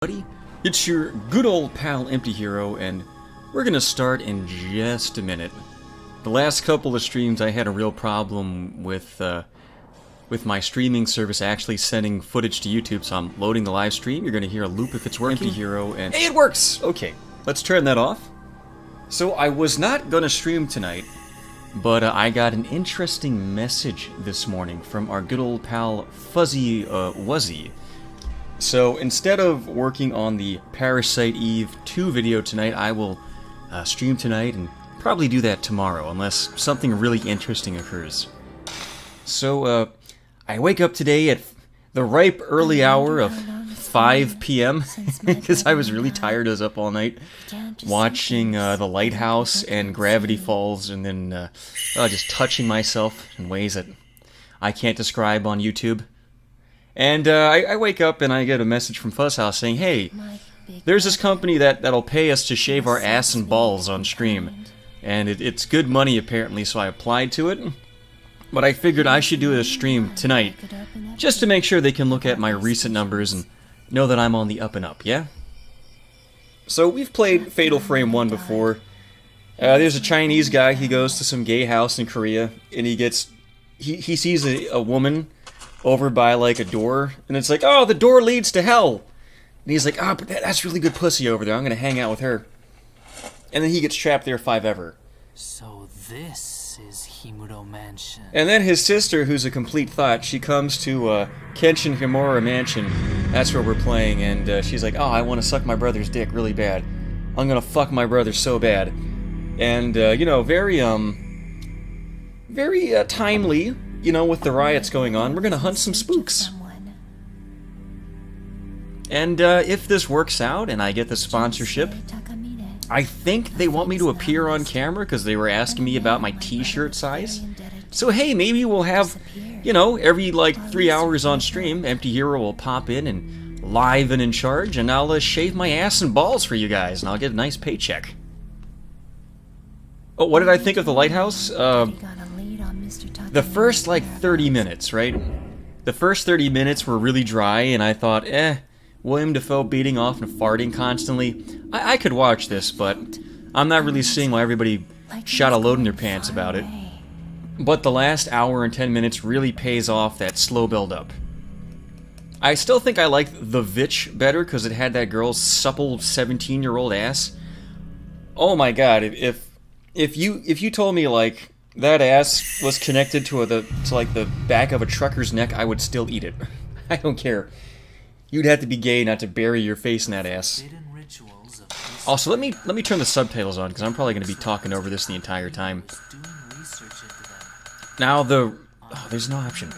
Buddy, it's your good old pal Emptyhero, and we're gonna start in just a minute. The last couple of streams I had a real problem with my streaming service actually sending footage to YouTube, so I'm loading the live stream. You're gonna hear a loop if it's working. Emptyhero, and hey, it works! Okay, let's turn that off. So I was not gonna stream tonight, but I got an interesting message this morning from our good old pal Fuzzy Wuzzy. So instead of working on the Parasite Eve 2 video tonight, I will stream tonight and probably do that tomorrow, unless something really interesting occurs. So I wake up today at the ripe early hour of 5 p.m. because I was really tired. I was up all night watching The Lighthouse and Gravity Falls, and then just touching myself in ways that I can't describe on YouTube. And I wake up and I get a message from Fuzzhouse saying, hey, there's this company that'll pay us to shave our ass and balls on stream. And it's good money apparently, so I applied to it. But I figured I should do a stream tonight, just to make sure they can look at my recent numbers and know that I'm on the up and up, yeah? So we've played Fatal Frame 1 before. There's a Chinese guy, he goes to some gay house in Korea, and he sees a woman over by, like, a door, and it's like, oh, the door leads to hell! And he's like, oh, but that's really good pussy over there, I'm gonna hang out with her. And then he gets trapped there forever. So this is Himuro Mansion. And then his sister, who's a complete thought, she comes to Kenshin Himura Mansion. That's where we're playing, and she's like, oh, I want to suck my brother's dick really bad. I'm gonna fuck my brother so bad. And, you know, very timely, you know, with the riots going on. We're gonna hunt some spooks. And if this works out and I get the sponsorship, I think they want me to appear on camera because they were asking me about my t-shirt size. So hey, maybe we'll have, you know, every like 3 hours on stream, Emptyhero will pop in and live and in charge, and I'll shave my ass and balls for you guys, and I'll get a nice paycheck. Oh, what did I think of The Lighthouse? The first like 30 minutes, right? The first 30 minutes were really dry, and I thought, William Dafoe beating off and farting constantly. I could watch this, but I'm not really seeing why everybody shot a load in their pants about it. But the last hour and 10 minutes really pays off that slow build-up. I still think I like The Vitch better because it had that girl's supple 17-year-old ass. Oh my god, if you told me like that ass was connected to like the back of a trucker's neck, I would still eat it. I don't care. You'd have to be gay not to bury your face in that ass. Also, let me turn the subtitles on, because I'm probably going to be talking over this the entire time. Now, there's no option.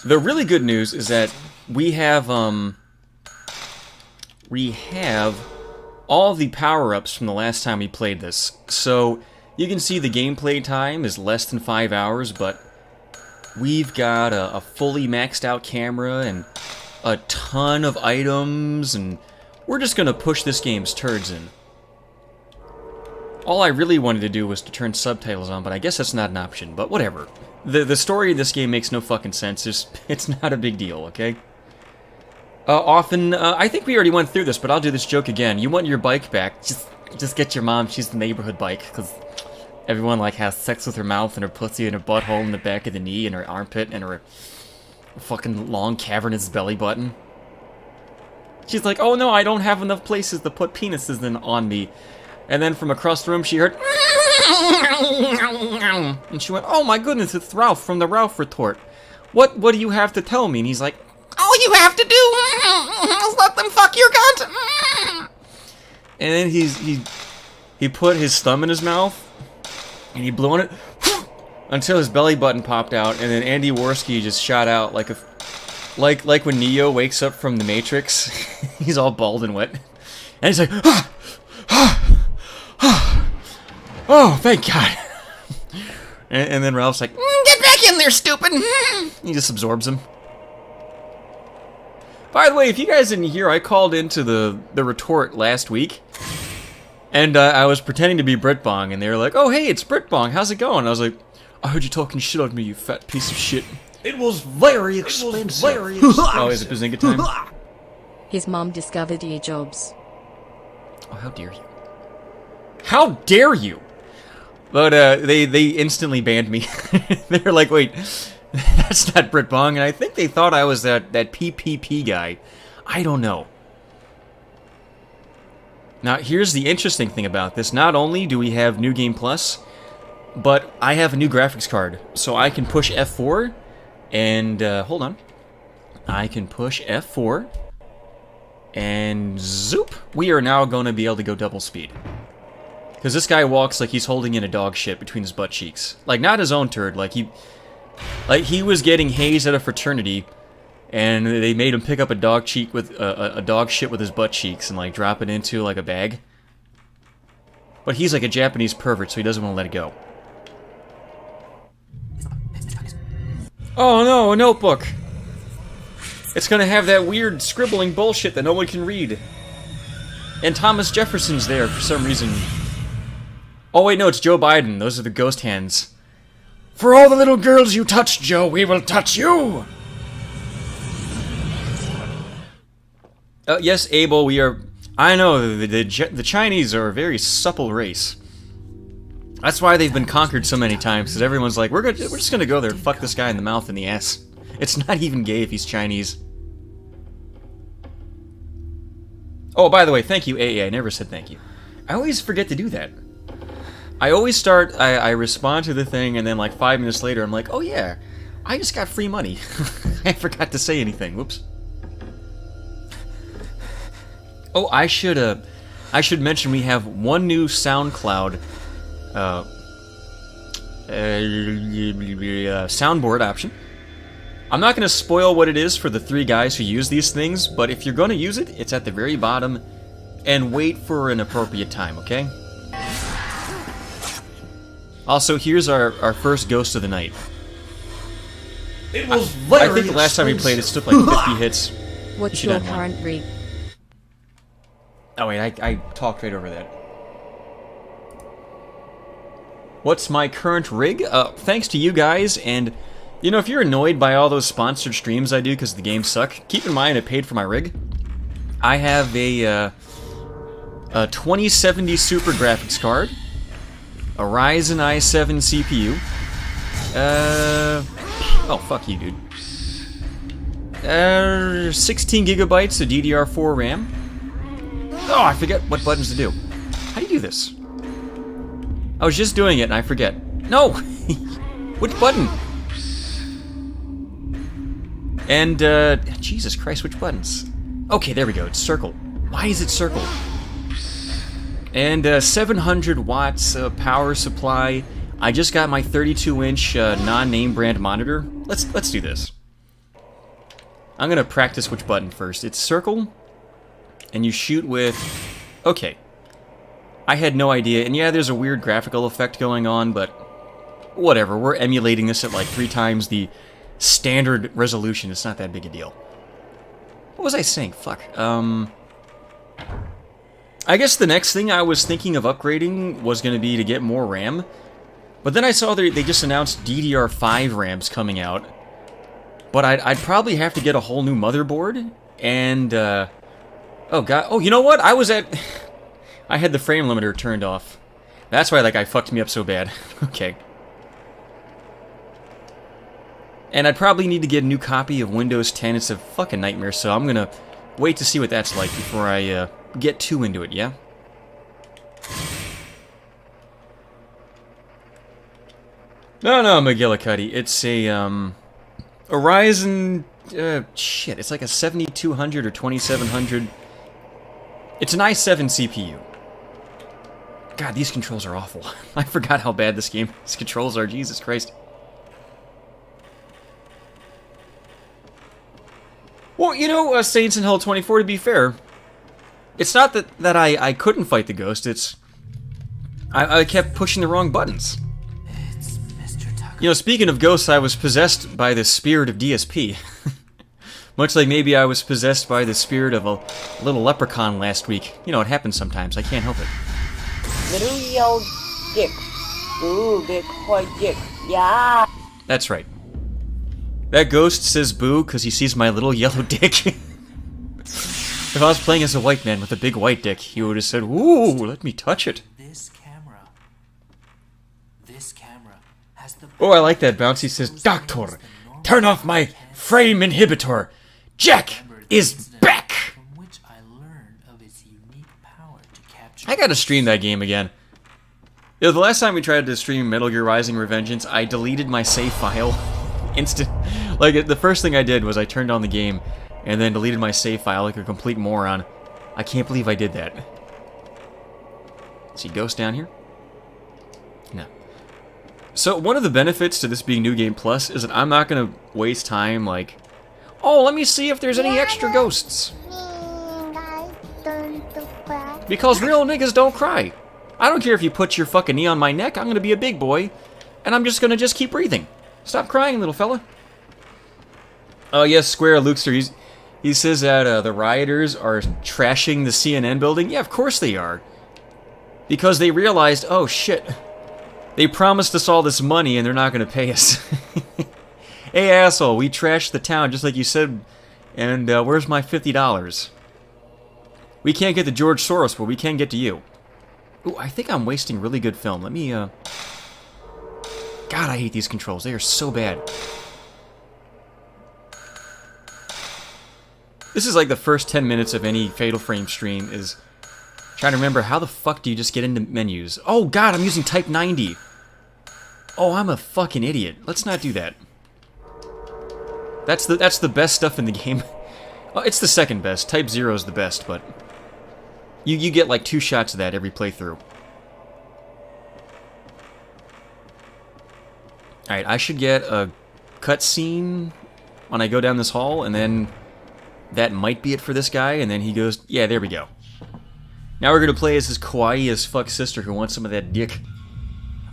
The really good news is that we have all the power-ups from the last time we played this. So, you can see the gameplay time is less than 5 hours, but we've got a fully maxed out camera and a ton of items, and we're just gonna push this game's turds in. All I really wanted to do was to turn subtitles on, but I guess that's not an option, but whatever. The story of this game makes no fucking sense. It's not a big deal, okay? I think we already went through this, but I'll do this joke again. You want your bike back, just get your mom, she's the neighborhood bike, because everyone, like, has sex with her mouth and her pussy and her butthole in the back of the knee and her armpit and her fucking long cavernous belly button. She's like, oh no, I don't have enough places to put penises in on me. And then from across the room she heard and she went, oh my goodness, it's Ralph from the Ralph Retort. What do you have to tell me? And he's like, all you have to do is let them fuck your cunt. And then he put his thumb in his mouth and he blew on it until his belly button popped out, and then Andy Worski just shot out like when Neo wakes up from the Matrix. He's all bald and wet, and he's like, oh, thank God. And then Ralph's like, get back in there, stupid. He just absorbs him. By the way, if you guys didn't hear, I called into the retort last week, and I was pretending to be Britbong, and they were like, oh hey, it's Britbong, how's it going? I was like, I heard you talking shit on me, you fat piece of shit. It was very expensive. Oh, is it Bazinga time? His mom discovered your jobs. Oh, how dare you. How dare you! But, they instantly banned me. They're like, wait, that's not Brit Bong, and I think they thought I was that PPP guy. I don't know. Now, here's the interesting thing about this. Not only do we have New Game Plus, but I have a new graphics card. So I can push F4, and, hold on. I can push F4, and zoop! We are now going to be able to go double speed. Because this guy walks like he's holding in a dog shit between his butt cheeks. Like, not his own turd, like he was getting hazed at a fraternity, and they made him pick up a dog cheek with a dog shit with his butt cheeks and like drop it into like a bag. But he's like a Japanese pervert, so he doesn't want to let it go. Oh no, a notebook! It's gonna have that weird scribbling bullshit that no one can read. And Thomas Jefferson's there for some reason. Oh wait, no, it's Joe Biden. Those are the ghost hands. For all the little girls you touch, Joe, we will touch you! Yes, Abel, we are... I know, the Chinese are a very supple race. That's why they've been conquered so many times, because everyone's like, we're just gonna go there and fuck this guy in the mouth and the ass. It's not even gay if he's Chinese. Oh, by the way, thank you, AA. I never said thank you. I always forget to do that. I always start, I respond to the thing, and then like 5 minutes later, I'm like, oh yeah, I just got free money. I forgot to say anything. Whoops. Oh, I should mention we have one new SoundCloud soundboard option. I'm not going to spoil what it is for the 3 guys who use these things, but if you're going to use it, it's at the very bottom, and wait for an appropriate time, okay? Also, here's our first ghost of the night. It was I think the last time we played it took like 50 hits. What's your current rig? Oh wait, I talked right over that. What's my current rig? Thanks to you guys, and you know, if you're annoyed by all those sponsored streams I do because the games suck, keep in mind I paid for my rig. I have a 2070 Super graphics card, a Ryzen i7 CPU, oh fuck you, dude. 16 gigabytes of DDR4 RAM. Oh, I forget what buttons to do. How do you do this? I was just doing it and I forget. No! Which button? And, Jesus Christ, which buttons? Okay, there we go, it's circle. Why is it circle? And, 700 watts power supply. I just got my 32-inch non-name brand monitor. Let's do this. I'm gonna practice which button first. It's circle, and you shoot with... Okay. I had no idea, and yeah, there's a weird graphical effect going on, but whatever, we're emulating this at like 3 times the standard resolution. It's not that big a deal. What was I saying? Fuck. I guess the next thing I was thinking of upgrading was going to be to get more RAM, but then I saw they just announced DDR5 RAMs coming out, but I'd probably have to get a whole new motherboard, and, oh god, oh, you know what? I had the frame limiter turned off. That's why that guy fucked me up so bad. Okay. And I'd probably need to get a new copy of Windows 10. It's a fucking nightmare, so I'm gonna wait to see what that's like before I get too into it, yeah? No, McGillicuddy. It's a Ryzen... shit, it's like a 7200 or 2700. It's an i7 CPU. God, these controls are awful. I forgot how bad these controls are. Jesus Christ. Well, you know, Saints in Hell 24, to be fair, it's not that I couldn't fight the ghost, it's... I kept pushing the wrong buttons. It's Mr. Tucker. You know, speaking of ghosts, I was possessed by the spirit of DSP. Much like maybe I was possessed by the spirit of a little leprechaun last week. You know, it happens sometimes. I can't help it. Little yellow dick. Ooh, big white dick. Yeah. That's right. That ghost says boo because he sees my little yellow dick. If I was playing as a white man with a big white dick, he would have said, "Ooh, let me touch it." This camera has the Oh, I like that bounce. He says, "Doctor, turn off my frame inhibitor. Jack is back." from which I learned of its unique power to capture. I gotta stream that game again. You know, the last time we tried to stream Metal Gear Rising: Revengeance, I deleted my save file. Like, the first thing I did was I turned on the game and then deleted my save file like a complete moron. I can't believe I did that. See Ghost down here? No. So, one of the benefits to this being New Game Plus is that I'm not gonna waste time, like, oh, let me see if there's any extra ghosts. Because real niggas don't cry. I don't care if you put your fucking knee on my neck, I'm gonna be a big boy, and I'm just gonna keep breathing. Stop crying, little fella. Oh, yes, Square Luxer, he says that the rioters are trashing the CNN building. Yeah, of course they are. Because they realized, oh shit, they promised us all this money and they're not gonna pay us. Hey asshole, we trashed the town just like you said, and where's my $50? We can't get to George Soros, but we can get to you. Ooh, I think I'm wasting really good film. Let me, God, I hate these controls. They are so bad. This is like the first 10 minutes of any Fatal Frame stream is trying to remember how the fuck do you just get into menus. Oh god, I'm using Type 90. Oh, I'm a fucking idiot. Let's not do that. That's the best stuff in the game. Oh, it's the second best. Type 0 is the best, but you get like 2 shots of that every playthrough. Alright, I should get a cutscene when I go down this hall, and then that might be it for this guy, and then he goes, yeah, there we go. Now we're going to play as his kawaii as fuck sister who wants some of that dick.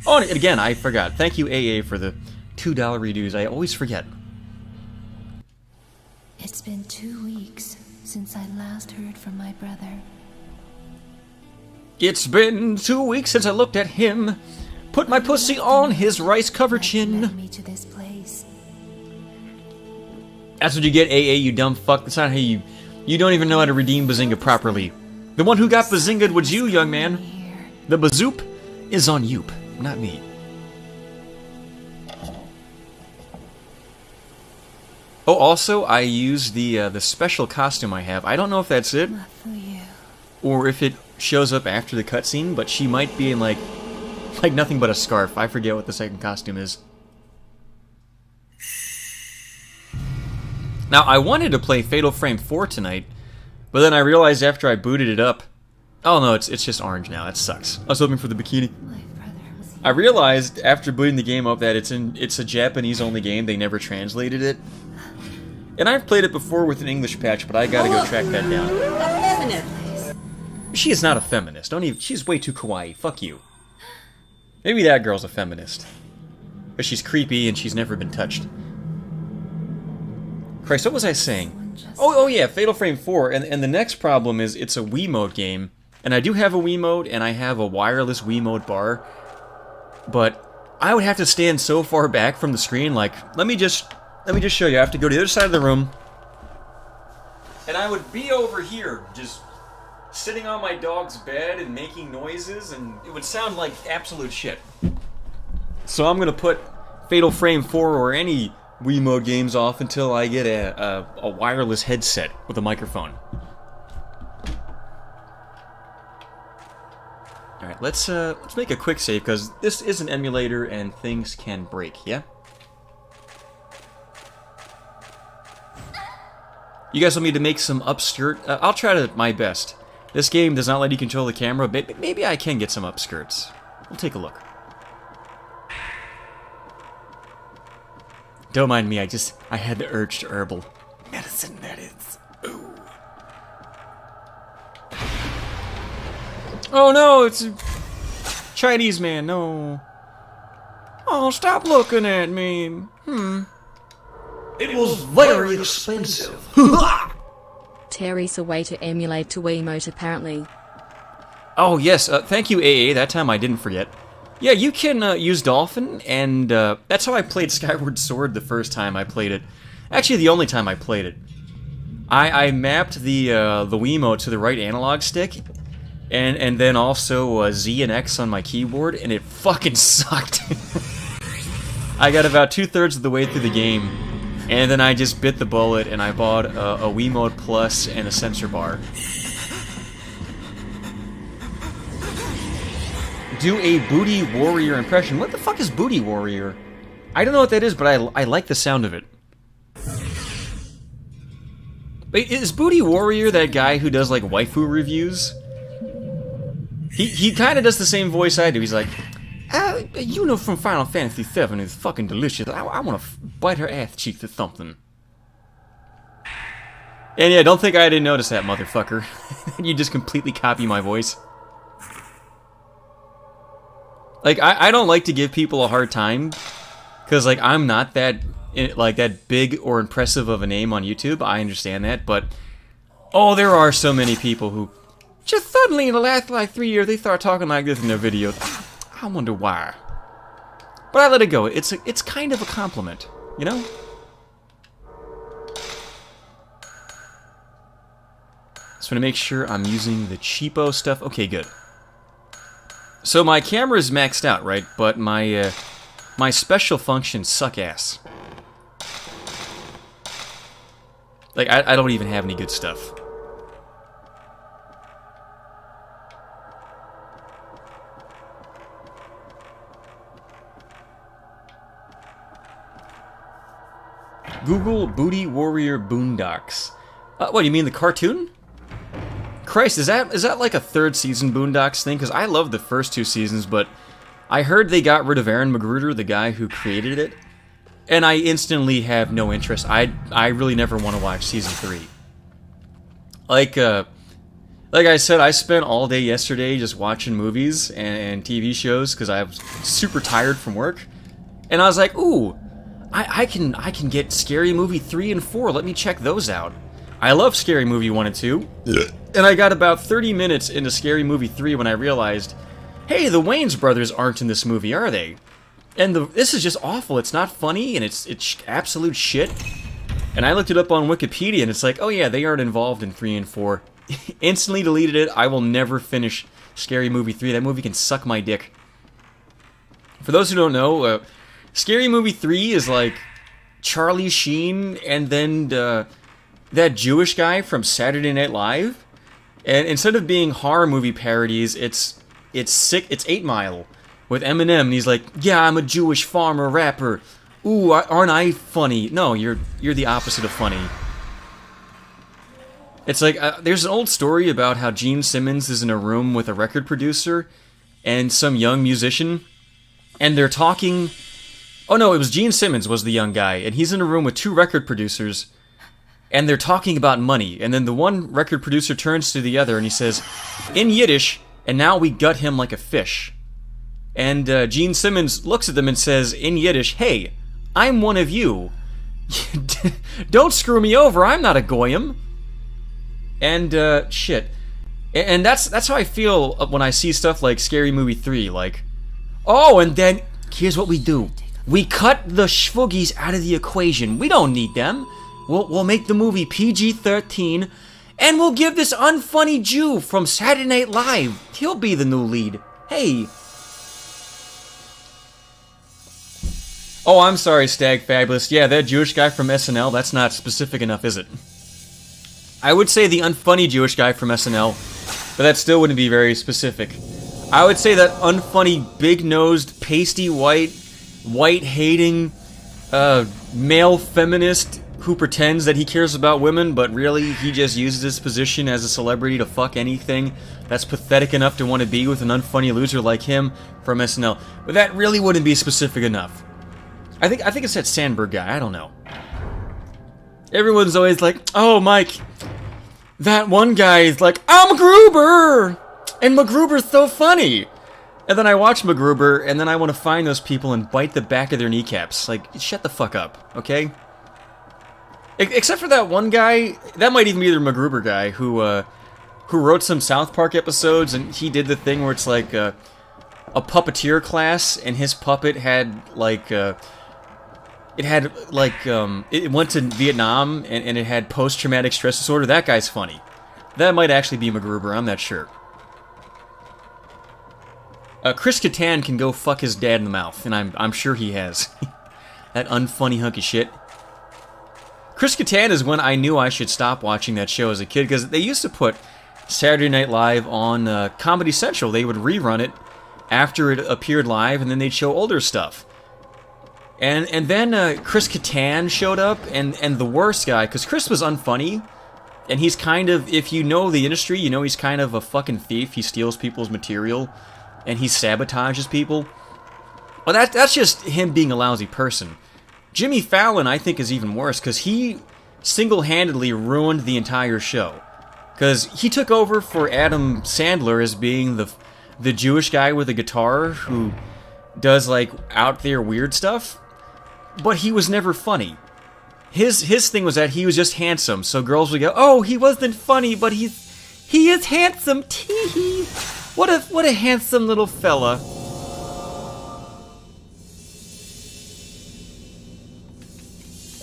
Oh, and again, I forgot. Thank you, AA, for the $2 redos. I always forget. It's been 2 weeks since I last heard from my brother. It's been 2 weeks since I looked at him. Put my pussy on his rice-covered chin. Led me to this place. That's what you get, AA, you dumb fuck. That's not how you... You don't even know how to redeem Bazinga properly. The one who got Bazinga'd was you, young man. The Bazoop is on you, not me. Oh, also, I used the special costume I have. I don't know if that's it, Not for you. or if it shows up after the cutscene, but she might be in, like nothing but a scarf. I forget what the second costume is. Now, I wanted to play Fatal Frame 4 tonight, but then I realized after I booted it up... Oh no, it's just orange now. That sucks. I was hoping for the bikini. My brother was I realized after booting the game up that it's a Japanese-only game. They never translated it. And I've played it before with an English patch, but I gotta go track that down. A feminist. She is not a feminist. Don't even... She's way too kawaii. Fuck you. Maybe that girl's a feminist. But she's creepy and she's never been touched. Christ, what was I saying? Oh yeah, Fatal Frame 4. And the next problem is it's a Wii mode game. And I do have a Wii mode, and I have a wireless Wii mode bar. But I would have to stand so far back from the screen, like, let me just show you. I have to go to the other side of the room. And I would be over here, just sitting on my dog's bed and making noises, and it would sound like absolute shit. So I'm gonna put Fatal Frame 4 or any Wii mode games off until I get a wireless headset with a microphone. Alright, let's make a quick save, because this is an emulator and things can break, yeah? You guys want me to make some upskirt? I'll try my best. This game does not let you control the camera, but maybe I can get some upskirts. We'll take a look. Don't mind me, I had the urge to herbal. Medicine, that is. Ooh. Oh no, it's a Chinese man, no. Oh, stop looking at me. It was very expensive. Terry's a way to emulate to Wiimote apparently. Oh yes, thank you AA, that time I didn't forget. Yeah, you can use Dolphin, and that's how I played Skyward Sword the first time I played it. Actually, the only time I played it. I mapped the Wiimote to the right analog stick, and then also Z and X on my keyboard, and it fucking sucked. I got about 2/3 of the way through the game, and then I just bit the bullet, and I bought a Wiimote Plus and a sensor bar. Do a Booty Warrior impression. What the fuck is Booty Warrior? I don't know what that is, but I like the sound of it. Wait, is Booty Warrior that guy who does, like, waifu reviews? He kind of does the same voice I do. He's like, you know from Final Fantasy VII is fucking delicious. I want to bite her ass cheeks or something. And yeah, don't think I didn't notice that, motherfucker. You just completely copy my voice. Like, I don't like to give people a hard time, because, like, I'm not that, like, that big or impressive of a name on YouTube. I understand that, but, oh, there are so many people who, just suddenly in the last, like, 3 years, they start talking like this in their videos. I wonder why. But I let it go. It's kind of a compliment, you know? Just want to make sure I'm using the cheapo stuff. Okay, good. So my camera is maxed out, right? But my my special functions suck ass. Like, I don't even have any good stuff. Google Booty Warrior Boondocks. What, you mean the cartoon? Christ, is that like a third season Boondocks thing? Because I love the first 2 seasons, but I heard they got rid of Aaron Magruder, the guy who created it, and I instantly have no interest. I really never want to watch season 3. Like I said, I spent all day yesterday just watching movies and TV shows because I was super tired from work, and I was like, ooh, I can get Scary Movie 3 and 4. Let me check those out. I love Scary Movie 1 and 2. And I got about 30 minutes into Scary Movie 3 when I realized, hey, the Wayans brothers aren't in this movie, are they? And this is just awful. It's not funny, and it's absolute shit. And I looked it up on Wikipedia, and it's like, oh yeah, they aren't involved in 3 and 4. Instantly deleted it. I will never finish Scary Movie 3. That movie can suck my dick. For those who don't know, Scary Movie 3 is like Charlie Sheen and then that Jewish guy from Saturday Night Live. And instead of being horror movie parodies, it's 8 Mile with Eminem, and he's like, yeah, I'm a Jewish farmer rapper. Ooh, aren't I funny? No, you're the opposite of funny. It's like, there's an old story about how Gene Simmons is in a room with a record producer and some young musician, and they're talking. Oh no, it was Gene Simmons was the young guy, and he's in a room with 2 record producers, and they're talking about money, and then the one record producer turns to the other and he says, in Yiddish, and now we gut him like a fish. And Gene Simmons looks at them and says, in Yiddish, hey, I'm one of you. Don't screw me over, I'm not a goyim. And, shit. And that's how I feel when I see stuff like Scary Movie 3, like, oh, and then, here's what we do. We cut the shvoogies out of the equation. We don't need them. We'll make the movie PG-13, and we'll give this unfunny Jew from Saturday Night Live. He'll be the new lead. Hey. Oh, I'm sorry, Stag Fabulous. Yeah, that Jewish guy from SNL, that's not specific enough, is it? I would say the unfunny Jewish guy from SNL, but that still wouldn't be very specific. I would say that unfunny, big-nosed, pasty white-hating, male feminist who pretends that he cares about women, but really he just uses his position as a celebrity to fuck anything that's pathetic enough to want to be with an unfunny loser like him from SNL. But that really wouldn't be specific enough. I think it's that Sandberg guy, I don't know. Everyone's always like, oh, Mike, that one guy is like, I'm MacGruber! And MacGruber's so funny! And then I watch MacGruber, and then I want to find those people and bite the back of their kneecaps. Like, shut the fuck up, okay? Except for that one guy, that might even be the MacGruber guy, who wrote some South Park episodes, and he did the thing where it's like a puppeteer class, and his puppet had, like, it had, like, it went to Vietnam, and it had post-traumatic stress disorder. That guy's funny. That might actually be MacGruber, I'm not sure. Chris Kattan can go fuck his dad in the mouth, and I'm sure he has. That unfunny hunk of shit. Chris Kattan is when I knew I should stop watching that show as a kid, because they used to put Saturday Night Live on Comedy Central. They would rerun it after it appeared live, and then they'd show older stuff. And then Chris Kattan showed up, and the worst guy, because Chris was unfunny, and he's kind of, if you know the industry, you know he's kind of a fucking thief. He steals people's material, and he sabotages people. Well, that's just him being a lousy person. Jimmy Fallon, I think, is even worse, because he single-handedly ruined the entire show. Because he took over for Adam Sandler as being the Jewish guy with a guitar who does, like, out there weird stuff. But he was never funny. His thing was that he was just handsome, so girls would go, "Oh, he wasn't funny, but he is handsome, tee-hee. What a handsome little fella."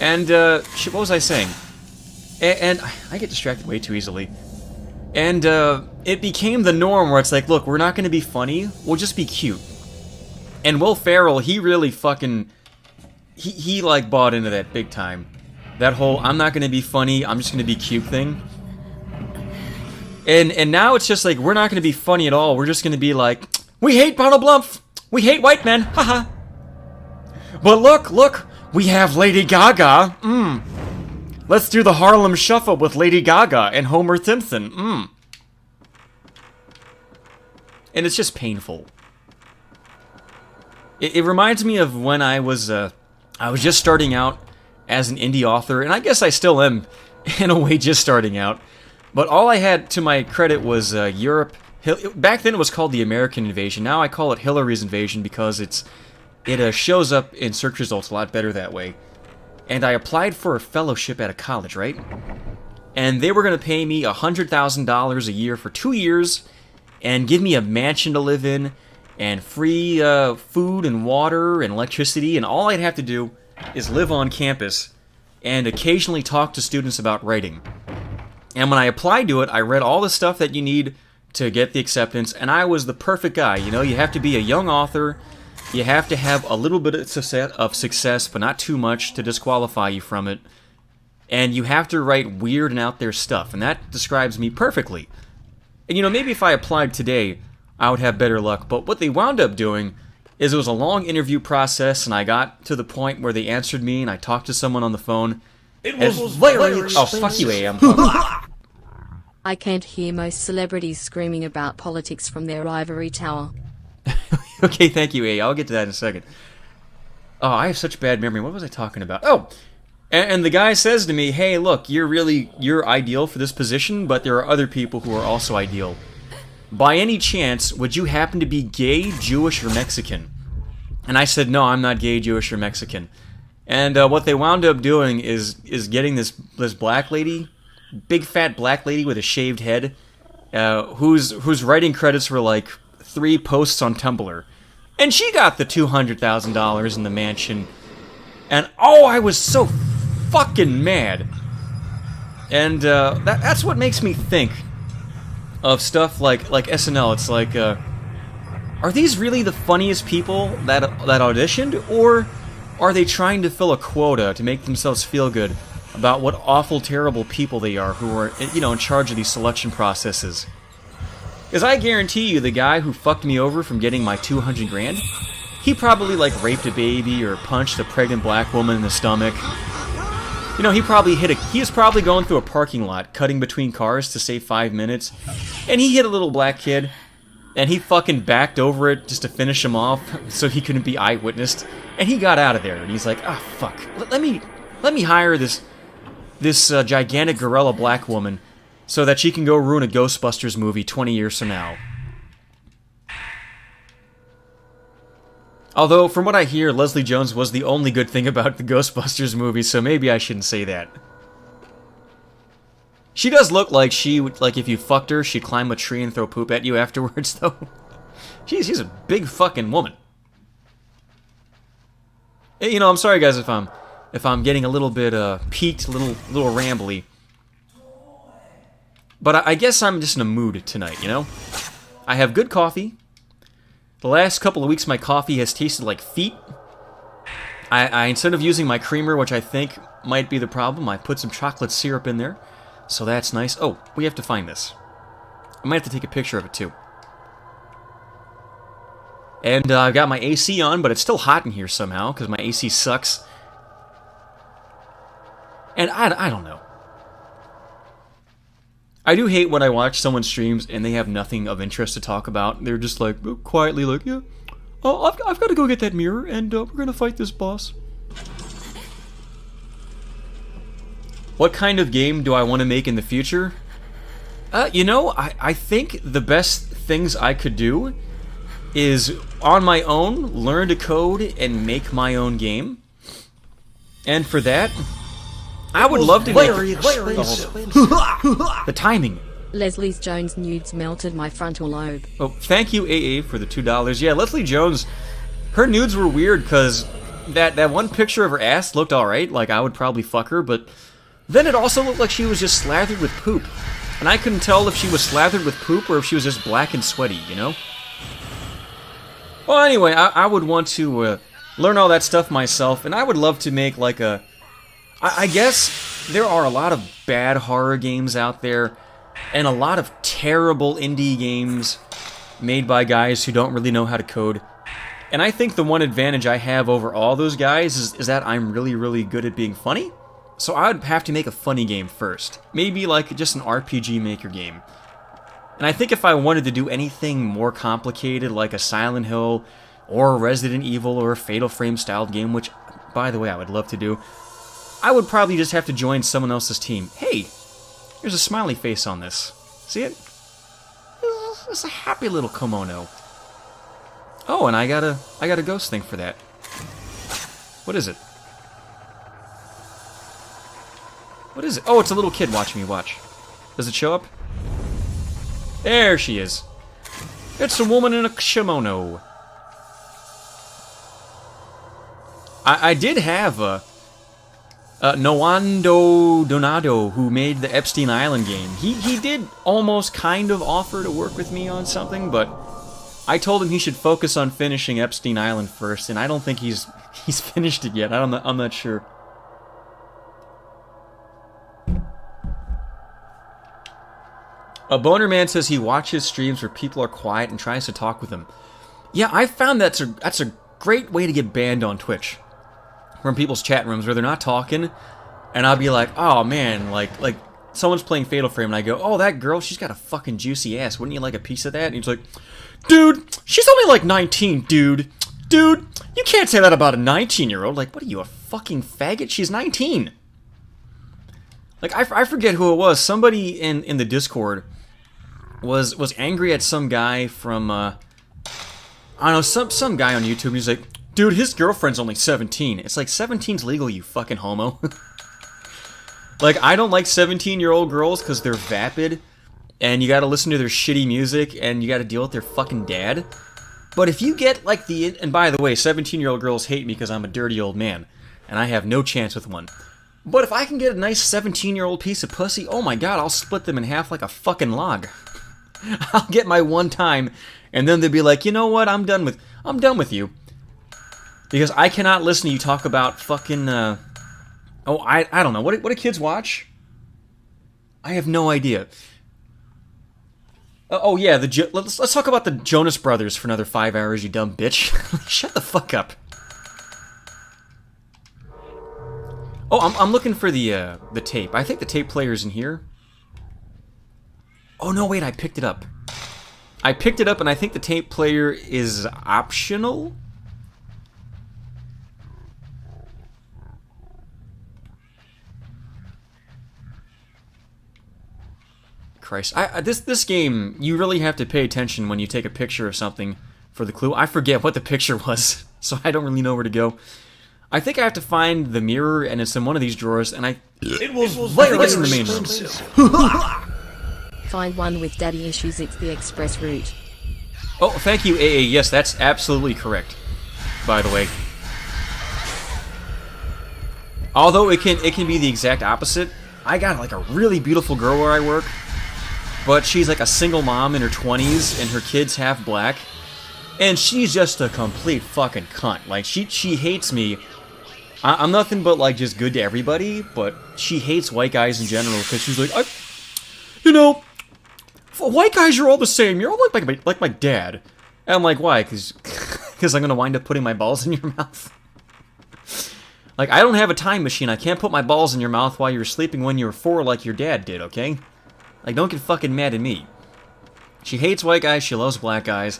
And, shit, what was I saying? And I get distracted way too easily. And, it became the norm where it's like, look, we're not gonna be funny, we'll just be cute. And Will Ferrell, he really fucking... He like, bought into that big time. That whole, I'm not gonna be funny, I'm just gonna be cute thing. And now it's just like, we're not gonna be funny at all, we're just gonna be like, we hate Donald Blumpf! We hate white men! Haha! But look! We have Lady Gaga! Let's do the Harlem Shuffle with Lady Gaga and Homer Simpson! And it's just painful. It reminds me of when I was just starting out as an indie author, and I guess I still am, in a way, just starting out. But all I had to my credit was Europe. Back then it was called the American Invasion. Now I call it Hillary's Invasion because it shows up in search results a lot better that way. And I applied for a fellowship at a college, right? And they were going to pay me $100,000 a year for 2 years, and give me a mansion to live in, and free food and water and electricity, and all I'd have to do is live on campus and occasionally talk to students about writing. And when I applied to it, I read all the stuff that you need to get the acceptance, and I was the perfect guy. You know, you have to be a young author, you have to have a little bit of success, but not too much to disqualify you from it, and you have to write weird and out there stuff, and that describes me perfectly. And you know, maybe if I applied today, I would have better luck, but what they wound up doing is it was a long interview process, and I got to the point where they answered me, and I talked to someone on the phone. It was very expensive. Oh, fuck you, AM. I can't hear most celebrities screaming about politics from their ivory tower. Okay, thank you, A. I'll get to that in a second. Oh, I have such bad memory. What was I talking about? Oh! And the guy says to me, hey, look, you're ideal for this position, but there are other people who are also ideal. By any chance, would you happen to be gay, Jewish, or Mexican? And I said, no, I'm not gay, Jewish, or Mexican. And what they wound up doing is getting this black lady, big fat black lady with a shaved head, whose writing credits were like 3 posts on Tumblr. And she got the $200,000 in the mansion. And oh, I was so fucking mad. And that's what makes me think of stuff like SNL. It's like, are these really the funniest people that auditioned, or are they trying to fill a quota to make themselves feel good about what awful, terrible people they are who are, you know, in charge of these selection processes? Because I guarantee you, the guy who fucked me over from getting my $200,000, he probably like raped a baby or punched a pregnant black woman in the stomach. You know, he was probably going through a parking lot, cutting between cars to save 5 minutes, and he hit a little black kid, and he fucking backed over it just to finish him off so he couldn't be eyewitnessed, and he got out of there, and he's like, ah, fuck, let me hire this gigantic gorilla black woman so that she can go ruin a Ghostbusters movie 20 years from now. Although, from what I hear, Leslie Jones was the only good thing about the Ghostbusters movie, so maybe I shouldn't say that. She does look like she would, like, if you fucked her, she'd climb a tree and throw poop at you afterwards, though. She's a big fucking woman. You know, I'm sorry, guys, if I'm if I'm getting a little bit peaked, a little rambly. But I guess I'm just in a mood tonight, you know? I have good coffee. The last couple of weeks my coffee has tasted like feet. I instead of using my creamer, which I think might be the problem, I put some chocolate syrup in there. So that's nice. Oh, we have to find this. I might have to take a picture of it too. And I've got my AC on, but it's still hot in here somehow, because my AC sucks. And I don't know. I do hate when I watch someone's streams and they have nothing of interest to talk about. They're just like, quietly like, yeah, oh, I've got to go get that mirror, and we're going to fight this boss. What kind of game do I want to make in the future? You know, I think the best things I could do is, on my own, learn to code and make my own game. And for that, I would love to make... The timing. Leslie Jones nudes melted my frontal lobe. Oh, thank you, AA, for the $2. Yeah, Leslie Jones, her nudes were weird, because that one picture of her ass looked alright, like I would probably fuck her, but then it also looked like she was just slathered with poop. And I couldn't tell if she was slathered with poop or if she was just black and sweaty, you know? Well, anyway, I would want to learn all that stuff myself, and I would love to make, like, a... I guess there are a lot of bad horror games out there, and a lot of terrible indie games made by guys who don't really know how to code. And I think the one advantage I have over all those guys is that I'm really, really good at being funny. So I would have to make a funny game first. Maybe, like, just an RPG Maker game. And I think if I wanted to do anything more complicated, like a Silent Hill, or a Resident Evil, or a Fatal Frame styled game, which, by the way, I would love to do, I would probably just have to join someone else's team. Hey, there's a smiley face on this. See it? It's a happy little kimono. Oh, and I got a ghost thing for that. What is it? What is it? Oh, it's a little kid watching me watch. Does it show up? There she is. It's a woman in a kimono. I did have Noando Donado, who made the Epstein Island game. He did almost kind of offer to work with me on something, but I told him he should focus on finishing Epstein Island first, and I don't think he's finished it yet. I'm not sure. A Boner Man says he watches streams where people are quiet and tries to talk with them. Yeah, I found that's a great way to get banned on Twitch. From people's chat rooms where they're not talking, and I'll be like, oh man, like someone's playing Fatal Frame, and I go, oh, that girl, she's got a fucking juicy ass. Wouldn't you like a piece of that? And he's like, dude, she's only like 19, dude. Dude, you can't say that about a 19-year-old. Like, what are you, a fucking faggot? She's 19. Like, I forget who it was. Somebody in the Discord was angry at some guy from, I don't know, some guy on YouTube. He's like, dude, his girlfriend's only 17. It's like, 17's legal, you fucking homo. Like, I don't like 17-year-old girls because they're vapid, and you gotta listen to their shitty music, and you gotta deal with their fucking dad. But if you get, like, and by the way, 17-year-old girls hate me because I'm a dirty old man, and I have no chance with one. But if I can get a nice 17-year-old piece of pussy, oh my god, I'll split them in half like a fucking log. I'll get my one time, and then they'll be like, you know what, I'm done with you. Because I cannot listen to you talk about fucking, I don't know, what do kids watch? I have no idea. Oh yeah, let's talk about the Jonas Brothers for another 5 hours, you dumb bitch. Shut the fuck up. Oh, I'm looking for the tape. I think the tape player's in here. Oh no, wait, I picked it up. I picked it up, and I think the tape player is optional. Christ, this game, you really have to pay attention when you take a picture of something for the clue. I forget what the picture was, so I don't really know where to go. I think I have to find the mirror, and it's in one of these drawers, and I think it's in the main room. Find one with daddy issues, it's the express route. Oh, thank you, AA. Yes, that's absolutely correct, by the way. Although it can be the exact opposite. I got like a really beautiful girl where I work, but she's like a single mom in her 20s, and her kid's half black, and she's just a complete fucking cunt. Like, she hates me. I'm nothing but, like, just good to everybody, but she hates white guys in general, because she's like, you know, white guys are all the same. You're all like my dad. And I'm like, why? Because I'm going to wind up putting my balls in your mouth. Like, I don't have a time machine. I can't put my balls in your mouth while you were sleeping when you were 4 like your dad did, okay? Like, don't get fucking mad at me. She hates white guys. She loves black guys.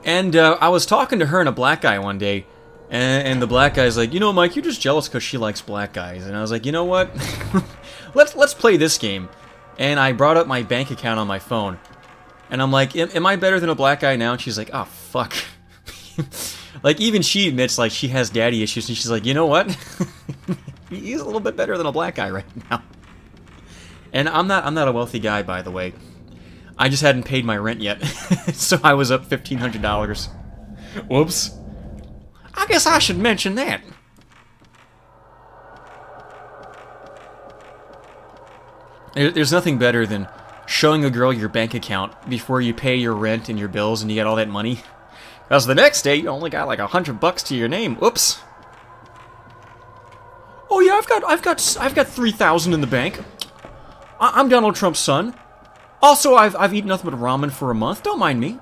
And I was talking to her and a black guy one day, and the black guy's like, you know, Mike, you're just jealous because she likes black guys. And I was like, you know what? let's play this game. And I brought up my bank account on my phone. And I'm like, am I better than a black guy now? And she's like, oh, fuck. Like, even she admits, like, she has daddy issues. And she's like, you know what? He's a little bit better than a black guy right now. And I'm not a wealthy guy, by the way. I just hadn't paid my rent yet. So I was up $1,500. Whoops. I guess I should mention that. There's nothing better than showing a girl your bank account before you pay your rent and your bills and you get all that money. Because the next day you only got like $100 to your name. Whoops. Oh yeah, I've got 3,000 in the bank. I'm Donald Trump's son. Also, I've eaten nothing but ramen for a month. Don't mind me.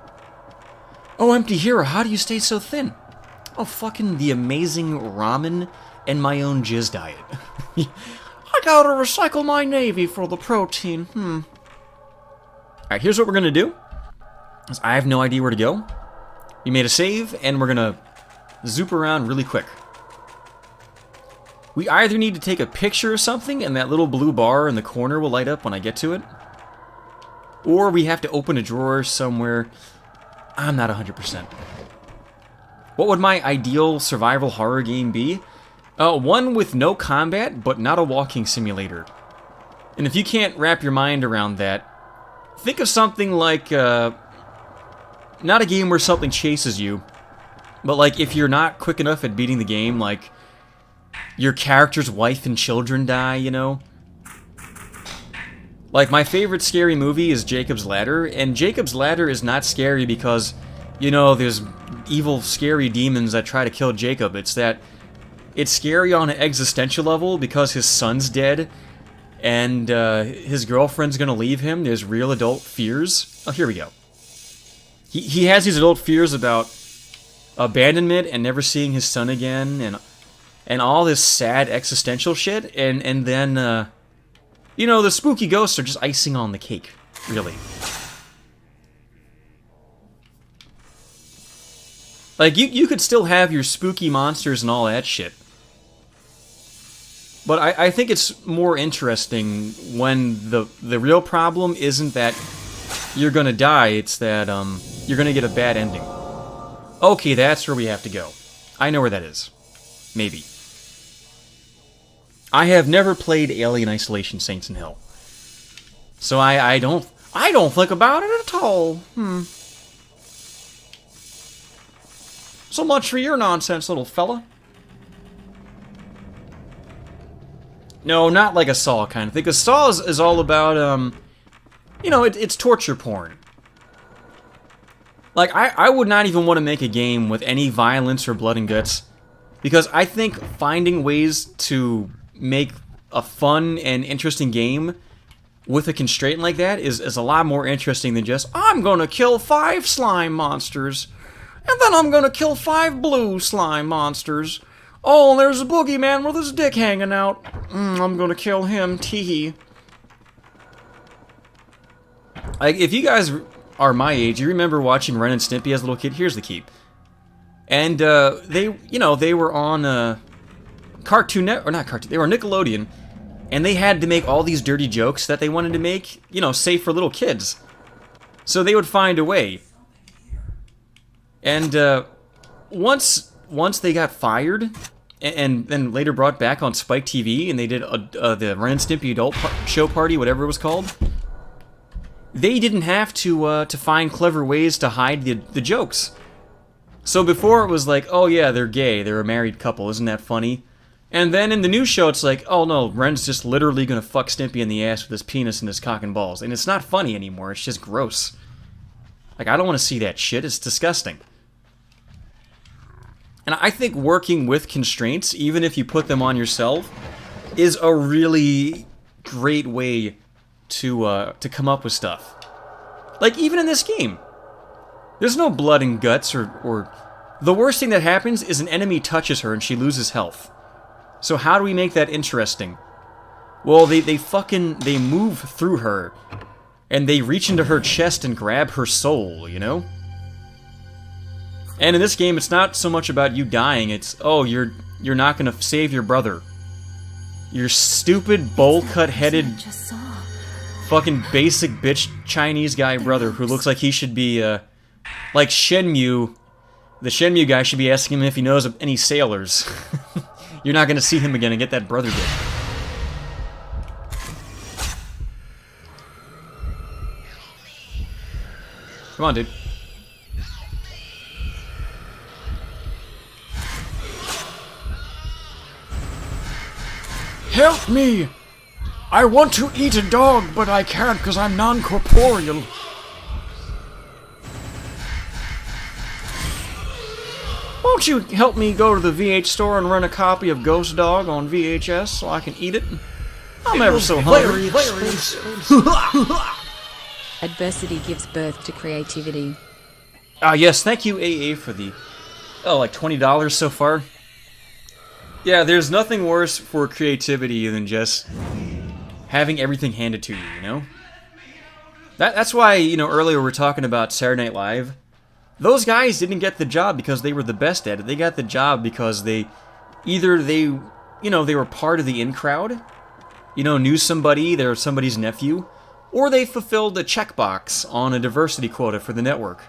Oh, Emptyhero, how do you stay so thin? Oh, fucking the amazing ramen and my own jizz diet. I gotta recycle my Navy for the protein. Alright, here's what we're gonna do. I have no idea where to go. We made a save, and we're gonna zoop around really quick. We either need to take a picture of something, and that little blue bar in the corner will light up when I get to it. Or we have to open a drawer somewhere. I'm not 100%. What would my ideal survival horror game be? One with no combat, but not a walking simulator. And if you can't wrap your mind around that, think of something like, not a game where something chases you, but like if you're not quick enough at beating the game, like your character's wife and children die, you know? Like, my favorite scary movie is Jacob's Ladder, and Jacob's Ladder is not scary because, you know, there's evil, scary demons that try to kill Jacob. It's that it's scary on an existential level because his son's dead, and his girlfriend's gonna leave him. There's real adult fears. Oh, here we go. He has these adult fears about abandonment and never seeing his son again, and all this sad existential shit, and then, you know, the spooky ghosts are just icing on the cake, really. Like, you could still have your spooky monsters and all that shit. But I think it's more interesting when the real problem isn't that you're gonna die, it's that, you're gonna get a bad ending. Okay, that's where we have to go. I know where that is. Maybe. I have never played Alien Isolation Saints in Hell. So I don't think about it at all. So much for your nonsense, little fella. No, not like a Saw kind of thing. Because Saw is all about, you know, it's torture porn. Like, I would not even want to make a game with any violence or blood and guts. Because I think finding ways to make a fun and interesting game with a constraint like that is a lot more interesting than just, I'm gonna kill 5 slime monsters, and then I'm gonna kill 5 blue slime monsters. Oh, there's a boogeyman with his dick hanging out. I'm gonna kill him, teehee. Like, if you guys are my age, you remember watching Ren and Stimpy as a little kid? Here's the keep. And, they were on, Cartoon Network, or not Cartoon, they were Nickelodeon, and they had to make all these dirty jokes that they wanted to make, you know, safe for little kids. So they would find a way. And, once they got fired, and then later brought back on Spike TV, and they did the Ren and Stimpy adult show party, whatever it was called, they didn't have to find clever ways to hide the jokes. So before it was like, oh yeah, they're gay, they're a married couple, isn't that funny? And then in the new show, it's like, oh no, Ren's just literally gonna fuck Stimpy in the ass with his penis and his cock and balls. And it's not funny anymore, it's just gross. Like, I don't want to see that shit, it's disgusting. And I think working with constraints, even if you put them on yourself, is a really great way to come up with stuff. Like, even in this game. There's no blood and guts or... The worst thing that happens is an enemy touches her and she loses health. So how do we make that interesting? Well, they move through her, and they reach into her chest and grab her soul, you know? And in this game, it's not so much about you dying, it's, oh, you're not gonna save your brother. Your stupid, bowl-cut-headed, fucking basic bitch Chinese guy brother who looks like he should be, like Shenmue. The Shenmue guy should be asking him if he knows of any sailors. You're not gonna see him again and get that brother dick. Come on, dude. Help me! I want to eat a dog, but I can't because I'm non-corporeal. Won't you help me go to the VH store and rent a copy of Ghost Dog on VHS so I can eat it? I'm ever so hungry. Adversity gives birth to creativity. Ah, yes, thank you, AA, for the... Oh, like $20 so far? Yeah, there's nothing worse for creativity than just having everything handed to you, you know? That's why, you know, earlier we were talking about Saturday Night Live. Those guys didn't get the job because they were the best at it. They got the job because they were part of the in crowd, you know, knew somebody, they were somebody's nephew, or they fulfilled a checkbox on a diversity quota for the network.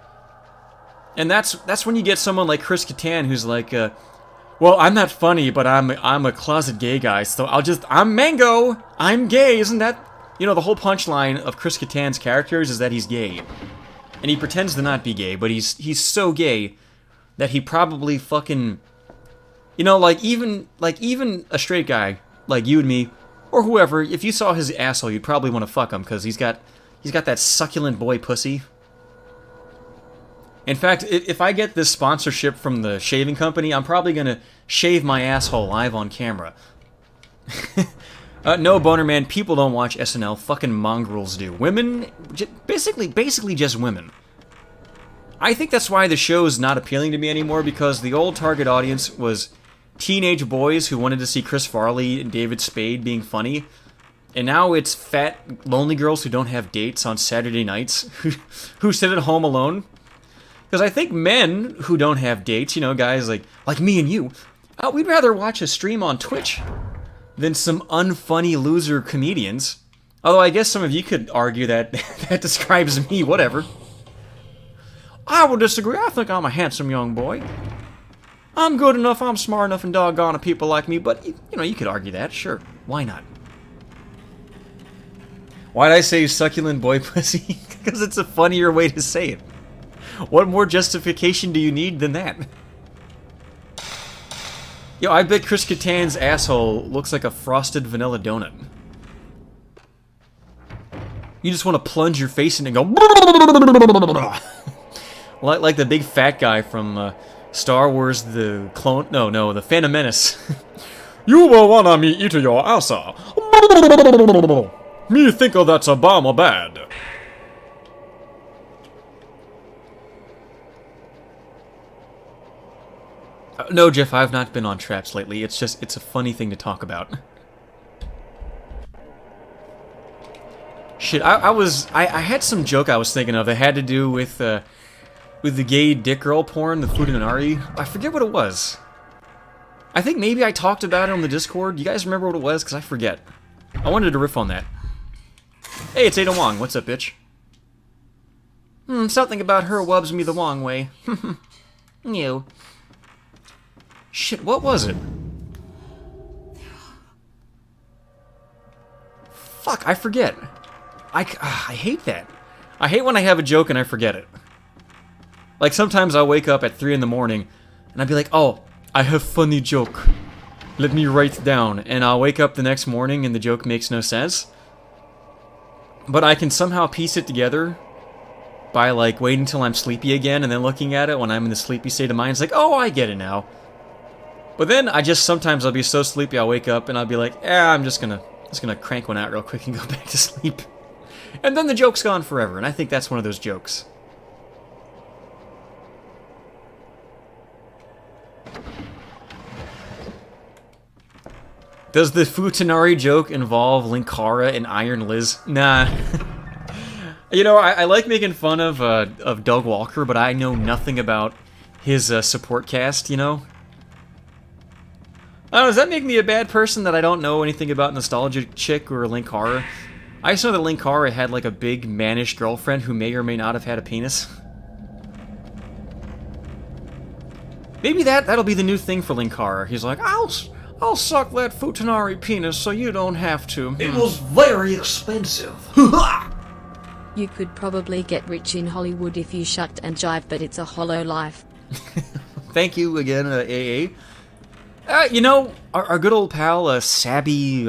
And that's when you get someone like Chris Kattan who's like, well, I'm not funny, but I'm a closet gay guy, so I'm Mango, I'm gay, isn't that? You know, the whole punchline of Chris Kattan's characters is that he's gay. And he pretends to not be gay, but he's so gay that he probably fucking, you know, like even a straight guy like you and me or whoever, if you saw his asshole, you'd probably want to fuck him because he's got that succulent boy pussy. In fact, if I get this sponsorship from the shaving company, I'm probably gonna shave my asshole live on camera. No, Boner Man, people don't watch SNL. Fucking mongrels do. Women, basically just women. I think that's why the show's not appealing to me anymore, because the old target audience was teenage boys who wanted to see Chris Farley and David Spade being funny. And now it's fat, lonely girls who don't have dates on Saturday nights, who sit at home alone. Because I think men who don't have dates, you know, guys like me and you, we'd rather watch a stream on Twitch than some unfunny loser comedians. Although I guess some of you could argue that that describes me, whatever. I will disagree. I think I'm a handsome young boy. I'm good enough, I'm smart enough, and doggone it, people like me, but, you know, you could argue that, sure. Why not? Why'd I say succulent boy pussy? Because it's a funnier way to say it. What more justification do you need than that? Yo, I bet Chris Kattan's asshole looks like a frosted vanilla donut. You just want to plunge your face in and go... like the big fat guy from Star Wars, the clone... No, the Phantom Menace. You will wanna me eat your assa. Me think that's a bomb or bad. No, Jeff, I've not been on traps lately. It's a funny thing to talk about. Shit, I had some joke I was thinking of that had to do with the gay dick girl porn, the Fudanari. I forget what it was. I think maybe I talked about it on the Discord. You guys remember what it was? Because I forget. I wanted to riff on that. Hey, it's Ada Wong. What's up, bitch? Something about her wubs me the Wong way. Ew. Shit, what was it? Fuck, I forget. I hate that. I hate when I have a joke and I forget it. Like, sometimes I'll wake up at 3 in the morning and I'll be like, oh, I have funny joke. Let me write down. And I'll wake up the next morning and the joke makes no sense. But I can somehow piece it together by, like, waiting until I'm sleepy again and then looking at it when I'm in the sleepy state of mind. It's like, oh, I get it now. But then sometimes I'll be so sleepy I'll wake up and I'll be like, I'm just gonna crank one out real quick and go back to sleep. And then the joke's gone forever, and I think that's one of those jokes. Does the Futanari joke involve Linkara and Iron Liz? Nah. You know, I like making fun of Doug Walker, but I know nothing about his support cast, you know? I don't know, does that make me a bad person that I don't know anything about Nostalgia Chick or Linkara? I just know that Linkara had like a big mannish girlfriend who may or may not have had a penis. Maybe that'll be the new thing for Linkara. He's like, I'll suck that Futanari penis so you don't have to. It was very expensive. You could probably get rich in Hollywood if you shucked and jived, but it's a hollow life. Thank you again, AA. You know, our good old pal, Sabby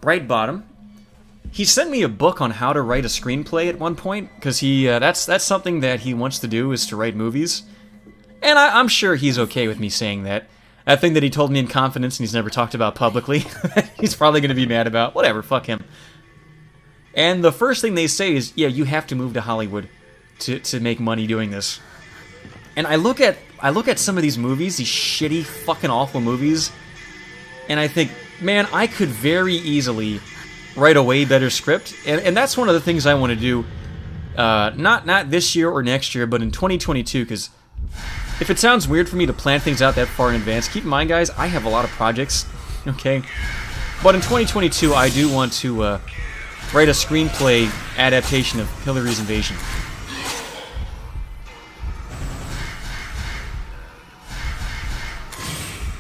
Brightbottom, he sent me a book on how to write a screenplay at one point, because that's something that he wants to do, is to write movies. And I'm sure he's okay with me saying that. That thing that he told me in confidence and he's never talked about publicly, he's probably going to be mad about. Whatever, fuck him. And the first thing they say is, yeah, you have to move to Hollywood to make money doing this. And I look at some of these movies, these shitty, fucking awful movies, and I think, man, I could very easily write a way better script. And that's one of the things I want to do, not this year or next year, but in 2022, because if it sounds weird for me to plan things out that far in advance, keep in mind, guys, I have a lot of projects, okay? But in 2022, I do want to write a screenplay adaptation of Hillary's Invasion.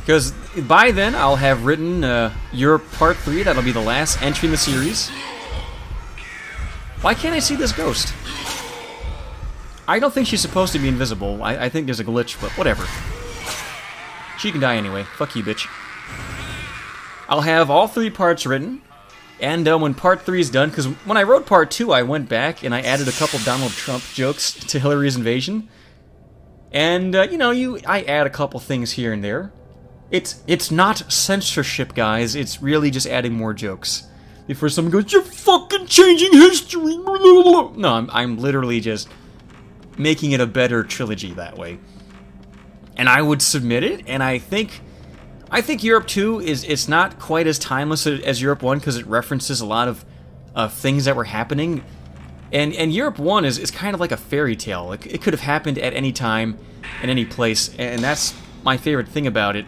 Because by then, I'll have written Europe Part 3. That'll be the last entry in the series. Why can't I see this ghost? I don't think she's supposed to be invisible. I think there's a glitch, but whatever. She can die anyway. Fuck you, bitch. I'll have all 3 parts written. And when Part 3 is done, because when I wrote Part 2, I went back and I added a couple Donald Trump jokes to Hillary's Invasion. And, you know, I add a couple things here and there. It's not censorship, guys. It's really just adding more jokes. Before someone goes, you're fucking changing history. No, I'm literally just making it a better trilogy that way. And I would submit it, and I think Europe 2 it's not quite as timeless as Europe 1 because it references a lot of things that were happening. And Europe 1 is kind of like a fairy tale. It could have happened at any time, in any place, and that's my favorite thing about it,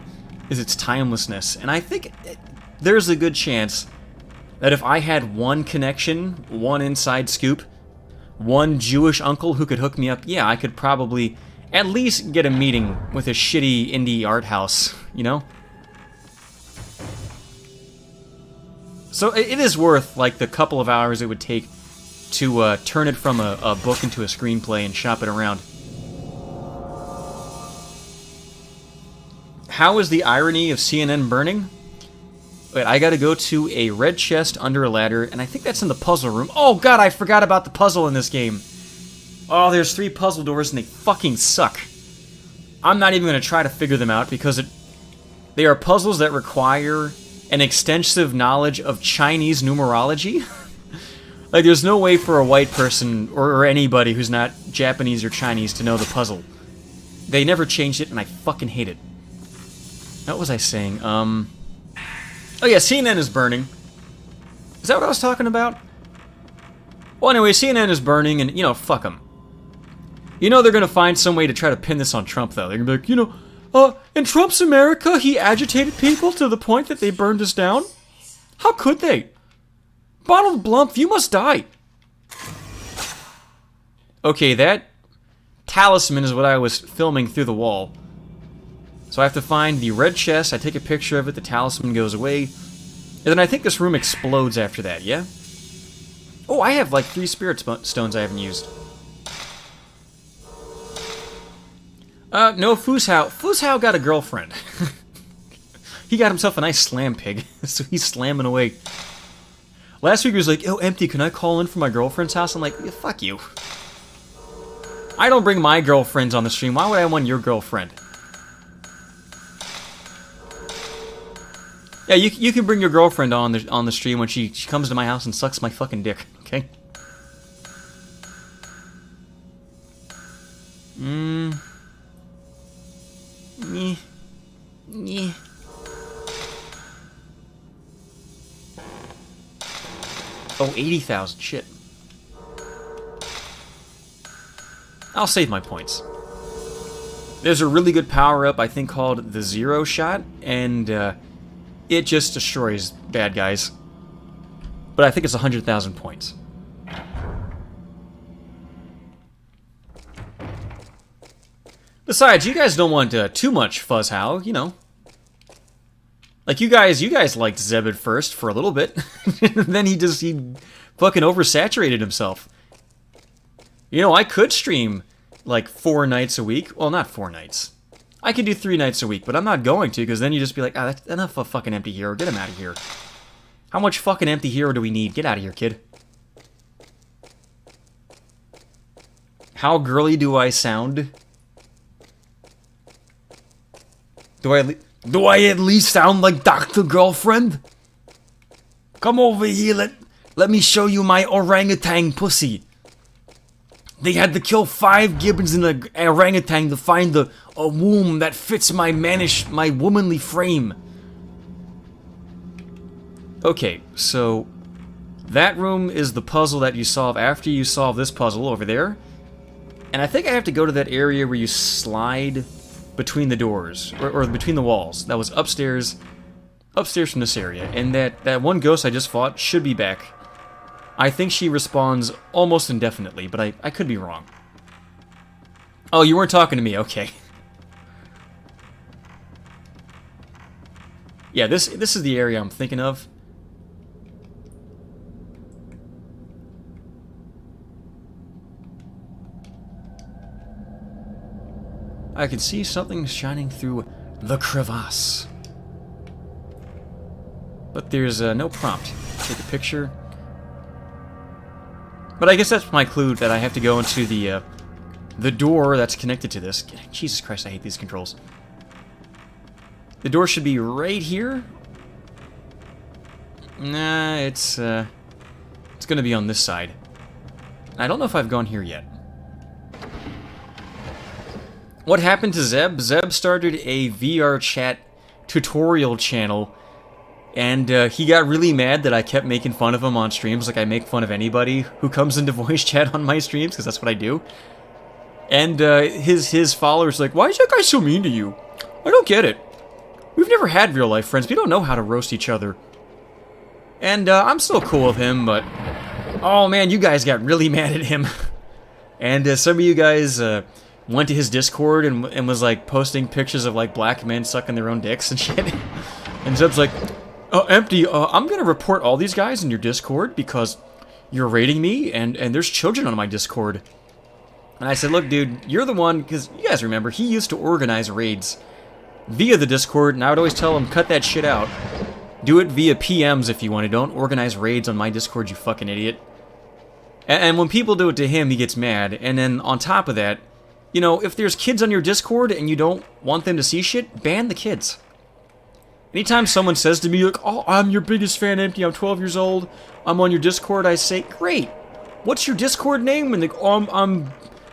is its timelessness. And I think there's a good chance that if I had one connection, one inside scoop, one Jewish uncle who could hook me up, yeah, I could probably at least get a meeting with a shitty indie art house, you know? So it is worth, like, the couple of hours it would take to turn it from a book into a screenplay and shop it around. How is the irony of CNN burning? Wait, I gotta go to a red chest under a ladder, and I think that's in the puzzle room. Oh god, I forgot about the puzzle in this game. Oh, there's 3 puzzle doors and they fucking suck. I'm not even gonna try to figure them out because they are puzzles that require an extensive knowledge of Chinese numerology. Like, there's no way for a white person or anybody who's not Japanese or Chinese to know the puzzle. They never changed it, and I fucking hate it. What was I saying? Oh yeah, CNN is burning. Is that what I was talking about? Well, anyway, CNN is burning, and, you know, fuck them. You know they're gonna find some way to try to pin this on Trump, though. They're gonna be like, you know, in Trump's America, he agitated people to the point that they burned us down? How could they? Donald Blump, you must die. Okay, that talisman is what I was filming through the wall. So I have to find the red chest, I take a picture of it, the talisman goes away, and then I think this room explodes after that, yeah? Oh, I have like 3 spirit stones I haven't used. No, Fuzhou got a girlfriend. He got himself a nice slam pig, so he's slamming away. Last week he was like, "Yo, Empty, can I call in from my girlfriend's house?" I'm like, yeah, fuck you. I don't bring my girlfriends on the stream. Why would I want your girlfriend? Yeah, you can bring your girlfriend on the stream when she comes to my house and sucks my fucking dick, okay? Yeah. Oh, 80,000, shit. I'll save my points. There's a really good power-up, I think, called the Zero Shot, and it just destroys bad guys. But I think it's 100,000 points. Besides, you guys don't want too much Fuzzhow, you know. Like, you guys liked Zeb at first for a little bit. Then he fucking oversaturated himself. You know, I could stream, like, 4 nights a week. Well, not 4 nights. I could do 3 nights a week, but I'm not going to, because then you just be like, ah, that's enough of fucking Emptyhero. Get him out of here. How much fucking Emptyhero do we need? Get out of here, kid. How girly do I sound? Do I at least sound like Dr. Girlfriend? Come over here, let me show you my orangutan pussy. They had to kill 5 gibbons in an orangutan to find a womb that fits my womanly frame. Okay, so that room is the puzzle that you solve after you solve this puzzle over there. And I think I have to go to that area where you slide between the doors, or between the walls. That was upstairs from this area. And that one ghost I just fought should be back. I think she respawns almost indefinitely, but I could be wrong. Oh, you weren't talking to me, okay. Yeah, this is the area I'm thinking of. I can see something shining through the crevasse. But there's no prompt. Take a picture. But I guess that's my clue that I have to go into the door that's connected to this. Jesus Christ, I hate these controls. The door should be right here. Nah, it's gonna be on this side. I don't know if I've gone here yet. What happened to Zeb? Zeb started a VR chat tutorial channel, and he got really mad that I kept making fun of him on streams, like I make fun of anybody who comes into voice chat on my streams, because that's what I do. And his followers are like, why is that guy so mean to you? I don't get it. We've never had real life friends. We don't know how to roast each other. And I'm still cool with him, but oh man, you guys got really mad at him. And some of you guys went to his Discord and was like posting pictures of like black men sucking their own dicks and shit. And Zeb's like, Empty, I'm gonna report all these guys in your Discord because you're raiding me and there's children on my Discord. And I said, look dude, you're the one, because you guys remember, he used to organize raids via the Discord, and I would always tell him, cut that shit out. Do it via PMs if you want to, don't organize raids on my Discord, you fucking idiot. And when people do it to him, he gets mad, and then on top of that, you know, if there's kids on your Discord and you don't want them to see shit, ban the kids. Anytime someone says to me, like, oh, I'm your biggest fan, Empty, I'm 12 years old, I'm on your Discord, I say, great. What's your Discord name? And they go, oh,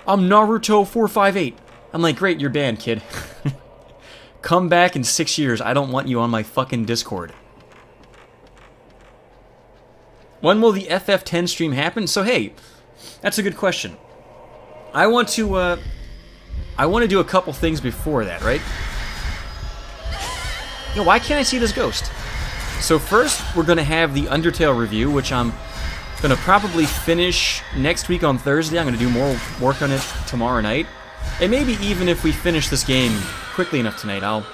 I'm Naruto458. I'm like, great, you're banned, kid. Come back in 6 years, I don't want you on my fucking Discord. When will the FF10 stream happen? So hey, that's a good question. I want to do a couple things before that, right? You know, why can't I see this ghost? So first, we're going to have the Undertale review, which I'm going to probably finish next week on Thursday. I'm going to do more work on it tomorrow night. And maybe even if we finish this game quickly enough tonight, I'll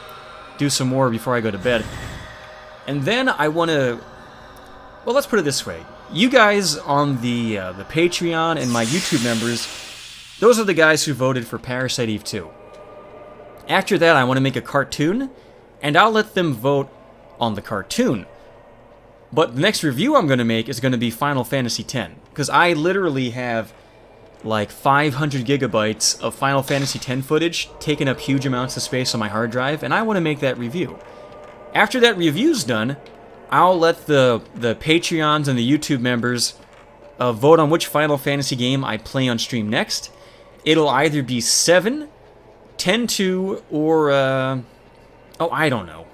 do some more before I go to bed. And then I want to... Well, let's put it this way. You guys on the Patreon and my YouTube members, those are the guys who voted for Parasite Eve 2. After that, I want to make a cartoon, and I'll let them vote on the cartoon. But the next review I'm going to make is going to be Final Fantasy X, because I literally have like 500 gigabytes of Final Fantasy X footage taking up huge amounts of space on my hard drive, and I want to make that review. After that review's done, I'll let the Patreons and the YouTube members vote on which Final Fantasy game I play on stream next. It'll either be 7, 10-2, or, oh, I don't know.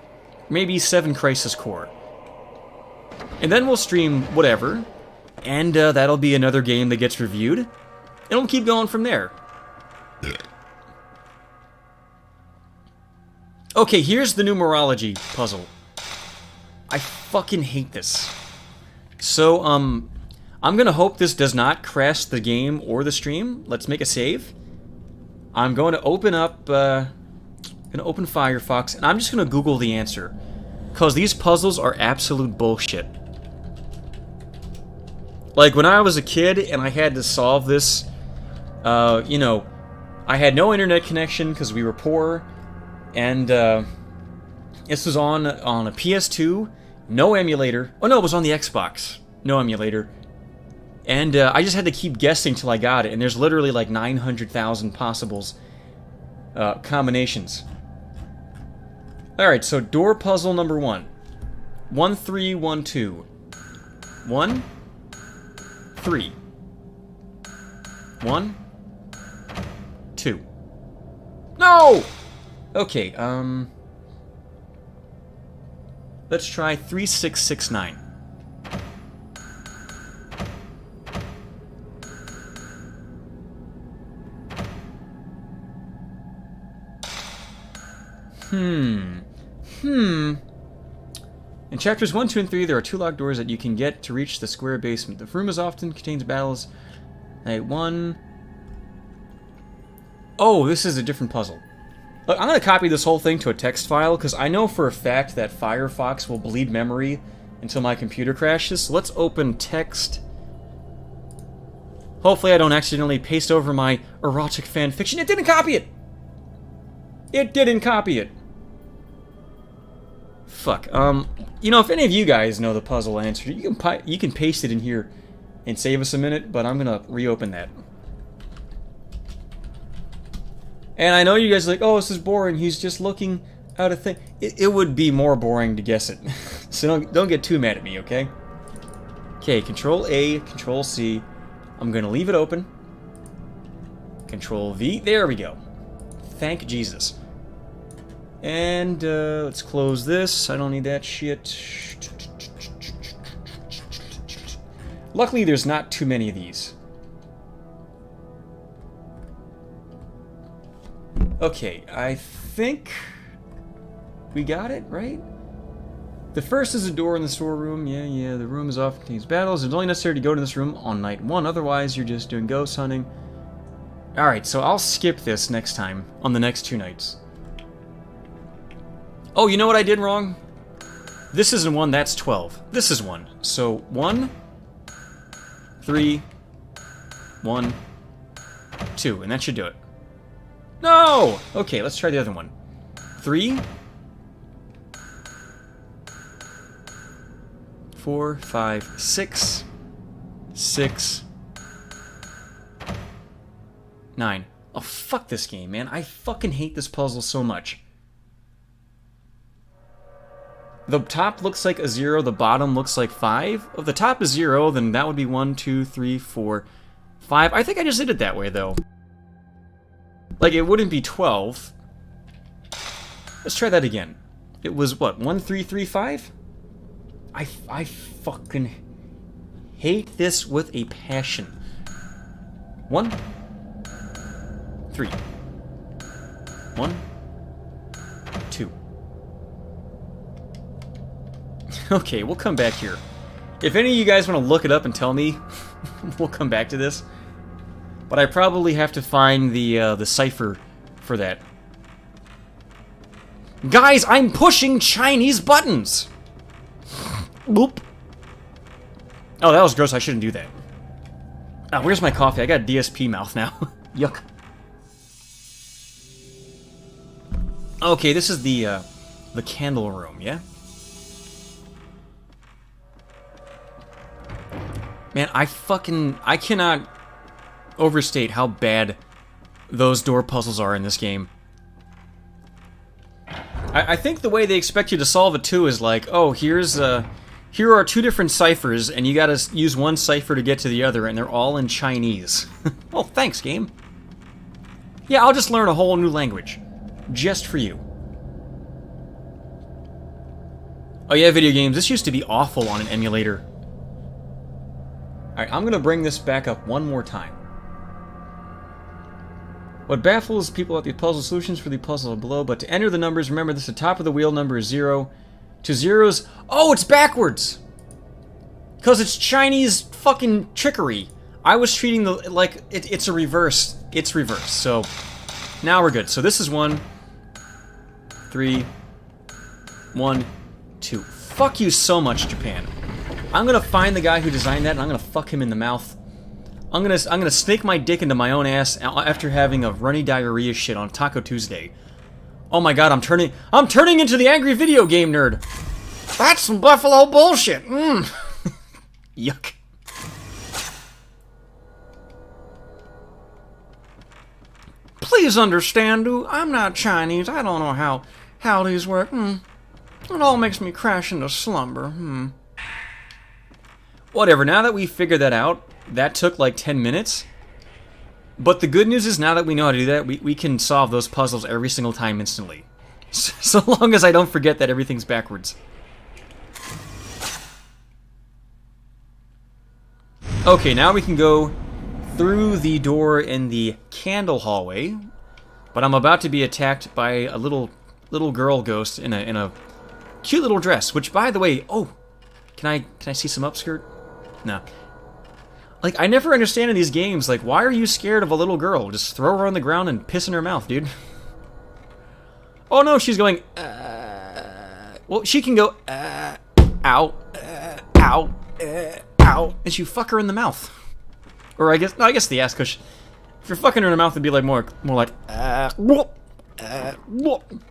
Maybe 7 Crisis Core. And then we'll stream whatever, and that'll be another game that gets reviewed, and we'll keep going from there. Okay, here's the numerology puzzle. I fucking hate this. So, I'm gonna hope this does not crash the game or the stream. Let's make a save. I'm going to open up, gonna open Firefox, and I'm just gonna Google the answer. Because these puzzles are absolute bullshit. Like, when I was a kid and I had to solve this, you know, I had no internet connection because we were poor, and this was on a PS2, no emulator. Oh no, it was on the Xbox, no emulator. And I just had to keep guessing till I got it, and there's literally like 900,000 possibles, combinations. Alright, so door puzzle number 1. 1312. 1, 3. 1, 2. No! Okay, let's try 3669. In chapters 1, 2, and 3, there are 2 locked doors that you can get to reach the square basement. The room is often contains battles. One. Oh, this is a different puzzle. Look, I'm going to copy this whole thing to a text file, because I know for a fact that Firefox will bleed memory until my computer crashes. So let's open text. Hopefully I don't accidentally paste over my erotic fan fiction. It didn't copy it! It didn't copy it! Fuck. You know, if any of you guys know the puzzle answer, you can paste it in here and save us a minute, but I'm gonna reopen that. And I know you guys are like, oh, this is boring, he's just looking out a thing. It would be more boring to guess it. So don't get too mad at me, okay? Okay, Control A, Control C. I'm gonna leave it open. Control V. There we go. Thank Jesus. And let's close this. I don't need that shit. Luckily, there's not too many of these. Okay, I think we got it, right? The first is a door in the storeroom. Yeah, the room is often contains battles. It's only necessary to go to this room on night 1, otherwise you're just doing ghost hunting. Alright, so I'll skip this next time, on the next 2 nights. Oh, you know what I did wrong? This isn't 1, that's 12. This is 1. So, 1, 3, 1, 2, and that should do it. No! Okay, let's try the other one. 3, 4, 5, 6, 6, 9. Oh, fuck this game, man. I fucking hate this puzzle so much. The top looks like a 0, the bottom looks like 5. If the top is 0, then that would be 1, 2, 3, 4, 5. I think I just did it that way, though. Like, it wouldn't be 12. Let's try that again. It was, what, 1, 3, 3, 5? I fucking hate this with a passion. 1, 3. 1, 2. Okay, we'll come back here. If any of you guys want to look it up and tell me, we'll come back to this. But I probably have to find the cipher for that. Guys, I'm pushing Chinese buttons! Boop. Oh, that was gross. I shouldn't do that. Ah, where's my coffee? I got DSP mouth now. Yuck. Okay, this is the the candle room, yeah? Man, I cannot overstate how bad those door puzzles are in this game. I think the way they expect you to solve it too is like, oh, here are two different ciphers, and you gotta use one cipher to get to the other, and they're all in Chinese. Oh, thanks, game. Yeah, I'll just learn a whole new language. Just for you. Oh yeah, video games, this used to be awful on an emulator. Alright, I'm gonna bring this back up one more time. What baffles people at the puzzle solutions for the puzzle below, but to enter the numbers, remember this, the top of the wheel number is 0. To zeros... Oh, it's backwards! Because it's Chinese fucking trickery. I was treating the... like, it's a reverse. It's reverse, so... Now we're good. So this is 1, 3, 1, 2. Fuck you so much, Japan. I'm gonna find the guy who designed that, and I'm gonna fuck him in the mouth. I'm gonna snake my dick into my own ass after having a runny diarrhea shit on Taco Tuesday. Oh my god, I'm turning into the angry video game nerd. That's some buffalo bullshit. Yuck. Please understand, I'm not Chinese. I don't know how these work. It all makes me crash into slumber. Whatever, now that we figured that out, that took like 10 minutes. But the good news is now that we know how to do that, we can solve those puzzles every single time instantly. So long as I don't forget that everything's backwards. Okay, now we can go through the door in the candle hallway. But I'm about to be attacked by a little girl ghost in a cute little dress. Which, by the way, oh, can I see some upskirt? No. Like, I never understand in these games, like, why are you scared of a little girl? Just throw her on the ground and piss in her mouth, dude. Oh no, she's going, well, she can go, ow, ow, ow, and you fuck her in the mouth. Or I guess the ass, cause if you're fucking her in the mouth, it'd be like more like, whoop, whoop.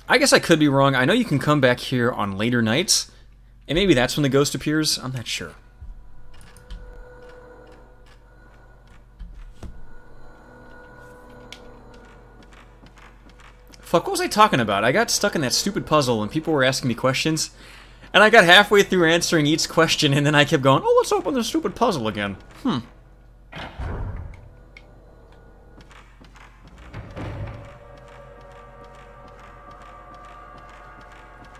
I guess I could be wrong. I know you can come back here on later nights, and maybe that's when the ghost appears. I'm not sure. Fuck, what was I talking about? I got stuck in that stupid puzzle, and people were asking me questions, and I got halfway through answering each question, and then I kept going, oh, let's open the stupid puzzle again.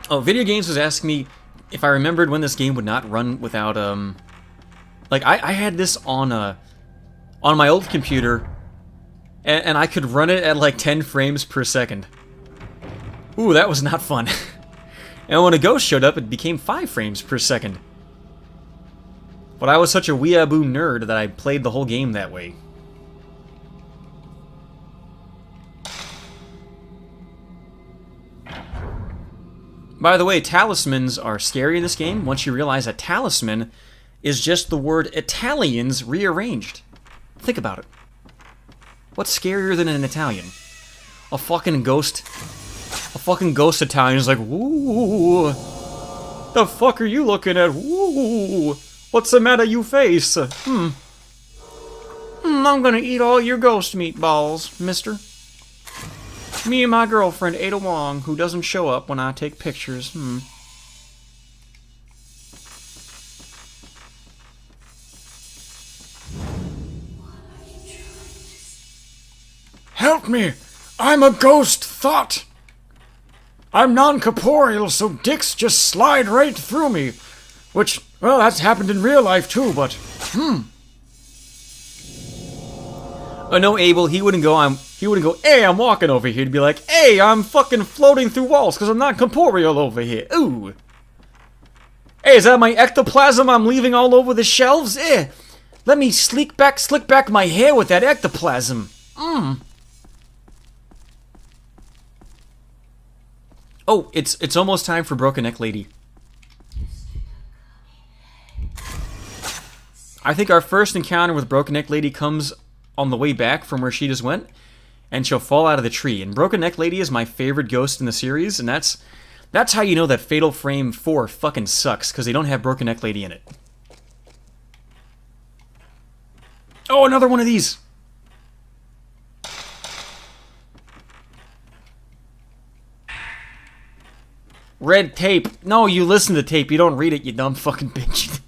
Oh, Video Games was asking me if I remembered when this game would not run without, like, I had this on my old computer, and I could run it at, like, 10 frames per second. Ooh, that was not fun. And when a ghost showed up, it became 5 frames per second. But I was such a weeaboo nerd that I played the whole game that way. By the way, talismans are scary in this game once you realize a talisman is just the word Italians rearranged. Think about it. What's scarier than an Italian? A fucking ghost Italian is like, ooh, the fuck are you looking at? Ooh, what's the matter you face? I'm gonna eat all your ghost meatballs, mister. Me and my girlfriend, Ada Wong, who doesn't show up when I take pictures. Help me! I'm a ghost thought! I'm non-corporeal, so dicks just slide right through me. Which, well, that's happened in real life too, but, Oh no, Abel, he wouldn't go, hey, I'm walking over here. He'd be like, hey, I'm fucking floating through walls because I'm not corporeal over here. Ooh. Hey, is that my ectoplasm I'm leaving all over the shelves? Let me slick back my hair with that ectoplasm. Oh, it's almost time for Broken Neck Lady. I think our first encounter with Broken Neck Lady comes on the way back from where she just went, and she'll fall out of the tree. And Broken Neck Lady is my favorite ghost in the series, and that's how you know that Fatal Frame 4 fucking sucks, because they don't have Broken Neck Lady in it. Oh, another one of these! Red tape. No, you listen to tape, you don't read it, you dumb fucking bitch.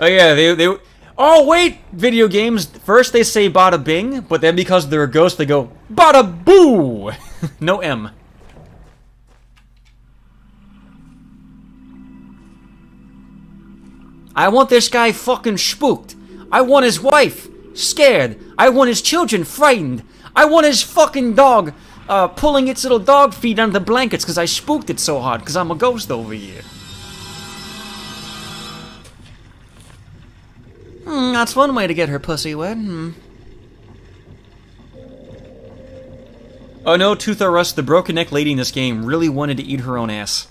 Oh yeah, they... Oh wait! Video games, first they say bada bing, but then because they're a ghost they go bada boo! No M. I want this guy fucking spooked. I want his wife scared. I want his children frightened. I want his fucking dog pulling its little dog feet under the blankets because I spooked it so hard because I'm a ghost over here. That's one way to get her pussy wet. Oh no, Tooth or Rust, the Broken Neck Lady in this game really wanted to eat her own ass.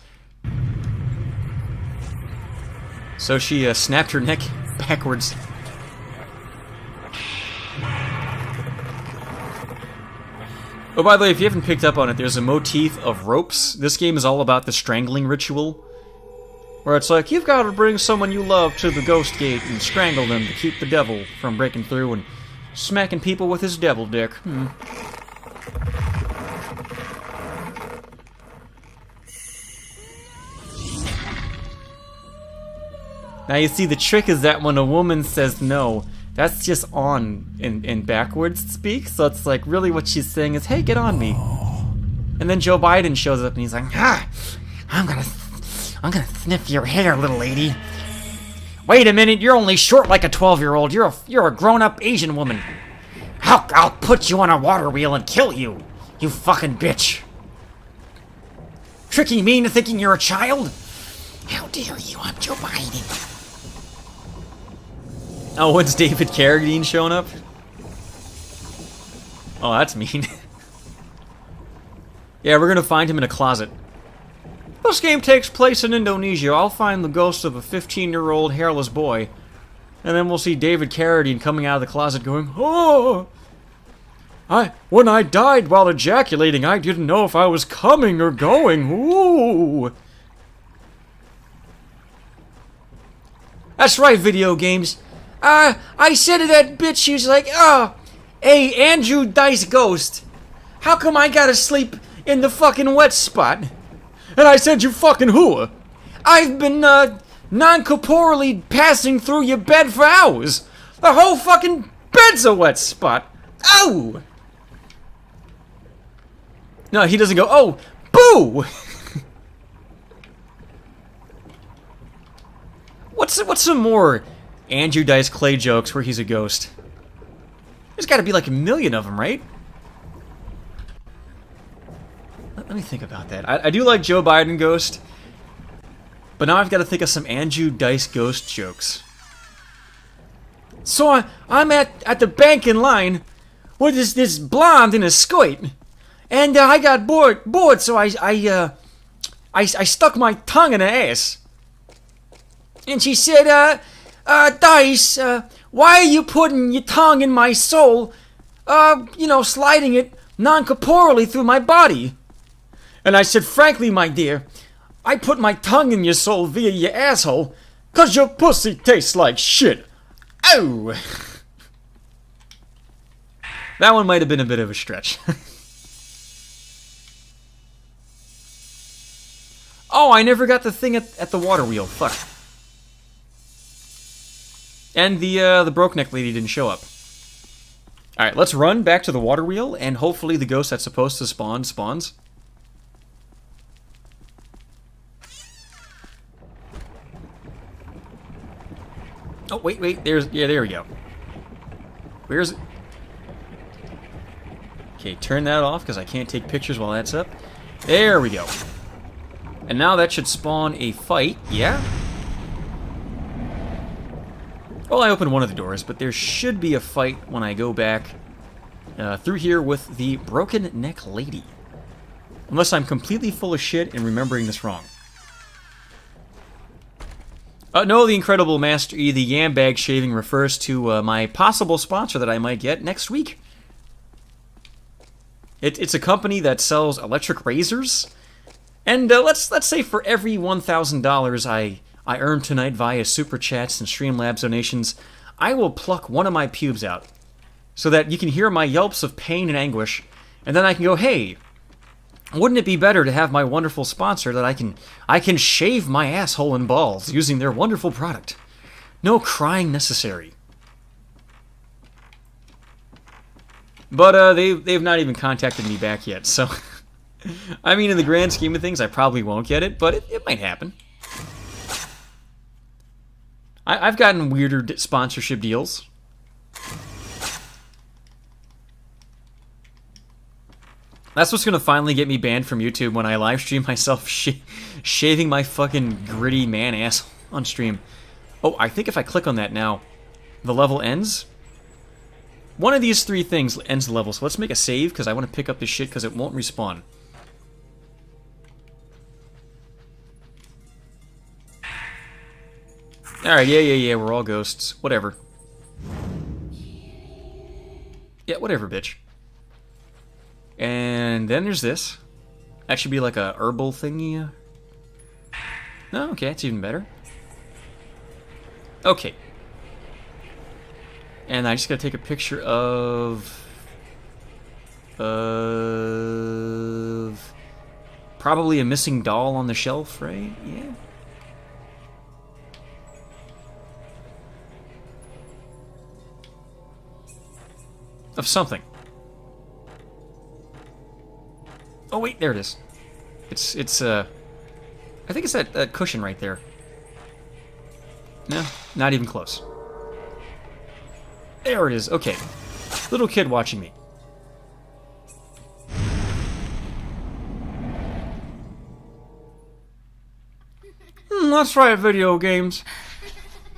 So she snapped her neck backwards. Oh, by the way, if you haven't picked up on it, there's a motif of ropes. This game is all about the strangling ritual. Where it's like, you've got to bring someone you love to the ghost gate and strangle them to keep the devil from breaking through and smacking people with his devil dick. Now you see, the trick is that when a woman says no, that's just on in backwards speak, so it's like really what she's saying is, hey, get on me. And then Joe Biden shows up and he's like, I'm gonna sniff your hair, little lady. Wait a minute, you're only short like a 12-year-old. You're a grown-up Asian woman. I'll put you on a water wheel and kill you, you fucking bitch. Tricking me into thinking you're a child? How dare you, I'm Joe Biden. Oh, when's David Carradine showing up? Oh, that's mean. Yeah, we're gonna find him in a closet. This game takes place in Indonesia. I'll find the ghost of a 15-year-old hairless boy. And then we'll see David Carradine coming out of the closet going, oh! When I died while ejaculating, I didn't know if I was coming or going. Ooh! That's right, video games. I said to that bitch, she was like, hey, Andrew Dice Ghost, how come I gotta sleep in the fucking wet spot? And I said, you fucking who? I've been, non-corporally passing through your bed for hours. The whole fucking bed's a wet spot. Oh! No, he doesn't go, oh, boo! What's some more Andrew Dice Clay jokes where he's a ghost? There's gotta be like a million of them, right? Let me think about that. I do like Joe Biden Ghost, but now I've got to think of some Andrew Dice Ghost jokes. So I'm at the bank in line with this blonde in a skirt, and I got bored, so I stuck my tongue in her ass. And she said, Dice, why are you putting your tongue in my soul, sliding it non-corporally through my body? And I said, frankly, my dear, I put my tongue in your soul via your asshole, 'cause your pussy tastes like shit. Oh! That one might have been a bit of a stretch. Oh, I never got the thing at the water wheel. Fuck. And the broke neck lady didn't show up. Alright, let's run back to the water wheel, and hopefully the ghost that's supposed to spawn spawns. Oh, wait, there we go. Where's it? Okay, turn that off, because I can't take pictures while that's up. There we go. And now that should spawn a fight, yeah? Well, I opened one of the doors, but there should be a fight when I go back through here with the Broken Neck Lady. Unless I'm completely full of shit and remembering this wrong. No, the Incredible Master E, the Yambag shaving refers to my possible sponsor that I might get next week. It's a company that sells electric razors, and let's say for every $1,000 I earn tonight via super chats and Streamlabs donations, I will pluck one of my pubes out, so that you can hear my yelps of pain and anguish, and then I can go, hey, wouldn't it be better to have my wonderful sponsor that I can shave my asshole and balls using their wonderful product? No crying necessary. But they've not even contacted me back yet, so I mean, in the grand scheme of things, I probably won't get it, but it might happen. I've gotten weirder sponsorship deals. That's what's gonna finally get me banned from YouTube when I live stream myself shaving my fucking gritty man ass on stream. Oh, I think if I click on that now, the level ends. One of these three things ends the level, so let's make a save, because I want to pick up this shit, because it won't respawn. Alright, yeah, we're all ghosts. Whatever. Yeah, whatever, bitch. And then there's this. That should be like a herbal thingy. No, okay, that's even better. Okay. And I just gotta take a picture of probably a missing doll on the shelf, right? Yeah. Of something. Oh wait, there it is. It's I think it's that cushion right there. No, not even close. There it is. Okay. Little kid watching me. That's right, video games.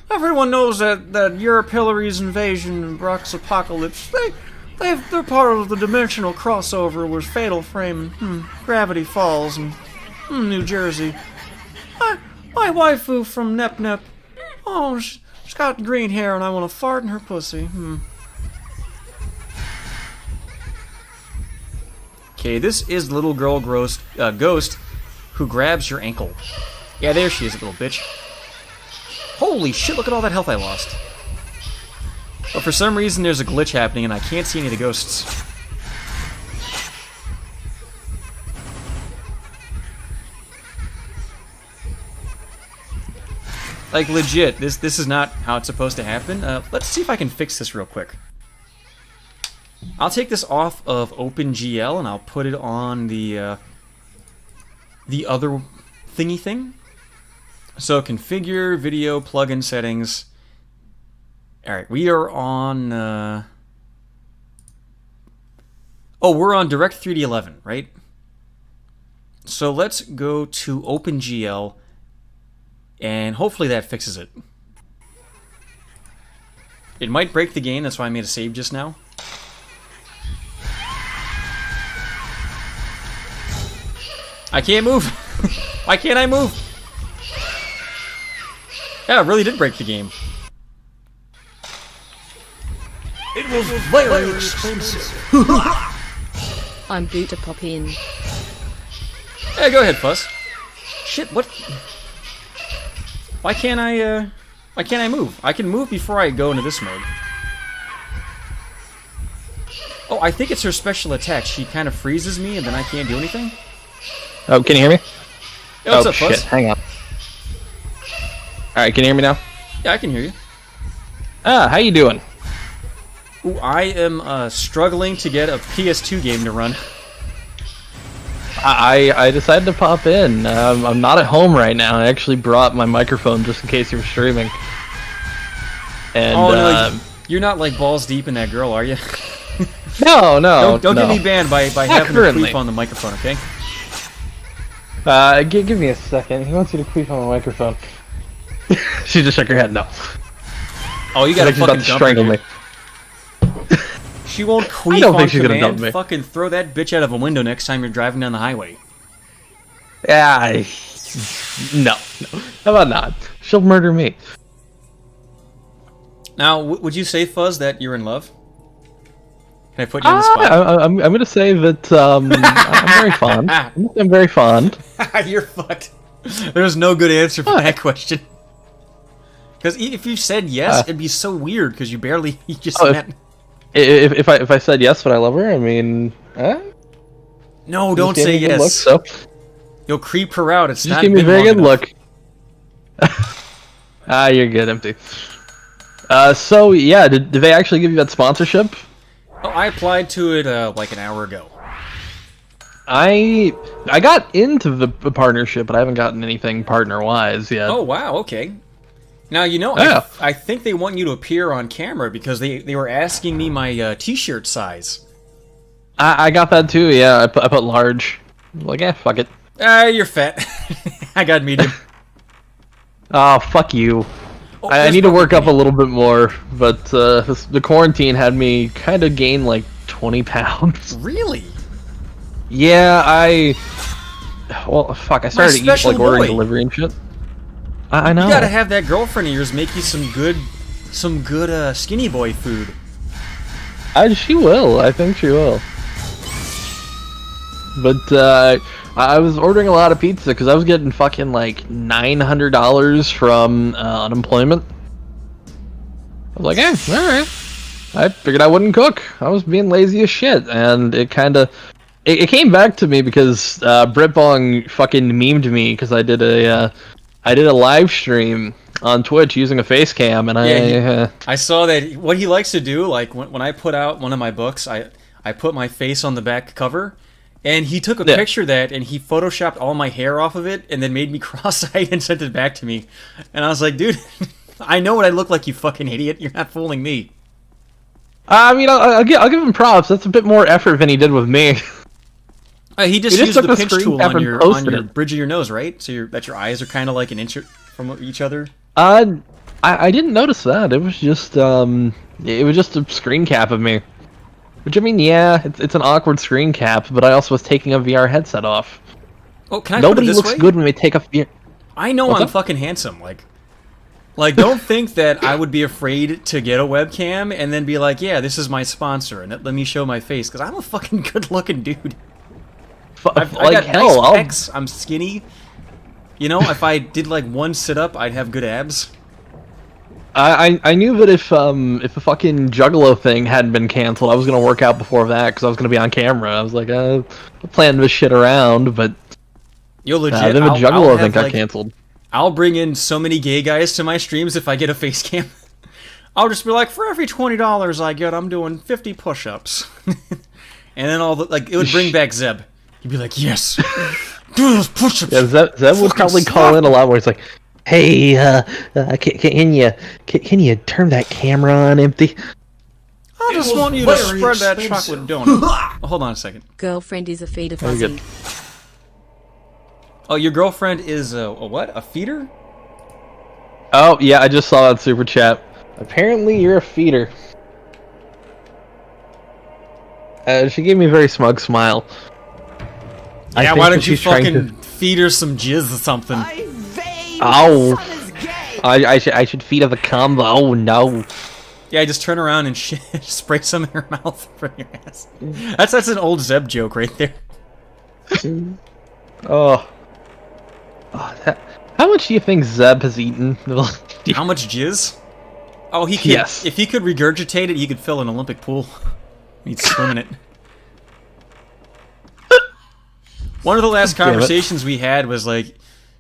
Everyone knows that Europe Hillary's invasion and Brock's apocalypse, they're part of the dimensional crossover with Fatal Frame and Gravity Falls and New Jersey. My waifu from Nep Nep. Oh, she's got green hair and I want to fart in her pussy. Okay, this is the little girl ghost who grabs your ankle. Yeah, there she is, little bitch. Holy shit, look at all that health I lost. But for some reason there's a glitch happening and I can't see any of the ghosts. Like, legit, this is not how it's supposed to happen. Let's see if I can fix this real quick. I'll take this off of OpenGL and I'll put it on the other thingy thing. So configure video plugin settings. Alright, we are on we're on Direct 3D11, right? So let's go to OpenGL and hopefully that fixes it. It might break the game, that's why I made a save just now. I can't move! Why can't I move? Yeah, it really did break the game. It was very expensive. I'm due to pop in. Yeah, go ahead, Fuss. Shit, what? Why can't I move? I can move before I go into this mode. Oh, I think it's her special attack. She kind of freezes me and then I can't do anything. Oh, can you hear me? Hey, what's oh, up, Fuss? Shit, hang on. Alright, can you hear me now? Yeah, I can hear you. Ah, how you doing? Ooh, I am struggling to get a PS2 game to run. I decided to pop in. I'm not at home right now. I actually brought my microphone just in case you were streaming. And, oh, no, you're not like balls deep in that girl, are you? No, no. Don't no. get me banned by having to queef on the microphone, okay? Give me a second. He wants you to queef on the microphone. She just shook her head. No. Oh, you gotta she's about to strangle me. She won't queef on command. Fucking throw that bitch out of a window next time you're driving down the highway. Yeah, No. How about not? She'll murder me. Now, would you say, Fuzz, that you're in love? Can I put you on the spot? I'm gonna say that I'm very fond. I'm very fond. You're fucked. There's no good answer for that question. Because if you said yes, it'd be so weird. Because you just met. If I said yes, would I love her? I mean, no, don't say yes. Look, so. You'll creep her out. It's Just not give me a very good enough. look. You're good, Empty. So yeah, did they actually give you that sponsorship? Oh, I applied to it like an hour ago. I got into the partnership, but I haven't gotten anything partner-wise yet. Oh wow, okay. Now you know, Yeah. I think they want you to appear on camera because they were asking me my T-shirt size. I got that too. Yeah, I put large. I'm like, fuck it. You're fat. I got medium. Oh, fuck you. Oh, I need to work up a little bit more, but the quarantine had me kind of gain like 20 pounds. Really? Yeah, well, fuck, I started to eat special like ordering boy. delivery and shit. I know. You gotta have that girlfriend of yours make you some good skinny boy food. She will. I think she will. But I was ordering a lot of pizza because I was getting fucking like $900 from unemployment. I was like, alright. I figured I wouldn't cook. I was being lazy as shit, and it kind of it came back to me because Britbong fucking memed me because I did a live stream on Twitch using a face cam, and I saw that. What he likes to do, like when I put out one of my books, I put my face on the back cover. And he took a picture of that, and he photoshopped all my hair off of it, and then made me cross-eyed and sent it back to me. And I was like, dude, I know what I look like, you fucking idiot. You're not fooling me. I mean, I'll give him props. That's a bit more effort than he did with me. He just used took the a pinch screen tool cap on and your posted it. bridge of your nose, right? So that your eyes are kind of like an inch from each other. I didn't notice that. It was just a screen cap of me. Which, I mean, yeah, it's an awkward screen cap, but I also was taking a VR headset off. Oh, can I Nobody put it this looks way? good when they take a VR... I know What's I'm up? fucking handsome. Like, don't think that I would be afraid to get a webcam and then be like, yeah, this is my sponsor, and let me show my face, because I'm a fucking good-looking dude. I got hell, nice pecs, I'm skinny. You know, if I did, like, one sit-up, I'd have good abs. I knew that if a fucking Juggalo thing hadn't been canceled, I was gonna work out before that because I was gonna be on camera. I was like, I'm planning this shit around, but Yo, legit, then the I'll Juggalo have, thing got like, canceled. I'll bring in so many gay guys to my streams if I get a face cam. I'll just be like, for every $20 I get, I'm doing 50 push-ups. And then it would bring back Zeb. He'd be like, yes, do those push-ups. Yeah, Zeb would probably call in a lot more. He's like, hey, can you turn that camera on, Empty? I just want you to spread that chocolate donut. Oh, hold on a second. Girlfriend is a feeder Very fuzzy. good. Oh, your girlfriend is a what? A feeder? Oh, yeah, I just saw that super chat. Apparently you're a feeder. She gave me a very smug smile. Yeah, why don't you fucking feed her some jizz or something? Oh, I should feed her the cum. Oh no. Yeah, just turn around and spray some in her mouth from your ass. That's an old Zeb joke right there. Oh, how much do you think Zeb has eaten? How much jizz? Oh, he could. Yes. If he could regurgitate it, he could fill an Olympic pool. He'd swim in it. One of the last conversations we had was like, he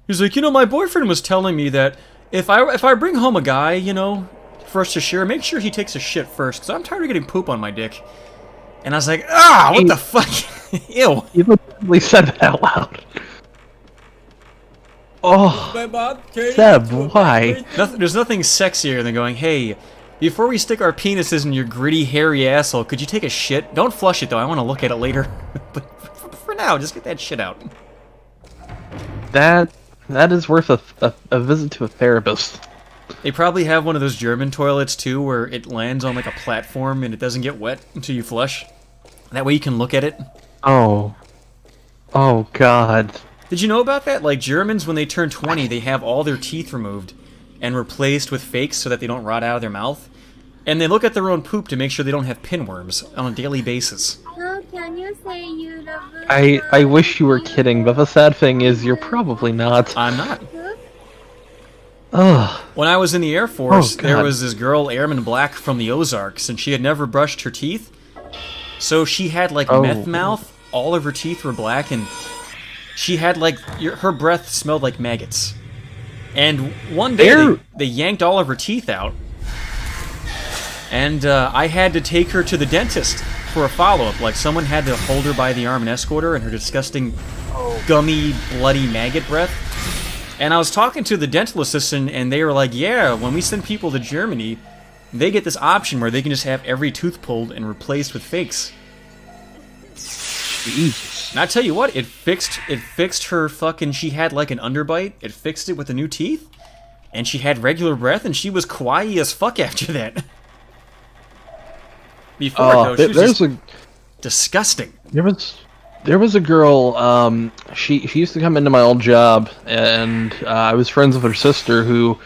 was like, my boyfriend was telling me that if I bring home a guy, for us to share, make sure he takes a shit first, because I'm tired of getting poop on my dick. And I was like, what the fuck? Ew. You literally said that out loud. Oh, Zeb, why? There's nothing sexier than going, hey, before we stick our penises in your gritty, hairy asshole, could you take a shit? Don't flush it, though. I want to look at it later. But for now, just get that shit out. That is worth a visit to a therapist. They probably have one of those German toilets, too, where it lands on, like, a platform and it doesn't get wet until you flush. That way you can look at it. Oh. Oh, God. Did you know about that? Like, Germans, when they turn 20, they have all their teeth removed and replaced with fakes so that they don't rot out of their mouth. And they look at their own poop to make sure they don't have pinworms on a daily basis. How can you say you love I wish you were kidding, but the sad thing is you're probably not. I'm not. Ugh. When I was in the Air Force, Oh, there God. was this girl, Airman Black, from the Ozarks, and she had never brushed her teeth. So she had, like, Oh. meth mouth. All of her teeth were black, and she had, like, her breath smelled like maggots. And one day, they yanked all of her teeth out. And I had to take her to the dentist for a follow-up. Like, someone had to hold her by the arm and escort her, and her disgusting, gummy, bloody maggot breath. And I was talking to the dental assistant, and they were like, yeah, when we send people to Germany, they get this option where they can just have every tooth pulled and replaced with fakes. Jesus. And I tell you what, it fixed her fucking, she had like an underbite, it fixed it with the new teeth, and she had regular breath, and she was kawaii as fuck after that. Before, though, she was just disgusting. There was a girl, she used to come into my old job, and I was friends with her sister, who,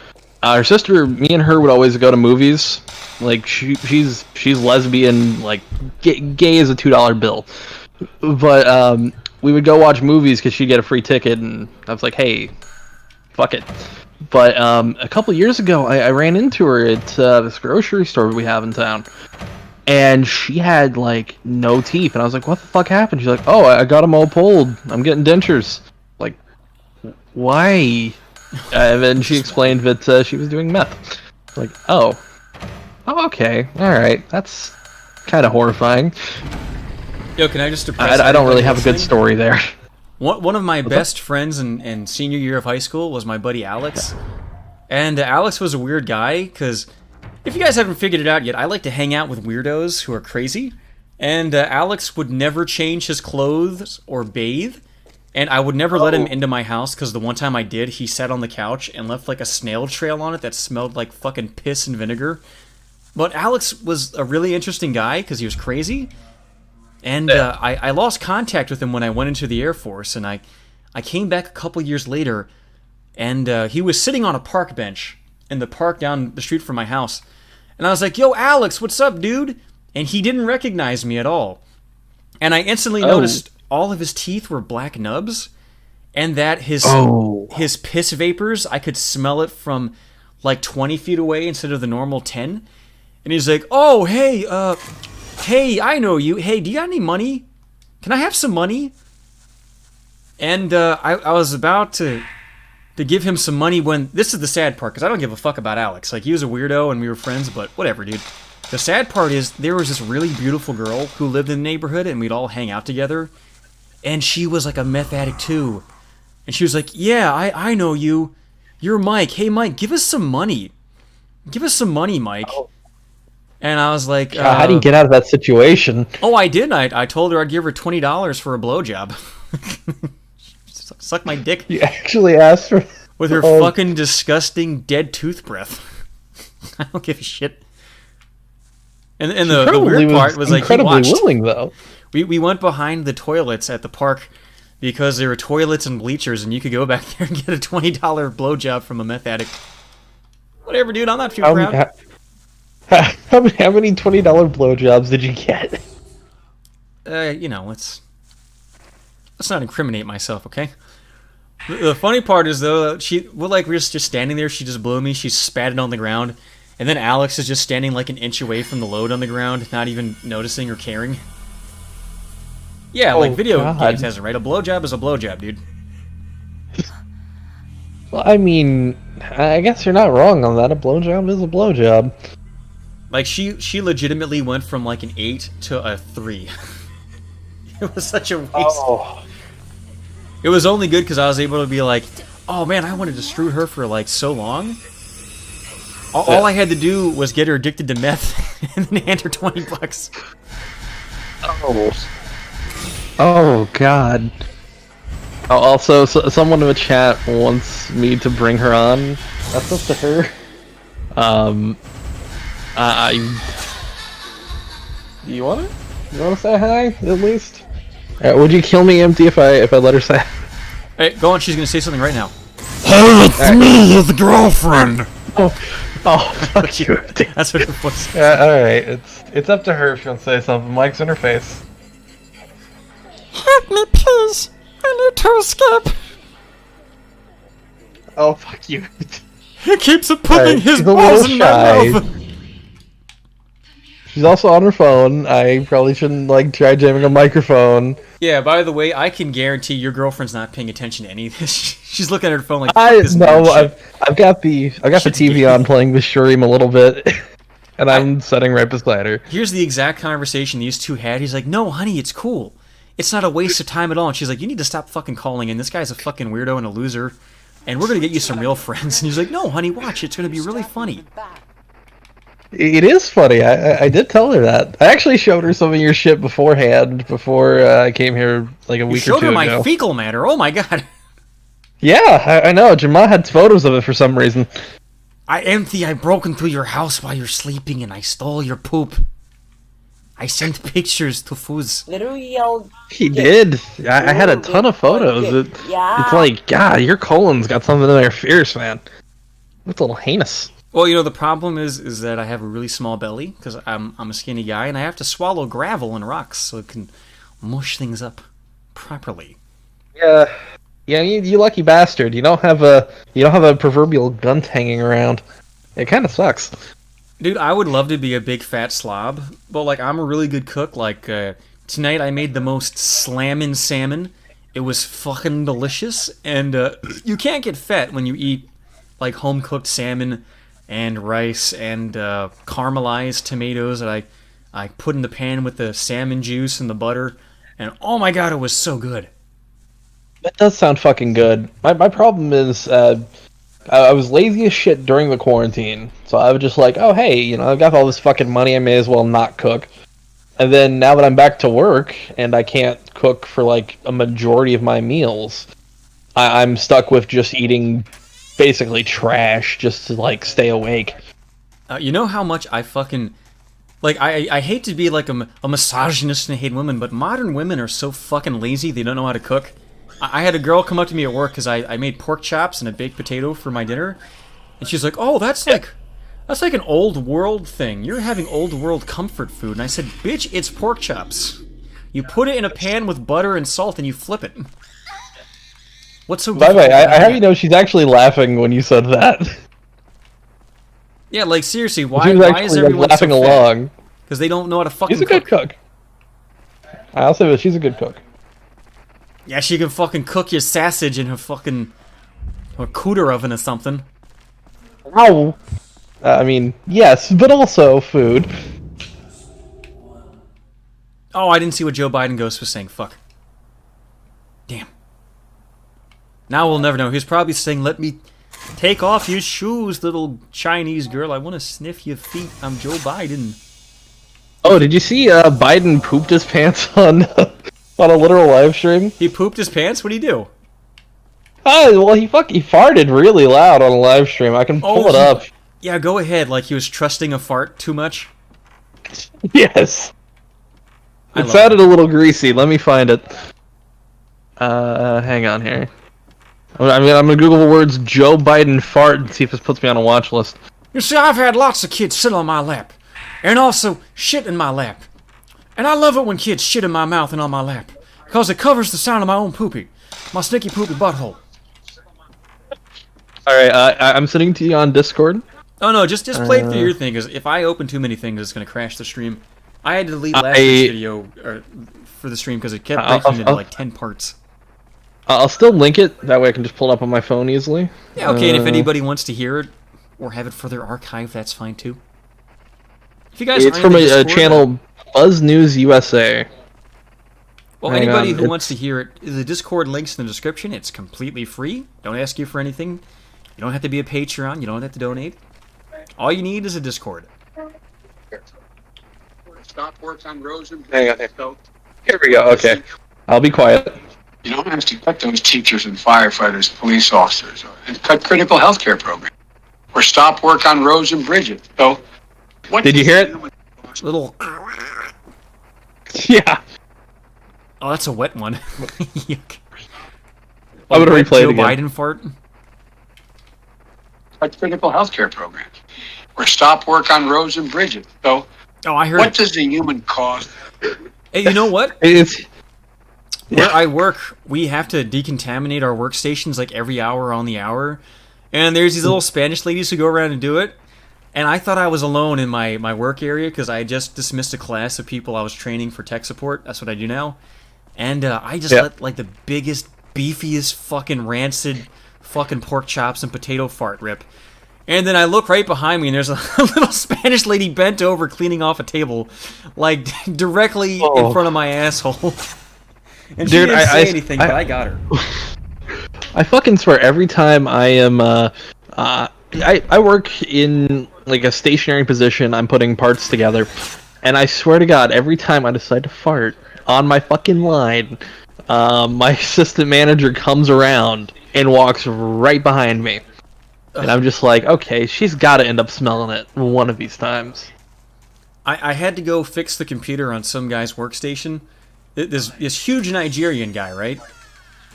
her sister, me and her would always go to movies. Like, she's lesbian, like, gay as a $2 bill. But, we would go watch movies because she'd get a free ticket, and I was like, hey, fuck it. But, a couple years ago, I ran into her at, this grocery store we have in town. And she had, like, no teeth. And I was like, what the fuck happened? She's like, oh, I got them all pulled. I'm getting dentures. Like, why? And then she explained that she was doing meth. Like, oh, okay. Alright. That's kind of horrifying. Yo, can I just depress I don't really have a listening? good story there. One of my best friends in senior year of high school was my buddy Alex. And Alex was a weird guy, because if you guys haven't figured it out yet, I like to hang out with weirdos who are crazy. And Alex would never change his clothes or bathe. And I would never let him into my house, because the one time I did, he sat on the couch and left like a snail trail on it that smelled like fucking piss and vinegar. But Alex was a really interesting guy, because he was crazy. And I lost contact with him when I went into the Air Force, and I came back a couple years later, and he was sitting on a park bench in the park down the street from my house. And I was like, yo, Alex, what's up, dude? And he didn't recognize me at all. And I instantly noticed all of his teeth were black nubs, and that his piss vapors, I could smell it from like 20 feet away instead of the normal 10. And he's like, oh, hey, I know you. Hey, do you got any money? Can I have some money? And I was about to give him some money when... This is the sad part, because I don't give a fuck about Alex. Like, he was a weirdo and we were friends, but whatever, dude. The sad part is, there was this really beautiful girl who lived in the neighborhood, and we'd all hang out together. And she was like a meth addict, too. And she was like, yeah, I know you. You're Mike. Hey, Mike, give us some money. Give us some money, Mike. And I was like... how do you get out of that situation? Oh, I did. I told her I'd give her $20 for a blowjob. Suck my dick. You actually asked for... With her fucking disgusting dead tooth breath. I don't give a shit. And the weird part was like, he watched. Willing, though. We went behind the toilets at the park because there were toilets and bleachers, and you could go back there and get a $20 blowjob from a meth addict. Whatever, dude. I'm not too proud. How many $20 blowjobs did you get? You know, let's not incriminate myself, okay? The funny part is, though, we're just standing there, she just blew me, she spat it on the ground, and then Alex is just standing like an inch away from the load on the ground, not even noticing or caring. Yeah, like video games has it, right? A blowjob is a blowjob, dude. Well, I mean, I guess you're not wrong on that. A blowjob is a blowjob. Like, she legitimately went from like an 8 to a 3. It was such a waste. Oh. It was only good because I was able to be like, oh man, I wanted to screw her for like so long. All I had to do was get her addicted to meth and then hand her $20. Oh god. Oh, also, someone in the chat wants me to bring her on. That's up to her. You want to say hi at least? Would you kill me, Empty, if I let her say? Hey, go on. She's gonna say something right now. Hey, it's me, his girlfriend. Oh, fuck you. That's what it was. Yeah, alright. It's up to her if she wants to say something. Mike's in her face. Help me, please. I need to escape. Oh, fuck you. He keeps putting Alright, his she's a balls little in shy. my mouth. She's also on her phone. I probably shouldn't, like, try jamming a microphone. Yeah. By the way, I can guarantee your girlfriend's not paying attention to any of this. She's looking at her phone like. I've got the Shit's TV gay. on playing the stream a little bit, and I'm sitting right beside her. Here's the exact conversation these two had. He's like, "No, honey, it's cool. It's not a waste of time at all." And she's like, "You need to stop fucking calling in. This guy's a fucking weirdo and a loser, and we're gonna get you some real friends." And he's like, "No, honey, watch. It's gonna be really funny." It is funny. I did tell her that. I actually showed her some of your shit beforehand, before I came here like a You week or showed two her my ago. fecal matter. Oh my god. Yeah, I know. Jamal had photos of it for some reason. I broke into your house while you're sleeping and I stole your poop. I sent pictures to Fuz. Little yellow He did. I had a ton of photos. It's like, God, your colon's got something in there fierce, man. It's a little heinous. Well, you know, the problem is that I have a really small belly, because I'm a skinny guy, and I have to swallow gravel and rocks so it can mush things up properly. Yeah, you lucky bastard. You don't have a proverbial gunt hanging around. It kind of sucks. Dude, I would love to be a big fat slob, but like I'm a really good cook. Like tonight, I made the most slammin' salmon. It was fucking delicious, and you can't get fat when you eat like home cooked salmon and rice and caramelized tomatoes that I put in the pan with the salmon juice and the butter, and oh my god, it was so good. That does sound fucking good. My problem is, I was lazy as shit during the quarantine, so I was just like, oh hey, you know, I've got all this fucking money, I may as well not cook. And then now that I'm back to work, and I can't cook for like a majority of my meals, I'm stuck with just eating basically trash just to like stay awake. You know how much I fucking... Like, I hate to be like a misogynist and hate women, but modern women are so fucking lazy they don't know how to cook. I had a girl come up to me at work because I made pork chops and a baked potato for my dinner, and she's like, "Oh, that's like an old world thing. You're having old world comfort food." And I said, "Bitch, it's pork chops. You put it in a pan with butter and salt and you flip it. What's so?" By the way, I have you know she's actually laughing when you said that. Yeah, like seriously, She why was is actually everyone laughing so along. Because they don't know how to fucking She's a good cook. I'll say that she's a good cook. Yeah, she can fucking cook your sausage in her fucking cooter oven or something. Ow! I mean, yes, but also food. Oh, I didn't see what Joe Biden Ghost was saying. Fuck. Damn. Now we'll never know. He's probably saying, "Let me take off your shoes, little Chinese girl. I want to sniff your feet. I'm Joe Biden." Oh, did you see Biden pooped his pants on on a literal live stream? He pooped his pants? What'd he do? Oh, well, he farted really loud on a live stream. I can pull it up. Yeah, go ahead. Like he was trusting a fart too much. Yes. I It love sounded a little greasy. Let me find it. Hang on here. I'm gonna Google the words Joe Biden fart and see if this puts me on a watch list. You see, I've had lots of kids sit on my lap, and also shit in my lap. And I love it when kids shit in my mouth and on my lap, because it covers the sound of my own poopy, my sticky poopy butthole. Alright, I'm sending to you on Discord. Oh no, just play through your thing, because if I open too many things, it's gonna crash the stream. I had to delete last week's video for the stream because it kept breaking into like 10 parts. I'll still link it. That way I can just pull it up on my phone easily. Yeah, okay, and if anybody wants to hear it or have it for their archive, that's fine too. If you guys it's aren't from in the a Discord, channel Buzz News USA. well, Hang anybody on, who wants to hear it, the Discord link's in the description. It's completely free. Don't ask you for anything. You don't have to be a Patreon. You don't have to donate. All you need is a Discord. Stop work on roads and Hang on. Here we go. Okay. I'll be quiet. You don't have to cut those teachers and firefighters, police officers, and cut critical health care programs, or stop work on roads and bridges. So, what Did you hear it? Little. Yeah. Oh, that's a wet one. Yuck. I'm gonna replay it Joe again. Biden fart. Like critical healthcare programs, or stop work on roads and bridges. So, Oh, I heard what it. does the human cost? Hey, you know what? It's Where I work, we have to decontaminate our workstations like every hour on the hour. And there's these little Spanish ladies who go around and do it. And I thought I was alone in my work area because I just dismissed a class of people I was training for tech support. That's what I do now. And I just let like the biggest, beefiest, fucking rancid fucking pork chops and potato fart rip. And then I look right behind me and there's a little Spanish lady bent over cleaning off a table, like directly in front of my asshole. And she didn't say anything, but I got her. I fucking swear, every time I am, I work in like a stationary position. I'm putting parts together, and I swear to God, every time I decide to fart on my fucking line, my assistant manager comes around and walks right behind me, and I'm just like, okay, she's got to end up smelling it one of these times. I had to go fix the computer on some guy's workstation. This huge Nigerian guy, right?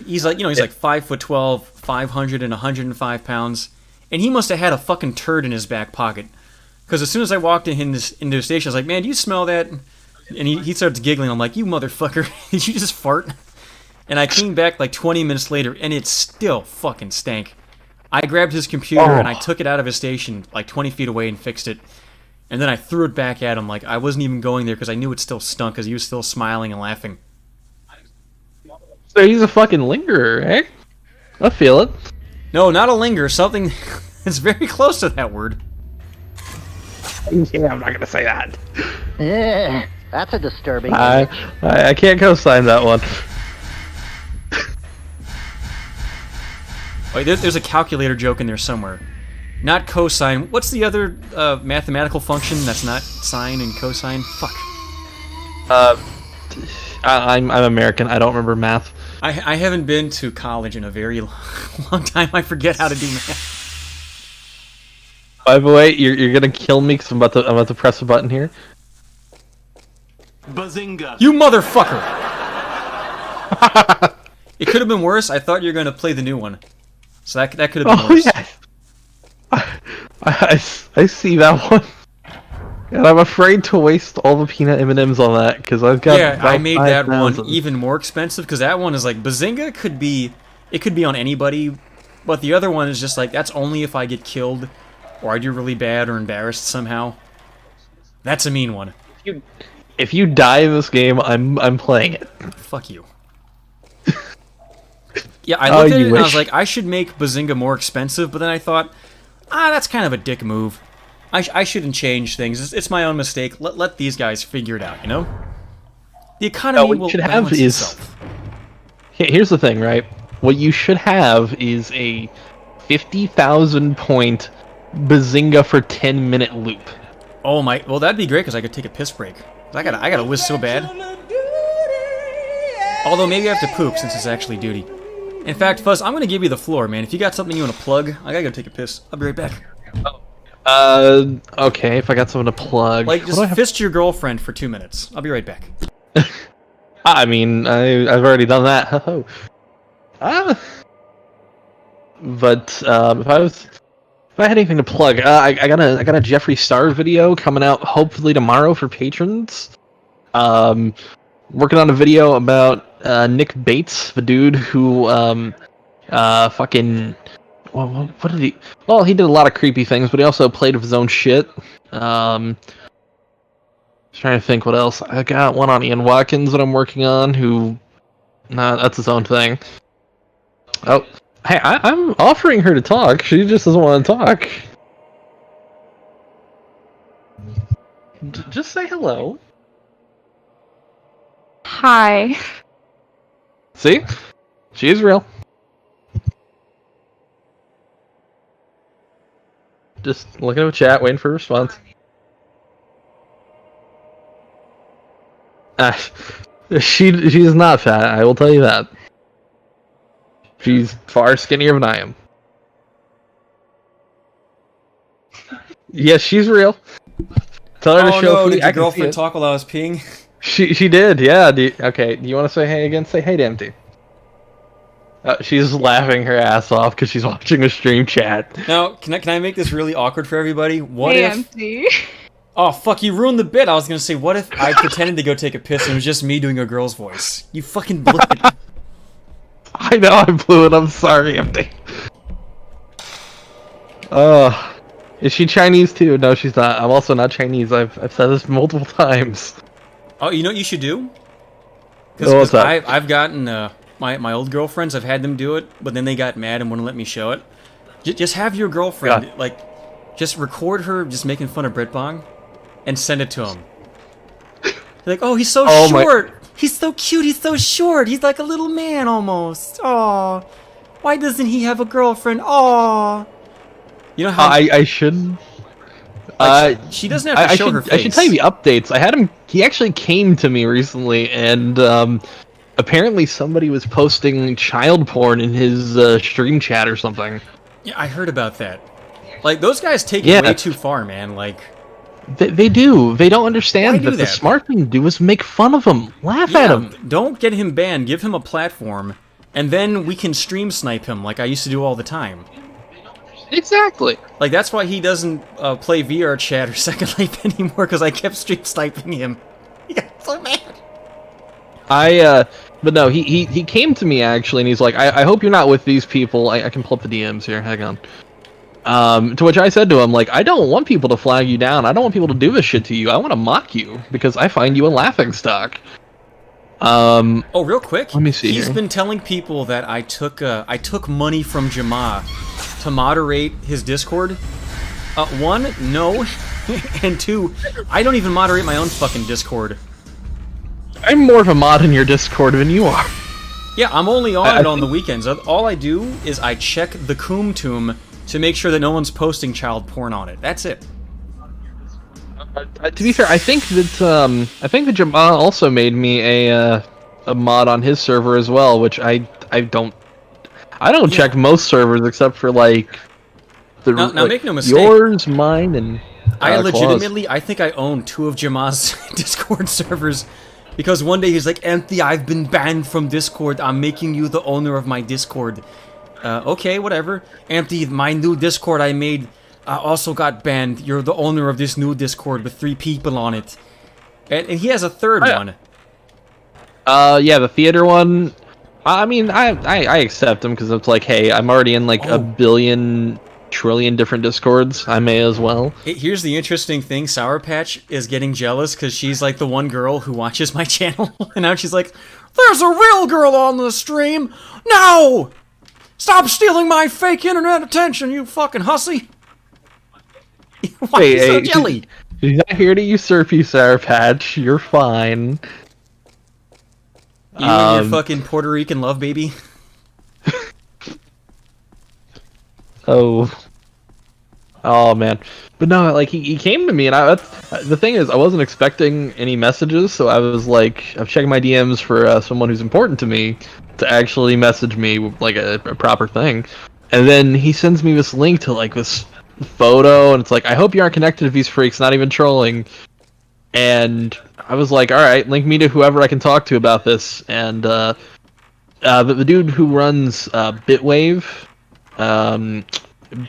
He's like, he's like 5'12", 500 and 105 pounds, and he must have had a fucking turd in his back pocket. Because as soon as I walked into the station, I was like, "Man, do you smell that?" And he starts giggling. I'm like, "You motherfucker, did you just fart?" And I came back like 20 minutes later, and it still fucking stank. I grabbed his computer and I took it out of his station like 20 feet away and fixed it. And then I threw it back at him like I wasn't even going there because I knew it still stunk because he was still smiling and laughing. So he's a fucking lingerer, eh? I feel it. No, not a linger. Something that's very close to that word. Yeah, I'm not gonna say that. That's a disturbing. I can't co-sign that one. Wait, there's a calculator joke in there somewhere. Not cosine. What's the other mathematical function that's not sine and cosine? Fuck. I'm American. I don't remember math. I haven't been to college in a very long time. I forget how to do math. By the way, you're gonna kill me because I'm about to press a button here. Bazinga! You motherfucker! It could have been worse. I thought you were gonna play the new one, so that could have been worse. Yeah. I see that one, and I'm afraid to waste all the peanut M&Ms on that because I've got. Yeah, I made that 5,000. one even more expensive because that one is like Bazinga could be on anybody, but the other one is just like that's only if I get killed or I do really bad or embarrassed somehow. That's a mean one. If you die in this game, I'm playing it. Fuck you. Yeah, I looked at it and I was like, I should make Bazinga more expensive, but then I thought, that's kind of a dick move. I shouldn't change things. It's my own mistake. Let these guys figure it out, you know? The economy will balance itself. Here's the thing, right? What you should have is a 50,000 point Bazinga for 10-minute loop. Oh my! Well, that'd be great because I could take a piss break. I gotta whiz so bad. Although maybe I have to poop since it's actually duty. In fact, Fuzz, I'm gonna give you the floor, man. If you got something you want to plug, I gotta go take a piss. I'll be right back. Okay, if I got something to plug. Like, just fist your girlfriend for 2 minutes. I'll be right back. I mean, I've already done that. Ho ho. But if I had anything to plug, I got a Jeffree Star video coming out hopefully tomorrow for patrons. Working on a video about Nick Bates, the dude who fucking. Well, what did he? Well, he did a lot of creepy things, but he also played with his own shit. Trying to think what else. I got one on Ian Watkins that I'm working on. Who? Nah, that's his own thing. Oh, hey, I'm offering her to talk. She just doesn't want to talk. Just say hello. Hi. See? She is real. Just looking at the chat, waiting for a response. She's not fat, I will tell you that. She's far skinnier than I am. Yes, she's real. Tell her to show did your girlfriend talk while I was peeing? She did, yeah. Okay, do you want to say hey again? Say hey to Empty. She's laughing her ass off because she's watching a stream chat. Now, can I make this really awkward for everybody? What Hey, if... Empty. Oh, fuck, you ruined the bit. I was gonna say, what if I pretended to go take a piss and it was just me doing a girl's voice? You fucking blew it. I know I blew it. I'm sorry, Empty. Is she Chinese too? No, she's not. I'm also not Chinese. I've said this multiple times. Oh, you know what you should do? What's that? I've gotten my old girlfriends. I've had them do it, but then they got mad and wouldn't let me show it. Just have your girlfriend just record her just making fun of Britbong, and send it to him. Like, oh, he's so short. He's so cute. He's so short. He's like a little man almost. Aw, why doesn't he have a girlfriend? Aw. You know how I should. She doesn't have to show her face. I should tell you the updates. I had him. He actually came to me recently, and apparently somebody was posting child porn in his stream chat or something. Yeah, I heard about that. Like, those guys take it way too far, man. Like, they do. They don't understand that the smart thing to do is make fun of him, laugh at him. Don't get him banned. Give him a platform, and then we can stream snipe him like I used to do all the time. Exactly. Like, that's why he doesn't play VR chat or Second Life anymore, because I kept stream sniping him. He got so mad. But no, he came to me actually, and he's like, I hope you're not with these people. I can pull up the DMs here. Hang on. To which I said to him, like, I don't want people to flag you down. I don't want people to do this shit to you. I want to mock you because I find you a laughingstock. Oh, real quick. Let me see. He's been telling people that I took money from Jama to moderate his Discord. One, no, and two, I don't even moderate my own fucking Discord. I'm more of a mod in your Discord than you are. Yeah, I'm only on it on the weekends. All I do is I check the Coom Tomb to make sure that no one's posting child porn on it. That's it. To be fair, I think that Jamal also made me a mod on his server as well, which I don't check most servers except for like now make no mistake. Yours, mine, and I legitimately I think I own 2 of Jama's Discord servers because one day he's like, "Empty, I've been banned from Discord. I'm making you the owner of my Discord." Okay, whatever. Empty, my new Discord I made also got banned. You're the owner of this new Discord with 3 people on it. And he has a third one. Yeah, the theater one. I mean, I accept him because it's like, hey, I'm already in like a billion trillion different Discords. I may as well. Here's the interesting thing. Sour Patch is getting jealous because she's like the one girl who watches my channel. And now she's like, there's a real girl on the stream. No! Stop stealing my fake internet attention, you fucking hussy! Why are you so jelly? She's not here to usurp you, Sour Patch. You're fine. You and your fucking Puerto Rican love baby? Oh man. But no, like he came to me, and the thing is, I wasn't expecting any messages, so I was like, I'm checking my DMs for someone who's important to me to actually message me with like a proper thing, and then he sends me this link to like this photo, and it's like, I hope you aren't connected to these freaks, not even trolling. And I was like, all right, link me to whoever I can talk to about this, and the dude who runs Bitwave,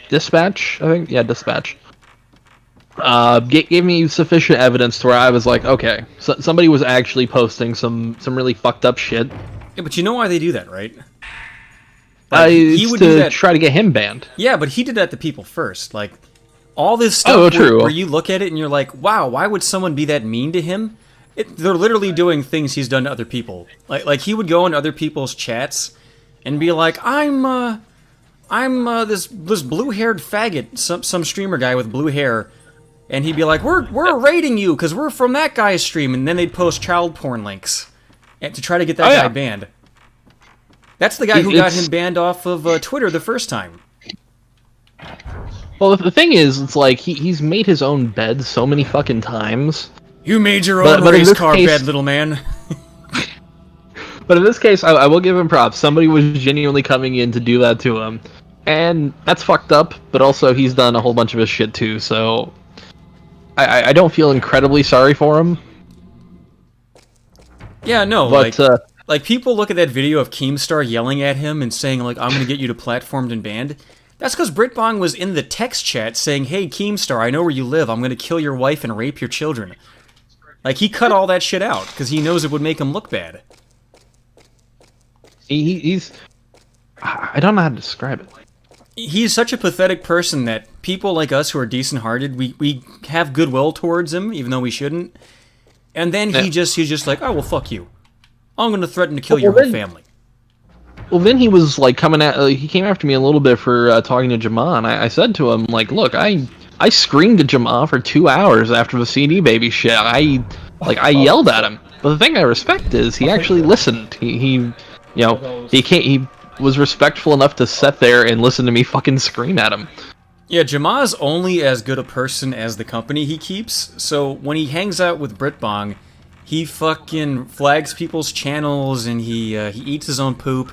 Dispatch, I think, yeah, Dispatch. Gave me sufficient evidence to where I was like, okay, so somebody was actually posting some really fucked up shit. Yeah, but you know why they do that, right? Like, he would do that, try to get him banned. Yeah, but he did that to people first. Like, all this stuff where you look at it and you're like, wow, why would someone be that mean to him? They're literally doing things he's done to other people. Like he would go into other people's chats and be like, I'm this blue-haired faggot, some streamer guy with blue hair, and he'd be like, we're raiding you because we're from that guy's stream, and then they'd post child porn links to try to get that guy banned. That's the guy who got him banned off of Twitter the first time. Well, the thing is, it's like he's made his own bed so many fucking times. You made your own race car bed, little man. But in this case, I will give him props. Somebody was genuinely coming in to do that to him. And that's fucked up, but also he's done a whole bunch of his shit too, so I don't feel incredibly sorry for him. Yeah, no, but Like, people look at that video of Keemstar yelling at him and saying, like, I'm gonna get you deplatformed and banned. That's because Britbong was in the text chat saying, hey, Keemstar, I know where you live. I'm gonna kill your wife and rape your children. Like, he cut all that shit out because he knows it would make him look bad. He's... I don't know how to describe it. He's such a pathetic person that people like us who are decent-hearted, we have goodwill towards him, even though we shouldn't. And then he's just like, oh, well, fuck you. I'm gonna threaten to kill your whole family. Well, then he was, like, coming at... he came after me a little bit for talking to Jaman. I said to him, like, look, I screamed at Jaman for 2 hours after the CD Baby shit. I yelled at him. But the thing I respect is he actually listened. He was respectful enough to sit there and listen to me fucking scream at him. Yeah, Jama's only as good a person as the company he keeps, so when he hangs out with Britbong, he fucking flags people's channels and he eats his own poop.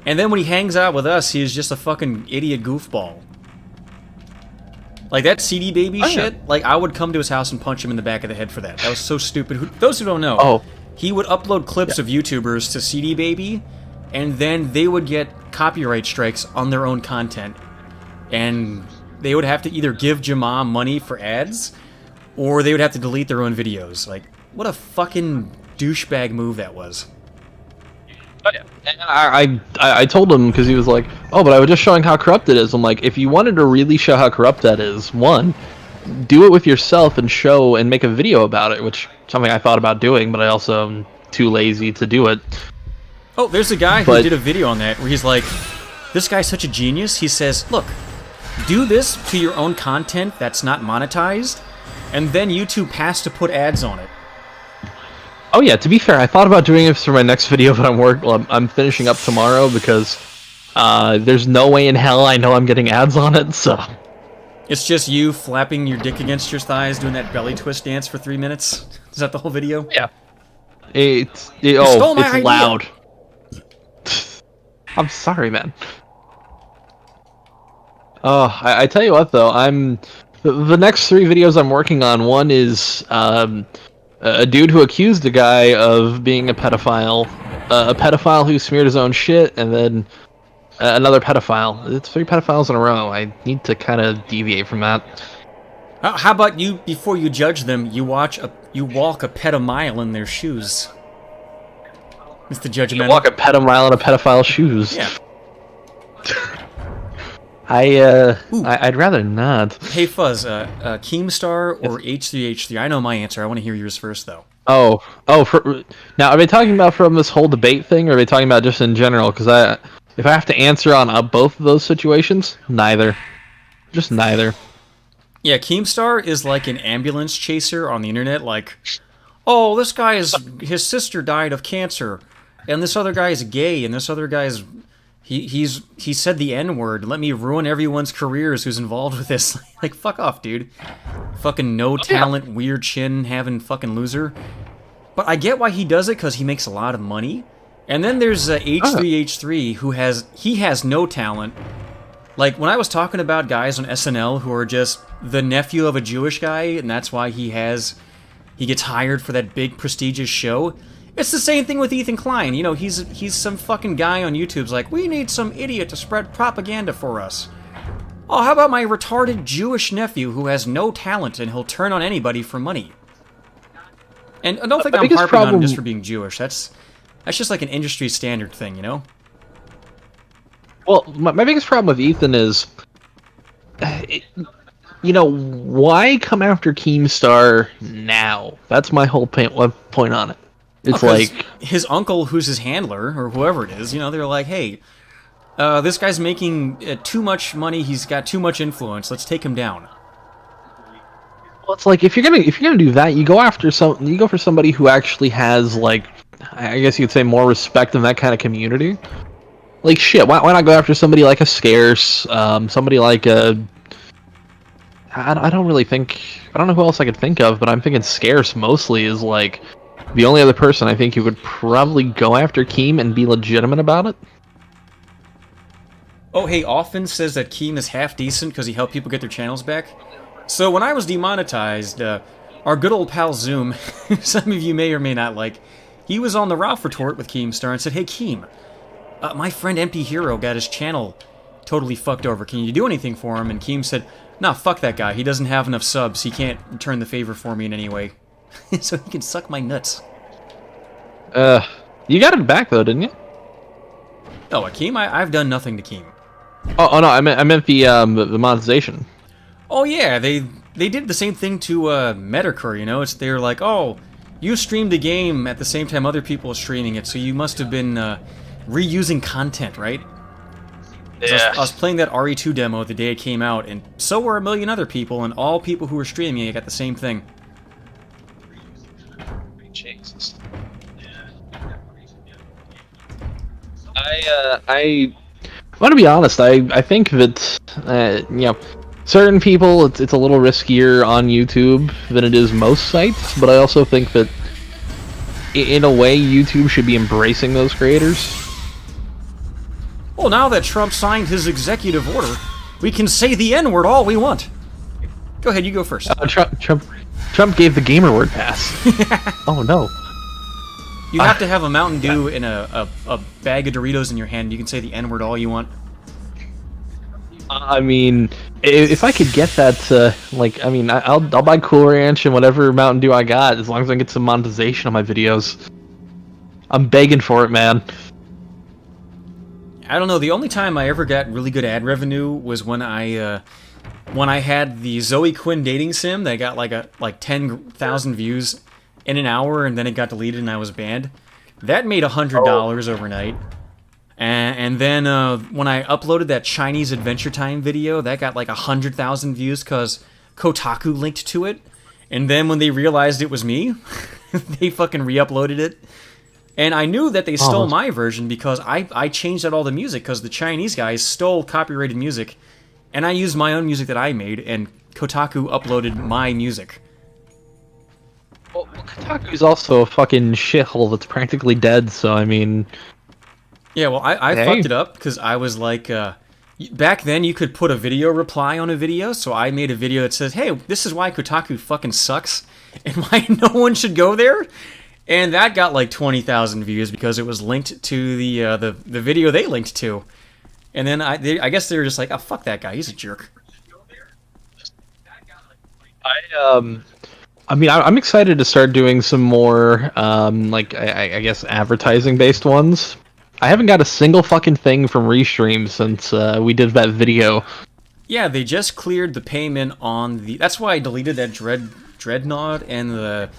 And then when he hangs out with us, he is just a fucking idiot goofball. Like, that CD Baby shit, like, I would come to his house and punch him in the back of the head for that. That was so stupid. Those who don't know, he would upload clips of YouTubers to CD Baby, and then they would get copyright strikes on their own content. And they would have to either give Jama money for ads, or they would have to delete their own videos. Like, what a fucking douchebag move that was. And I told him, because he was like, oh, but I was just showing how corrupt it is. I'm like, if you wanted to really show how corrupt that is, one, do it with yourself and show and make a video about it, which is something I thought about doing, but I also am too lazy to do it. Oh, there's a guy who did a video on that where he's like, this guy's such a genius. He says, look, do this to your own content that's not monetized, and then YouTube has to put ads on it. Oh yeah, to be fair, I thought about doing this for my next video, but I'm finishing up tomorrow because there's no way in hell I know I'm getting ads on it, so... It's just you flapping your dick against your thighs, doing that belly twist dance for 3 minutes? Is that the whole video? Yeah. It's loud. I'm sorry, man. Oh, I tell you what, though, the next 3 videos I'm working on, one is a dude who accused a guy of being a pedophile who smeared his own shit, and then another pedophile. It's 3 pedophiles in a row. I need to kind of deviate from that. How about you, before you judge them, you walk a pet a mile in their shoes? Mr. Judgmental. You walk a pet a mile in a pedophile's shoes. Yeah. I'd rather not. Hey Fuzz, Keemstar or H3H3? I know my answer. I want to hear yours first, though. Now, are they talking about from this whole debate thing, or are they talking about just in general? Because if I have to answer on both of those situations, neither. Just neither. Yeah, Keemstar is like an ambulance chaser on the internet, like, oh, this guy his sister died of cancer, and this other guy is gay, and this other guy is... He said the N-word. Let me ruin everyone's careers who's involved with this. Like, fuck off, dude. Fucking no talent, weird chin having fucking loser. But I get why he does it, because he makes a lot of money. And then there's H3H3 who has no talent. Like, when I was talking about guys on SNL who are just the nephew of a Jewish guy, and that's why he gets hired for that big prestigious show. It's the same thing with Ethan Klein. You know, he's some fucking guy on YouTube's like, we need some idiot to spread propaganda for us. Oh, how about my retarded Jewish nephew who has no talent and he'll turn on anybody for money? And I don't think I'm harping on him just for being Jewish. That's just like an industry standard thing, you know? Well, my biggest problem with Ethan is, why come after Keemstar now? That's my whole point on it. It's like his uncle, who's his handler, or whoever it is, they're like, hey, this guy's making too much money, he's got too much influence, let's take him down. Well, it's like, if you're gonna do that, you go for somebody who actually has, like, I guess you could say, more respect in that kind of community. Like, shit, why not go after somebody like a Scarce, somebody like a... I don't know who else I could think of, but I'm thinking Scarce mostly is, like, the only other person I think you would probably go after Keem and be legitimate about it. Oh, hey, Often says that Keem is half decent because he helped people get their channels back. So when I was demonetized, our good old pal Zoom, some of you may or may not like, He was on the Ralph Retort with Keemstar and said, "Hey Keem, my friend Emptyhero got his channel totally fucked over. Can you do anything for him?" And Keem said, "Nah, fuck that guy. He doesn't have enough subs. He can't return the favor for me in any way." So he can suck my nuts. You got it back though, didn't you? Oh, Keem? I've done nothing to Keem. Oh no, I meant the monetization. Oh yeah, they did the same thing to Metacritic, you know? They're like, "Oh, you streamed the game at the same time other people are streaming it, so you must have been reusing content, right?" Yeah. I was playing that RE2 demo the day it came out, and so were a million other people, and all people who were streaming it got the same thing. Jesus. I want to be honest. I think that you know, certain people it's a little riskier on YouTube than it is most sites, but I also think that in a way YouTube should be embracing those creators. Well, now that Trump signed his executive order, we can say the N-word all we want. Go ahead, you go first. Trump gave the gamer word pass. Oh no. You have to have a Mountain Dew and a bag of Doritos in your hand. You can say the N-word all you want. I mean, if I could get that, like, I mean, I'll buy Cool Ranch and whatever Mountain Dew I got, as long as I get some monetization on my videos. I'm begging for it, man. I don't know. The only time I ever got really good ad revenue was when I had the Zoe Quinn dating sim that got like 10,000 views in an hour, and then it got deleted and I was banned. That made $100 overnight. And then when I uploaded that Chinese Adventure Time video, that got like 100,000 views because Kotaku linked to it. And then when they realized it was me, they fucking re-uploaded it. And I knew that they stole my version because I changed out all the music because the Chinese guys stole copyrighted music. And I used my own music that I made, and Kotaku uploaded my music. Well, Kotaku is also a fucking shithole that's practically dead, so I mean... Yeah, well, I fucked it up because I was like... back then, you could put a video reply on a video, so I made a video that says, "Hey, this is why Kotaku fucking sucks, and why no one should go there." And that got like 20,000 views because it was linked to the video they linked to. And then I guess they were just like, "Oh, fuck that guy, he's a jerk." I mean, I'm excited to start doing some more, like, I guess, advertising-based ones. I haven't got a single fucking thing from Restream since we did that video. Yeah, they just cleared the payment on the... That's why I deleted that Dreadnought and the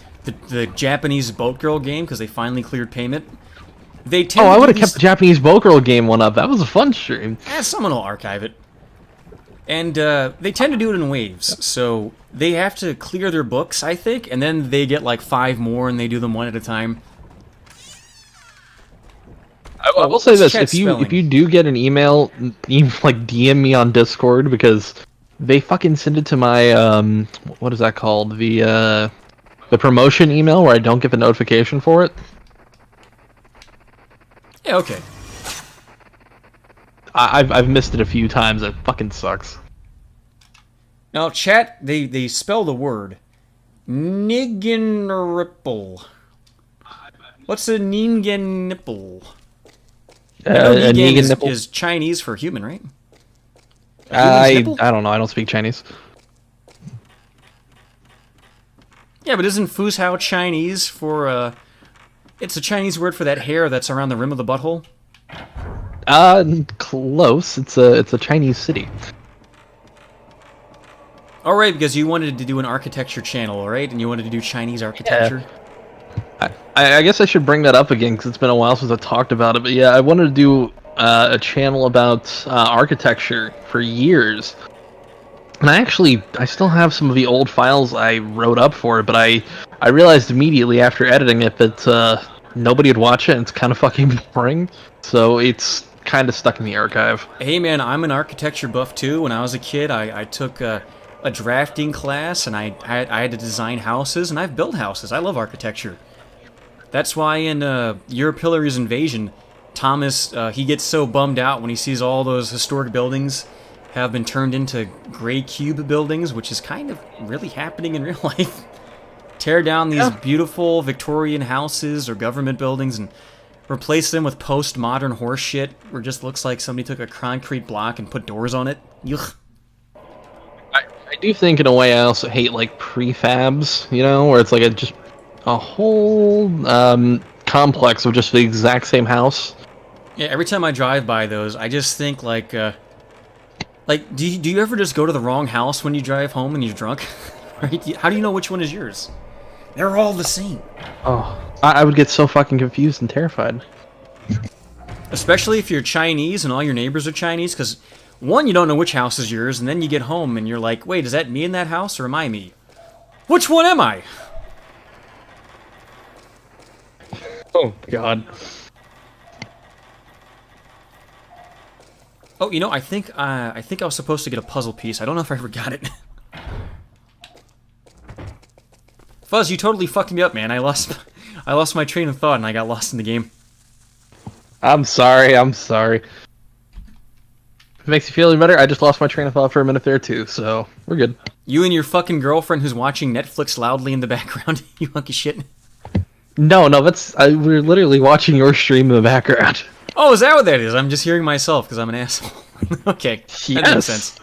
Japanese Boat Girl game, because they finally cleared payment. They tend I would have kept the Japanese Boat Girl game one up. That was a fun stream. Someone will archive it. And they tend to do it in waves, so they have to clear their books, I think, and then they get like 5 more, and they do them one at a time. I will say this: if you do get an email, you like DM me on Discord because they fucking send it to my what is that called? The promotion email where I don't get the notification for it. Yeah, okay. I've missed it a few times. It fucking sucks. Now, chat, they spell the word Niggenripple. What's a Ningen nipple? Negan is Chinese for human, right? I don't know. I don't speak Chinese. Yeah, but isn't Fuzhou Chinese for it's a Chinese word for that hair that's around the rim of the butthole? Close. It's a Chinese city. All right, because you wanted to do an architecture channel, right? And you wanted to do Chinese architecture. Yeah. I guess I should bring that up again because it's been a while since I talked about it. But yeah, I wanted to do a channel about architecture for years. And I still have some of the old files I wrote up for it, but I realized immediately after editing it that nobody would watch it, and it's kind of fucking boring. So it's kind of stuck in the archive. Hey man, I'm an architecture buff too. When I was a kid, I took a drafting class, and I had to design houses, and I've built houses. I love architecture. That's why in Your Pillars Invasion, Thomas, he gets so bummed out when he sees all those historic buildings have been turned into gray cube buildings, which is kind of really happening in real life. Tear down these beautiful Victorian houses or government buildings and replace them with postmodern horse shit where it just looks like somebody took a concrete block and put doors on it. Yuck. I do think, in a way, I also hate, like, prefabs, you know, where it's like just a whole complex of just the exact same house. Yeah, every time I drive by those, I just think, like, do you ever just go to the wrong house when you drive home and you're drunk? Right? How do you know which one is yours? They're all the same. Oh, I would get so fucking confused and terrified. Especially if you're Chinese and all your neighbors are Chinese, because, one, you don't know which house is yours, and then you get home and you're like, wait, is that me in that house, or am I me? Which one am I? Oh, God. Oh, you know, I think I was supposed to get a puzzle piece. I don't know if I ever got it. Fuzz, you totally fucked me up, man. I lost my train of thought and I got lost in the game. I'm sorry. If it makes you feel any better, I just lost my train of thought for a minute there too, so we're good. You and your fucking girlfriend who's watching Netflix loudly in the background, you hunky shit. No, we're literally watching your stream in the background. Oh, is that what that is? I'm just hearing myself because I'm an asshole. Okay, that makes sense.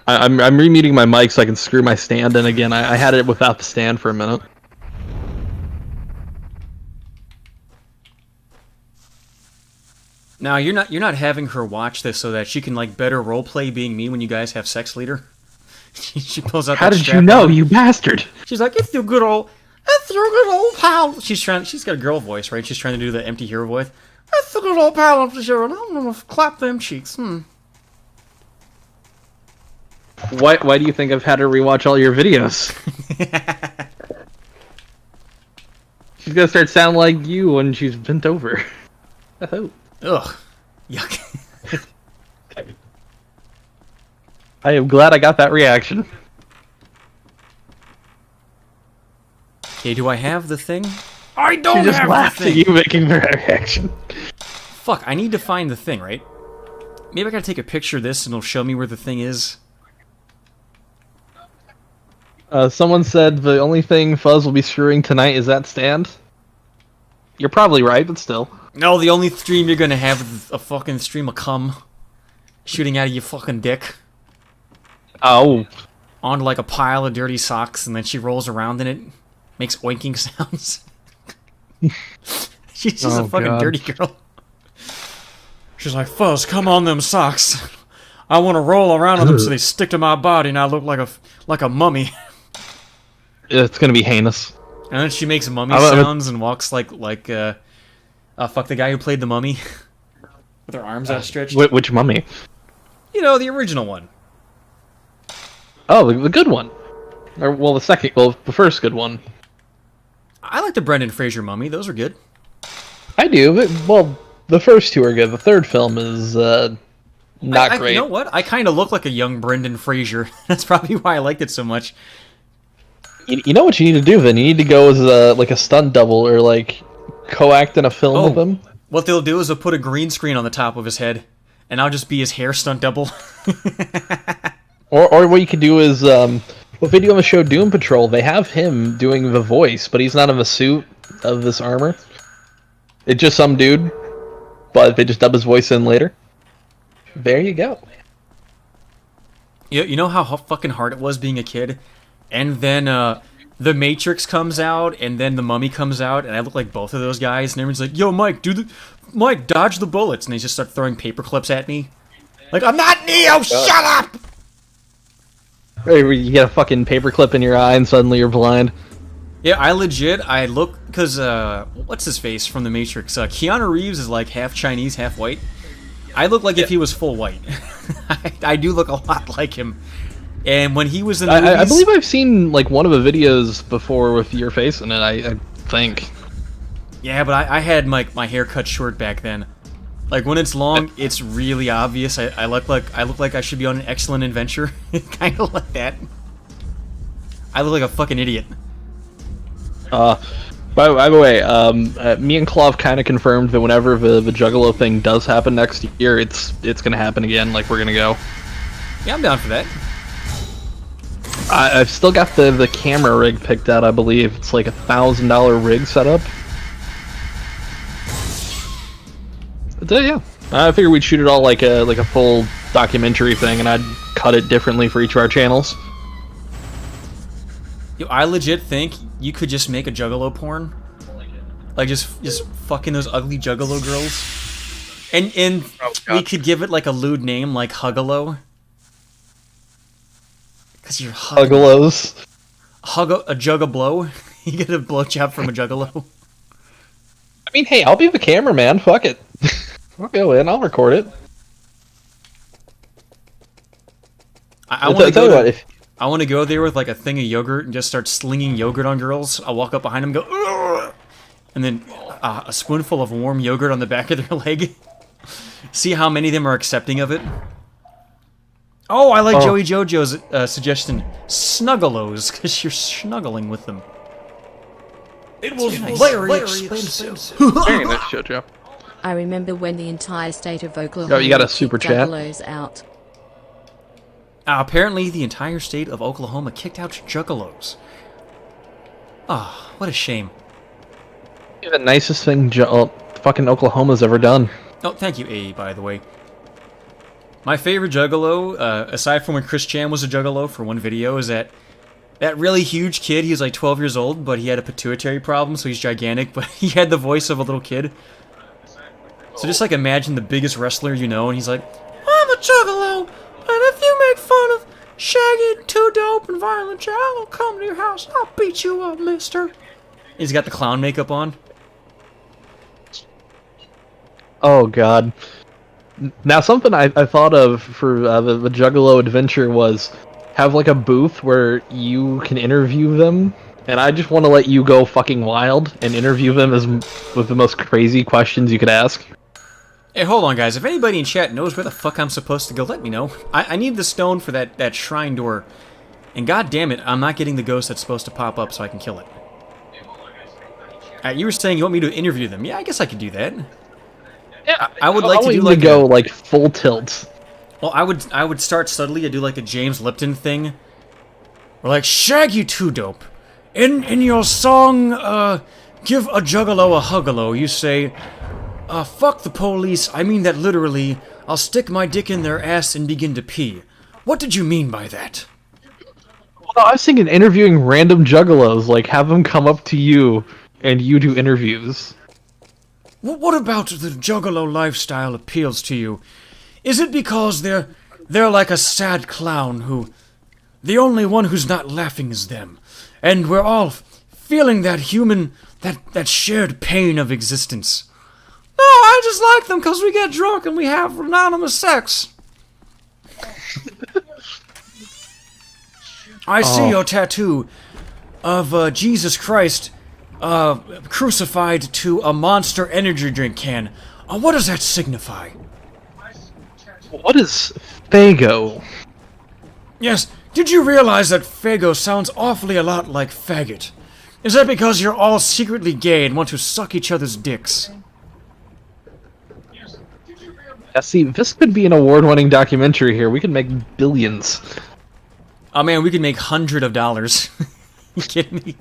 I'm remuting my mic so I can screw my stand in again. I had it without the stand for a minute. Now you're not having her watch this so that she can like better roleplay being me when you guys have sex later. She pulls out. How did you know, you bastard? She's like, it's your good old pal. She's got a girl voice, right? She's trying to do the Emptyhero voice. It's the good old pal Emptyhero, and I'm gonna clap them cheeks. Why do you think I've had her rewatch all your videos? She's gonna start sounding like you when she's bent over. I hope. Ugh. Yuck. I am glad I got that reaction. Okay, do I have the thing? I don't She just have laughed the thing. at you making the reaction. Fuck, I need to find the thing, right? Maybe I gotta take a picture of this and it'll show me where the thing is. Someone said the only thing Fuzz will be screwing tonight is that stand. You're probably right, but still. No, the only stream you're gonna have is a fucking stream of cum shooting out of your fucking dick. Oh. Onto like a pile of dirty socks, and then she rolls around in it, makes oinking sounds. She's just a fucking dirty girl. She's like, Fuzz, come on them socks. I want to roll around on them so they stick to my body and I look like a mummy. It's gonna be heinous. And then she makes mummy sounds and walks like fuck the guy who played the mummy with her arms outstretched. Which mummy? You know, the original one. Oh, the good one. Or, well, the first good one. I like the Brendan Fraser mummy. Those are good. I do. Well, the first two are good. The third film is not great. You know what? I kind of look like a young Brendan Fraser. That's probably why I liked it so much. You know what you need to do then? You need to go as like a stunt double or like co-act in a film with him. What they'll do is they'll put a green screen on the top of his head, and I'll just be his hair stunt double. Or what you could do is, what they do on the show Doom Patrol, they have him doing the voice, but he's not in the suit of this armor. It's just some dude, but they just dub his voice in later. There you go. You know how fucking hard it was being a kid? And then The Matrix comes out, and then The Mummy comes out, and I look like both of those guys, and everyone's like, yo, Mike, dodge the bullets, and they just start throwing paper clips at me. Like, I'm not Neo, shut up! You get a fucking paperclip in your eye and suddenly you're blind. Yeah, I look, because, what's his face from The Matrix? Keanu Reeves is like half Chinese, half white. I look like if he was full white. I do look a lot like him. And when he was in the movies... I believe I've seen, like, one of the videos before with your face in it, I think. Yeah, but I had my hair cut short back then. Like, when it's long, it's really obvious. I look like I should be on an excellent adventure. Kind of like that. I look like a fucking idiot. By the way, me and Clav kind of confirmed that whenever the Juggalo thing does happen next year, it's gonna happen again. Like, we're gonna go. Yeah, I'm down for that. I've still got the camera rig picked out. I believe it's like $1,000 rig setup. But, yeah, I figured we'd shoot it all like a full documentary thing, and I'd cut it differently for each of our channels. Yo, I legit think you could just make a Juggalo porn, like just fucking those ugly Juggalo girls, and we could give it like a lewd name like Huggalo. Cause you're Huggalos. A Juggablow. You get a blowjob from a Juggalo. I mean, hey, I'll be the cameraman. Fuck it. I'll go in. I'll record it. I want to go there with like a thing of yogurt and just start slinging yogurt on girls. I'll walk up behind them, and go, ugh! And then a spoonful of warm yogurt on the back of their leg. See how many of them are accepting of it. Oh, I like Joey Jojo's suggestion. Snuggalos, because you're snuggling with them. It was very expensive. Very nice, Jojo. I remember when the entire state of Oklahoma Oh, you got a super kicked chat? Juggalos out. Apparently, the entire state of Oklahoma kicked out Juggalos. Ah, what a shame. You're the nicest thing fucking Oklahoma's ever done. Oh, thank you, A, by the way. My favorite Juggalo, aside from when Chris Chan was a Juggalo for one video, is that really huge kid. He was like 12 years old, but he had a pituitary problem, so he's gigantic, but he had the voice of a little kid. So just like imagine the biggest wrestler you know, and he's like, I'm a Juggalo, and if you make fun of Shaggy, Too Dope, and Violent J, I'll come to your house. I'll beat you up, mister. He's got the clown makeup on. Oh, God. Now, something I thought of for the Juggalo adventure was have like a booth where you can interview them, and I just want to let you go fucking wild and interview them with the most crazy questions you could ask. Hey, hold on, guys. If anybody in chat knows where the fuck I'm supposed to go, let me know. I need the stone for that shrine door, and god damn it, I'm not getting the ghost that's supposed to pop up so I can kill it. You were saying you want me to interview them. Yeah, I guess I could do that. Yeah, I would like to do like go like full tilt. Well, I would start subtly. I'd do like a James Lipton thing. Or like, Shaggy Too Dope. In your song, Give a Juggalo a Huggalo, you say, fuck the police, I mean that literally. I'll stick my dick in their ass and begin to pee. What did you mean by that? Well, I was thinking interviewing random Juggalos, like have them come up to you and you do interviews. What about the Juggalo lifestyle appeals to you? Is it because they're like a sad clown who... The only one who's not laughing is them. And we're all feeling that human... That shared pain of existence. No, I just like them because we get drunk and we have anonymous sex. I see your tattoo of Jesus Christ... crucified to a Monster energy drink can. What does that signify? What is Fago? Yes, did you realize that Fago sounds awfully a lot like faggot? Is that because you're all secretly gay and want to suck each other's dicks? Yeah, see, this could be an award-winning documentary here. We could make billions. Oh man, we could make $100 of dollars. You kidding me?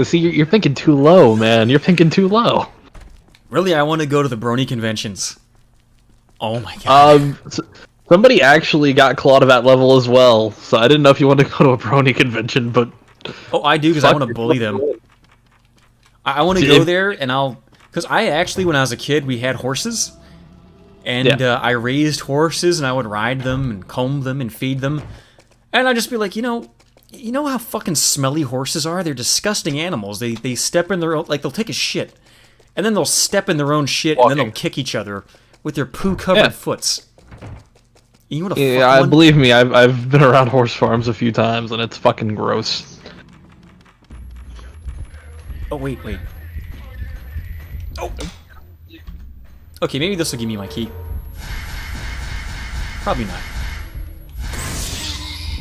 See, you're thinking too low, man. You're thinking too low. Really, I want to go to the Brony conventions. Oh my god. Somebody actually got clawed at that level as well, so I didn't know if you wanted to go to a Brony convention, but... Oh, I do, because I want to bully them. I want to go there, and I'll... Because I actually, when I was a kid, we had horses. And I raised horses, and I would ride them, and comb them, and feed them. And I'd just be like, you know how fucking smelly horses are? They're disgusting animals. They step in their own... Like, they'll take a shit. And then they'll step in their own shit, and then they'll kick each other with their poo-covered foots. You want to fuck one? Believe me, I've been around horse farms a few times, and it's fucking gross. Oh, wait. Oh! Okay, maybe this will give me my key. Probably not.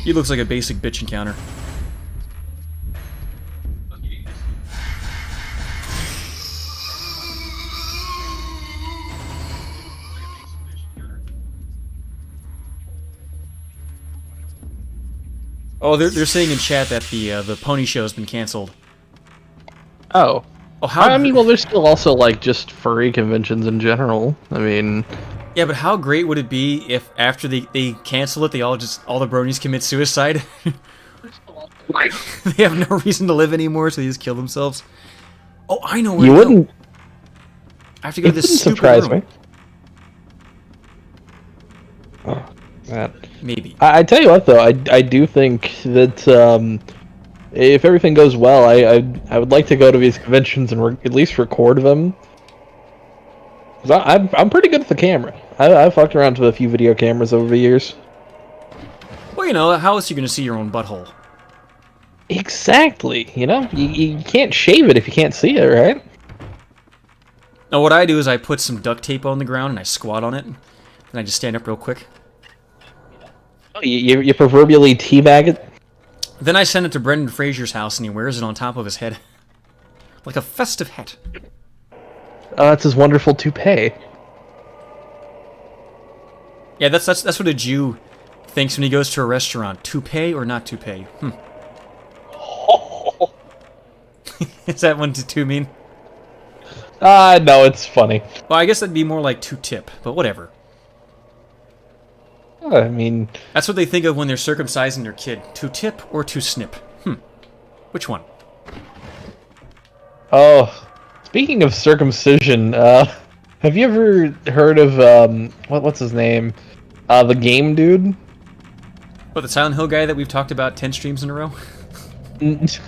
He looks like a basic bitch encounter. Oh, they're saying in chat that the pony show has been canceled. Oh. Oh, how? I mean, well, there's still also like just furry conventions in general. I mean, Yeah, but how great would it be if after they cancel it, all the bronies commit suicide? They have no reason to live anymore, so they just kill themselves. Oh, I know where you to wouldn't. go. I have to go to this stupid surprise room. me. Oh, man. Maybe. I tell you what, though, I do think that if everything goes well, I would like to go to these conventions and at least record them. 'Cause I'm pretty good at the camera. I've fucked around with a few video cameras over the years. Well, you know, how else are you going to see your own butthole? Exactly. You know, you can't shave it if you can't see it, right? Now, what I do is I put some duct tape on the ground and I squat on it. And I just stand up real quick. Oh, you proverbially teabag it? Then I send it to Brendan Fraser's house and he wears it on top of his head. Like a festive hat. Oh, that's his wonderful toupee. Yeah, that's what a Jew thinks when he goes to a restaurant. Toupee or not toupee? Is that one to mean? No, it's funny. Well, I guess that'd be more like two-tip, but whatever. I mean... That's what they think of when they're circumcising their kid. Two-tip or two-snip? Which one? Oh, speaking of circumcision, have you ever heard of, what's his name? The Game Dude? What, the Silent Hill guy that we've talked about 10 streams in a row?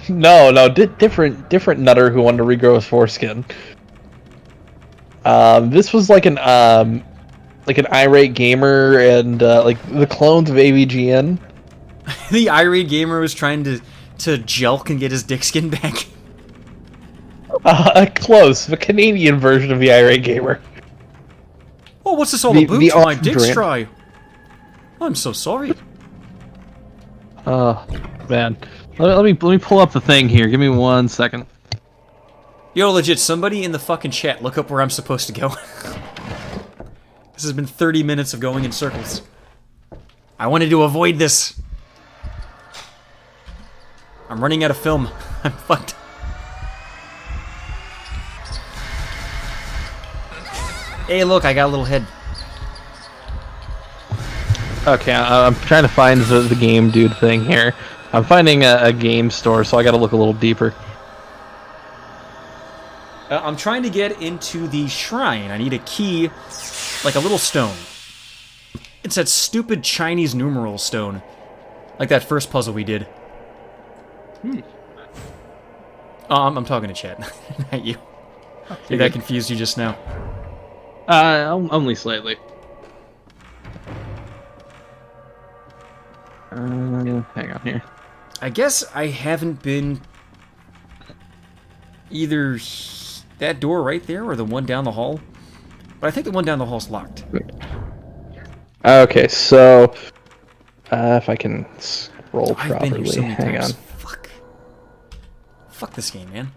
No, different nutter who wanted to regrow his foreskin. This was like an irate gamer and like the clones of AVGN. The irate gamer was trying to jelk and get his dick skin back. Close, the Canadian version of the irate gamer. Oh, what's this all about? My dick's dry. I'm so sorry. Man, let me pull up the thing here. Give me 1 second. Yo, legit, somebody in the fucking chat, look up where I'm supposed to go. This has been 30 minutes of going in circles. I wanted to avoid this. I'm running out of film. I'm fucked. Hey, look, I got a little head. Okay, I'm trying to find the Game Dude thing here. I'm finding a game store, so I gotta look a little deeper. I'm trying to get into the shrine. I need a key, like a little stone. It's that stupid Chinese numeral stone. Like that first puzzle we did. Oh, I'm talking to chat, not you. Did that confuse you just now? Only slightly. Hang on here. I guess I haven't been either that door right there or the one down the hall. But I think the one down the hall's locked. Okay, so if I can scroll I've properly, been here so many hang times. on. Fuck this game, man.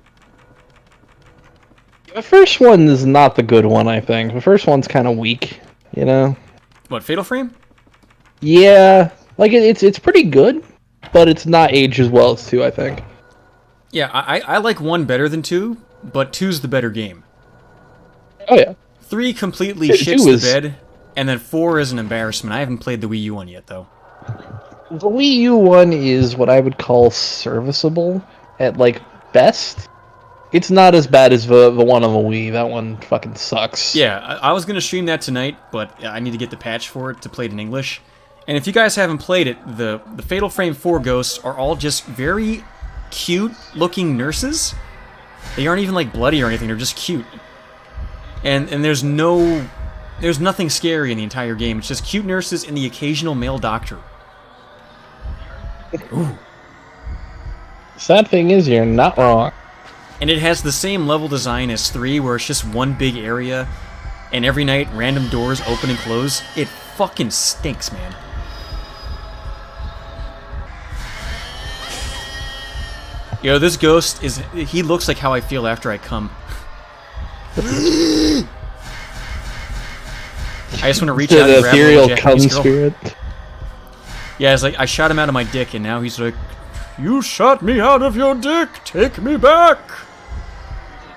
The first one is not the good one, I think. The first one's kind of weak, you know? What, Fatal Frame? Yeah, like it's pretty good, but it's not aged as well as 2, I think. Yeah, I like 1 better than 2, but 2's the better game. Oh yeah. 3 completely 2 shits the is... bed, and then 4 is an embarrassment. I haven't played the Wii U one yet, though. The Wii U one is what I would call serviceable at, like, best. It's not as bad as the one on the Wii. That one fucking sucks. Yeah, I was going to stream that tonight, but I need to get the patch for it to play it in English. And if you guys haven't played it, the Fatal Frame 4 ghosts are all just very cute-looking nurses. They aren't even, like, bloody or anything. They're just cute. And there's nothing scary in the entire game. It's just cute nurses and the occasional male doctor. Ooh. Sad thing is, you're not wrong. And it has the same level design as 3, where it's just one big area, and every night random doors open and close. It fucking stinks, man. Yo, this ghost he looks like how I feel after I come. I just want to reach out and grab ethereal a cum Japanese girl. spirit. Yeah, it's like, I shot him out of my dick, and now he's like, you shot me out of your dick, take me back!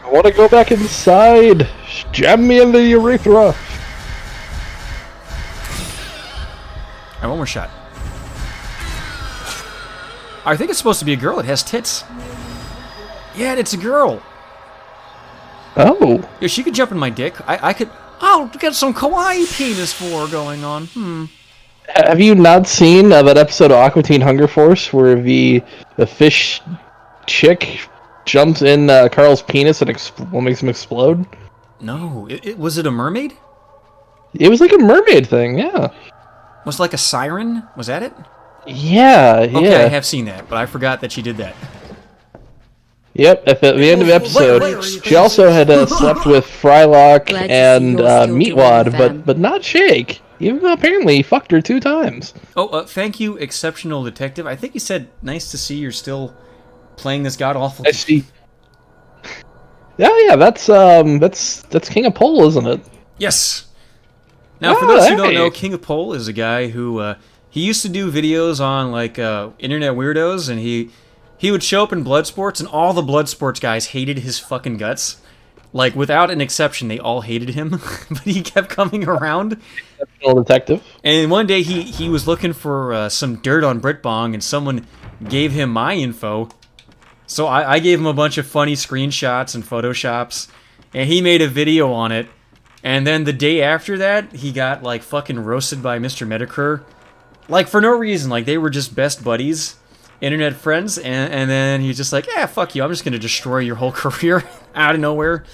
I want to go back inside. Jam me in the urethra. Alright, one more shot. I think it's supposed to be a girl. It has tits. Yeah, it's a girl. Oh. Yeah, she could jump in my dick. I could... I'll get some kawaii penis for her going on. Have you not seen that episode of Aqua Teen Hunger Force where the fish chick jumps in Carl's penis and makes him explode? No. Was it a mermaid? It was like a mermaid thing, yeah. Was it like a siren? Was that it? Yeah, Okay, yeah. I have seen that, but I forgot that she did that. Yep, at the end of the episode, she also had slept with Frylock Glad to see and you're still Meatwad, doing fam. but not Shake. Even though apparently he fucked her 2 times. Oh, thank you, exceptional detective. I think you said, nice to see you're still playing this god-awful... I see. Yeah, that's King of Pole, isn't it? Yes! Now, for those who don't hey. know, King of Pole is a guy who, he used to do videos on, like, Internet Weirdos, and he would show up in Bloodsports, and all the Bloodsports guys hated his fucking guts. Like, without an exception, they all hated him, but he kept coming around. Exceptional detective. And one day, he was looking for some dirt on BritBong, and someone gave him my info. So I gave him a bunch of funny screenshots and photoshops, and he made a video on it. And then the day after that, he got, like, fucking roasted by Mr. Medicure. Like, for no reason. Like, they were just best buddies, internet friends, and then he's just like, yeah, fuck you, I'm just gonna destroy your whole career out of nowhere.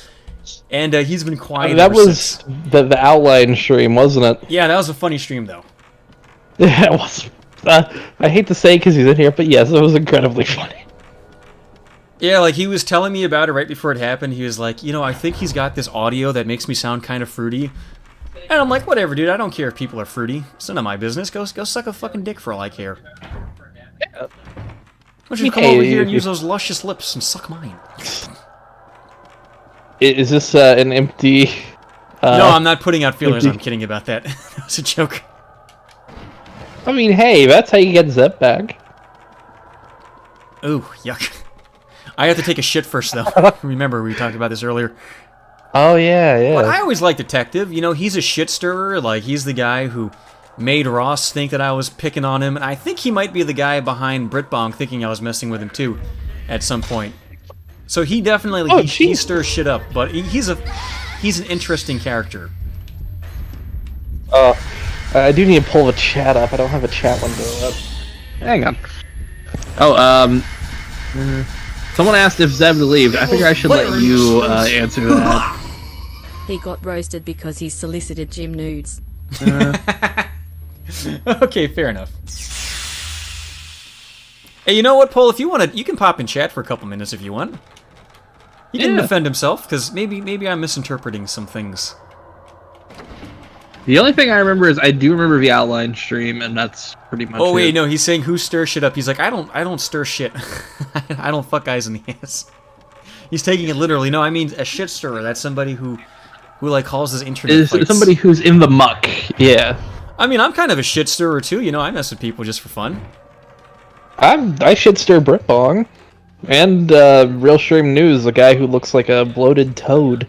And he's been quiet That ever was since. the outline stream, wasn't it? Yeah, that was a funny stream, though. Yeah, it was. I hate to say because he's in here, but yes, it was incredibly funny. Yeah, like, he was telling me about it right before it happened. He was like, you know, I think he's got this audio that makes me sound kind of fruity. And I'm like, whatever, dude, I don't care if people are fruity. It's none of my business. Go suck a fucking dick for all I care. Yeah. Why don't you come over here and use those luscious lips and suck mine? Is this an empty... no, I'm not putting out feelers. I'm kidding about that. That was a joke. I mean, hey, that's how you get Zep back. Ooh, yuck. I have to take a shit first, though. Remember, we talked about this earlier. Oh, yeah. But I always like Detective. You know, he's a shit stirrer. Like, he's the guy who made Ross think that I was picking on him. And I think he might be the guy behind BritBong thinking I was messing with him, too, at some point. So he definitely, like, he stirs shit up. But he's an interesting character. I do need to pull the chat up. I don't have a chat window up. Hang on. Oh, someone asked if Zeb leave. I figure I should let you answer that. He got roasted because he solicited gym nudes. Okay, fair enough. Hey, you know what, Paul? If you want to, you can pop in chat for a couple minutes if you want. He didn't defend himself, because maybe I'm misinterpreting some things. The only thing I remember is I do remember the outline stream, and that's pretty much Oh wait, it. no, he's saying who stirs shit up. He's like, I don't stir shit. I don't fuck guys in the ass. He's taking it literally. No, I mean a shit stirrer. That's somebody who like calls his internet fights. Somebody who's in the muck. Yeah. I mean, I'm kind of a shit stirrer too. You know, I mess with people just for fun. I should stir BritBong. And Real Stream News, the guy who looks like a bloated toad.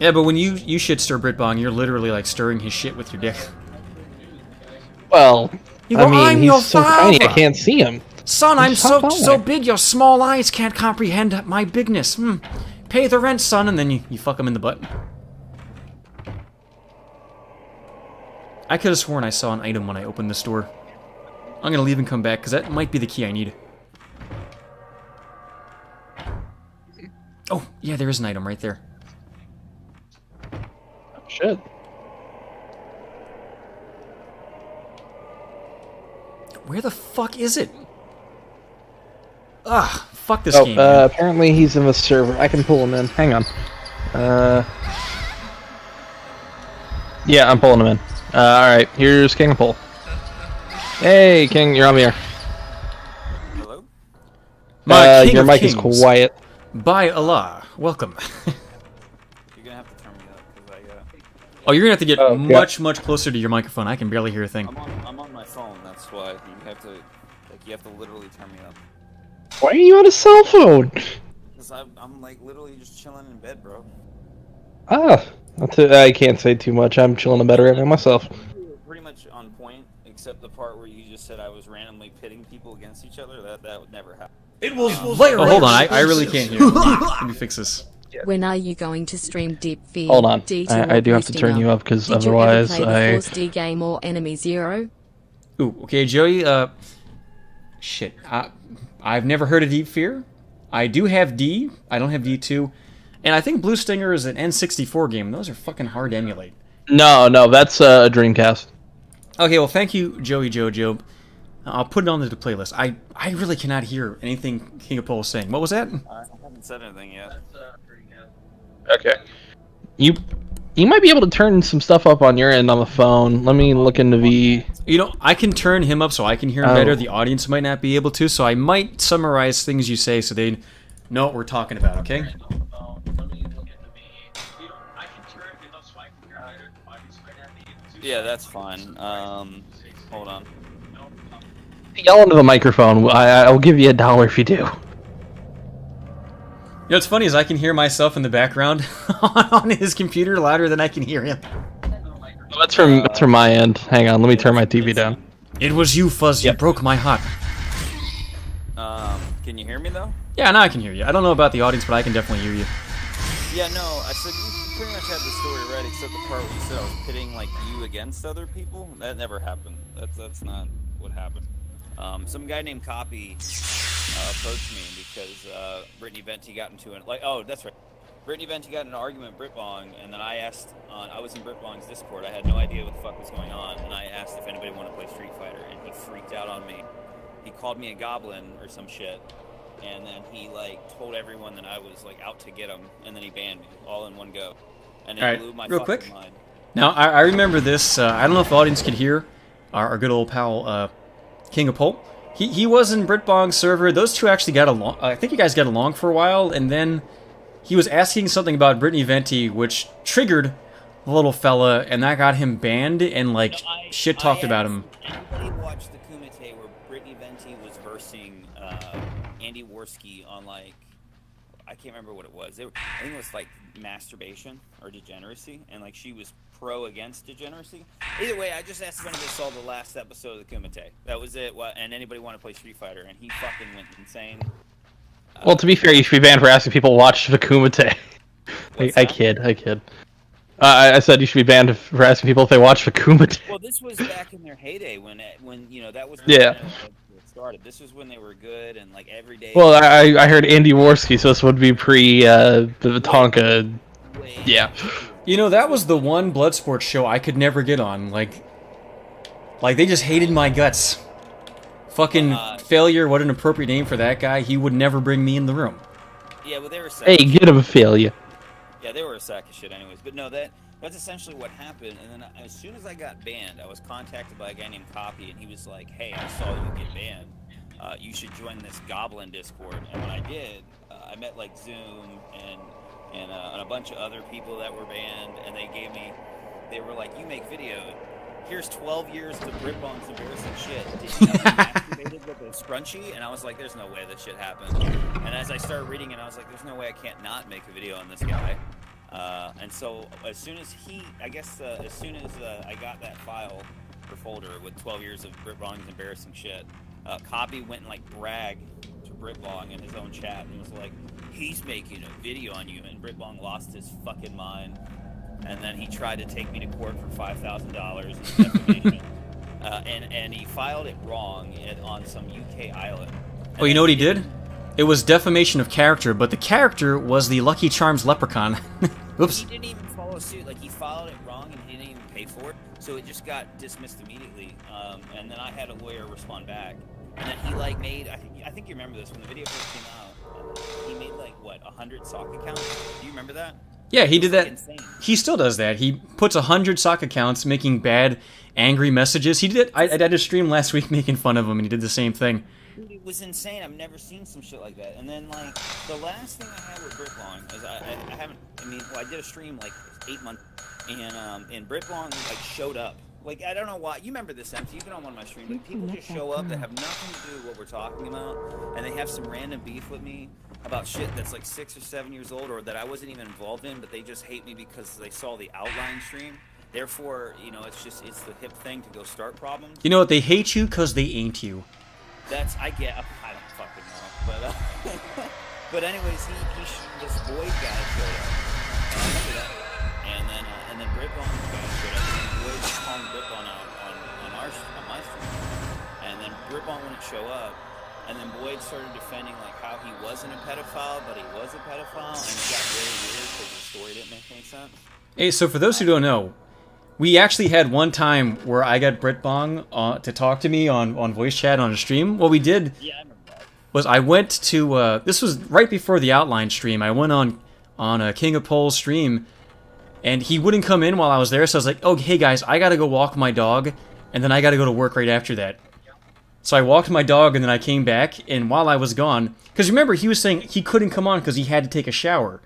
Yeah, but when you shit stir BritBong, you're literally like stirring his shit with your dick. Well, You go, I mean, "I'm your he's so tiny I father." can't see him. Son, I'm He's so big your small eyes can't comprehend my bigness. Pay the rent, son, and then you fuck him in the butt. I could have sworn I saw an item when I opened this door. I'm gonna leave and come back, because that might be the key I need. Oh, yeah, there is an item right there. Oh, shit. Where the fuck is it? Ugh, fuck this game, man. Apparently he's in the server. I can pull him in. Hang on. Yeah, I'm pulling him in. Alright, here's King Pull. Hey, King, you're on the air. Hello? My king your of mic kings. is quiet. By Allah, welcome. You gonna have to turn me up because Oh, you're gonna have to get Oh, much closer to your microphone. I can barely hear a thing. I'm on my phone. That's why you have to literally turn me up. Why are you on a cell phone? Because I'm like literally just chilling in bed, bro. Ah, I can't say too much. I'm chilling in bed right now myself. Pretty much on point, except the part where you just said I was randomly pitting people against each other. That would never happen. It was Oh, hold on. I really can't hear. Let me fix this. When are you going to stream Deep Fear? Hold on. D2 I do have to Boosting turn Up? you up because Did otherwise you ever play the Force D game or Enemy Zero? Ooh, okay, Joey. Shit. I've never heard of Deep Fear. I do have D. I don't have D2. And I think Blue Stinger is an N64 game. Those are fucking hard to emulate. No, that's a Dreamcast. Okay, well, thank you, Joey Jojo. I'll put it on the playlist. I really cannot hear anything King of Pole is saying. What was that? I haven't said anything yet. Okay. You might be able to turn some stuff up on your end on the phone. Let me look into the... You know, I can turn him up so I can hear him better. The audience might not be able to, so I might summarize things you say so they know what we're talking about, okay? Yeah, that's fine. Hold on. Yell into the microphone. I'll give you $1 if you do. You know what's funny is I can hear myself in the background on his computer louder than I can hear him. That's from my end. Hang on, let me turn my TV down. It was you, Fuzz. You broke my heart. Can you hear me though? Yeah, now I can hear you. I don't know about the audience, but I can definitely hear you. Yeah, no, I said you pretty much had the story right, except the part where you said I was pitting like you against other people. That never happened. That's not what happened. Some guy named Copy approached me because Brittany Venti got into it. Oh, that's right. Brittany Venti got in an argument with Britbong, and then I asked. I was in Britbong's Discord. I had no idea what the fuck was going on, and I asked if anybody wanted to play Street Fighter, and he freaked out on me. He called me a goblin or some shit, and then he like told everyone that I was like out to get him, and then he banned me all in one go. And it blew my real fucking quick. mind. Now, I remember this. I don't know if the audience could hear our good old pal, King of Pole. He was in Britbong's server. Those two actually got along. I think you guys got along for a while, and then he was asking something about Brittany Venti, which triggered the little fella, and that got him banned and like shit talked about him. Anybody watched the Kumite where Brittany Venti was versing Andy Worski on like I can't remember what it was. I think it was like masturbation or degeneracy, and like she was pro against degeneracy. Either way, I just asked if anybody saw the last episode of the Kumite. That was it. And anybody want to play Street Fighter, and he fucking went insane. Well, to be fair, you should be banned for asking people to watch the Kumite. I kid. I said you should be banned for asking people if they watch the Kumite. Well, this was back in their heyday when you know that was Yeah. when it started. This was when they were good and like every day. Well, I heard Andy Worski, so this would be pre the Tonka. Yeah. You know, that was the one Bloodsport show I could never get on. Like they just hated my guts. Fucking failure, what an appropriate name for that guy. He would never bring me in the room. Yeah, well, they were. Hey, get him a failure. Yeah, they were a sack of shit anyways. But no, that's essentially what happened. And then as soon as I got banned, I was contacted by a guy named Copy, and he was like, hey, I saw you get banned. You should join this Goblin Discord. And when I did, I met like Zoom and a bunch of other people that were banned, and they were like, you make video. Here's 12 years to Britbong's embarrassing shit. Did you know he masturbated with a scrunchie? And I was like, there's no way this shit happened. And as I started reading it, I was like, there's no way I can't not make a video on this guy. And so as soon as I got that file or folder with 12 years of Britbong's embarrassing shit, Copy went and like bragged to Britbong in his own chat and was like, he's making a video on you. And Britbong lost his fucking mind. And then he tried to take me to court for $5,000 in defamation. And he filed it wrong on some UK island. Oh, you know what he did? It was defamation of character, but the character was the Lucky Charms leprechaun. Oops. He didn't even follow suit. Like, he filed it wrong and he didn't even pay for it. So it just got dismissed immediately. And then I had a lawyer respond back. And then he, like, made... I think you remember this. When the video first came out, he made, like, what, 100 sock accounts? Do you remember that? Yeah, he did that. Insane. He still does that. He puts 100 sock accounts making bad, angry messages. He did it. I did a stream last week making fun of him, and he did the same thing. Dude, it was insane. I've never seen some shit like that. And then, like, the last thing I had with Britbong is I haven't, I mean, well, I did a stream, like, 8 months, and Britbong, like, showed up. Like, I don't know why. You remember this, Empty. You've been on one of my streams. Like, people just show up that have nothing to do with what we're talking about, and they have some random beef with me about shit that's, like, 6 or 7 years old, or that I wasn't even involved in, but they just hate me because they saw the outline stream. Therefore, you know, it's the hip thing to go start problems. You know what? They hate you because they ain't you. That's, I don't fucking know, but anyways, this Boyd guy showed up, and I remember that, and then Britbon guy showed up, and Boyd was calling Britbon out on my stream, and then Britbon wouldn't show up, and then Boyd started defending, like, how he wasn't a pedophile, but he was a pedophile, and it got really weird because the story didn't make any sense. Hey, so for those who don't know, we actually had one time where I got Britbong to talk to me on voice chat on a stream. What we did was I went to, this was right before the outline stream. I went on a King of Pole's stream, and he wouldn't come in while I was there, so I was like, oh, hey guys, I gotta go walk my dog, and then I gotta go to work right after that. So I walked my dog, and then I came back, and while I was gone, because remember, he was saying he couldn't come on because he had to take a shower.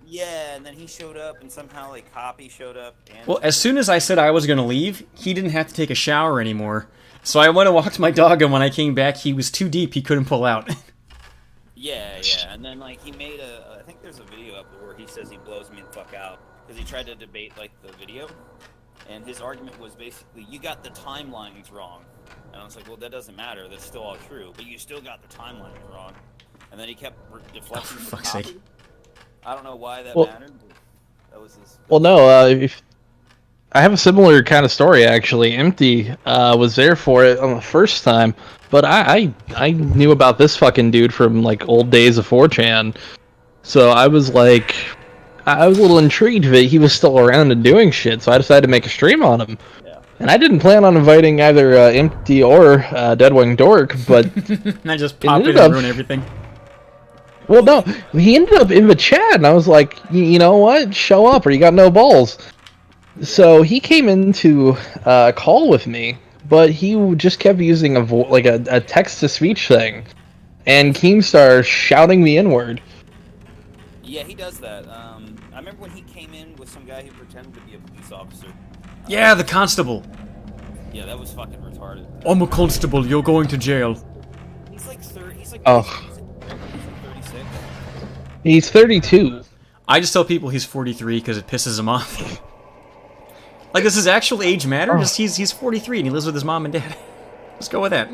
Yeah, and then he showed up, and somehow, like, Copy showed up. And well, as soon as I said I was going to leave, he didn't have to take a shower anymore. So I went and walked my dog, and when I came back, he was too deep, he couldn't pull out. Yeah, and then, like, he made I think there's a video up where he says he blows me the fuck out, because he tried to debate, like, the video, and his argument was basically, you got the timelines wrong. And I was like, well, that doesn't matter, that's still all true, but you still got the timelines wrong. And then he kept deflecting for fuck's Copy. sake. I don't know why that mattered. But that was his. Well, no. I have a similar kind of story actually. Empty was there for it on the first time, but I knew about this fucking dude from like old days of 4chan, so I was like, I was a little intrigued that he was still around and doing shit. So I decided to make a stream on him. Yeah. And I didn't plan on inviting either Empty or Deadwing Dork, but I just popped in and ruined everything. Well, no, he ended up in the chat, and I was like, you know what? Show up, or you got no balls. So he came into a call with me, but he just kept using a text-to-speech thing, and Keemstar shouting the N-word. Yeah, he does that. I remember when he came in with some guy who pretended to be a police officer. Yeah, the constable. Yeah, that was fucking retarded. I'm a constable, you're going to jail. He's like 30, he's like... Oh. He's 32. I just tell people he's 43 because it pisses him off. Like, does his actual age matter? Just he's 43 and he lives with his mom and dad. Let's go with that.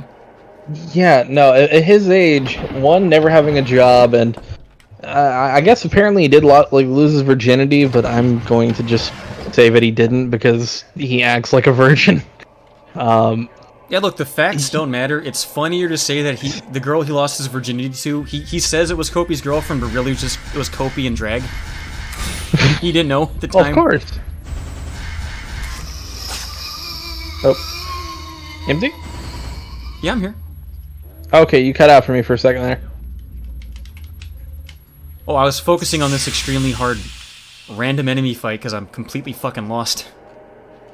Yeah, no, at his age, one, never having a job, and I guess apparently he did lose his virginity, but I'm going to just say that he didn't because he acts like a virgin. Yeah, look, the facts don't matter. It's funnier to say that the girl he lost his virginity to, he says it was Kopi's girlfriend, but really it was Kopi and drag. He didn't know at the time. Of course. Oh. Empty? Yeah, I'm here. Okay, you cut out for me for a second there. Oh, I was focusing on this extremely hard random enemy fight because I'm completely fucking lost.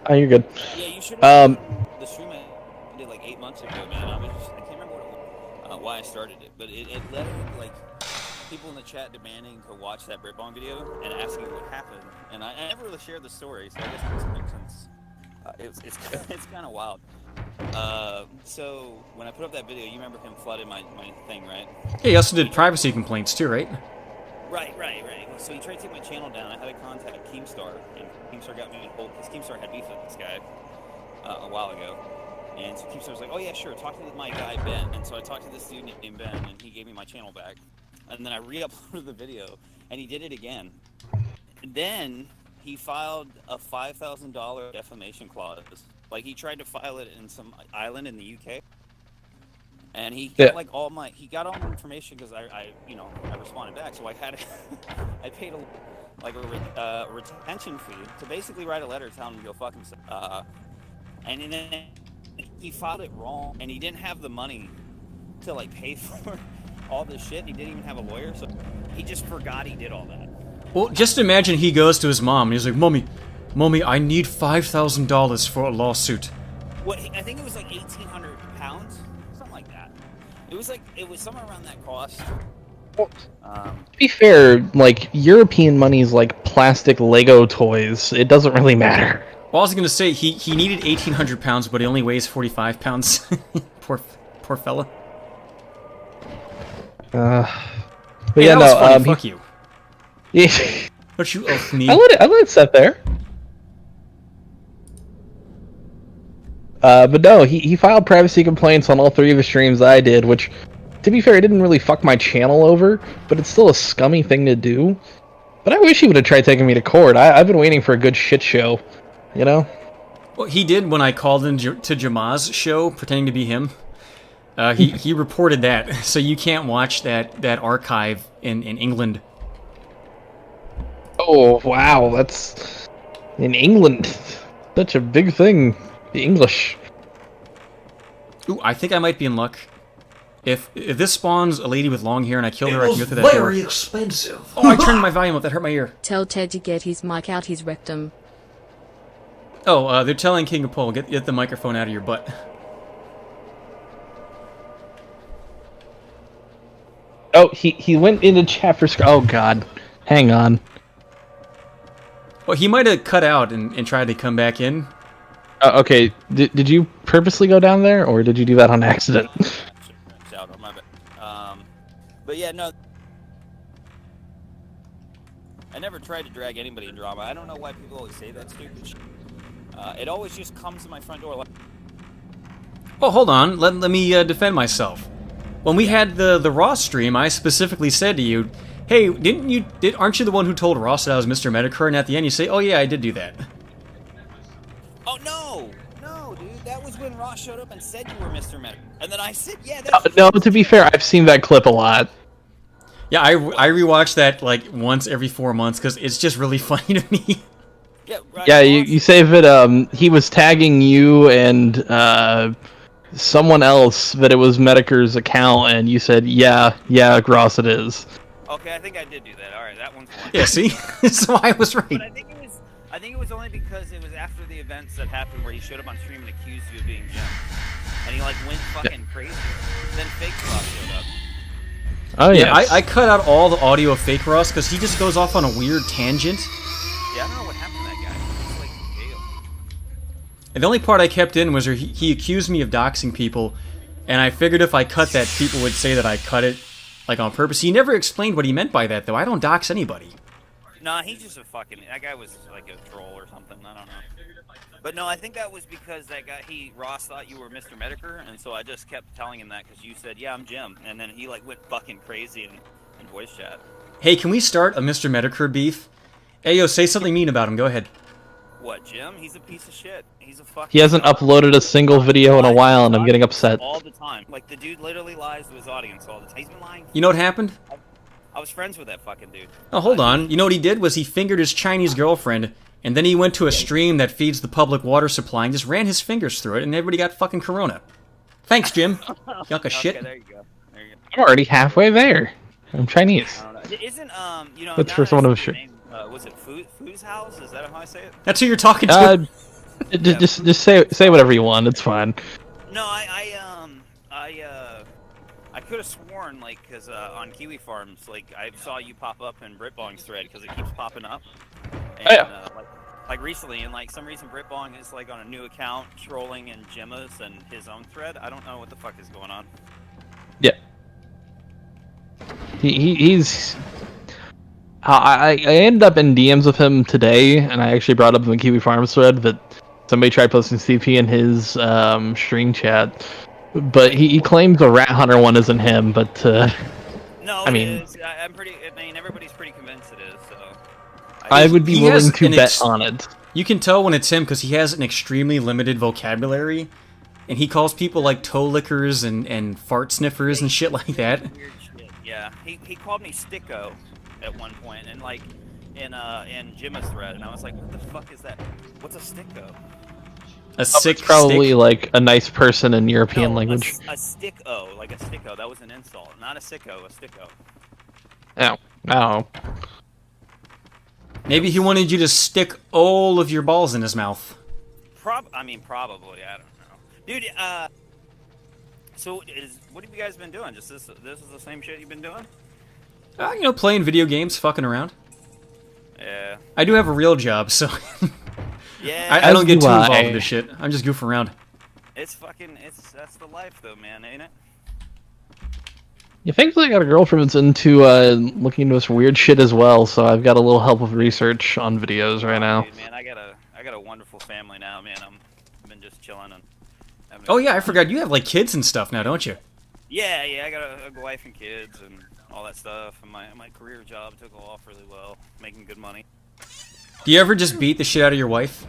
Oh, you're good. Yeah, you should the stream I did like 8 months ago, man. I can't remember why I started it, but it led to like people in the chat demanding to watch that Britbong video and asking what happened. And I never really shared the story, so I guess it doesn't make sense. It's kind of wild. So when I put up that video, you remember him flooding my thing, right? Yeah, he also did privacy complaints too, right? Right. So he tried to take my channel down. I had to contact Keemstar, and Keemstar got me in hold because Keemstar had beef with this guy a while ago. And so Keemstar was like, "Oh yeah, sure, talk to my guy Ben." And so I talked to this dude named Ben, and he gave me my channel back. And then I re-uploaded the video, and he did it again. And then he filed a $5,000 defamation clause. Like he tried to file it in some island in the UK. And he got like he got all my information because I responded back. So I had I paid a retention fee to basically write a letter telling him to go fuck himself. And then he filed it wrong, and he didn't have the money to like pay for all this shit. He didn't even have a lawyer, so he just forgot he did all that. Well, just imagine he goes to his mom and he's like, Mommy, I need $5,000 for a lawsuit. What I think it was like 1,800 pounds, something like that. It was somewhere around that cost. To be fair, like, European money is like plastic Lego toys. It doesn't really matter. Well, I was going to say, he needed 1,800 pounds, but he only weighs 45 pounds. Poor fella. But hey, yeah, that was no, funny. Fuck you. Yeah. Don't you oath me. I let it sit there. But no, he filed privacy complaints on all 3 of the streams I did, which, to be fair, it didn't really fuck my channel over, but it's still a scummy thing to do. But I wish he would have tried taking me to court. I've been waiting for a good shit show, you know? Well, he did when I called in to Jamaz's show, pretending to be him. He reported that, so you can't watch that archive in England. Oh, wow, that's... in England. Such a big thing. The English. Ooh, I think I might be in luck. If this spawns a lady with long hair and I kill her, I can go through that door. Very expensive. Oh, I turned my volume up. That hurt my ear. Tell Ted to get his mic out his rectum. Oh, they're telling King of Pole, get the microphone out of your butt. Oh, he went into chapter... Oh, God. Hang on. Well, he might have cut out and tried to come back in. Okay, did you purposely go down there, or did you do that on accident? But yeah, no. I never tried to drag anybody in drama. I don't know why people always say that stupid shit. It always just comes to my front door. Oh, hold on. Let me defend myself. When we had the Ross stream, I specifically said to you, "Hey, aren't you the one who told Ross that I was Mr. Medicare?" And at the end, you say, "Oh yeah, I did do that." Oh no, dude, that was when Ross showed up and said you were Mr. Medicare, and then I said, "Yeah." That's No, to be fair, I've seen that clip a lot. Yeah, I rewatch that like once every 4 months because it's just really funny to me. Yeah, right, yeah, you say that he was tagging you and someone else, that it was Medicare's account, and you said, yeah, Ross, it is. Okay, I think I did do that. All right, that one's one. Yeah, see, so I was right. But I think it was only because it was after the events that happened where he showed up on stream and accused you of being Jim, and he like went fucking crazy. Then fake Ross showed up. Oh yeah, I cut out all the audio of fake Ross because he just goes off on a weird tangent. Yeah, I don't know what happened to that guy. He's like in jail. And the only part I kept in was where he accused me of doxing people, and I figured if I cut that, people would say that I cut it like on purpose. He never explained what he meant by that, though. I don't dox anybody. Nah, he's just a fucking... That guy was like a troll or something. I don't know. But no, I think that was because that guy, Ross thought you were Mr. Medicare, and so I just kept telling him that because you said, yeah, I'm Jim. And then he like went fucking crazy in voice chat. Hey, can we start a Mr. Medicare beef? Ayo, say something mean about him. Go ahead. What, Jim? He's a piece of shit. He's a fucking... He hasn't uploaded a single video in a while, and I'm getting upset. All the time. Like, the dude literally lies to his audience all the time. He's been lying. You know what happened? I was friends with that fucking dude. Oh, hold on. You know what he did was he fingered his Chinese girlfriend, and then he went to a stream that feeds the public water supply and just ran his fingers through it, and everybody got fucking corona. Thanks, Jim. Yuck a shit. Okay, there you go. I'm already halfway there. I'm Chinese. Isn't, you know... That's for someone of sure. Was it Food's House? Is that how I say it? That's who you're talking to. Just say whatever you want. It's fine. No, I could have sworn, like, because on Kiwi Farms, like, I saw you pop up in Britbong's thread because it keeps popping up. And, yeah. Like recently, and like some reason Britbong is like on a new account trolling in Gemma's and his own thread. I don't know what the fuck is going on. Yeah. He's... I ended up in DMs with him today, and I actually brought up in the Kiwi Farms thread that somebody tried posting CP in his stream chat. But he claims the Rat Hunter one isn't him, but no, I mean, it is. I mean, everybody's pretty convinced it is. So I would be willing to bet on it. You can tell when it's him because he has an extremely limited vocabulary, and he calls people like toe lickers and fart sniffers and shit like that. Weird shit. Yeah, he called me Sticko at one point, and like in Gemma's thread, and I was like, what the fuck is that? What's a Sticko? A sick probably stick? Like a nice person in European language. A stick-o, like a sticko. That was an insult. Not a sicko, a sticko. Oh. Maybe he wanted you to stick all of your balls in his mouth. I mean, probably. I don't know. Dude, So, what have you guys been doing? Just this is the same shit you've been doing? You know, playing video games, fucking around. Yeah. I do have a real job, so Yeah. I don't get too As do involved I. in this shit. I'm just goofing around. That's the life though, man, ain't it? Yeah, thankfully I got a girlfriend that's into looking into this weird shit as well, so I've got a little help with research on videos right now. Dude, man, I got a wonderful family now, man. I've been just chilling and having Oh yeah, I forgot you have like kids and stuff now, don't you? Yeah, I got a wife and kids and all that stuff, and my career job took off really well, making good money. Do you ever just beat the shit out of your wife?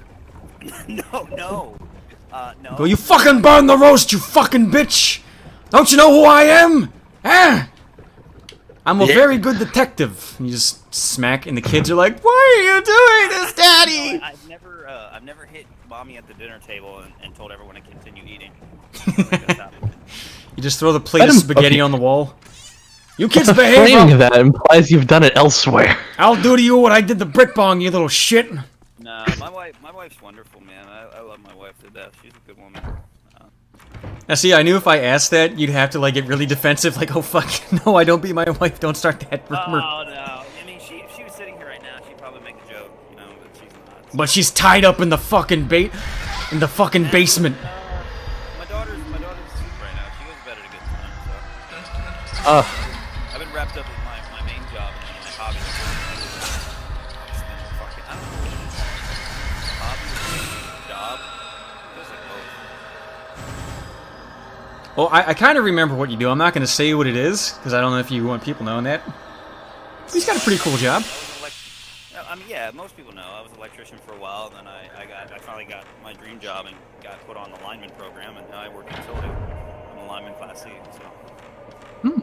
No. No. Go, you fucking burn the roast, you fucking bitch! Don't you know who I am? Ah! I'm a very good detective. You just smack, and the kids are like, "Why are you doing this, Daddy?" I've never hit mommy at the dinner table and told everyone to continue eating. You just throw the plate of spaghetti on the wall. You kids behave. Framing that implies you've done it elsewhere. I'll do to you what I did to Brick Bong, you little shit. No, my wife's wonderful, man. I love my wife to death. She's a good woman. Now, see, I knew if I asked that, you'd have to like get really defensive, like, "Oh fuck, no, I don't beat my wife. Don't start that rumor." Oh no! I mean, if she was sitting here right now, she'd probably make a joke, you know, but she's not. So. But she's tied up in the fucking basement. My daughter's asleep right now. She goes to bed at a good time. So. I've been wrapped up with my main job and my hobby. It's been fucking, I don't know what it is. Hobby, job. Feels like both. Well, I kind of remember what you do. I'm not going to say what it is, because I don't know if you want people knowing that. He's got a pretty cool job. I mean, yeah, most people know. I was an electrician for a while, then I finally got my dream job and got put on the lineman program, and now I work utility. I'm a lineman class C, so.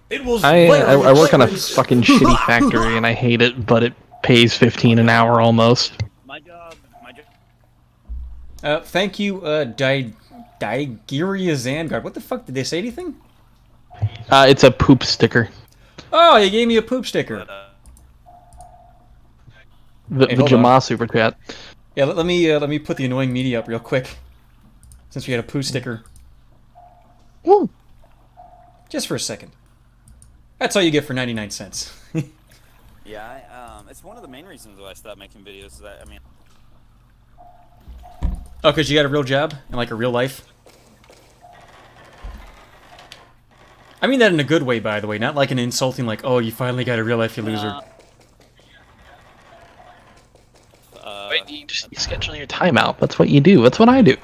It was I work on a fucking shitty factory, and I hate it, but it pays $15 an hour almost. My job. Thank you, Digeria Zangard. What the fuck, did they say anything? It's a poop sticker. Oh, you gave me a poop sticker. The Hey, hold Jama on. super chat. Yeah, let me put the annoying media up real quick, since we had a poo sticker. Woo. Just for a second. That's all you get for 99 cents. Yeah, it's one of the main reasons why I stopped making videos. Is that, I mean, Oh, because you got a real job and like a real life. I mean that in a good way, by the way, not like an insulting, like, "Oh, you finally got a real life, you loser." Wait, you just schedule your time out. That's what you do. That's what I do.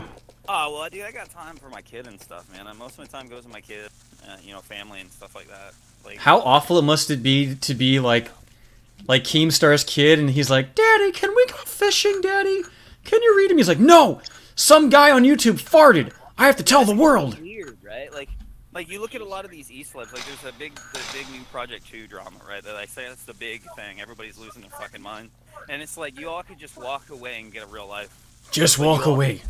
oh well, dude, I got time for my kid and stuff, man. Most of my time goes to my kid, you know, family and stuff like that. Like, How awful it must it be to be like Keemstar's kid, and he's like, "Daddy, can we go fishing, Daddy? Can you read him?" He's like, "No! Some guy on YouTube farted! I have to tell the world!" weird, right? Like you look at a lot of these E-Slabs, like there's the big new Project 2 drama, right? That I say that's the big thing. Everybody's losing their fucking mind. And it's like, you all could just walk away and get a real life. Just walk away.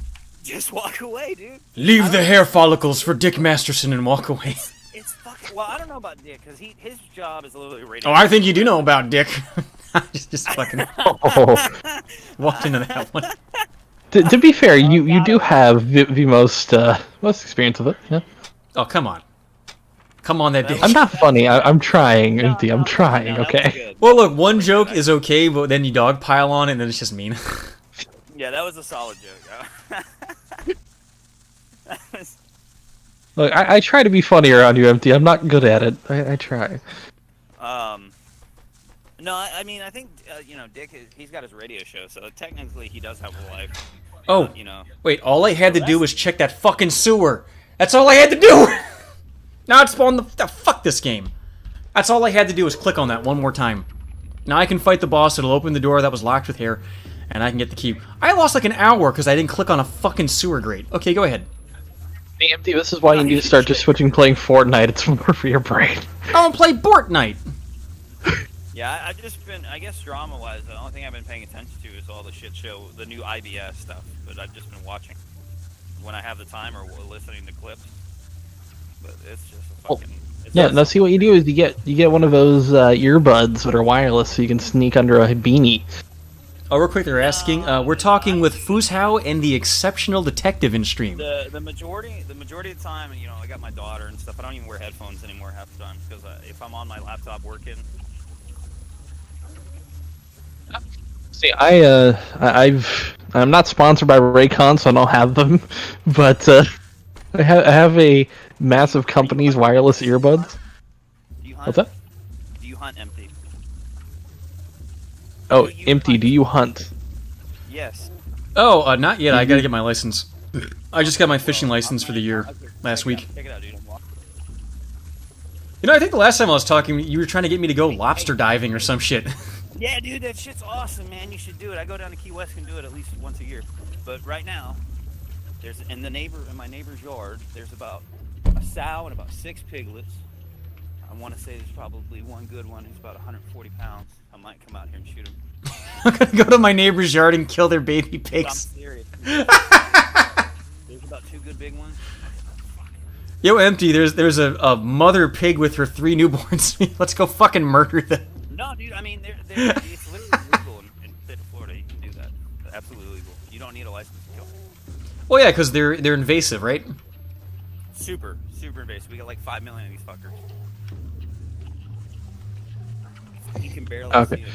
Just walk away, dude. Leave the hair follicles for Dick Masterson and walk away. It's fucking, well, I don't know about Dick, because his job is literally radio. Oh, I think you do know about Dick. just fucking walked into that one. To be fair, you do have the most experience with it. Yeah. Oh, come on. Come on, that Dick. I'm not funny. I'm trying, Empty. I'm trying. Okay. Well, look, one joke is okay, but then you dog pile on it, and then it's just mean. Yeah, that was a solid joke. Look, I try to be funny around you, Empty. I'm not good at it. I try. No, I mean, I think, you know, Dick, he's got his radio show, so technically he does have a life. Oh, you know. wait, all I had to do was check that fucking sewer. That's all I had to do! Now it spawned fuck this game. That's all I had to do was click on that one more time. Now I can fight the boss, it'll open the door that was locked with hair, and I can get the key. I lost like an hour because I didn't click on a fucking sewer grate. Okay, go ahead. Hey, Empty, this is why you need to start just switching playing Fortnite. It's more for your brain. I don't play Fortnite! Yeah, I've just been, I guess drama-wise, the only thing I've been paying attention to is all the shit show, the new IBS stuff, but I've just been watching when I have the time or listening to clips. But it's just a fucking... Yeah, now see what you do is you get one of those earbuds that are wireless so you can sneak under a beanie. Oh, real quick, they're asking. We're talking with Fuzhao and the Exceptional Detective in stream. The majority of the time, you know, I got my daughter and stuff. I don't even wear headphones anymore half the time because if I'm on my laptop working. See, I'm not sponsored by Raycon, so I don't have them, but I have a massive company's wireless earbuds. Do you hunt? What's that? Do you hunt empty? Oh, empty. Do you hunt? Yes. Oh, not yet. I gotta get my license. I just got my fishing license for the year last week. Check it out, dude. You know, I think the last time I was talking, you were trying to get me to go lobster diving or some shit. Yeah, dude, that shit's awesome, man. You should do it. I go down to Key West and do it at least once a year. But right now, there's in my neighbor's yard, there's about a sow and about 6 piglets. I want to say there's probably one good one who's about 140 pounds. I might come out here and shoot him. I'm gonna go to my neighbor's yard and kill their baby pigs. I'm serious. There's about 2 good big ones. Yo, Empty, there's a mother pig with her 3 newborns. Let's go fucking murder them. No, dude, I mean, it's literally legal in the state of Florida. You can do that. Absolutely legal. You don't need a license to kill. Well, yeah, because they're invasive, right? Super invasive. We got like 5 million of these fuckers. You can barely see them.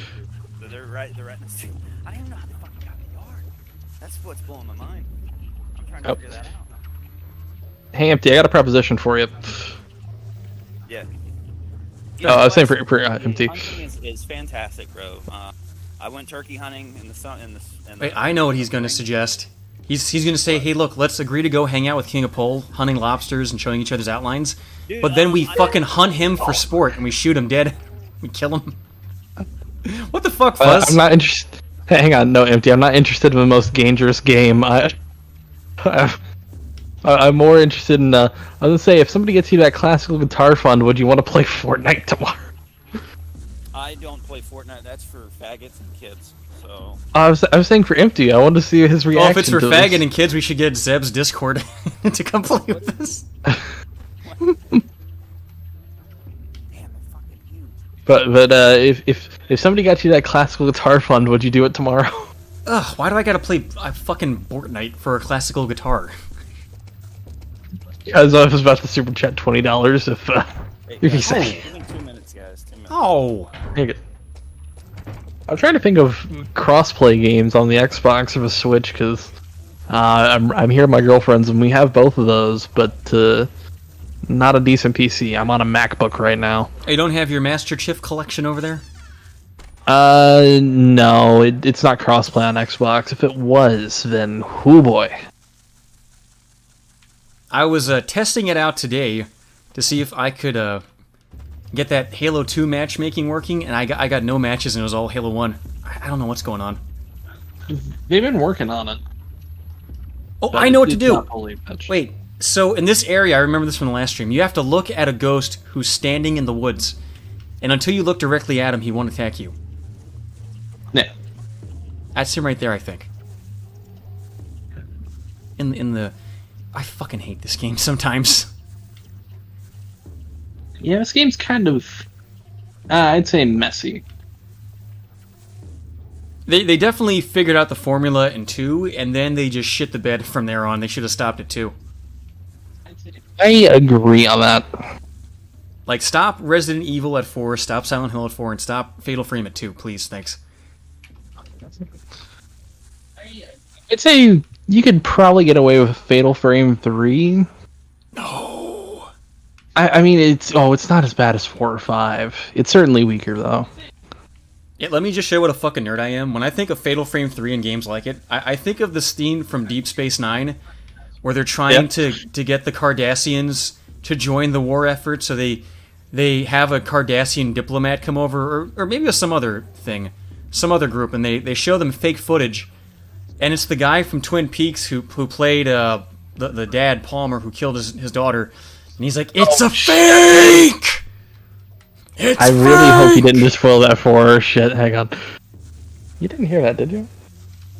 They're right in the street. I don't even know how they fucking got in the yard. That's what's blowing my mind. I'm trying to figure that out. Hey, Empty, I got a proposition for you. Yeah. I was saying for Empty. Hunting is fantastic, bro. I went turkey hunting in the sun. Wait, I know what he's going to suggest. He's going to say, hey, look, let's agree to go hang out with King of Pole, hunting lobsters and showing each other's outlines. Dude, but then we fucking hunt him for sport and we shoot him dead. We kill him. What the fuck, Fuzz? I'm not interested. Hang on, no, Empty. I'm not interested in the most dangerous game. I'm more interested in. I was gonna say, if somebody gets you that classical guitar fund, would you want to play Fortnite tomorrow? I don't play Fortnite. That's for faggots and kids. So. I was saying for Empty. I wanted to see his reaction. Well, if it's for faggot this. and kids, we should get Zeb's Discord to come play with us. But if somebody got you that classical guitar fund, would you do it tomorrow? Ugh, why do I gotta play fucking Fortnite for a classical guitar? Because I was about to super chat $20 if you can say. 2 minutes, guys. 2 minutes. Oh. I'm trying to think of cross-play games on the Xbox or the Switch because I'm here with my girlfriends and we have both of those, but not a decent PC. I'm on a MacBook right now. You don't have your Master Chief collection over there? No, it's not cross-play on Xbox. If it was, then whoo boy. I was testing it out today to see if I could get that Halo 2 matchmaking working, and I got no matches, and it was all Halo 1. I don't know what's going on. They've been working on it. Oh, I know what to do. Wait, so in this area, I remember this from the last stream, you have to look at a ghost who's standing in the woods, and until you look directly at him, he won't attack you. Yeah. That's him right there, I think. In the... I fucking hate this game sometimes. Yeah, this game's kind of... I'd say messy. They definitely figured out the formula in 2, and then they just shit the bed from there on. They should have stopped at 2. I agree on that. Like, stop Resident Evil at 4, stop Silent Hill at 4, and stop Fatal Frame at 2, please. Thanks. I'd say you could probably get away with Fatal Frame 3. No. I mean, it's not as bad as 4 or 5. It's certainly weaker, though. Yeah, let me just show you what a fucking nerd I am. When I think of Fatal Frame 3 and games like it, I think of the scene from Deep Space Nine, where they're trying to get the Cardassians to join the war effort, so they have a Cardassian diplomat come over, or maybe it was some other thing, some other group, and they show them fake footage. And it's the guy from Twin Peaks who played the dad, Palmer, who killed his daughter. And he's like, it's a fake! It's I really hope you didn't just spoil that for her. Shit, hang on. You didn't hear that, did you?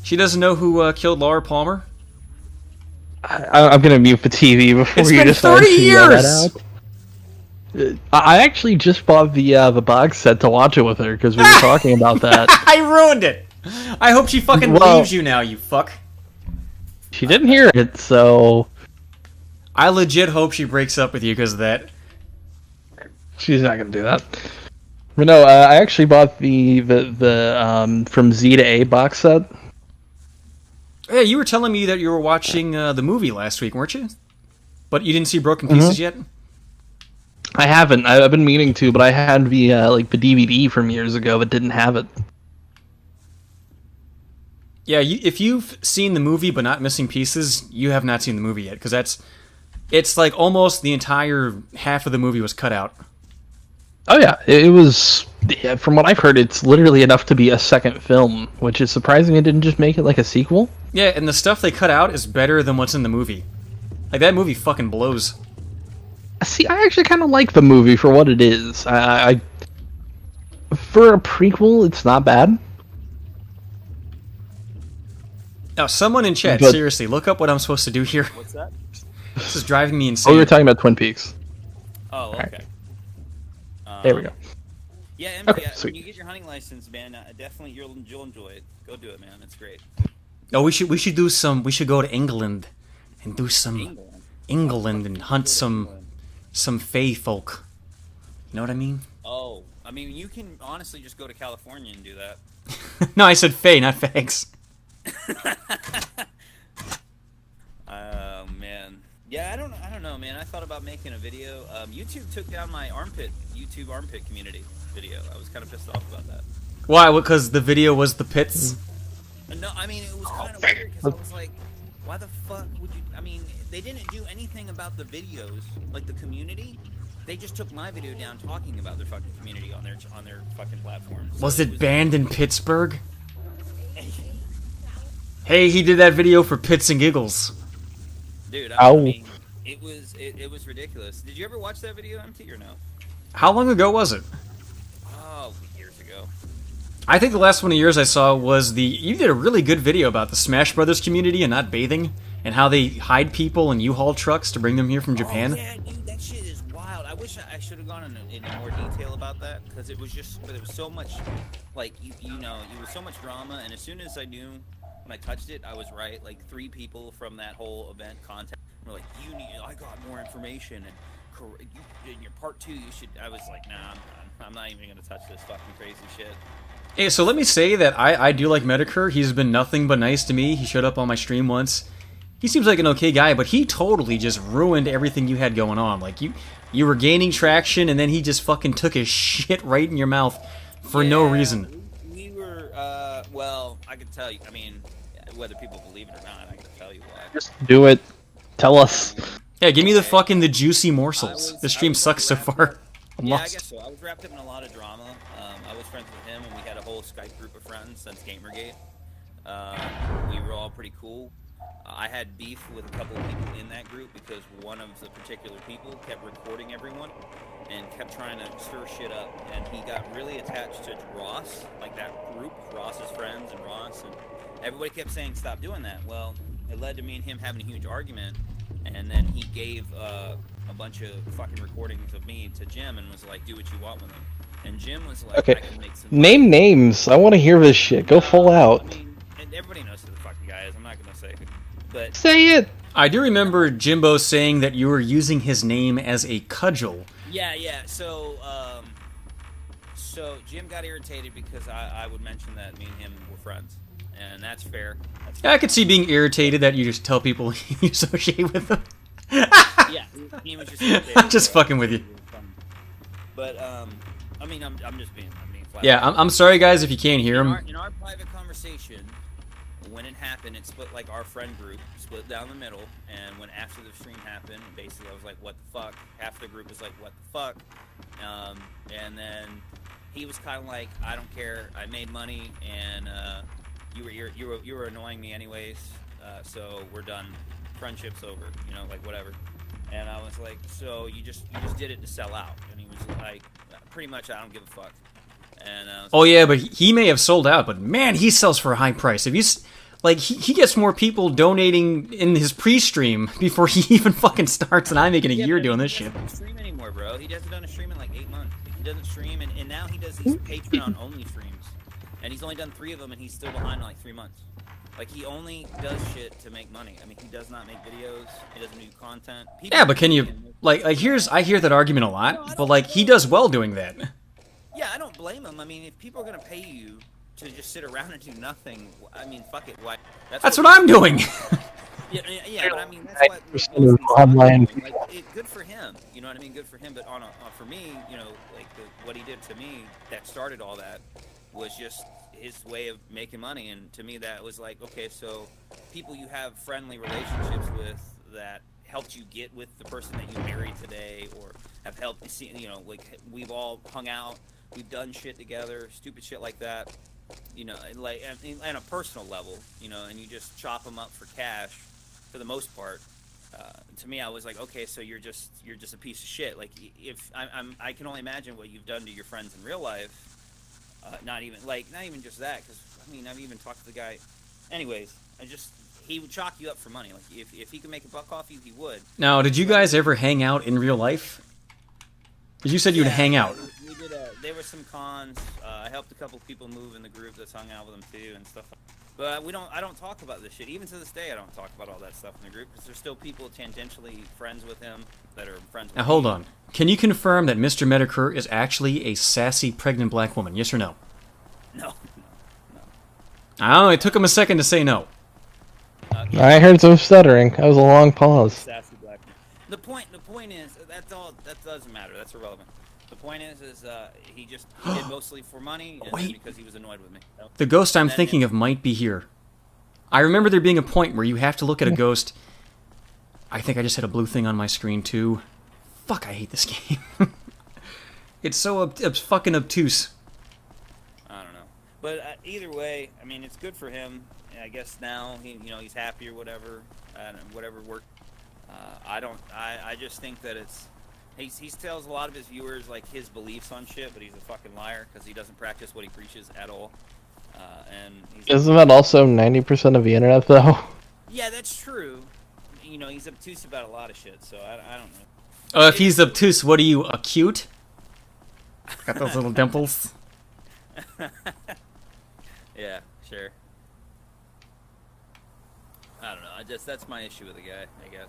She doesn't know who killed Laura Palmer? I'm gonna mute the TV before you decide to yell that out. I actually just bought the box set to watch it with her because we were talking about that. I ruined it! I hope she fucking believes you now, you fuck. She didn't hear it, so... I legit hope she breaks up with you because of that. She's not gonna do that. But no, I actually bought the From Z to A box set. Yeah, you were telling me that you were watching the movie last week, weren't you? But you didn't see Broken Pieces yet? I haven't. I've been meaning to, but I had the the DVD from years ago, but didn't have it. Yeah, if you've seen the movie but not Missing Pieces, you have not seen the movie yet, because it's like almost the entire half of the movie was cut out. Oh yeah, it was. Yeah, from what I've heard, it's literally enough to be a second film, which is surprising. It didn't just make it like a sequel. Yeah, and the stuff they cut out is better than what's in the movie. Like, that movie fucking blows. See, I actually kind of like the movie for what it is. I for a prequel, it's not bad. Now, someone in chat, But- seriously, look up what I'm supposed to do here. What's that? This is driving me Oh, insane. we were talking about Twin Peaks. Oh, okay. There we go. Yeah, Okay, yeah. sweet. When you get your hunting license, man, definitely you'll enjoy it. Go do it, man. It's great. Oh, we should do some. We should go to England and do some England and hunt some fae folk. You know what I mean? Oh, I mean, you can honestly just go to California and do that. No, I said fae, not fags. Oh man, yeah, I don't know, man. I thought about making a video. YouTube took down my YouTube armpit community video. I was kind of pissed off about that. Why? Because the video was the pits. No, I mean it was kind of weird because I was like, why the fuck would you? I mean, they didn't do anything about the videos, like the community. They just took my video down talking about their fucking community on their fucking platform. So Was it banned in Pittsburgh? Hey, he did that video for Pits and Giggles. Dude, I mean, it was ridiculous. Did you ever watch that video, MT, or no? How long ago was it? Oh, years ago. I think the last one of yours I saw was you did a really good video about the Smash Brothers community and not bathing, and how they hide people in U-Haul trucks to bring them here from Japan. Oh, yeah, dude, that shit is wild. I wish I should have gone into more detail about that, because it was so much, like, you know, it was so much drama, and as soon as I knew, when I touched it, I was right. Like, 3 people from that whole event contacted me, were like, I got more information, and in your part 2, you should. I was like, nah, I'm not even going to touch this fucking crazy shit. Hey, so let me say that I do like Medicure. He's been nothing but nice to me. He showed up on my stream once. He seems like an okay guy, but he totally just ruined everything you had going on. Like, you were gaining traction, and then he just fucking took his shit right in your mouth for no reason. We were, well, I could tell you, I mean, whether people believe it or not, I can tell you why. Just do it. Tell us. Yeah, give me the juicy morsels. The stream sucks so far. I'm Yeah, I lost. guess so. I was wrapped up in a lot of drama. I was friends with him, and we had a whole Skype group of friends since Gamergate. We were all pretty cool. I had beef with a couple of people in that group because one of the particular people kept recording everyone and kept trying to stir shit up. And he got really attached to Ross, like that group, Ross's friends and Ross, and everybody kept saying, stop doing that. Well, it led to me and him having a huge argument, and then he gave a bunch of fucking recordings of me to Jim and was like, do what you want with them. And Jim was like, Okay. I can make some Name names. I want to hear this shit. Go full out. I mean, and everybody knows who the fuck the guy is. I'm not gonna say who, but Say it. I do remember Jimbo saying that you were using his name as a cudgel. yeah. So Jim got irritated because I would mention that me and him were friends, and that's fair. Yeah, I could see being irritated that you just tell people you associate with them. Yeah, he was just irritated. I'm just fucking with you. But I mean, I'm just being flat. Yeah, I'm sorry guys if you can't hear him. In our private conversation, when it happened, it split like our friend group split down the middle, and when after the stream happened, basically I was like, what the fuck? Half the group was like, what the fuck? And then he was kind of like, I don't care, I made money, and you were annoying me anyways, so we're done, friendship's over, you know, like whatever. And I was like, so you just did it to sell out? And he was like, pretty much, I don't give a fuck. And I was Oh yeah, but he may have sold out, but man, he sells for a high price. If you like, he gets more people donating in his pre-stream before he even fucking starts, and I'm making a year doing this shit. He doesn't stream anymore, bro. He hasn't done a stream in like 8 months. He doesn't stream, and now he does these Patreon only streams. and he's only done 3 of them, and he's still behind in like 3 months. Like, he only does shit to make money. I mean, he does not make videos. He doesn't do content. People Yeah, but can you like I hear that argument a lot, but like he does well doing that. Yeah, I don't blame him. I mean, if people are gonna pay you to just sit around and do nothing, I mean, fuck it. Why? That's what I'm doing. Yeah, but I mean, that's what most online. like, good for him. You know what I mean? Good for him. But for me, you know, like what he did to me that started all that was just his way of making money, and to me that was like, okay, so people you have friendly relationships with that helped you get with the person that you married today, or have helped you see, you know, like we've all hung out, we've done shit together, stupid shit like that, you know, like on a personal level, you know, and you just chop them up for cash for the most part. To me, I was like, okay, so you're just a piece of shit. Like, if I can only imagine what you've done to your friends in real life. Not even just that, because I mean, I've even talked to the guy. Anyways, he would chalk you up for money. Like, if he could make a buck off you, he would. Now, did you guys ever hang out in real life? Because you said you'd hang out. We did. There were some cons. I helped a couple people move in the group that's hung out with them too and stuff. But I don't talk about this shit. Even to this day, I don't talk about all that stuff in the group, because there's still people tangentially friends with him that are friends with Now, hold on. Can you confirm that Mr. Medicare is actually a sassy, pregnant black woman? Yes or no? No. I don't know. It took him a second to say no. I heard some stuttering. That was a long pause. Sassy black. The point is that doesn't matter. That's irrelevant. The point is he did mostly for money, and Wait. because he was annoyed with me. The ghost I'm thinking of might be here. I remember there being a point where you have to look at a ghost. I think I just had a blue thing on my screen too. Fuck, I hate this game. It's so fucking obtuse. I don't know, but either way, I mean, it's good for him. I guess now he's happy or whatever, and whatever worked. I just think that he tells a lot of his viewers like his beliefs on shit, but he's a fucking liar because he doesn't practice what he preaches at all. And Isn't that also 90% of the internet, though? Yeah, that's true. You know, he's obtuse about a lot of shit, so I don't know. Oh, if he's obtuse, what are you, acute? Got those little dimples. Yeah, sure. I don't know. That's my issue with the guy, I guess.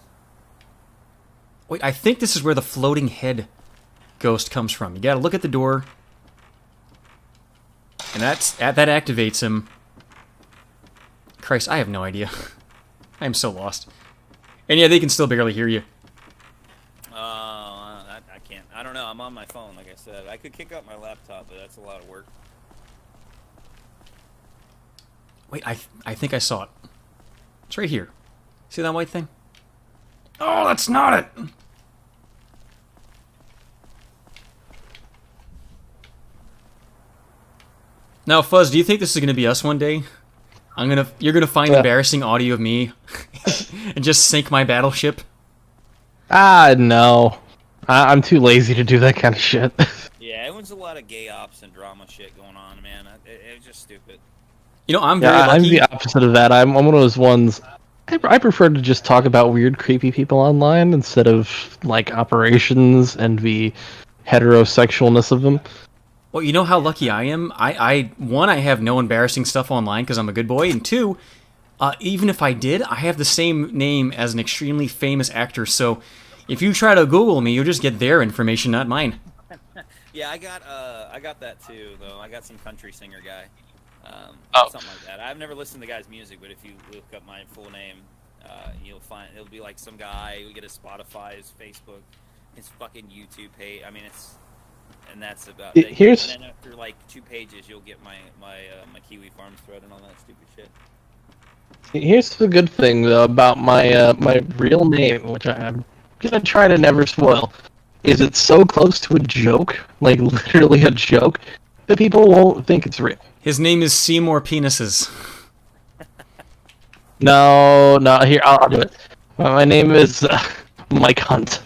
Wait, I think this is where the floating head ghost comes from. You gotta look at the door. And that activates him. Christ, I have no idea. I am so lost. And yeah, they can still barely hear you. I can't. I don't know. I'm on my phone, like I said. I could kick up my laptop, but that's a lot of work. Wait, I think I saw it. It's right here. See that white thing? Oh, that's not it! Now, Fuzz, do you think this is gonna be us one day? You're gonna find embarrassing audio of me and just sink my battleship? No. I'm too lazy to do that kind of shit. Yeah, it was a lot of gay ops and drama shit going on, man. It was just stupid. You know, I'm very lucky. I'm the opposite of that. I'm one of those ones. I prefer to just talk about weird, creepy people online instead of like operations and the heterosexualness of them. Well, you know how lucky I am? One, I have no embarrassing stuff online because I'm a good boy, and two, even if I did, I have the same name as an extremely famous actor, so if you try to Google me, you'll just get their information, not mine. Yeah, I got that too, though. I got some country singer guy. Something like that. I've never listened to the guy's music, but if you look up my full name, you'll find it'll be like some guy. You get his Spotify, his Facebook, his fucking YouTube page. I mean, and that's about it. Here's... And then after like 2 pages, you'll get my Kiwi Farms thread and all that stupid shit. Here's the good thing though about my my real name, which I'm gonna try to never spoil, is it's so close to a joke, like literally a joke, that people won't think it's real. His name is Seymour Penises. No, here, I'll do it. My name is Mike Hunt.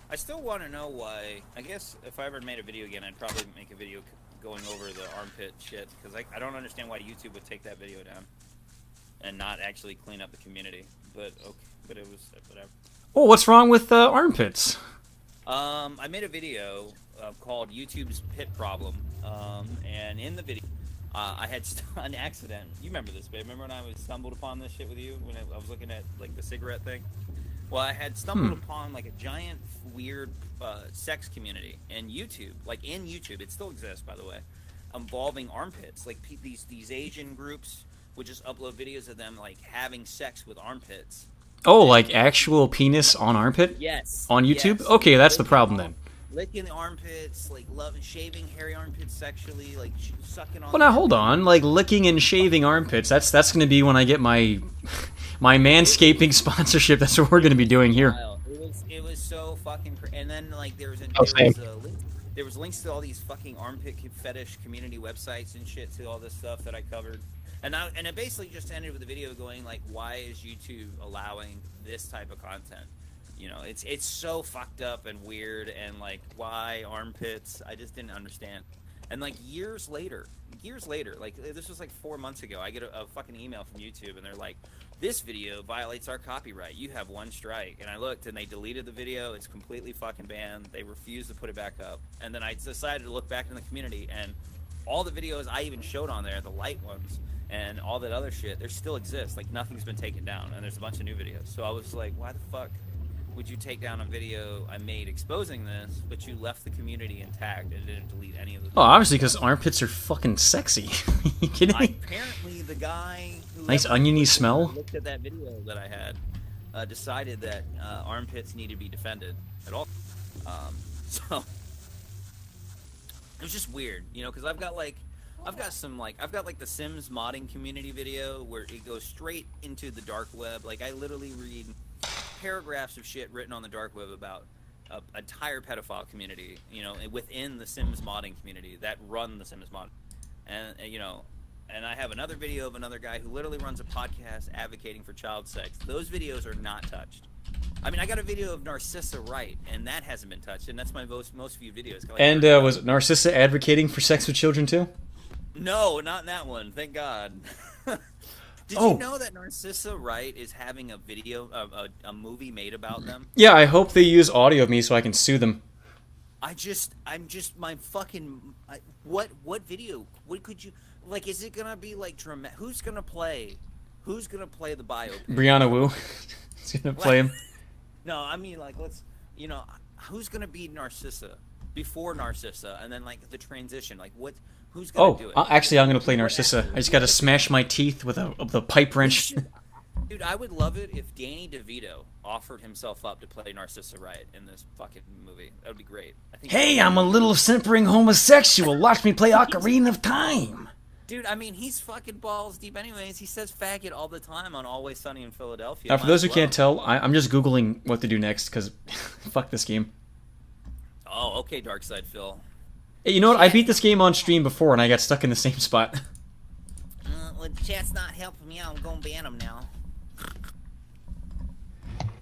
I still want to know why. I guess if I ever made a video again, I'd probably make a video going over the armpit shit, because I don't understand why YouTube would take that video down and not actually clean up the community. But okay, but it was whatever. Oh, what's wrong with armpits? I made a video called YouTube's Pit Problem, and in the video, I had an accident. You remember this, babe? Remember when I stumbled upon this shit with you when I was looking at like the cigarette thing? Well, I had stumbled upon like a giant weird sex community in YouTube. Like in YouTube, it still exists, by the way, involving armpits. Like these Asian groups would just upload videos of them like having sex with armpits. Oh, like actual penis on armpit? Yes. On YouTube? Yes. Okay, that's the problem then. Licking the armpits, like loving shaving hairy armpits sexually, like sucking on. Well, now hold on. Like licking and shaving armpits. That's going to be when I get my manscaping sponsorship. That's what we're going to be doing here. It was so fucking. And then like there was links to all these fucking armpit fetish community websites and shit to all this stuff that I covered. And it basically just ended with a video going like, why is YouTube allowing this type of content? You know, it's so fucked up and weird, and like, why armpits? I just didn't understand. And like years later, like this was like 4 months ago, I get a fucking email from YouTube, and they're like, this video violates our copyright. You have 1 strike. And I looked, and they deleted the video. It's completely fucking banned. They refused to put it back up. And then I decided to look back in the community, and all the videos I even showed on there, the light ones, and all that other shit, they still exist. Like nothing's been taken down, and there's a bunch of new videos. So I was like, why the fuck would you take down a video I made exposing this, but you left the community intact and didn't delete any of the videos? Oh, obviously because armpits are fucking sexy. You kidding me? Apparently the guy who nice oniony smell. Looked at that video that I had, decided that armpits need to be defended at all. So it was just weird, you know, because I've got like the Sims modding community video where it goes straight into the dark web. Like I literally read paragraphs of shit written on the dark web about an entire pedophile community, you know, within the Sims modding community that run the Sims mod. And you know, and I have another video of another guy who literally runs a podcast advocating for child sex. Those videos are not touched. I mean, I got a video of Narcissa Wright, and that hasn't been touched, and that's my most viewed videos. Like, and was Narcissa advocating for sex with children too? No, not in that one. Thank God. Did you know that Narcissa Wright is having a video, a movie made about them? Yeah, I hope they use audio of me so I can sue them. My fucking, what video? What could you, like, is it gonna be like dramatic? Who's gonna play the biopic? Brianna Wu is gonna play him. No, I mean, like, who's gonna be Narcissa before Narcissa, and then like the transition, like who's gonna do it? Actually, I'm gonna play Narcissa. I just gotta smash my teeth with a pipe wrench. Dude, I would love it if Danny DeVito offered himself up to play Narcissa Wright in this fucking movie. That would be great. Hey, I'm a little simpering homosexual. Watch me play Ocarina of Time. Dude, I mean, he's fucking balls deep anyways. He says faggot all the time on Always Sunny in Philadelphia. Now, for those who can't tell, I'm just Googling what to do next, because fuck this game. Oh, okay, Darkside Phil. Hey, you know what? I beat this game on stream before, and I got stuck in the same spot. Well, chat's not helping me out. I'm going to ban him now.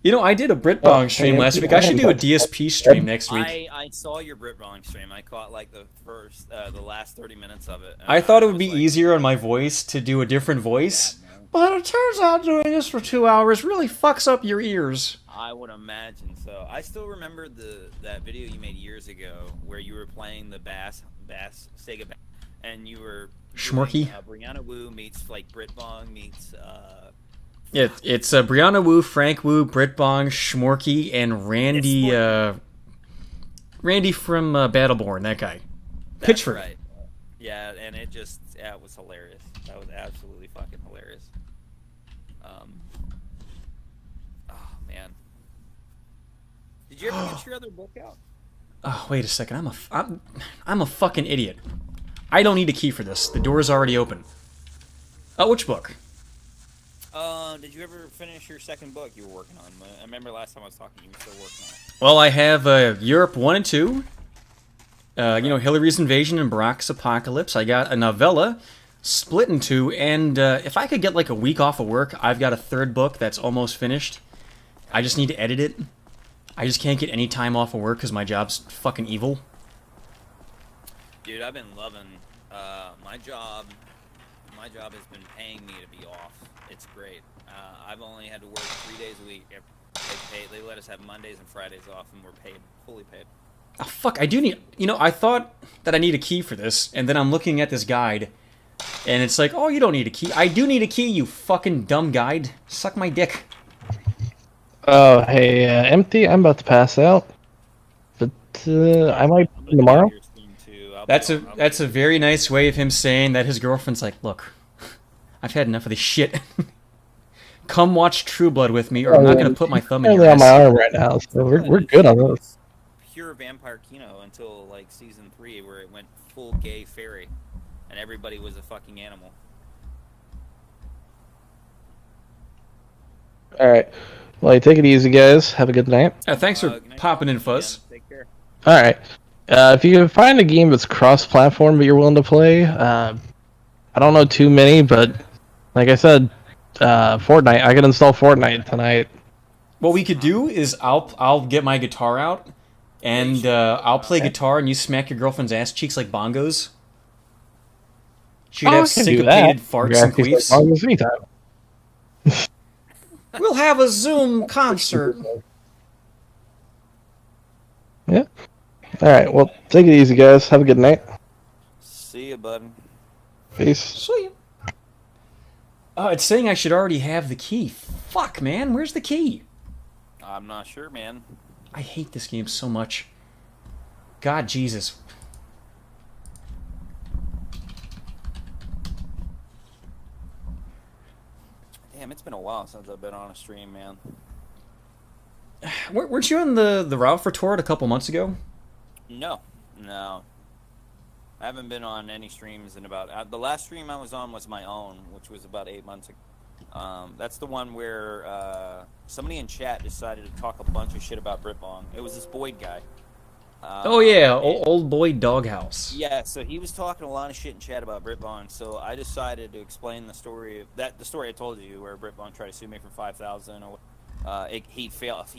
You know, I did a Britbong stream last week. I should do a DSP stream next week. I saw your Britbong stream. I caught like the last 30 minutes of it. I thought it would be easier on my voice to do a different voice, but it turns out doing this for 2 hours really fucks up your ears. I would imagine so. I still remember that video you made years ago where you were playing the Sega bass, and you were Schmorky. Brianna Wu meets like Britbong meets. It's Brianna Wu, Frank Wu, Britbong, Schmorky, and Randy. Randy from Battleborn. That guy. Pitchford. Right. Yeah, and it was hilarious. That was absolutely fucking hilarious. Oh man. Did you ever get your other book out? Oh, wait a second. I'm a fucking idiot. I don't need a key for this. The door's already open. Which book? Did you ever finish your second book you were working on? I remember last time I was talking, you were still working on it. Well, I have Europe 1 and 2. You know, Hillary's Invasion and Barack's Apocalypse. I got a novella, split in 2, and if I could get like a week off of work, I've got a third book that's almost finished. I just need to edit it. I just can't get any time off of work because my job's fucking evil. Dude, I've been loving my job. My job has been paying me to be off. It's great. I've only had to work 3 days a week. They let us have Mondays and Fridays off, and we're paid, fully paid. Oh, fuck, I do need... You know, I thought that I need a key for this, and then I'm looking at this guide. And it's like, oh, you don't need a key. I do need a key, you fucking dumb guide. Suck my dick. Oh, hey, Empty, I'm about to pass out. But I might tomorrow. That's a very nice way of him saying that his girlfriend's like, look, I've had enough of this shit. Come watch True Blood with me, or I'm not going to put my thumb in your ass. On my arm right now, so we're good on this. Pure vampire Kino until like season 3, where it went full gay fairy, and everybody was a fucking animal. All right, well, take it easy, guys. Have a good night. Thanks for popping in, Fuzz. Take care. All right, if you can find a game that's cross-platform but you're willing to play, I don't know too many, but like I said, Fortnite. I can install Fortnite tonight. What we could do is I'll get my guitar out, and I'll play guitar, and you smack your girlfriend's ass cheeks like bongos. She'd have syncopated farts and queefs. We'll have a Zoom concert. Yeah. All right. Well, take it easy, guys. Have a good night. See ya, bud. Peace. See ya. It's saying I should already have the key. Fuck, man. Where's the key? I'm not sure, man. I hate this game so much. God, Jesus. Damn, it's been a while since I've been on a stream, man. Weren't you on the route for Torrid a couple months ago? No. I haven't been on any streams in about... the last stream I was on was my own, which was about 8 months ago. That's the one where somebody in chat decided to talk a bunch of shit about Britbong. It was this Boyd guy. Oh yeah, old Boyd Doghouse. Yeah, so he was talking a lot of shit in chat about Britbong, so I decided to explain the story the story I told you, where Britbong tried to sue me for $5,000. He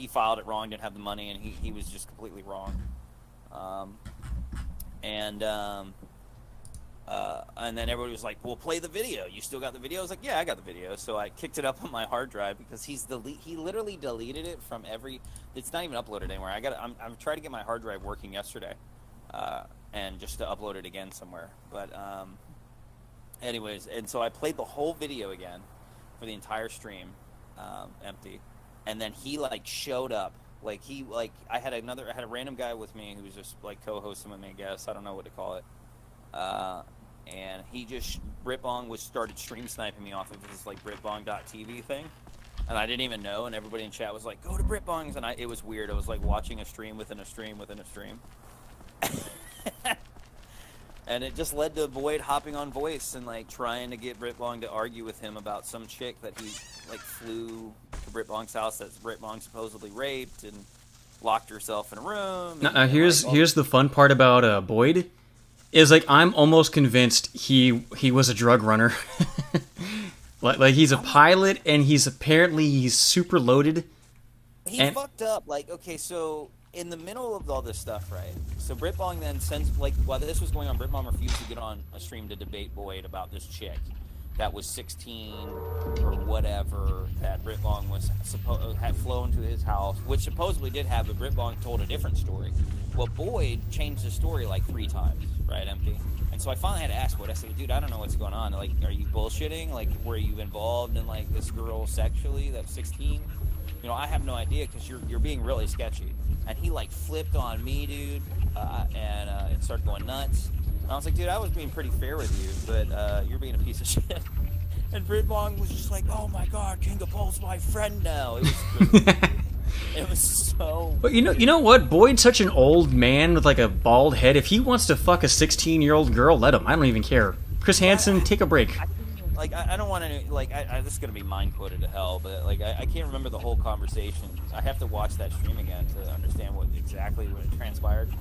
filed it wrong, didn't have the money, and he was just completely wrong. And then everybody was like, "Well, play the video. You still got the video?" I was like, "Yeah, I got the video." So I kicked it up on my hard drive because he literally deleted it from every. It's not even uploaded anywhere. I'm trying to get my hard drive working yesterday, and just to upload it again somewhere. But anyways, and so I played the whole video again for the entire stream, empty, and then he like showed up. I had a random guy with me who was just like co-hosting with me, I guess. I don't know what to call it. And he just started stream sniping me off of his like Britbong.tv thing, and I didn't even know. And everybody in chat was like, "Go to Britbongs," and it was weird. I was like watching a stream within a stream within a stream, and it just led to Boyd hopping on voice and like trying to get Britbong to argue with him about some chick that he like flew to Britbong's house that Britbong supposedly raped and locked herself in a room. Now, here's the fun part about Boyd. Is like I'm almost convinced he was a drug runner. like he's a pilot and he's super loaded. He fucked up. Like, okay, so in the middle of all this stuff, right? So Britbong then sends, like, while this was going on, Britbong refused to get on a stream to debate Boyd about this chick that was 16 or whatever that Britbong had flown to his house, which supposedly did have, but Britbong told a different story. Well, Boyd changed the story like 3 times, right, Empty? And so I finally had to ask Boyd. I said, "Dude, I don't know what's going on. Like, are you bullshitting? Like, were you involved in like this girl sexually that's 16? You know, I have no idea because you're being really sketchy." And he like flipped on me, dude, and it started going nuts. And I was like, "Dude, I was being pretty fair with you, but you're being a piece of shit." And Britbong was just like, "Oh my God, King of Pole's my friend now." It was it was so. But you know what? Boyd's such an old man with like a bald head. If he wants to fuck a 16-year-old girl, let him. I don't even care. Chris Hansen, take a break. I don't want to, like, this is going to be mind-quoted to hell, but, like, I can't remember the whole conversation. I have to watch that stream again to understand what transpired.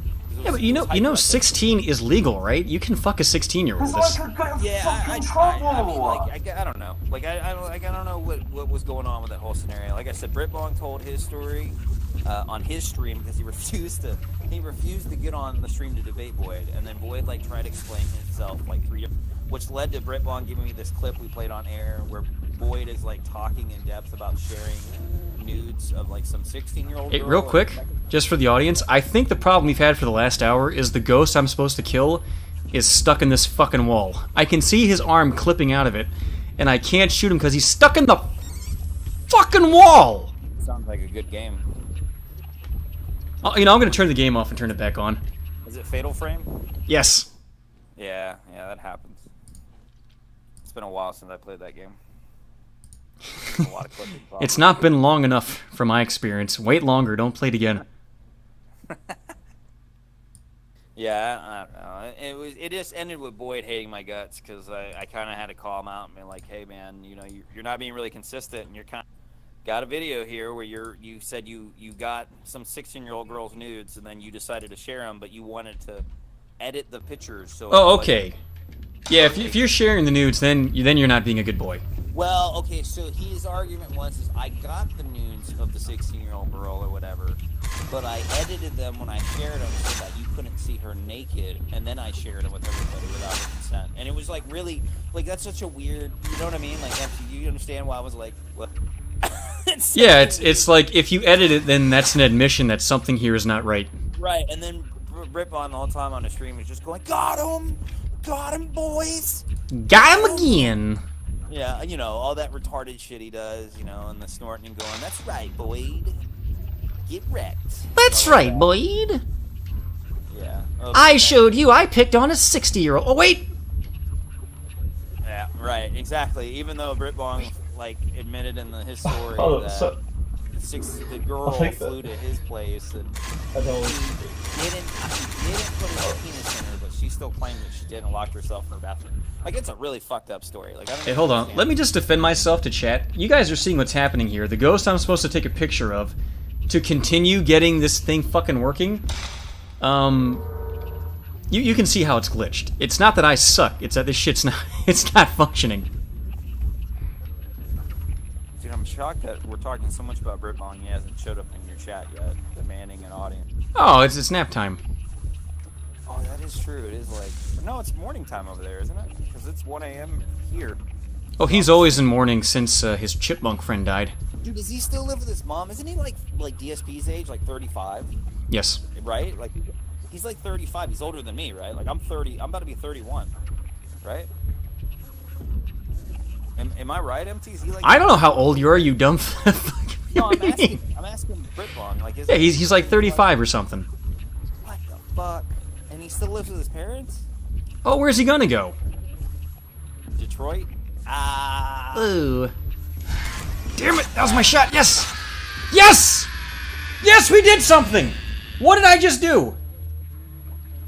Yeah, but you know 16 is legal, right? You can fuck a 16-year-old with this. Yeah, I mean, like, I don't know. Like, I don't know what was going on with that whole scenario. Like I said, Britbong told his story on his stream because he refused to get on the stream to debate Boyd, and then Boyd, like, tried to explain himself, like, 3 different... Which led to Britbong giving me this clip we played on air where Boyd is like talking in depth about sharing nudes of like some 16-year-old girl. Hey, real quick, just for the audience, I think the problem we've had for the last hour is the ghost I'm supposed to kill is stuck in this fucking wall. I can see his arm clipping out of it, and I can't shoot him because he's stuck in the fucking wall! Sounds like a good game. Oh, you know, I'm gonna turn the game off and turn it back on. Is it Fatal Frame? Yes. Yeah, that happens. It's been a while since I played that game. A lot of clicking. It's not been long enough, from my experience. Wait longer, don't play it again. Yeah, I don't know. It just ended with Boyd hating my guts because I kind of had to call him out and be like, hey man, you know, you're not being really consistent, and you're kind of got a video here where you said you got some 16-year-old girl's nudes and then you decided to share them, but you wanted to edit the pictures. So oh, okay. Yeah, if you're sharing the nudes, then you're not being a good boy. Well, okay, so his argument was I got the nudes of the 16-year-old girl or whatever, but I edited them when I shared them so that you couldn't see her naked, and then I shared them with everybody without her consent. And it was like really, like that's such a weird, you know what I mean? Like, you understand why I was like, what? Yeah, it's like if you edit it, then that's an admission that something here is not right. Right, and then Rip on the whole time on the stream is just going, got him, boys, got him again. Yeah, you know, all that retarded shit he does, you know, and the snorting and going, that's right, Boyd. Get wrecked. That's right, Boyd. Yeah. Okay. I showed you I picked on a 60-year-old. Oh, wait. Yeah, right, exactly. Even though Britbong, like, admitted in his story that the girl flew to his place and he didn't put her penis in her, but she still claimed that she did and locked herself in her bathroom. Like, it's a really fucked up story. Like, I don't hey, hold on. Let me just defend myself to chat. You guys are seeing what's happening here. The ghost I'm supposed to take a picture of to continue getting this thing fucking working. You can see how it's glitched. It's not that I suck. It's that this shit's not. It's not functioning. Dude, I'm shocked that we're talking so much about Britbong. He hasn't showed up in your chat yet, demanding an audience. Oh, it's nap time. Oh, that is true. It is like... No, it's morning time over there, isn't it? Because it's 1 a.m. here. Oh, he's always in mourning since his chipmunk friend died. Dude, does he still live with his mom? Isn't he like DSP's age, like 35? Yes. Right? Like, he's like 35. He's older than me, right? Like, I'm 30. I'm about to be 31. Right? Am I right, MT? Is he like... I don't know how old you are, you dumb... No, I'm asking Britbong. Like, yeah, he's like 35 or something. What the fuck? And he still lives with his parents? Oh, where's he gonna go? Detroit? Ooh. Damn it, that was my shot. Yes! Yes! Yes, we did something! What did I just do?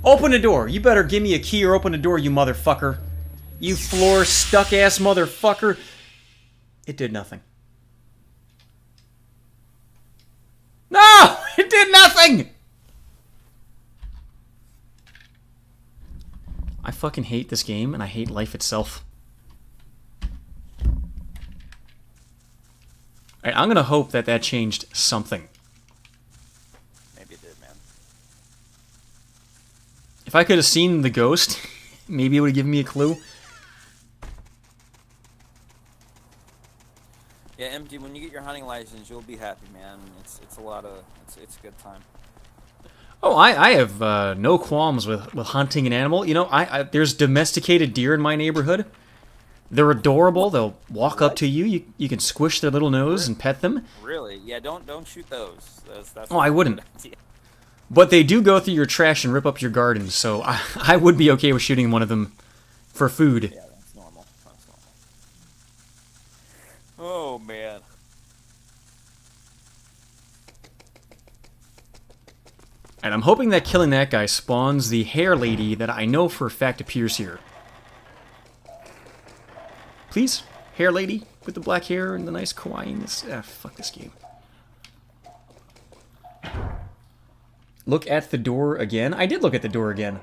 Open the door. You better give me a key or open the door, you motherfucker. You floor stuck ass motherfucker. It did nothing. No! It did nothing! I fucking hate this game, and I hate life itself. Alright, I'm gonna hope that that changed something. Maybe it did, man. If I could have seen the ghost, maybe it would have given me a clue. Yeah, MD, when you get your hunting license, you'll be happy, man. It's a lot of... It's a good time. Oh, I have no qualms with hunting an animal. You know, there's domesticated deer in my neighborhood. They're adorable. They'll walk up to you. You can squish their little nose and pet them. Really? Yeah, don't shoot those. That's I wouldn't. But they do go through your trash and rip up your garden, so I would be okay with shooting one of them for food. Yeah, that's normal. That's normal. Oh, man. And I'm hoping that killing that guy spawns the hair lady that I know for a fact appears here. Please? Hair lady with the black hair and the nice kawaiiness. Ah, fuck this game. Look at the door again? I did look at the door again.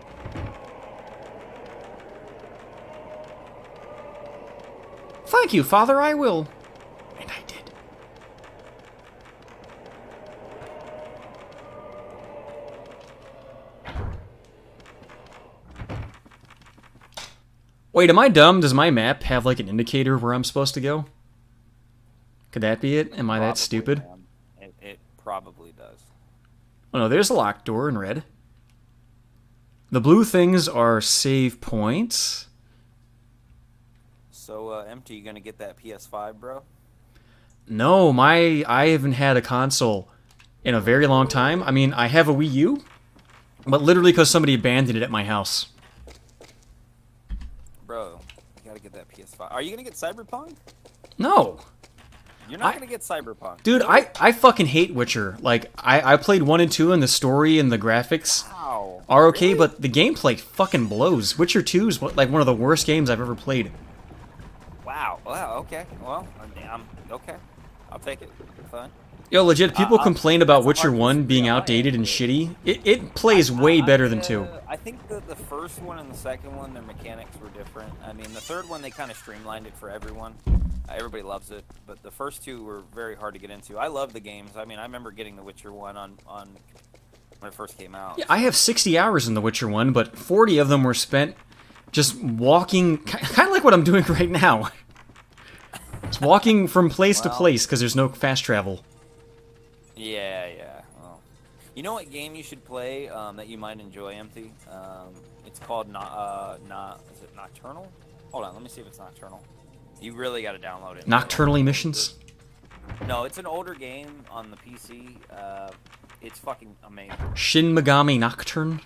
Thank you, Father, I will. And I did. Wait, am I dumb? Does my map have like an indicator where I'm supposed to go? Could that be it? Am I that stupid? It probably does. Oh no, there's a locked door in red. The blue things are save points. So, Empty, you gonna get that PS5, bro? No, I haven't had a console in a very long time. I mean, I have a Wii U, but literally because somebody abandoned it at my house. Bro, you gotta get that PS5. Are you gonna get Cyberpunk? No. You're not gonna get Cyberpunk. Dude, I fucking hate Witcher. Like, I played 1 and 2, and the story and the graphics are okay, really? but the gameplay fucking blows. Witcher 2 is like one of the worst games I've ever played. Wow. Okay. Well, okay. I'll take it. Fine. Yo, legit, people complain about Witcher 1 being outdated and shitty. It plays way better than 2. I think the first one and the second one, their mechanics were different. I mean, the third one, they kind of streamlined it for everyone. Everybody loves it, but the first two were very hard to get into. I love the games. I mean, I remember getting The Witcher 1 on when it first came out. Yeah, I have 60 hours in The Witcher 1, but 40 of them were spent just walking, kind of like what I'm doing right now. Just walking from place to place because there's no fast travel. Yeah. Well, you know what game you should play that you might enjoy, Empty? It's called is it Nocturnal? Hold on, let me see if it's Nocturnal. You really got to download it. Nocturnal Emissions? No, it's an older game on the PC. It's fucking amazing. Shin Megami Nocturne?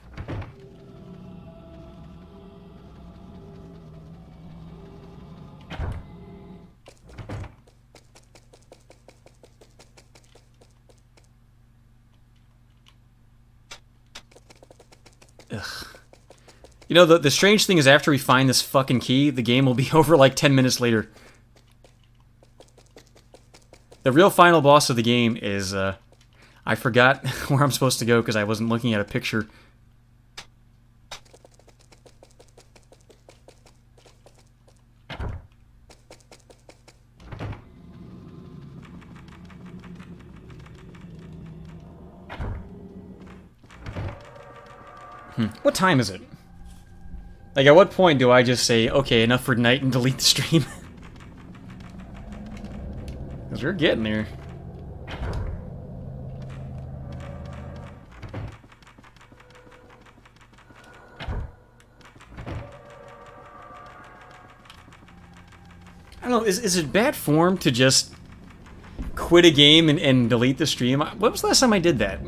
Ugh. You know, the strange thing is after we find this fucking key, the game will be over like 10 minutes later. The real final boss of the game is, I forgot where I'm supposed to go because I wasn't looking at a picture. What time is it? Like, at what point do I just say, okay, enough for tonight and delete the stream? Because we're getting there. I don't know, is it bad form to just quit a game and delete the stream? When was the last time I did that?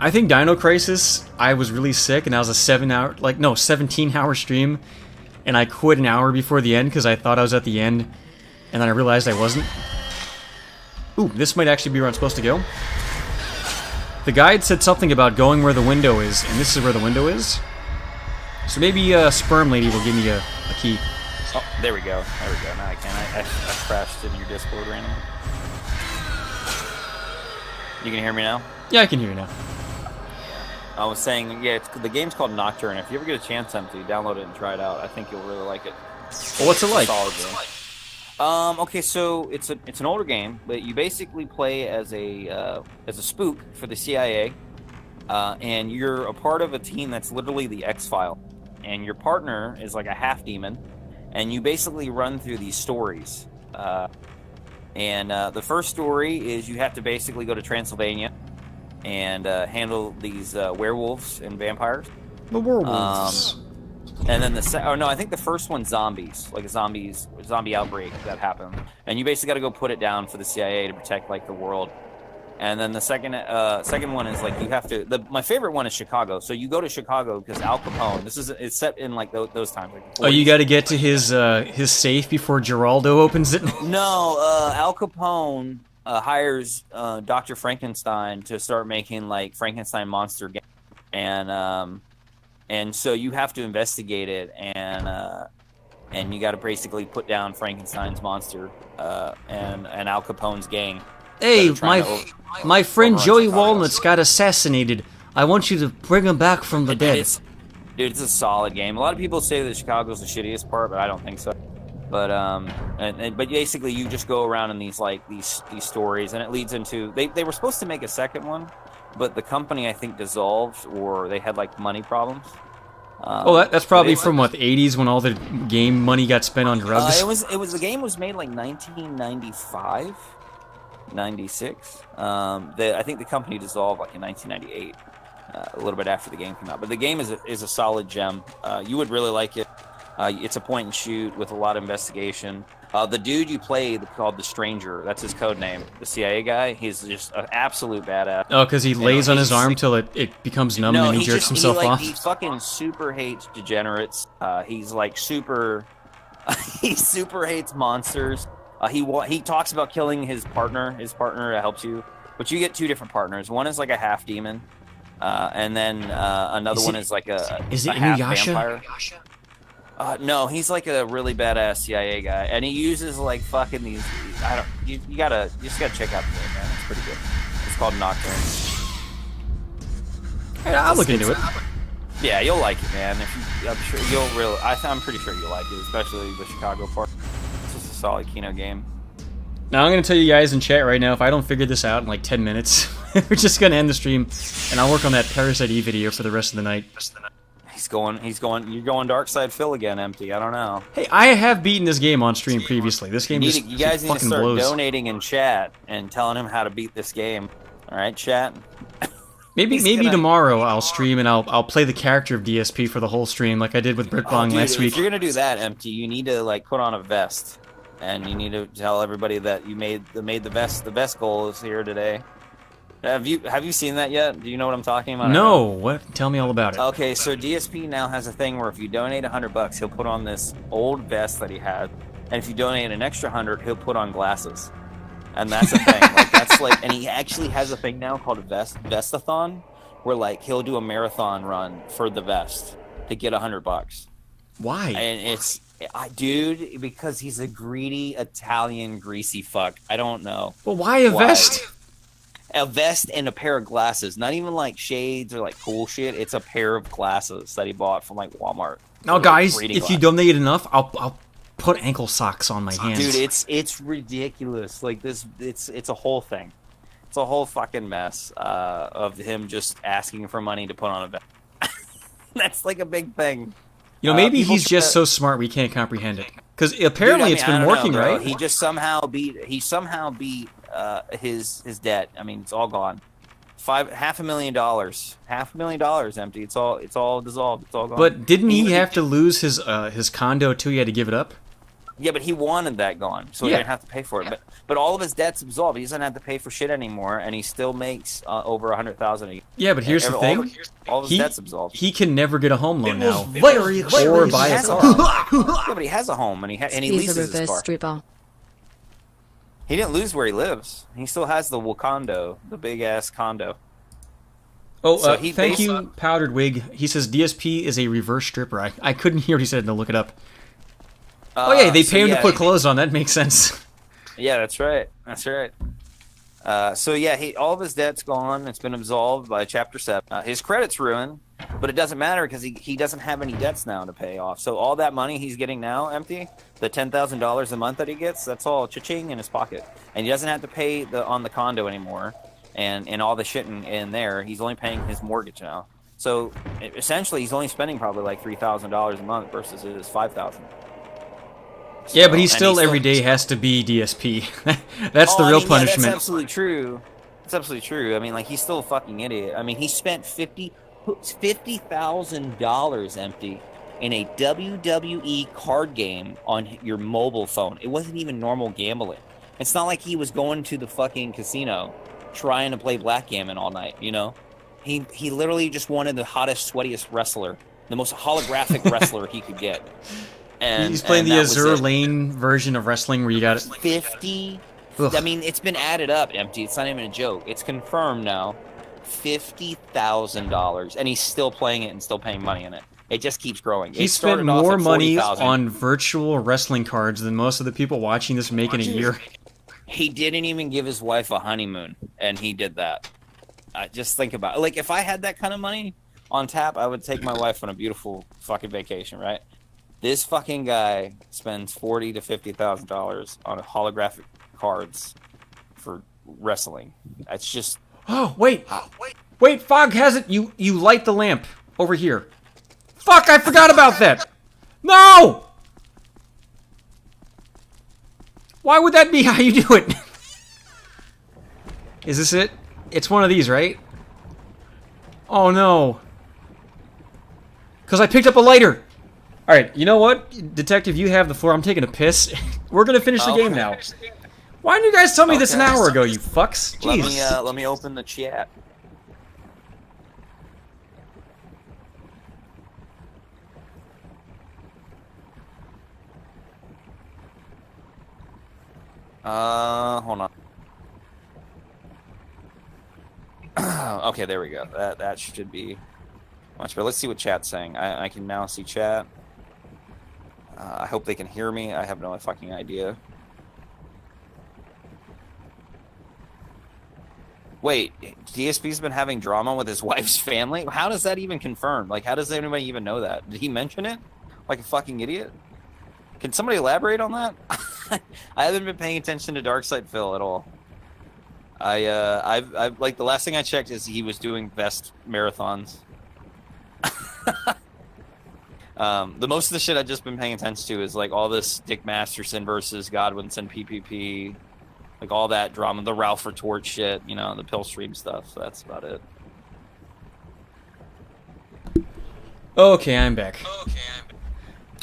I think Dino Crisis, I was really sick, and that was a 17-hour stream, and I quit an hour before the end because I thought I was at the end, and then I realized I wasn't. Ooh, this might actually be where I'm supposed to go. The guide said something about going where the window is, and this is where the window is. So maybe Sperm Lady will give me a key. Oh, there we go. Now I can. I crashed in your Discord randomly. You can hear me now? Yeah, I can hear you now. I was saying, yeah, the game's called Nocturne. If you ever get a chance, Empty, download it and try it out. I think you'll really like it. Well, what's it like? Solid game. Okay, so it's an older game, but you basically play as a spook for the CIA, and you're a part of a team that's literally the X-File, and your partner is like a half demon, and you basically run through these stories. And the first story is you have to basically go to Transylvania and handle these werewolves and vampires. The werewolves. And then I think the first one's zombies, like a zombie outbreak that happened. And you basically got to go put it down for the CIA to protect like the world. And then the second one is like you have to. My favorite one is Chicago. So you go to Chicago because Al Capone. It's set in like those times. Like oh, you got to get to his safe before Geraldo opens it. No, Al Capone hires Dr. Frankenstein to start making like Frankenstein monster game, and so you have to investigate it, and you got to basically put down Frankenstein's monster and Al Capone's gang. Hey, my friend Joey Walnuts got assassinated. I want you to bring him back from the dead. Dude, it's a solid game. A lot of people say that Chicago's the shittiest part, but I don't think so. But but basically you just go around in these stories, and it leads into they were supposed to make a second one, but the company I think dissolved, or they had like money problems. That's probably from what, the 80s when all the game money got spent on drugs. The game was made like 1995. 96. I think the company dissolved like in 1998. a little bit after the game came out. But the game is a solid gem. You would really like it. It's a point and shoot with a lot of investigation. The dude you play called the Stranger, that's his code name, the CIA guy, he's just an absolute badass. Oh, because he lays on his arm till it becomes numb and he jerks himself off? He fucking super hates degenerates. He's like super... he super hates monsters. He talks about killing his partner helps you. But you get 2 different partners. One is like a half demon, and then another one is like a half vampire. No, he's like a really badass CIA guy, and he uses like fucking these. You just gotta check out the game, man. It's pretty good. It's called Nocturne. Hey, I'll look into it. Yeah, you'll like it, man. I'm sure you'll really. I'm pretty sure you'll like it, especially the Chicago part. It's just a solid Kino game. Now I'm gonna tell you guys in chat right now, if I don't figure this out in like 10 minutes, we're just gonna end the stream, and I'll work on that Parasite Eve video for the rest of the night. You're going Dark Side Phil again, Empty. I don't know. Hey, I have beaten this game on stream previously. This game you guys need to start blows. donating in chat and telling him how to beat this game. All right, chat. Maybe tomorrow I'll stream and I'll play the character of DSP for the whole stream like I did with Britbong last week. If you're gonna do that, Empty, you need to like put on a vest, and you need to tell everybody that you made the vest. The vest goal is here today. Have you seen that yet? Do you know what I'm talking about? No. What? Tell me all about it. Okay, so DSP now has a thing where if you donate $100, he'll put on this old vest that he had, and if you donate an extra 100, he'll put on glasses, and that's a thing. And he actually has a thing now called a vestathon, where like he'll do a marathon run for the vest to get $100. Why? And dude, because he's a greedy Italian greasy fuck. I don't know. Well, why a vest? A vest and a pair of glasses. Not even like shades or like cool shit. It's a pair of glasses that he bought from like Walmart. Now, guys, if you donate enough, I'll put ankle socks on my hands. Dude, it's ridiculous. Like this, it's a whole thing. It's a whole fucking mess of him just asking for money to put on a vest. That's like a big thing. You know, maybe he's just so smart we can't comprehend it. Because apparently it's been working, right? He just somehow beat his debt. I mean, it's all gone. $500,000, Empty. It's all dissolved. It's all gone. But didn't he have to lose his condo too? He had to give it up. Yeah, but he wanted that gone, so he didn't have to pay for it. But all of his debt's absolved. He doesn't have to pay for shit anymore, and he still makes over $100,000 a year. Yeah, but here's the thing: all of his debt's absolved. He can never get a home loan now, or buy a car. Yeah, but he has a home, and he leases his car. Stripper. He didn't lose where he lives. He still has the Wakando, the big ass condo. Oh, so thank you, Powdered Wig. He says DSP is a reverse stripper. I couldn't hear what he said. To look it up. Oh yeah, they pay him to put clothes on. That makes sense. Yeah, that's right. That's right. So yeah, all of his debt's gone. It's been absolved by Chapter 7. His credit's ruined, but it doesn't matter because he doesn't have any debts now to pay off. So all that money he's getting now, Empty, the $10,000 a month that he gets, that's all cha-ching in his pocket, and he doesn't have to pay on the condo anymore, and all the shit in there. He's only paying his mortgage now. So essentially, he's only spending probably like $3,000 a month versus his $5,000. Yeah, but he still every day has to be DSP. That's the real punishment. That's absolutely true. That's absolutely true. I mean, like, he's still a fucking idiot. I mean, he spent $50,000 Empty in a WWE card game on your mobile phone. It wasn't even normal gambling. It's not like he was going to the fucking casino trying to play backgammon all night, you know? He literally just wanted the hottest, sweatiest wrestler, the most holographic wrestler he could get. And, he's playing the Azure Lane version of wrestling where you got it. 50. Ugh. I mean, it's been added up, Empty. It's not even a joke. It's confirmed now. $50,000, and he's still playing it and still paying money in it. It just keeps growing. He spent more money on virtual wrestling cards than most of the people watching this make in a year. He didn't even give his wife a honeymoon, and he did that. Just think about it. Like, if I had that kind of money on tap, I would take my wife on a beautiful fucking vacation, right? This fucking guy spends $40,000 to $50,000 on holographic cards for wrestling. That's just... Oh, wait. Wait, Fog has it. You light the lamp over here. Fuck, I forgot about that. No! Why would that be how you do it? Is this it? It's one of these, right? Oh no. Because I picked up a lighter. Alright, you know what? Detective, you have the floor. I'm taking a piss. We're gonna finish the game now. Why didn't you guys tell me this an hour ago, you fucks? Jeez. Let me open the chat. Hold on. Okay, there we go. That should be much better. Let's see what chat's saying. I can now see chat. I hope they can hear me. I have no fucking idea. Wait, DSP's been having drama with his wife's family? How does that even confirm? Like, how does anybody even know that? Did he mention it? Like a fucking idiot? Can somebody elaborate on that? I haven't been paying attention to Darkside Phil at all. I've like the last thing I checked is he was doing best marathons. The most of the shit I've just been paying attention to is like all this Dick Masterson versus Godwinson PPP, like all that drama, the Ralph Retort shit, you know, the pill stream stuff. So that's about it. Okay, I'm back.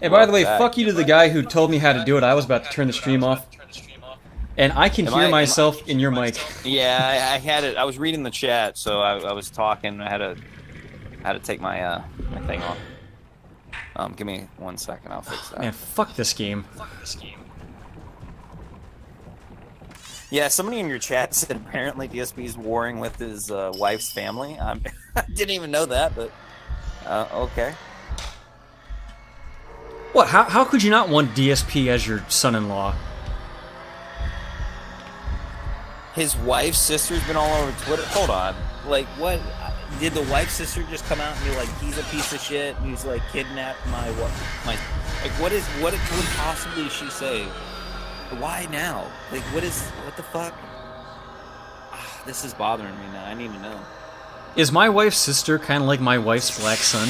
Hey, by the way, fuck you to the guy who told me how to do it. I was about to turn the stream off. And I can hear myself in your mic. Yeah, I had it. I was reading the chat, so I was talking. I had to take my my thing off. Give me 1 second. I'll fix that. Man, fuck this game. Yeah, somebody in your chat said apparently DSP's warring with his wife's family. I didn't even know that, but okay. What? How could you not want DSP as your son-in-law? His wife's sister's been all over Twitter. Hold on. Like, what? Did the wife's sister just come out and be like, he's a piece of shit, and he's like kidnapped my like, what could possibly she say? Why now? Like, what the fuck? This is bothering me now. I need to know. Is my wife's sister kind of like my wife's black son?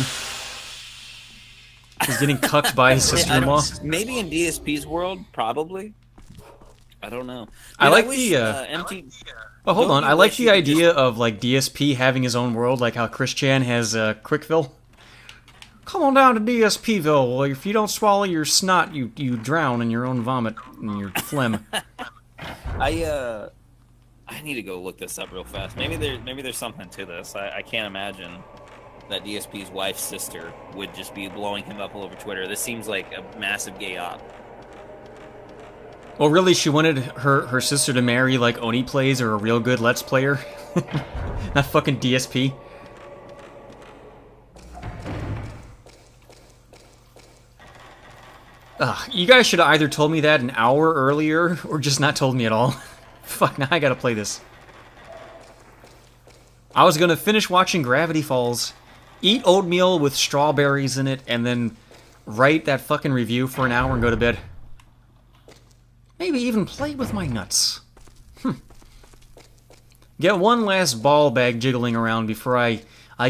He's getting cucked by his sister-in-law? Maybe in DSP's world, probably. I don't know. Dude, I like wish, the empty. Oh, hold on. I like the idea of like DSP having his own world, like how Chris Chan has Quickville. Come on down to DSPville. Well, if you don't swallow your snot, you drown in your own vomit and your phlegm. I need to go look this up real fast. Maybe there's something to this. I can't imagine that DSP's wife's sister would just be blowing him up all over Twitter. This seems like a massive gay op. Well, really, she wanted her sister to marry, like, Oni Plays or a real good Let's Player. Not fucking DSP. Ugh, you guys should have either told me that an hour earlier, or just not told me at all. Fuck, now I gotta play this. I was gonna finish watching Gravity Falls, eat oatmeal with strawberries in it, and then write that fucking review for an hour and go to bed. Maybe even play with my nuts. Get one last ball bag jiggling around before I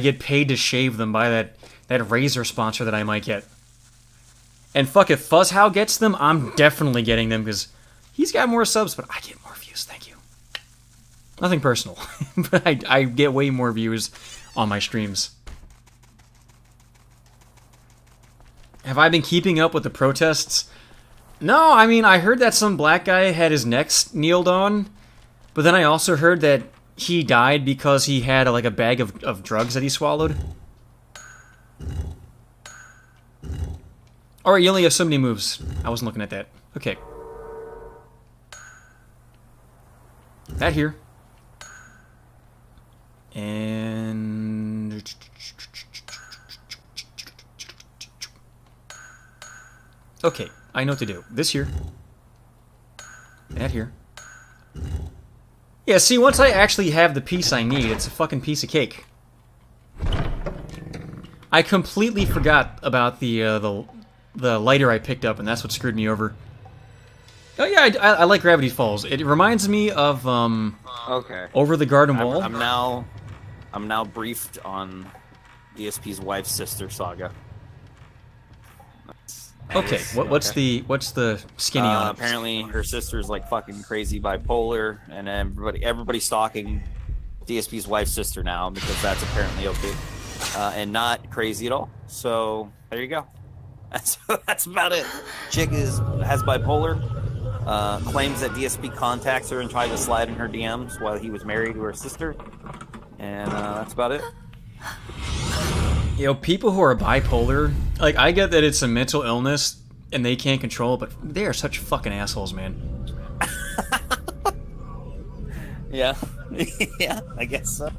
get paid to shave them by that razor sponsor that I might get. And fuck, if Fuzzhow gets them, I'm definitely getting them, because he's got more subs, but I get more views, thank you. Nothing personal, but I get way more views on my streams. Have I been keeping up with the protests? No, I mean, I heard that some black guy had his neck kneeled on, but then I also heard that he died because he had like a bag of drugs that he swallowed. Alright, you only have so many moves. I wasn't looking at that. Okay. That here. And... okay, I know what to do. This here. That here. Yeah, see, once I actually have the piece I need, it's a fucking piece of cake. I completely forgot about the lighter I picked up, and that's what screwed me over. Oh yeah, I like Gravity Falls. It reminds me of okay. Over the Garden Wall. I'm now briefed on DSP's wife's sister saga. Okay, what's the skinny on it? Apparently her sister's like fucking crazy bipolar, and everybody's stalking DSP's wife's sister now because that's apparently okay and not crazy at all. So there you go. That's about it. Chick has bipolar. Claims that DSP contacts her and tried to slide in her DMs while he was married to her sister, and that's about it. You know, people who are bipolar, like, I get that it's a mental illness and they can't control it, but they are such fucking assholes, man. Yeah. Yeah, I guess so.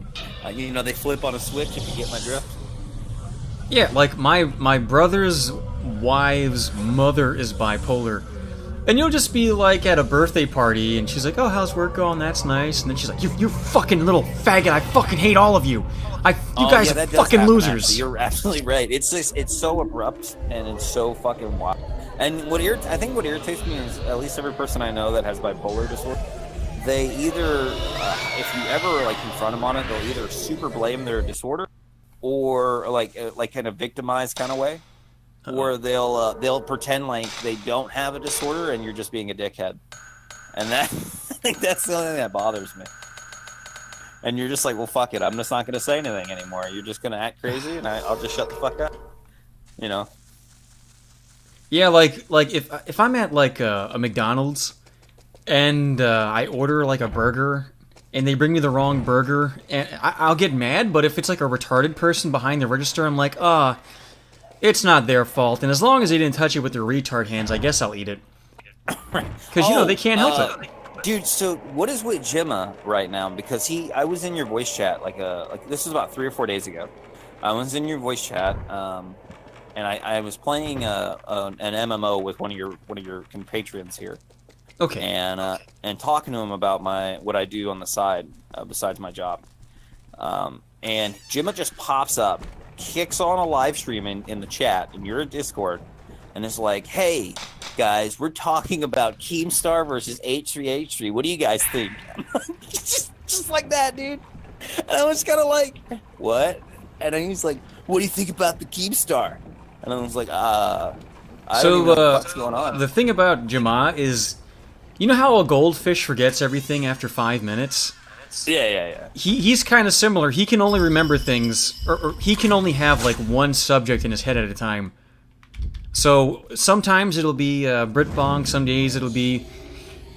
You know, they flip on a switch, if you get my drift. Yeah, like, my brother's wife's mother is bipolar. And you'll just be, like, at a birthday party, and she's like, oh, how's work going? That's nice. And then she's like, you fucking little faggot, I fucking hate all of you. You guys are fucking losers. Actually. You're absolutely right. It's so abrupt, and it's so fucking wild. And I think what irritates me is, at least every person I know that has bipolar disorder, they either, if you ever, like, confront them on it, they'll either super blame their disorder, or, like kind of victimized kind of way. Or they'll pretend like they don't have a disorder and you're just being a dickhead, and that I think that's the only thing that bothers me. And you're just like, well, fuck it, I'm just not gonna say anything anymore. You're just gonna act crazy, and I'll just shut the fuck up. You know? Yeah, like if I'm at like a McDonald's and I order like a burger and they bring me the wrong burger, and I'll get mad. But if it's like a retarded person behind the register, I'm like, it's not their fault, and as long as they didn't touch it with their retard hands, I guess I'll eat it. Because, you know, they can't help it. Dude, so what is with Jimma right now? Because I was in your voice chat, like this was about 3 or 4 days ago. I was in your voice chat, and I was playing an MMO with one of your compatriots here. Okay. And talking to him about what I do on the side, besides my job. And Jimma just pops up, kicks on a live stream in the chat, and you're in Discord, and it's like, hey guys, we're talking about Keemstar versus H3H3. What do you guys think? just like that, dude. And I was kind of like, what? And then he's like, what do you think about the Keemstar? And I was like, I don't even know what's going on. The thing about Jama is, you know how a goldfish forgets everything after 5 minutes? Yeah. He's kind of similar. He can only remember things, or he can only have like one subject in his head at a time. So sometimes it'll be Britbong, some days it'll be,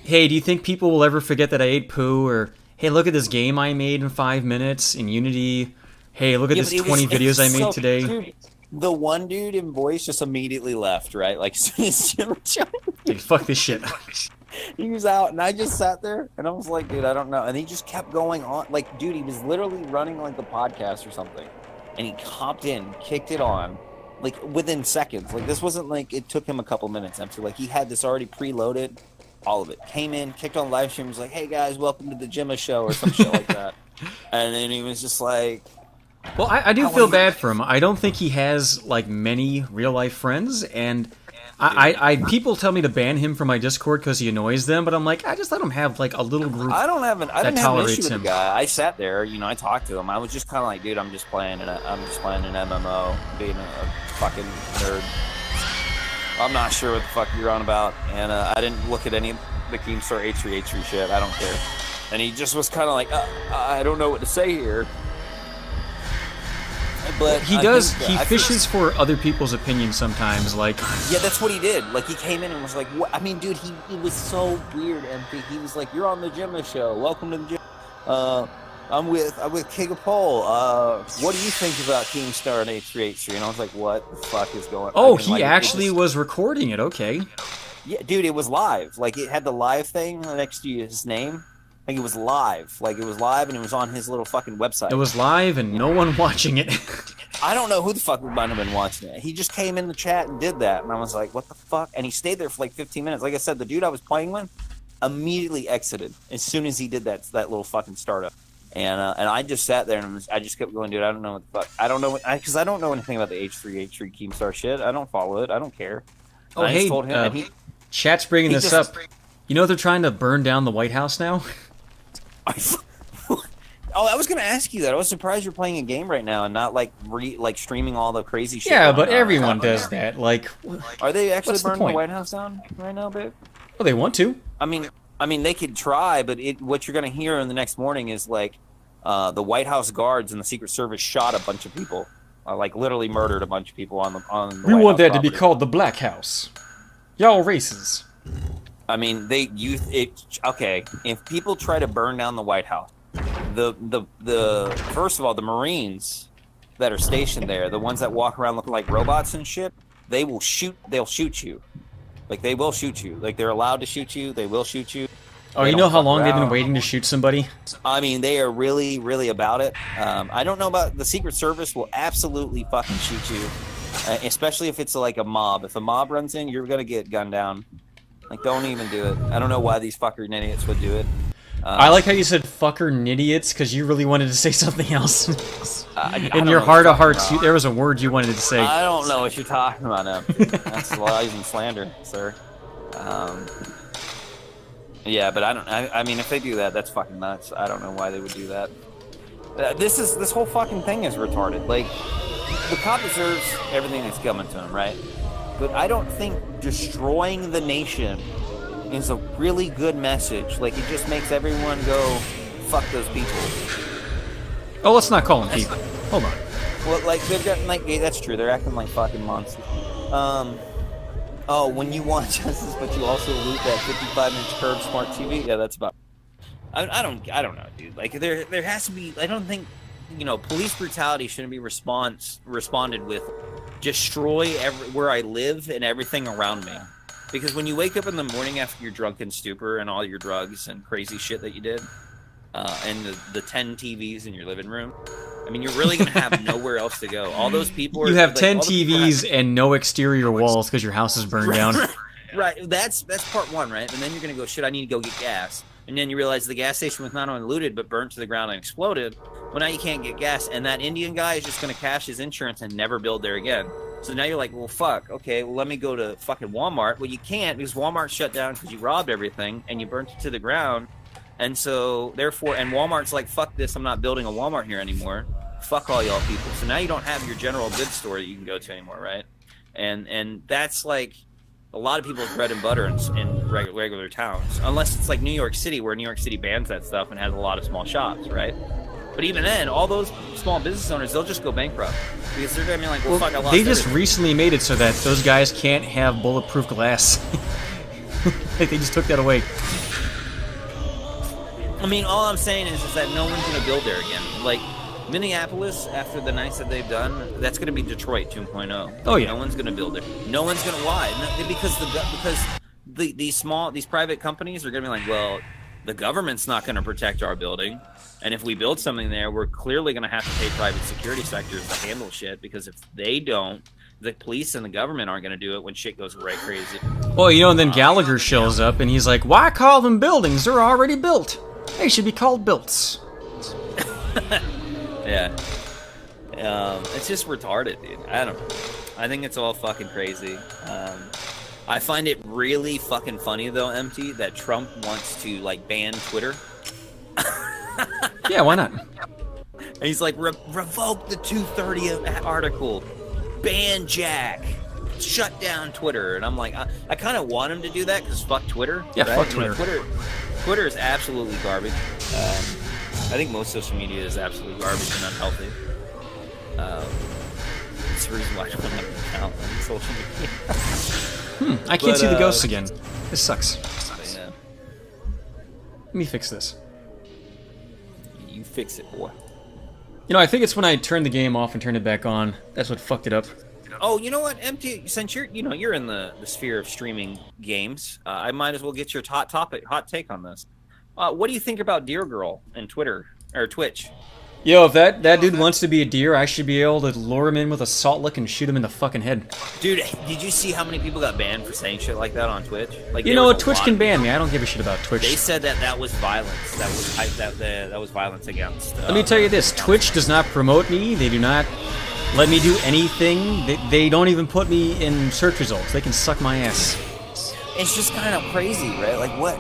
hey, do you think people will ever forget that I ate poo? Or, hey, look at this game I made in 5 minutes in Unity. Hey, look at this 20 videos I made today. Dude, the one dude in voice just immediately left, right? Like, as soon as Jim like, fuck this shit. He was out, and I just sat there, and I was like, dude, I don't know. And he just kept going on. Like, dude, he was literally running, like, a podcast or something. And he hopped in, kicked it on, like, within seconds. Like, this wasn't like it took him a couple minutes. After, like, he had this already preloaded, all of it. Came in, kicked on live stream, was like, hey, guys, welcome to the Jimma show, or some shit like that. And then he was just like... Well, I do feel bad for him. I don't think he has, like, many real-life friends, and... people tell me to ban him from my Discord because he annoys them, but I'm like, I just let him have like a little group. I didn't have an issue with him. The guy. I sat there, you know, I talked to him. I was just kind of like, dude, I'm just playing an MMO, being a fucking nerd. I'm not sure what the fuck you're on about, and I didn't look at any of the Keemstar H3H3 shit. I don't care. And he just was kind of like, I don't know what to say here. But he fishes for other people's opinions sometimes, like... Yeah, that's what he did. Like, he came in and was like, what? I mean, dude, he was so weird, MP. He was like, you're on the Jimma show. Welcome to the gym. I'm with King of Pole. What do you think about Keemstar and H3H3? And I was like, what the fuck is going on? Oh, he actually was recording it, okay. Yeah, dude, it was live. Like, it had the live thing next to his name. Like, it was live. Like, it was live, and it was on his little fucking website. It was live, and no one watching it. I don't know who the fuck might have been watching it. He just came in the chat and did that, and I was like, what the fuck? And he stayed there for like 15 minutes. Like I said, the dude I was playing with immediately exited as soon as he did that little fucking startup. And I just sat there, and I just kept going, dude, I don't know what the fuck. I don't know, because I don't know anything about the H3H3 Keemstar shit. I don't follow it. I don't care. Oh, hey, told him, chat's bringing this up. You know they're trying to burn down the White House now? Oh, I was going to ask you that. I was surprised you're playing a game right now and not like streaming all the crazy shit. Yeah, but everyone does that. Like, are they actually burning the White House down right now, babe? Well, they want to. I mean, they could try, but what you're going to hear in the next morning is like the White House guards and the Secret Service shot a bunch of people, like literally murdered a bunch of people on the We White want House that to be property. called the Black House. Y'all racist. I mean, okay, if people try to burn down the White House, the first of all, the Marines that are stationed there, the ones that walk around looking like robots and shit, they'll shoot you. Like, they will shoot you. Like, they're allowed to shoot you, they will shoot you. Oh, you know how long they've been waiting to shoot somebody? I mean, they are really, really about it. I don't know about the Secret Service will absolutely fucking shoot you, especially if it's like a mob. If a mob runs in, you're gonna get gunned down. Like, don't even do it. I don't know why these fucking idiots would do it. I like how you said "fucker nidiots" because you really wanted to say something else. In your know heart of what you're hearts, talking there was a word you wanted to say. I don't know what you're talking about now. That's lies and slander, sir. Yeah, but I mean, if they do that, that's fucking nuts. I don't know why they would do that. This whole fucking thing is retarded. Like, the cop deserves everything that's coming to him, right? But I don't think destroying the nation is a really good message. Like, it just makes everyone go, fuck those people. Oh, let's not call them people. Hold on. Well, like, they've got, like, yeah, that's true. They're acting like fucking monsters. Oh, when you want justice, but you also loot that 55-inch curved smart TV? Yeah, that's about... I don't know, dude. Like, there has to be... I don't think, police brutality shouldn't be responded with destroy where I live and everything around me. Because when you wake up in the morning after your drunken stupor and all your drugs and crazy shit that you did, and the 10 TVs in your living room, I mean, you're really going to have nowhere else to go. All those people are... You have like, 10 TVs and no exterior walls because your house is burned down. Right, that's part one, right? And then you're going to go, shit, I need to go get gas. And then you realize the gas station was not only looted, but burnt to the ground and exploded. Well, now you can't get gas, and that Indian guy is just going to cash his insurance and never build there again. So now you're like, well, fuck, okay, well, let me go to fucking Walmart. Well, you can't, because Walmart shut down because you robbed everything, and you burnt it to the ground. And so, therefore, and Walmart's like, fuck this, I'm not building a Walmart here anymore. Fuck all y'all people. So now you don't have your general goods store that you can go to anymore, right? And that's like a lot of people's bread and butter in regular towns. Unless it's like New York City, where New York City bans that stuff and has a lot of small shops, right? But even then, all those small business owners, they'll just go bankrupt. Because they're going to be like, well, fuck, I lost They just everything. recently made it so that those guys can't have bulletproof glass. Like, they just took that away. I mean, all I'm saying is that no one's going to build there again. Like, Minneapolis, after the nights that they've done, that's going to be Detroit 2.0. Oh, yeah. No one's going to build it. No one's going to. Why? Because these private companies are going to be like, well, the government's not going to protect our building, and if we build something there, we're clearly going to have to pay private security sectors to handle shit, because if they don't, the police and the government aren't going to do it when shit goes right crazy. Well, and then Gallagher shows up, and he's like, why call them buildings? They're already built. They should be called builts. Yeah. It's just retarded, dude. I don't know. I think it's all fucking crazy. I find it really fucking funny, though, Empty, that Trump wants to, like, ban Twitter. Yeah, why not? And he's like, revoke the 230 article. Ban Jack. Shut down Twitter. And I'm like, I kind of want him to do that, because fuck Twitter. Yeah, right? fuck Twitter. Twitter is absolutely garbage. I think most social media is absolutely garbage and unhealthy. It's the reason why I don't have an account on social media. I can't see the ghosts again. This sucks. Yeah. Let me fix this. You fix it, boy. I think it's when I turned the game off and turned it back on. That's what fucked it up. Oh, you know what, Empty? Since you're in the sphere of streaming games, I might as well get your hot take on this. What do you think about Deer Girl and Twitter or Twitch? Yo, if that dude wants to be a deer, I should be able to lure him in with a salt lick and shoot him in the fucking head. Dude, did you see how many people got banned for saying shit like that on Twitch? Like, Twitch can ban me. I don't give a shit about Twitch. They said that was violence. That was violence against. Let me tell you this: Twitch does not promote me. They do not let me do anything. They don't even put me in search results. They can suck my ass. It's just kind of crazy, right? Like, what?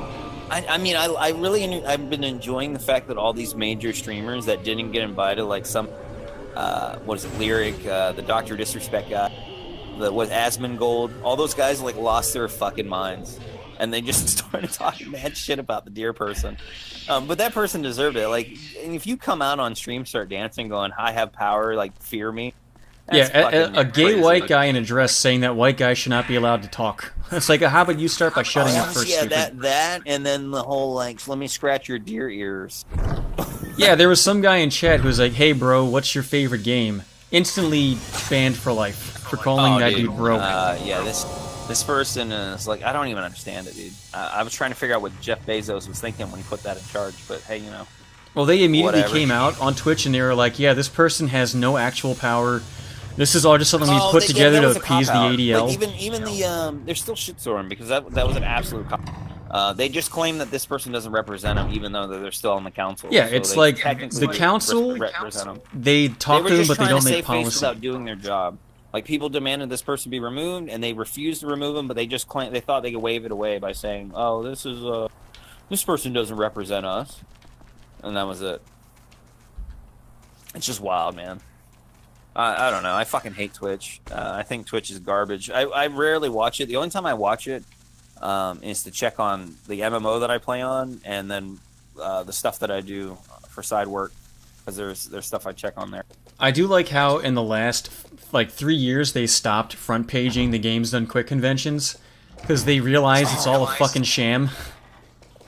I've been enjoying the fact that all these major streamers that didn't get invited, like some, Lyric, the Dr. Disrespect guy, Asmongold, all those guys, like, lost their fucking minds. and they just started talking mad shit about the deer person. But that person deserved it. Like, and if you come out on stream, start dancing, going, "I have power," like, fear me. A gay white guy in a dress saying that white guys should not be allowed to talk. It's like, how about you start by shutting up first? Yeah, stupid. that, and then the whole like, let me scratch your deer ears. Yeah, there was some guy in chat who was like, "Hey, bro, what's your favorite game?" Instantly banned for life for calling that dude bro. Yeah, this person is like, I don't even understand it, dude. I was trying to figure out what Jeff Bezos was thinking when he put that in charge, but hey, you know. Well, they immediately whatever. came out on Twitch and they were like, "Yeah, this person has no actual power. This is all just something we put together to appease the ADL." Like even the they're still shitstorming because that was an absolute cop. They just claim that this person doesn't represent them, even though they're still on the council. Yeah, so it's like the council. Represent them. They talk to them, but they don't make policy without doing their job. Like, people demanded this person be removed, and they refused to remove him, but they just claimed they thought they could wave it away by saying, "Oh, this person doesn't represent us," and that was it. It's just wild, man. I don't know. I fucking hate Twitch. I think Twitch is garbage. I rarely watch it. The only time I watch it is to check on the MMO that I play on, and then the stuff that I do for side work, because there's stuff I check on there. I do like how in the last 3 years they stopped front paging the Games Done Quick conventions because they realized it's all a fucking sham.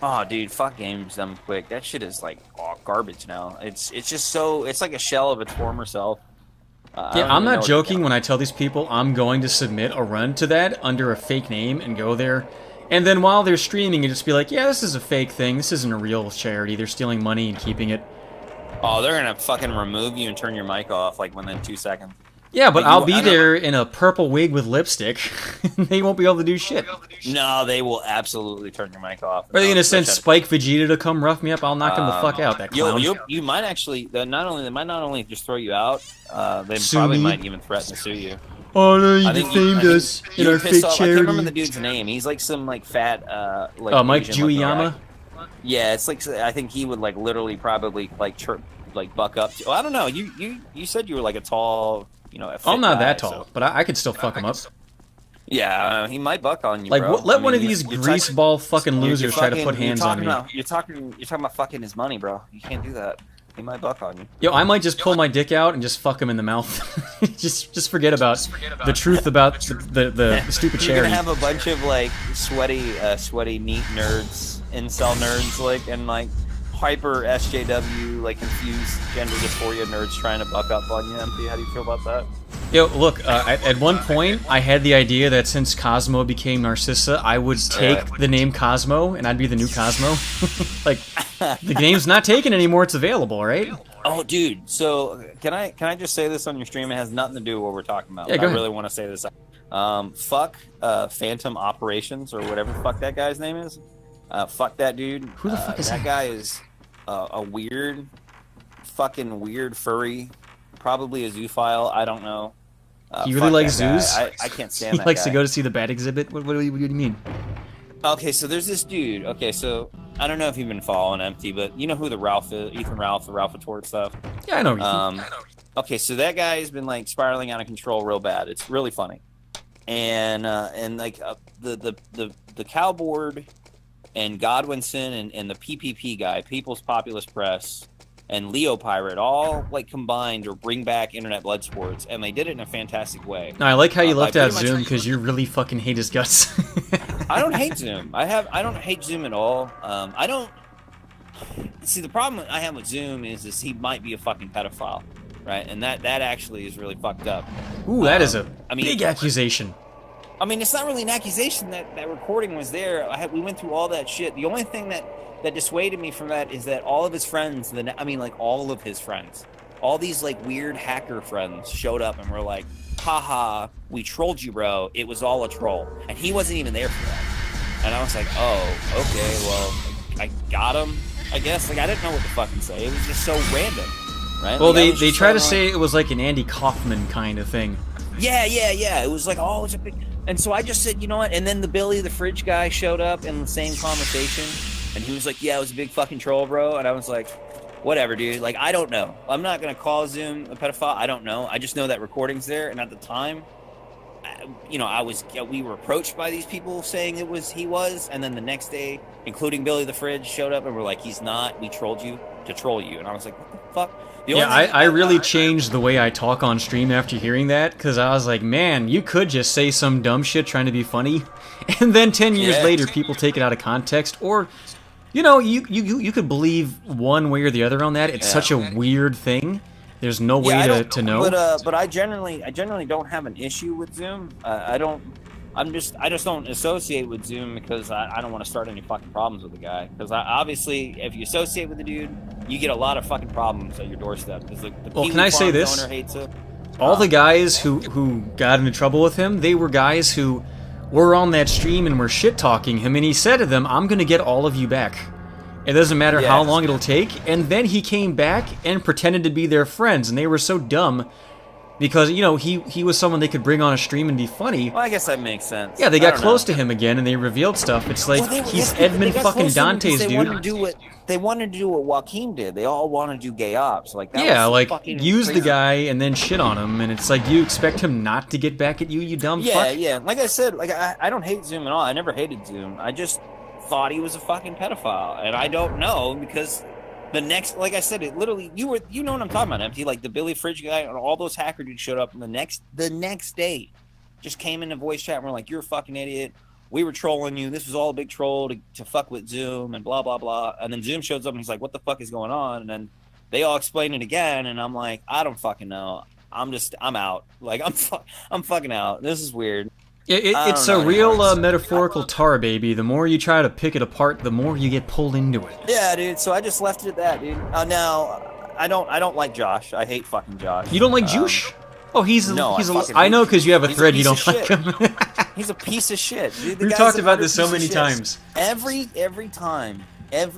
Oh, dude, fuck Games Done Quick. That shit is like garbage now. It's just so, it's like a shell of its former self. Yeah, I'm not joking when I tell these people I'm going to submit a run to that under a fake name and go there. And then while they're streaming, you just be like, "Yeah, this is a fake thing. This isn't a real charity. They're stealing money and keeping it." Oh, they're gonna fucking remove you and turn your mic off like within 2 seconds. Yeah, but I'll be there in a purple wig with lipstick. They won't be able to do shit. No, they will absolutely turn your mic off. Are they gonna send Spike Vegeta to come rough me up? I'll knock him the fuck out, that clown. You might actually, they might not only just throw you out, they Sue probably me? might even threaten to sue you. Oh no, you defamed us in our fake I charity. can't remember the dude's name. He's like some like fat Mike Asian looking Juiyama? guy. Yeah, it's like, I think he would like literally probably like buck up to. Oh, I don't know. You said you were like a tall, I'm not that tall, but I could still fuck him up. Yeah, he might buck on you, like, bro. let one of these greaseball fucking losers try to put hands on me. You're talking about fucking his money, bro. You can't do that. He might buck on you. Yo, I might just pull my dick out and just fuck him in the mouth. just forget about the truth about the stupid charity. You're gonna have a bunch of like sweaty neat nerds, incel nerds, like, and like hyper SJW, like confused gender dysphoria nerds trying to buck up on you. Empty. How do you feel about that? Yo, look, at one point, I had the idea that since Cosmo became Narcissa, I would take the name Cosmo, and I'd be the new Cosmo. Like, the game's not taken anymore, it's available, right? Oh, dude, so, can I just say this on your stream? It has nothing to do with what we're talking about. Yeah, go ahead. I really want to say this. Fuck Phantom Operations, or whatever the fuck that guy's name is. Fuck that dude. Who the fuck is that? That guy is a weird, fucking weird furry. Probably a zoophile, I don't know. He really likes zoos? I can't stand that He likes guy. to go to see the bat exhibit? What do you mean? Okay, so there's this dude. Okay, so I don't know if you've been following Empty, but you know who the Ralph is? Ethan Ralph, the Ralph Retort stuff? Yeah, I know Ethan. Okay, so that guy has been like spiraling out of control real bad. It's really funny. And like the Cowboard and Godwinson and the PPP guy, People's Populist Press, and Leo Pirate all like combined or bring back internet blood sports, and they did it in a fantastic way. No, I like how you left out Zoom because you really fucking hate his guts. I don't hate Zoom. I don't hate Zoom at all. I don't see the problem I have with Zoom is he might be a fucking pedophile, right? And that actually is really fucked up. Ooh, that is a big accusation. I mean, it's not really an accusation. That recording was there. We went through all that shit. The only thing that dissuaded me from that is that all of his friends, all of his friends, all these like weird hacker friends showed up and were like, haha, we trolled you, bro. It was all a troll. And he wasn't even there for that. And I was like, oh, okay, well, I got him, I guess. Like, I didn't know what to fucking say. It was just so random, right? Well, like, they try to say it was like an Andy Kaufman kind of thing. Yeah. It was like, oh, it's a big... And so I just said, you know what? And then the Billy the Fridge guy showed up in the same conversation. And he was like, yeah, it was a big fucking troll, bro. And I was like, whatever, dude. Like, I don't know. I'm not going to call Zoom a pedophile. I don't know. I just know that recording's there. And at the time, we were approached by these people saying he was, and then the next day, including Billy the Fridge, showed up and were like, he's not. We trolled you to troll you, and I was like, what the fuck? I really changed the way I talk on stream after hearing that, because I was like, man, you could just say some dumb shit trying to be funny, and then 10 years later people take it out of context, or, you could believe one way or the other on that. It's such a weird thing. There's no way to know. But I generally don't have an issue with Zoom. I just don't associate with Zoom because I don't want to start any fucking problems with the guy. Because obviously, if you associate with the dude, you get a lot of fucking problems at your doorstep. Well, can I say this? Owner hates it. All the guys who got into trouble with him, they were guys who were on that stream and were shit-talking him, and he said to them, I'm gonna get all of you back. It doesn't matter how long it'll take. And then he came back and pretended to be their friends, and they were so dumb because, he was someone they could bring on a stream and be funny. Well, I guess that makes sense. Yeah, they got close to him again, and they revealed stuff. It's like, he's Edmund fucking Dante's dude. They wanted to do what Joaquin did. They all want to do gay ops. Like, that yeah, was like, fucking use crazy. the guy and then shit on him, and it's like, do you expect him not to get back at you, you dumb fuck? Yeah. Like I said, I don't hate Zoom at all. I never hated Zoom. I just thought he was a fucking pedophile, and I don't know because the next, like I said, it literally, you know what I'm talking about, Empty. Like the Billy Fridge guy and all those hacker dudes showed up, and the next day, just came into voice chat and were like, "You're a fucking idiot. We were trolling you. This was all a big troll to fuck with Zoom and blah blah blah." And then Zoom shows up and he's like, "What the fuck is going on?" And then they all explain it again, and I'm like, I don't fucking know. I'm out. Like I'm fucking out. This is weird. It's a real metaphorical tar baby. The more you try to pick it apart, the more you get pulled into it. Yeah, dude. So I just left it at that, dude. Now I don't like Josh. I hate fucking Josh. You don't like Juice? Oh, he's I know because you have a thread you don't like him. He's a piece of shit, dude. We've talked about this so many times. Every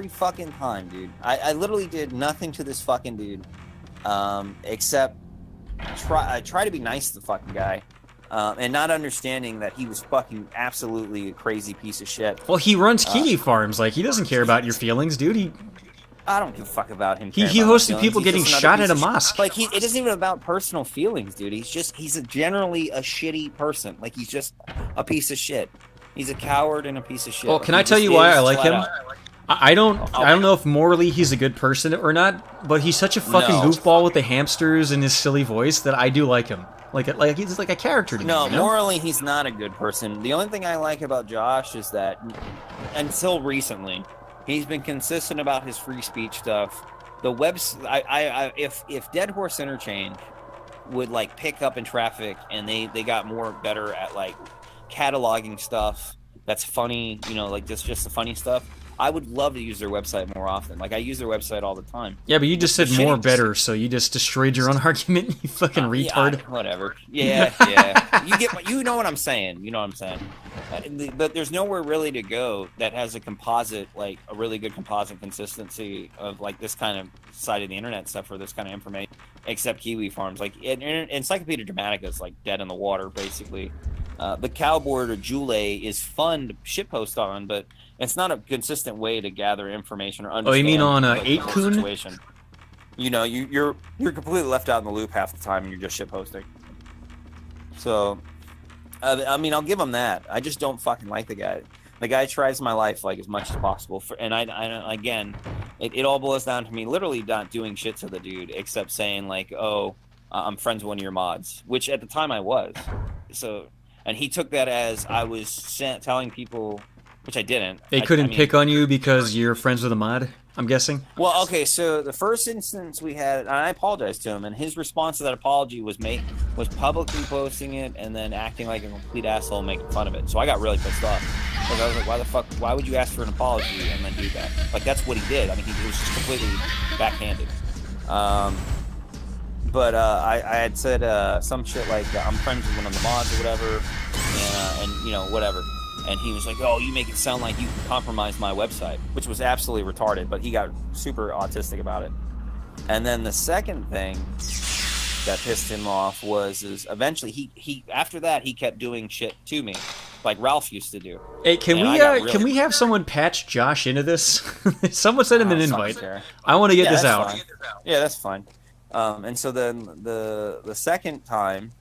fucking time, dude. I literally did nothing to this fucking dude, except try to be nice to the fucking guy. And not understanding that he was fucking absolutely a crazy piece of shit. Well, he runs kiwi farms. Like, he doesn't care about your feelings, dude. I don't give a fuck about him. He hosted people getting shot at a mosque. Like, it isn't even about personal feelings, dude. He's generally a shitty person. Like, he's just a piece of shit. He's a coward and a piece of shit. Well, can I tell you why I like him? I don't know if morally he's a good person or not, but he's such a fucking goofball with the hamsters and his silly voice that I do like him. Like he's like a character to me. No, morally he's not a good person. The only thing I like about Josh is that until recently, he's been consistent about his free speech stuff. The if Dead Horse Interchange would like pick up in traffic and they got better at like cataloging stuff that's funny, like just the funny stuff, I would love to use their website more often. Like, I use their website all the time. Yeah, but you just said more better, so you just destroyed your own argument, you fucking retard. Yeah, whatever. Yeah. You know what I'm saying. But there's nowhere really to go that has a really good composite consistency of, like, this kind of side of the internet stuff for this kind of information, except Kiwi Farms. Like, Encyclopedia Dramatica is, like, dead in the water, basically. The Cowboard or Jule is fun to shitpost on, but it's not a consistent way to gather information or understand. Oh, you mean on 8kun? Situation. You're completely left out in the loop half the time, and you're just shitposting. So, I mean, I'll give him that. I just don't fucking like the guy. The guy tries my life like as much as possible, it all boils down to me literally not doing shit to the dude, except saying like, "Oh, I'm friends with one of your mods," which at the time I was. So, and he took that as I was telling people. Which I didn't. They couldn't pick on you because you're friends with a mod, I'm guessing? Well, okay, so the first instance we had, and I apologized to him, and his response to that apology was publicly posting it and then acting like a complete asshole and making fun of it. So I got really pissed off. Because I was like, why would you ask for an apology and then do that? Like, that's what he did. I mean, he was just completely backhanded. But I had said some shit like, I'm friends with one of the mods or whatever, and whatever. And he was like, "Oh, you make it sound like you compromised my website," which was absolutely retarded, but he got super autistic about it. And then the second thing that pissed him off was eventually he after that he kept doing shit to me, like Ralph used to do. Hey, can we have someone patch Josh into this? Someone send him an invite. I want to get this out. Fine. Yeah, that's fine. And so then the second time,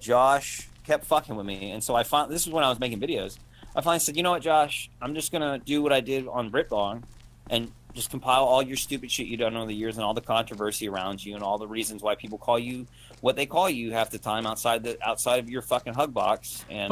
Josh kept fucking with me, and so I finally, this is when I was making videos. I finally said, you know what, Josh, I'm just gonna do what I did on Britbong, and just compile all your stupid shit you've done over the years and all the controversy around you and all the reasons why people call you what they call you half the time outside of your fucking hug box, and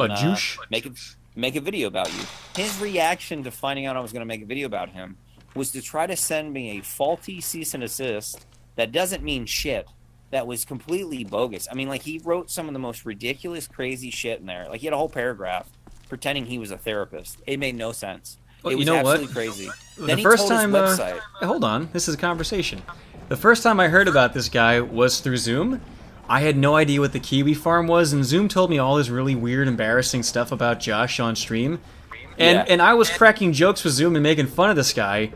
make a video about you. His reaction to finding out I was going to make a video about him was to try to send me a faulty cease and desist that doesn't mean shit. That was completely bogus. I mean, like, he wrote some of the most ridiculous, crazy shit in there. Like, he had a whole paragraph pretending he was a therapist. It made no sense. Well, it was absolutely crazy. The first time, hold on, this is a conversation. The first time I heard about this guy was through Zoom. I had no idea what the Kiwi farm was, and Zoom told me all this really weird, embarrassing stuff about Josh on stream. And I was cracking jokes with Zoom and making fun of this guy.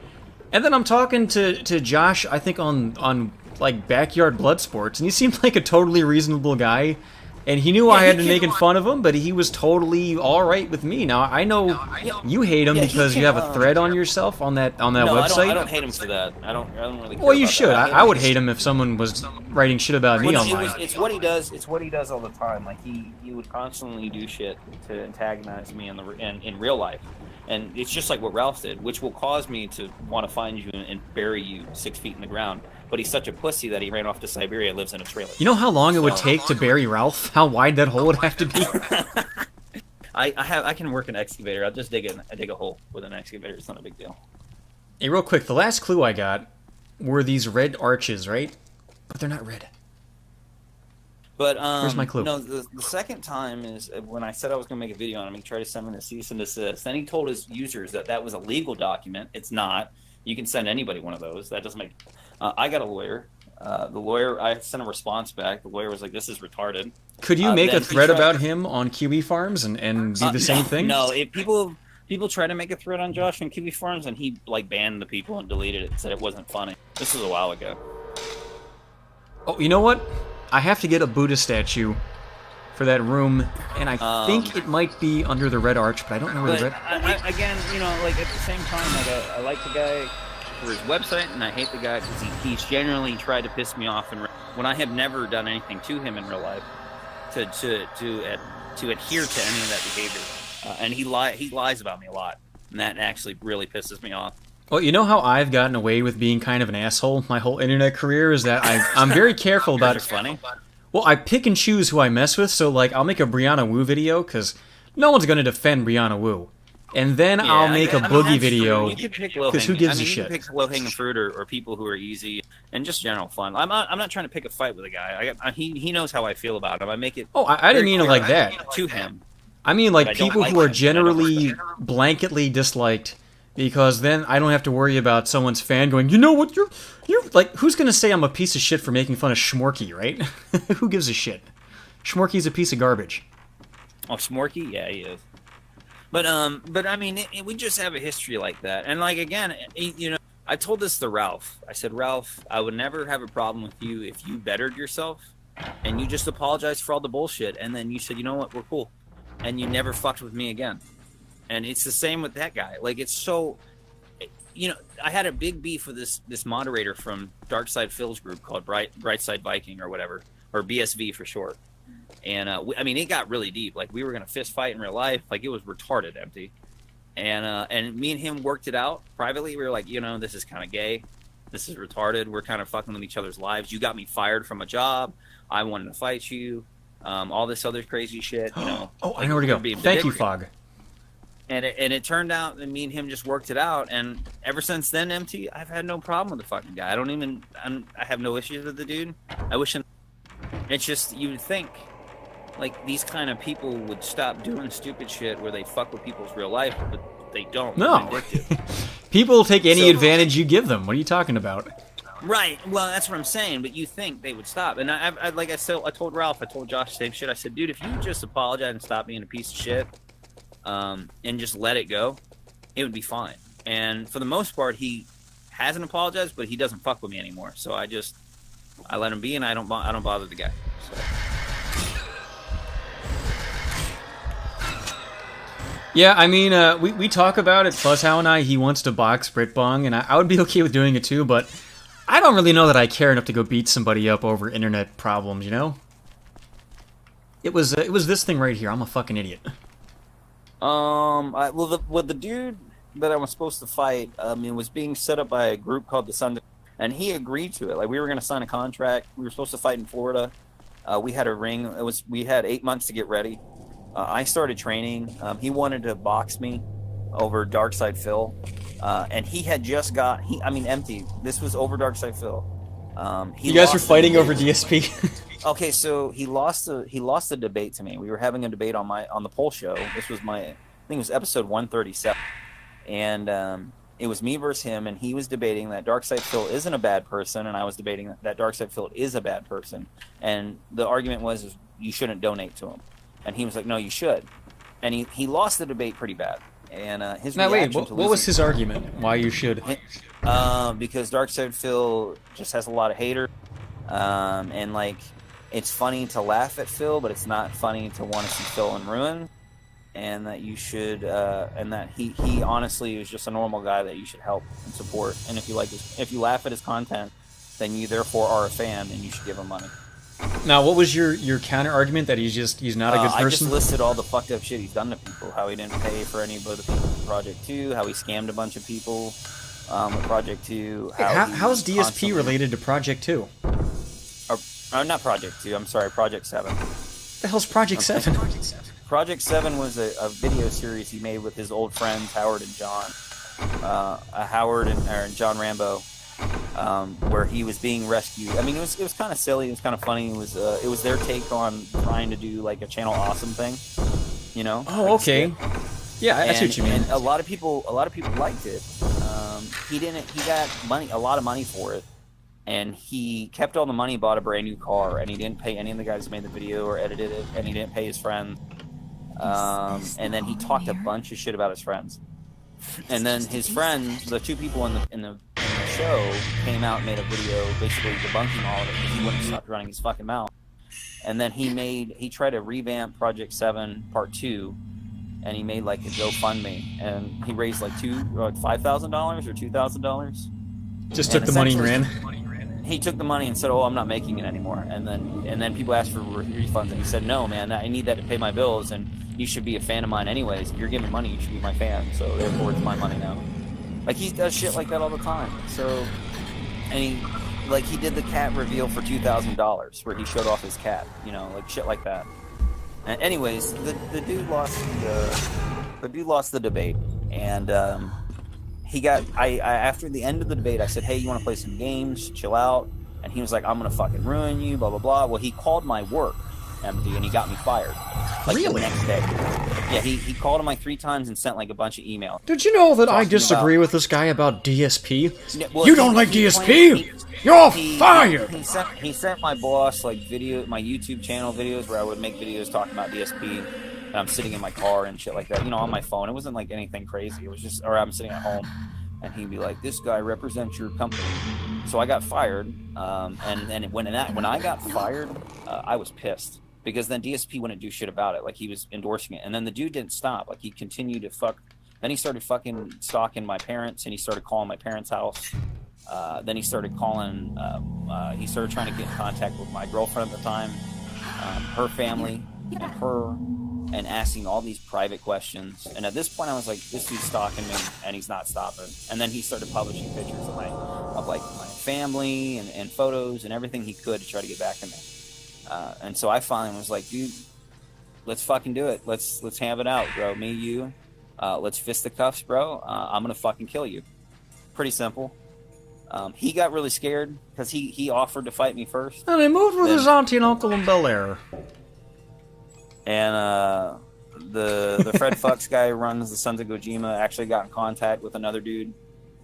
And then I'm talking to Josh, I think on like Backyard Blood Sports, and he seemed like a totally reasonable guy. And he knew I had been making fun of him, but he was totally all right with me. Now I know you hate him because you have a thread on yourself on that website. I don't hate him for that. I don't really care. Well, you should. I would hate him if someone was writing shit about me online. It's what he does. It's what he does all the time. Like he would constantly do shit to antagonize me in real life, and it's just like what Ralph did, which will cause me to want to find you and bury you 6 feet in the ground. But he's such a pussy that he ran off to Siberia and lives in a trailer. You know how long it would take to bury Ralph? How wide that hole would have to be? I can work an excavator. I'll just dig a hole with an excavator. It's not a big deal. Hey, real quick, the last clue I got were these red arches, right? But they're not red. But where's my clue? No, the second time is when I said I was going to make a video on him. He tried to send me a cease and desist. Then he told his users that was a legal document. It's not. You can send anybody one of those. That doesn't make. I got a lawyer. The lawyer, I sent a response back. The lawyer was like, "This is retarded." Could you make a thread about him on Kiwi Farms and do the same thing? No, if people try to make a thread on Josh on Kiwi Farms, and he like banned the people and deleted it and said it wasn't funny. This was a while ago. Oh, you know what? I have to get a Buddha statue for that room, and I think it might be under the red arch, but I don't know where the red. Again, you know, like at the same time, like I like the guy for his website, and I hate the guy because he's genuinely tried to piss me off. And when I have never done anything to him in real life, to adhere to any of that behavior, and he lies about me a lot, and that actually really pisses me off. Well, you know how I've gotten away with being kind of an asshole my whole internet career is that I'm very careful about it. Funny. Well, I pick and choose who I mess with, so like I'll make a Brianna Wu video because no one's gonna defend Brianna Wu. And then I'll make a Boogie video, because who gives a shit? You can pick low-hanging fruit or people who are easy, and just general fun. I'm not trying to pick a fight with a guy. He knows how I feel about him. I make it... Oh, I didn't mean it like that. ...to him. I mean like people who are generally blanketly disliked, because then I don't have to worry about someone's fan going, you know what, you're like, who's gonna say I'm a piece of shit for making fun of Schmorky, right? Who gives a shit? Schmorky's a piece of garbage. Oh, Schmorky? Yeah, he is. But I mean, we just have a history like that. And like, again, you know, I told this to Ralph. I said, Ralph, I would never have a problem with you if you bettered yourself and you just apologized for all the bullshit. And then you said, you know what, we're cool. And you never fucked with me again. And it's the same with that guy. Like, it's so, you know, I had a big beef with this moderator from Darkside Phil's group called Brightside Viking or whatever, or BSV for short. And I mean, it got really deep. Like, we were gonna fist fight in real life. Like, it was retarded, Empty. And me and him worked it out privately. We were like, you know, this is kind of gay. This is retarded. We're kind of fucking with each other's lives. You got me fired from a job. I wanted to fight you. All this other crazy shit. You know. Oh, I know where to go. Thank you, Fog. And it turned out that me and him just worked it out. And ever since then, Empty, I've had no problem with the fucking guy. I have no issues with the dude. I wish him. It's just, you would think, like, these kind of people would stop doing stupid shit where they fuck with people's real life, but they don't. No. People take any advantage you give them. What are you talking about? Right. Well, that's what I'm saying. But you think they would stop. And I like I said, I told Ralph, I told Josh the same shit. I said, dude, if you just apologize and stop being a piece of shit, and just let it go, it would be fine. And for the most part, he hasn't apologized, but he doesn't fuck with me anymore. So I let him be, and I don't bother the guy. So. Yeah, I mean, we talk about it, Fuzzhow and I, he wants to box Britbong, and I would be okay with doing it too, but I don't really know that I care enough to go beat somebody up over internet problems, you know? It was this thing right here. I'm a fucking idiot. Well, the dude that I was supposed to fight, it was being set up by a group called the Sons, and he agreed to it. Like, we were going to sign a contract. We were supposed to fight in Florida. We had a ring. We had 8 months to get ready. I started training. He wanted to box me over Darkside Phil, and he had just got Empty. This was over Darkside Phil. You guys were fighting over DSP. Okay, so he lost the debate to me. We were having a debate on the poll show. This was I think it was episode 137, and it was me versus him, and he was debating that Darkside Phil isn't a bad person, and I was debating that Darkside Phil is a bad person. And the argument was you shouldn't donate to him, and he was like, no, you should. And he lost the debate pretty bad. And his reaction to what was his argument? Why you should? Because Darkside Phil just has a lot of haters, and like, it's funny to laugh at Phil, but it's not funny to want to see Phil in ruin. And that you should, and that he honestly is just a normal guy that you should help and support. And if you laugh at his content, then you therefore are a fan, and you should give him money. Now, what was your counter argument that he's not a good person? I just listed all the fucked up shit he's done to people. How he didn't pay for any of the people in Project 2. How he scammed a bunch of people with Project 2. How's DSP related to Project 2? Not Project 2. I'm sorry, Project 7. The hell's Project 7? Project 7 was a video series he made with his old friends Howard and John. Howard and John Rambo, where he was being rescued. I mean, it was kind of silly. It was kind of funny. It was their take on trying to do like a Channel Awesome thing, you know? Oh, like okay. Yeah, I see what you mean. And a lot of people liked it. He got a lot of money for it. And he kept all the money, bought a brand new car, and he didn't pay any of the guys who made the video or edited it, and he didn't pay his friend. And then he talked a bunch of shit about his friends. And then his friends, the two people in the show, came out and made a video basically debunking all of it because he wouldn't stop running his fucking mouth. And then he tried to revamp Project 7 Part 2, and he made like a GoFundMe, and he raised like $5,000 or $2,000. Just took the money and ran. He took the money and said, "Oh, I'm not making it anymore." And then people asked for refunds, and he said, "No, man, I need that to pay my bills, and you should be a fan of mine anyways. If you're giving money, you should be my fan. So therefore, it's my money now." Like, he does shit like that all the time. So, and he did the cat reveal for $2,000 where he showed off his cat, you know, like shit like that. And anyways, the dude lost the debate, and he got, after the end of the debate, I said, "Hey, you want to play some games? Chill out." And he was like, "I'm going to fucking ruin you, blah, blah, blah." Well, he called my work, Empty, and he got me fired. Like, really? The next day. Yeah, he called him like 3 times and sent like a bunch of emails. Did you know that I disagree with this guy about DSP? Yeah, well, you don't like DSP? You're fired! He sent my boss like my YouTube channel videos where I would make videos talking about DSP. And I'm sitting in my car and shit like that, you know, on my phone. It wasn't like anything crazy. It was just, or I'm sitting at home, and he'd be like, "This guy represents your company." So I got fired, and when I got fired, I was pissed because then DSP wouldn't do shit about it. Like, he was endorsing it, and then the dude didn't stop. Like, he continued to fuck. Then he started fucking stalking my parents, and he started calling my parents' house. Then he started calling. He started trying to get in contact with my girlfriend at the time, her family, and her. And asking all these private questions. And at this point, I was like, this dude's stalking me, and he's not stopping. And then he started publishing pictures of my family and photos and everything he could to try to get back at me. And so I finally was like, "Dude, let's fucking do it. Let's have it out, bro. Me, you. Let's fist the cuffs, bro. I'm gonna fucking kill you." Pretty simple. He got really scared because he offered to fight me first. And he moved with his auntie and uncle in Bel Air. And the Fred Fucks guy who runs the Sons of Gojima actually got in contact with another dude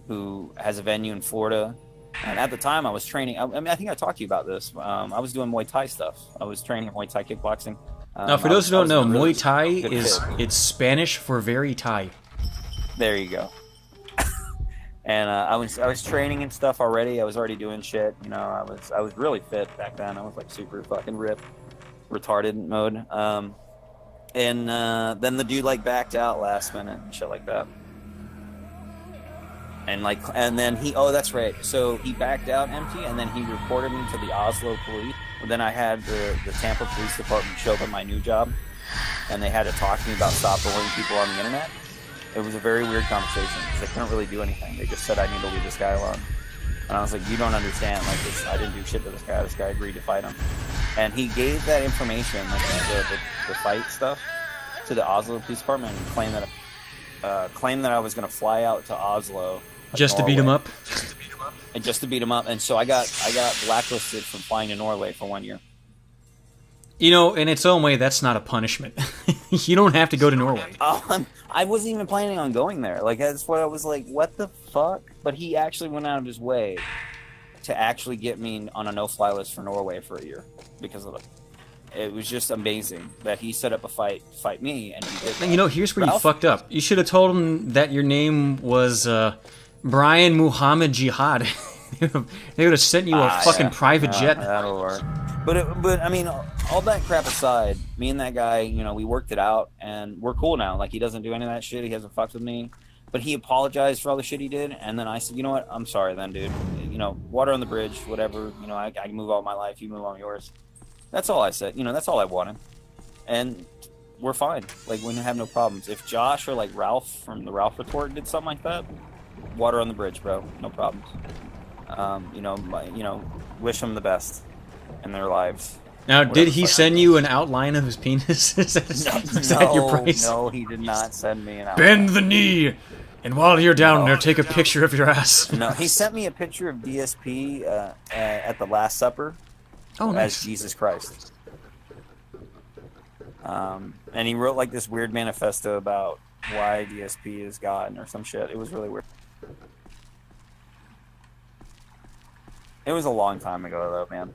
who has a venue in Florida. And at the time, I was training. I mean, I think I talked to you about this. I was doing Muay Thai stuff. I was training Muay Thai kickboxing. Now, for those who don't know, Muay Thai it's Spanish for very Thai. There you go. And I was training and stuff already. I was already doing shit. You know, I was really fit back then. I was like super fucking ripped. Retarded mode, and then the dude like backed out last minute and shit like that. And then oh, that's right. So he backed out empty, and then he reported me to the Oslo police. Then I had the Tampa Police Department show up at my new job, and they had to talk to me about stop bullying people on the internet. It was a very weird conversation because they couldn't really do anything. They just said I need to leave this guy alone. And I was like, you don't understand. Like, I didn't do shit to this guy. This guy agreed to fight him. And he gave that information, like the fight stuff, to the Oslo Police Department and claimed that I was going to fly out to Oslo. Just to beat him up? And just to beat him up. And so I got blacklisted from flying to Norway for 1 year. You know, in its own way, that's not a punishment. You don't have to go to Norway. I wasn't even planning on going there. Like, that's what I was like, what the fuck? But he actually went out of his way to actually get me on a no-fly list for Norway for a year because of it. It was just amazing that he set up a fight me, and he did that. You know, here's where you fucked up. You should have told him that your name was Brian Muhammad Jihad. They would have sent you a fucking private jet. That'll work. But I mean, all that crap aside, me and that guy, you know, we worked it out, and we're cool now. Like, he doesn't do any of that shit. He hasn't fucked with me. But he apologized for all the shit he did, and then I said, you know what? I'm sorry then, dude. You know, water on the bridge, whatever. You know, I can move on my life. You move on yours. That's all I said. You know, that's all I wanted. And we're fine. Like, we have no problems. If Josh or, like, Ralph from the Ralph Report did something like that, water on the bridge, bro. No problems. You know, wish them the best in their lives. Now, did he send you an outline of his penis? Is that your price? No, he did not send me an outline. Bend the knee, and while you're down there, take a picture of your ass. No, he sent me a picture of DSP at the Last Supper as Jesus Christ. And he wrote like this weird manifesto about why DSP is God or some shit. It was really weird. It was a long time ago, though, man.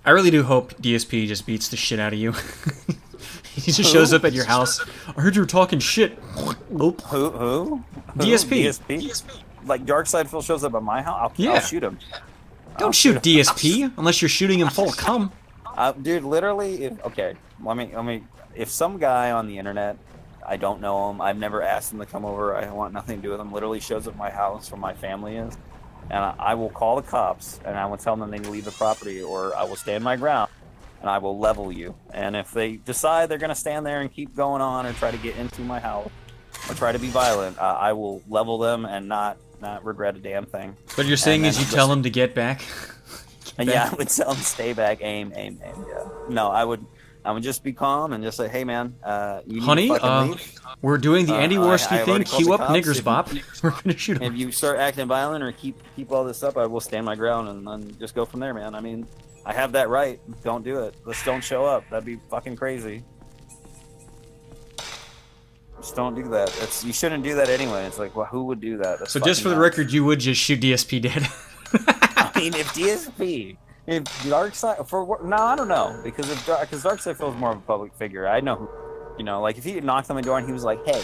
I really do hope DSP just beats the shit out of you. He just shows up at your house. I heard you were talking shit. Nope. Who? DSP. DSP? Like Darkseid Phil shows up at my house? I'll shoot him. Don't shoot DSP unless you're shooting him full of cum. Dude, literally, if some guy on the internet, I don't know him, I've never asked him to come over, I want nothing to do with him, literally shows up at my house where my family is, and I will call the cops, and I will tell them they need to leave the property, or I will stand my ground, and I will level you. And if they decide they're going to stand there and keep going on or try to get into my house, or try to be violent, I will level them and not regret a damn thing. What you're saying is you tell them to get back? Yeah, I would tell them stay back, aim, yeah. No, I would just be calm and just say, hey man, you need to fucking leave. We're doing the Andy Worski thing, queue up niggers bop. We're gonna shoot him. If you start acting violent or keep all this up, I will stand my ground and then just go from there, man. I mean, I have that right. Don't do it. Just don't show up. That'd be fucking crazy. Just don't do that. You shouldn't do that anyway. It's like, well, who would do that? That's so just for the record, you would just shoot DSP dead. I mean, if Darkseid no, I don't know, because Darkseid feels more of a public figure. I know who, you know, like if he knocked on the door and he was like, "Hey,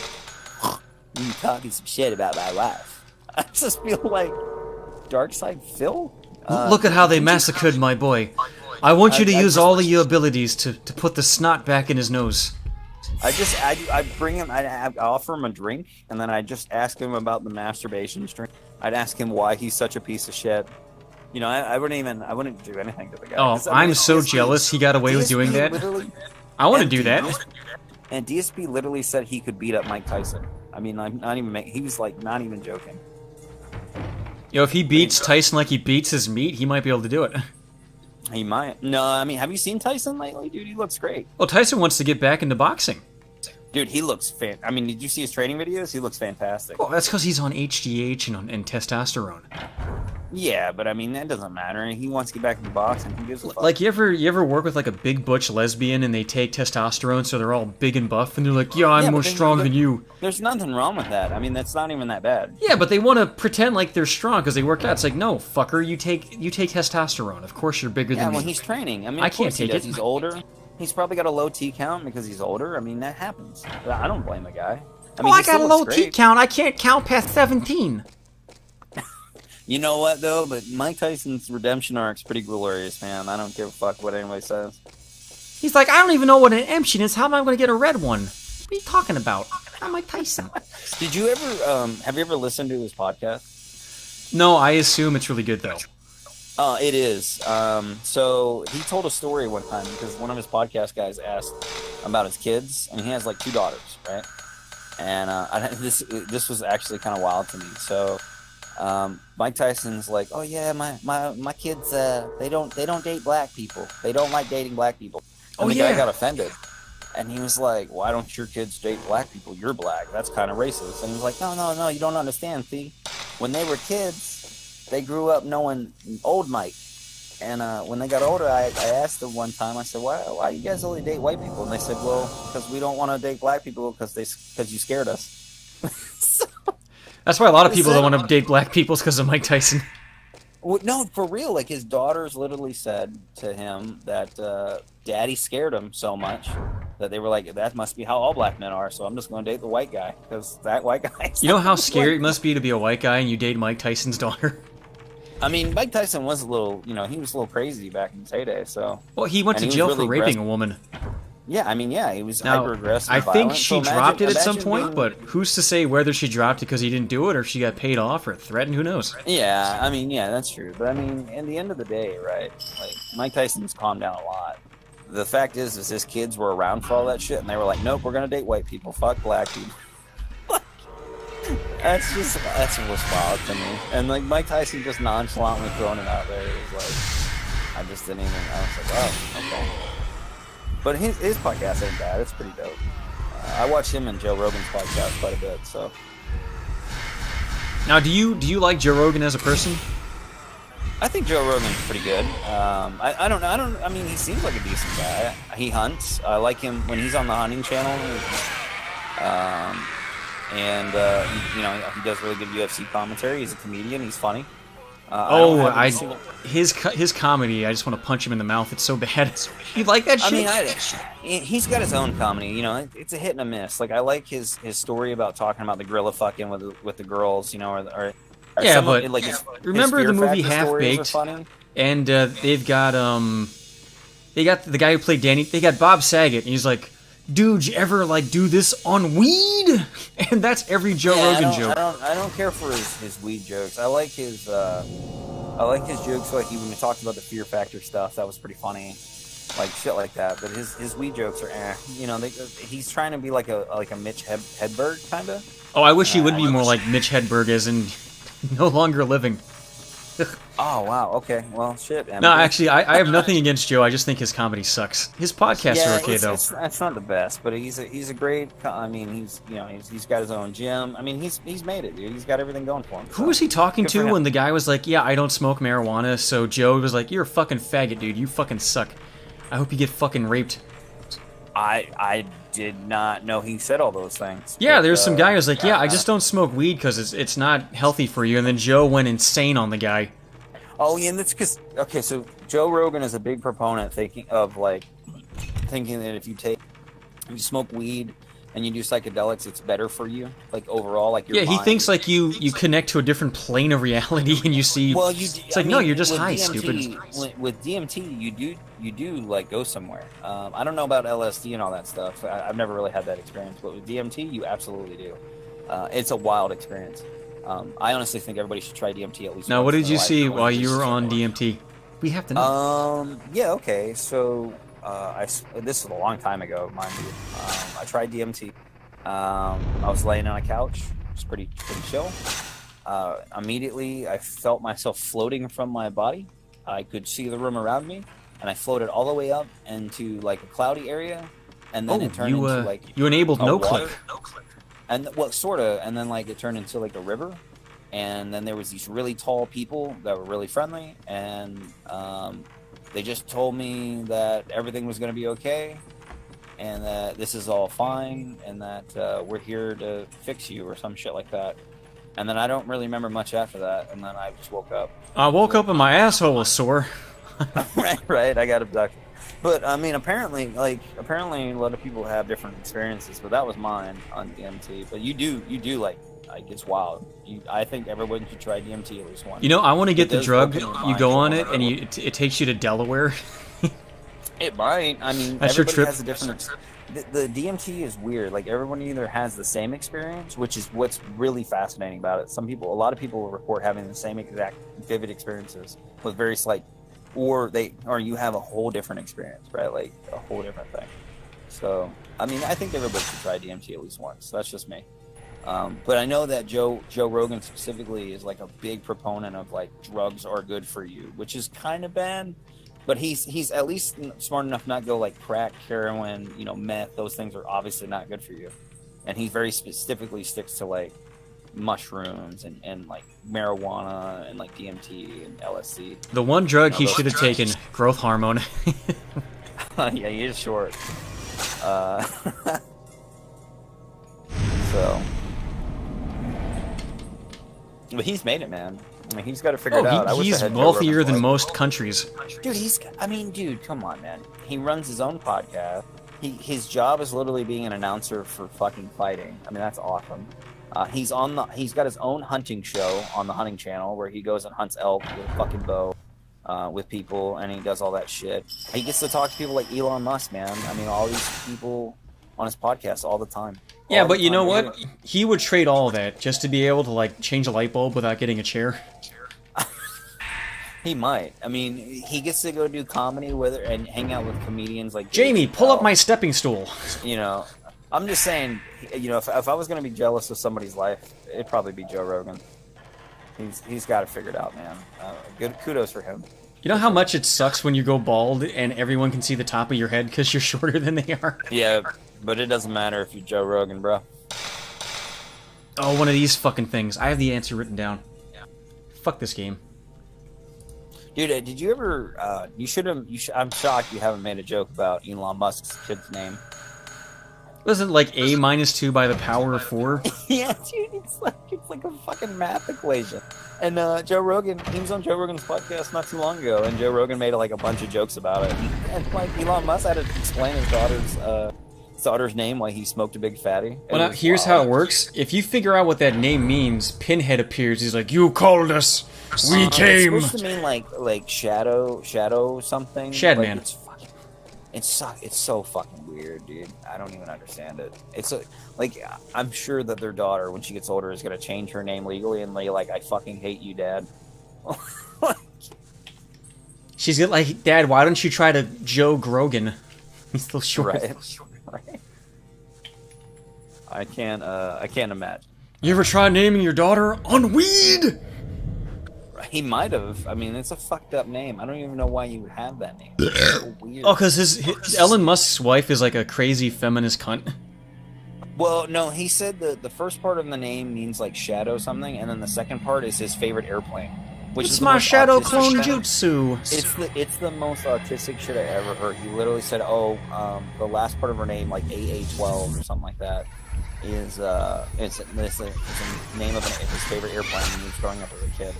you talking some shit about my wife," I just feel like Darkseid Phil. Look at how they massacred my boy. I want you to use all of your abilities to put the snot back in his nose. I bring him. I offer him a drink, and then I just ask him about the masturbation string. I'd ask him why he's such a piece of shit. You know, I wouldn't do anything to the guy. Oh, I'm so jealous he got away with doing that. I want to do that. And DSP literally said he could beat up Mike Tyson. I mean, he was like not even joking. Yo, if he beats Tyson like he beats his meat, he might be able to do it. He might. No, I mean, have you seen Tyson lately, dude? He looks great. Well, Tyson wants to get back into boxing. Dude, he looks I mean, did you see his training videos? He looks fantastic. Well, that's because he's on HGH and testosterone. Yeah, but I mean, that doesn't matter. He wants to get back into boxing. He gives a fuck. Like, you ever work with like a big butch lesbian and they take testosterone so they're all big and buff and they're like, yeah, I'm more strong than you. There's nothing wrong with that. I mean, that's not even that bad. Yeah, but they want to pretend like they're strong because they work out. It's like, no, fucker, you take testosterone. Of course you're bigger than me. Yeah, when he's training. I mean, I can't take it. He's older. He's probably got a low T count because he's older. I mean, that happens. I don't blame the guy. I mean, I got a low T count. I can't count past 17. You know what, though? But Mike Tyson's redemption arc's pretty glorious, man. I don't give a fuck what anybody says. He's like, I don't even know what an emption is. How am I going to get a red one? are you talking about? I'm Mike Tyson. Did you ever have you ever listened to his podcast? No, I assume it's really good though. It is. So he told a story one time because one of his podcast guys asked about his kids, and he has like 2 daughters, right? And this was actually kind of wild to me. So Mike Tyson's like, oh yeah, my kids they don't date black people. They don't like dating black people. And the guy got offended, and he was like, why don't your kids date black people? You're black. That's kind of racist. And he was like, no, you don't understand. See, when they were kids, they grew up knowing old Mike. And when they got older, I asked them one time, I said, why you guys only date white people? And they said, well, because we don't want to date black people because you scared us. So, that's why a lot of people don't want to date black people because of Mike Tyson. Well, no, for real. Like, his daughters literally said to him that Daddy scared him so much that they were like, that must be how all black men are, so I'm just going to date the white guy because that white guy... You know how scary it must be to be a white guy and you date Mike Tyson's daughter? I mean, Mike Tyson was a little, he was a little crazy back in his heyday, so... Well, he went to jail for raping a woman. Yeah, I mean, yeah, he was hyper-aggressive. I think she dropped it at some point, but who's to say whether she dropped it because he didn't do it or she got paid off or threatened? Who knows? Yeah, I mean, yeah, that's true. But I mean, in the end of the day, right? Like, Mike Tyson's calmed down a lot. The fact is his kids were around for all that shit, and they were like, nope, we're gonna date white people. Fuck black people. that's what's wild to me. And like Mike Tyson just nonchalantly throwing it out there. It was like, I just didn't even. I was like, oh, okay. But his podcast ain't bad. It's pretty dope. I watch him and Joe Rogan's podcast quite a bit. So. Now, do you like Joe Rogan as a person? I think Joe Rogan's pretty good. I don't know. I mean, he seems like a decent guy. He hunts. I like him when he's on the hunting channel. He does really good UFC commentary. He's a comedian. He's funny. His comedy, I just want to punch him in the mouth. It's so bad. You like that shit? I mean, he's got his own comedy. It's a hit and a miss. Like, I like his story about talking about the gorilla fucking with the girls. Yeah, but like remember the movie Half Baked? And they've got the guy who played Danny. They got Bob Saget, and he's like, dude, you ever like do this on weed? And that's every Joe Rogan joke. I don't care for his weed jokes. I like his jokes like when he talked about the Fear Factor stuff. That was pretty funny, like shit like that. But his weed jokes are he's trying to be like a Mitch Hedberg kind of. Oh, I wish he would be more like Mitch Hedberg, as in no longer living. Oh, wow. Okay. Well, shit. No, actually, I have nothing against Joe. I just think his comedy sucks. His podcasts are okay, though. It's not the best, but he's a great... I mean, he's got his own gym. I mean, he's made it, dude. He's got everything going for him. Who was he talking to when the guy was like, yeah, I don't smoke marijuana, so Joe was like, you're a fucking faggot, dude. You fucking suck. I hope you get fucking raped. I did not know he said all those things. Yeah, there's some guy who's like, yeah, I just don't smoke weed because it's not healthy for you, and then Joe went insane on the guy. Oh, yeah, and that's because... Okay, so Joe Rogan is a big proponent thinking that if you smoke weed and you do psychedelics, it's better for you, like overall, like your mind. He thinks like you connect to a different plane of reality and you see... Well, no, you're just high, DMT, stupid. With DMT, you do like go somewhere. I don't know about LSD and all that stuff. I've never really had that experience, but with DMT, you absolutely do. It's a wild experience. I honestly think everybody should try DMT at least. Now, what did you see while you were on DMT? We have to know. Yeah, okay. So, this was a long time ago, mind you. I tried DMT. I was laying on a couch. It was pretty chill. Immediately, I felt myself floating from my body. I could see the room around me, and I floated all the way up into like a cloudy area, and then it turned into like you enabled no click. And sort of, and then like it turned into like a river, and then there was these really tall people that were really friendly, and they just told me that everything was going to be okay, and that this is all fine, and that we're here to fix you or some shit like that. And then I don't really remember much after that, and then I just woke up. I woke up and my asshole was sore. right, I got abducted. But I mean, apparently a lot of people have different experiences, but that was mine on DMT. But you do like it's wild. I think everyone should try DMT at least once. I want to get the drug. You go on it, and it takes you to Delaware. It might. I mean, that's your trip. Has a different. the DMT is weird. Like everyone either has the same experience, which is what's really fascinating about it. A lot of people will report having the same exact vivid experiences with very slight, or you have a whole different experience, right? Like a whole different thing. So, I mean, I think everybody should try DMT at least once. That's just me. But I know that Joe Rogan specifically is like a big proponent of like drugs are good for you, which is kind of bad. But he's at least smart enough not to go like crack, heroin, meth. Those things are obviously not good for you. And he very specifically sticks to like mushrooms and like marijuana and like DMT and LSD. The one drug he should have taken, growth hormone. Yeah, he is short. So, but he's made it, man. I mean, he's got to figure it out. He's wealthier than most countries. Dude, dude, come on, man. He runs his own podcast. His job is literally being an announcer for fucking fighting. I mean, that's awesome. He's got his own hunting show on the hunting channel where he goes and hunts elk with a fucking bow, with people, and he does all that shit. He gets to talk to people like Elon Musk, man. I mean, all these people on his podcast all the time. Yeah, but you know what? He would trade all of that just to be able to like change a light bulb without getting a chair. He might. I mean, he gets to go do comedy with it and hang out with comedians like Jamie, pull up my stepping stool. I'm just saying, if I was going to be jealous of somebody's life, it'd probably be Joe Rogan. He's got it figured out, man. Good kudos for him. You know how much it sucks when you go bald and everyone can see the top of your head because you're shorter than they are? Yeah, but it doesn't matter if you're Joe Rogan, bro. Oh, one of these fucking things. I have the answer written down. Yeah. Fuck this game. Dude, did you ever, I'm shocked you haven't made a joke about Elon Musk's kid's name. Wasn't it like A minus 2 by the power of 4? Yeah, dude, it's like a fucking math equation. And Joe Rogan, he was on Joe Rogan's podcast not too long ago, and Joe Rogan made like a bunch of jokes about it. And like Elon Musk had to explain his daughter's name while he smoked a big fatty. Well, now, here's how it works. If you figure out what that name means, Pinhead appears. He's like, "You called us. We came." It's supposed to mean like shadow something. Shadman. Like, it's so fucking weird, dude. I don't even understand it. It's like I'm sure that their daughter, when she gets older, is gonna change her name legally and be like, "I fucking hate you, Dad." She's like, "Dad, why don't you try to Joe Grogan?" He's still short. Right. I can't imagine. You ever try naming your daughter on weed? He might have. I mean, it's a fucked up name. I don't even know why you would have that name. It's so weird. Oh, because Elon Musk's wife is like a crazy feminist cunt. Well, no, he said the first part of the name means like shadow something, and then the second part is his favorite airplane. Which it's is my shadow clone jutsu. It's the most autistic shit I ever heard. He literally said, the last part of her name, like AA12 or something like that, is it's the name of his favorite airplane when he was growing up as a kid.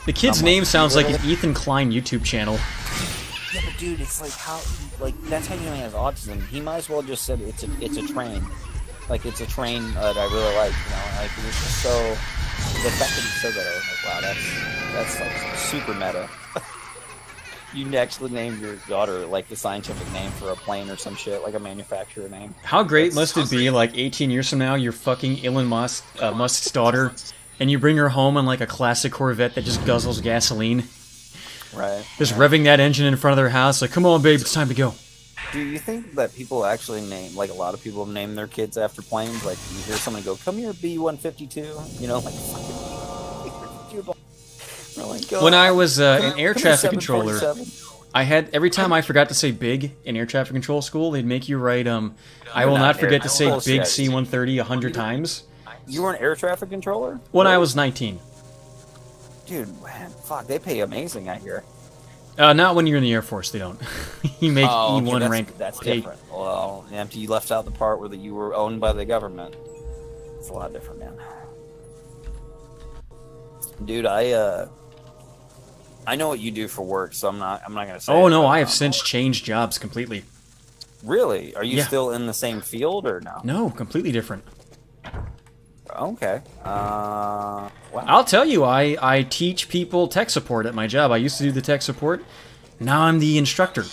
The kid's name sounds like an Ethan Klein YouTube channel. Yeah, but dude, it's like that's how you know he has autism. He might as well just said it's a train. Like it's a train that I really like, like it's just so. The fact that he said that, I was like, wow, that's like super meta. You actually named your daughter like the scientific name for a plane or some shit, like a manufacturer name. How great must it be, like 18 years from now, you're fucking Elon Musk's daughter, and you bring her home in like a classic Corvette that just guzzles gasoline. Right. Just revving that engine in front of their house, like, come on, babe, it's time to go. Do you think that people actually name, like a lot of people name their kids after planes? Like you hear someone go, "Come here, B-152," like fucking. When I was an air traffic controller, I had every time I forgot to say "big" in air traffic control school, they'd make you write "I will not forget to say big C-130 100 times." You were an air traffic controller? When I was 19. Dude, man, fuck, they pay amazing, I hear. Not when you're in the Air Force, they don't. You make E1 rank. That's different. Well, Empty, you left out the part where you were owned by the government. It's a lot different, man. Dude, I know what you do for work, so I'm not gonna say. Oh no, I have since changed jobs completely. Really? Are you still in the same field or no? No, completely different. Okay. Wow. I'll tell you, I teach people tech support at my job. I used to do the tech support. Now I'm the instructor.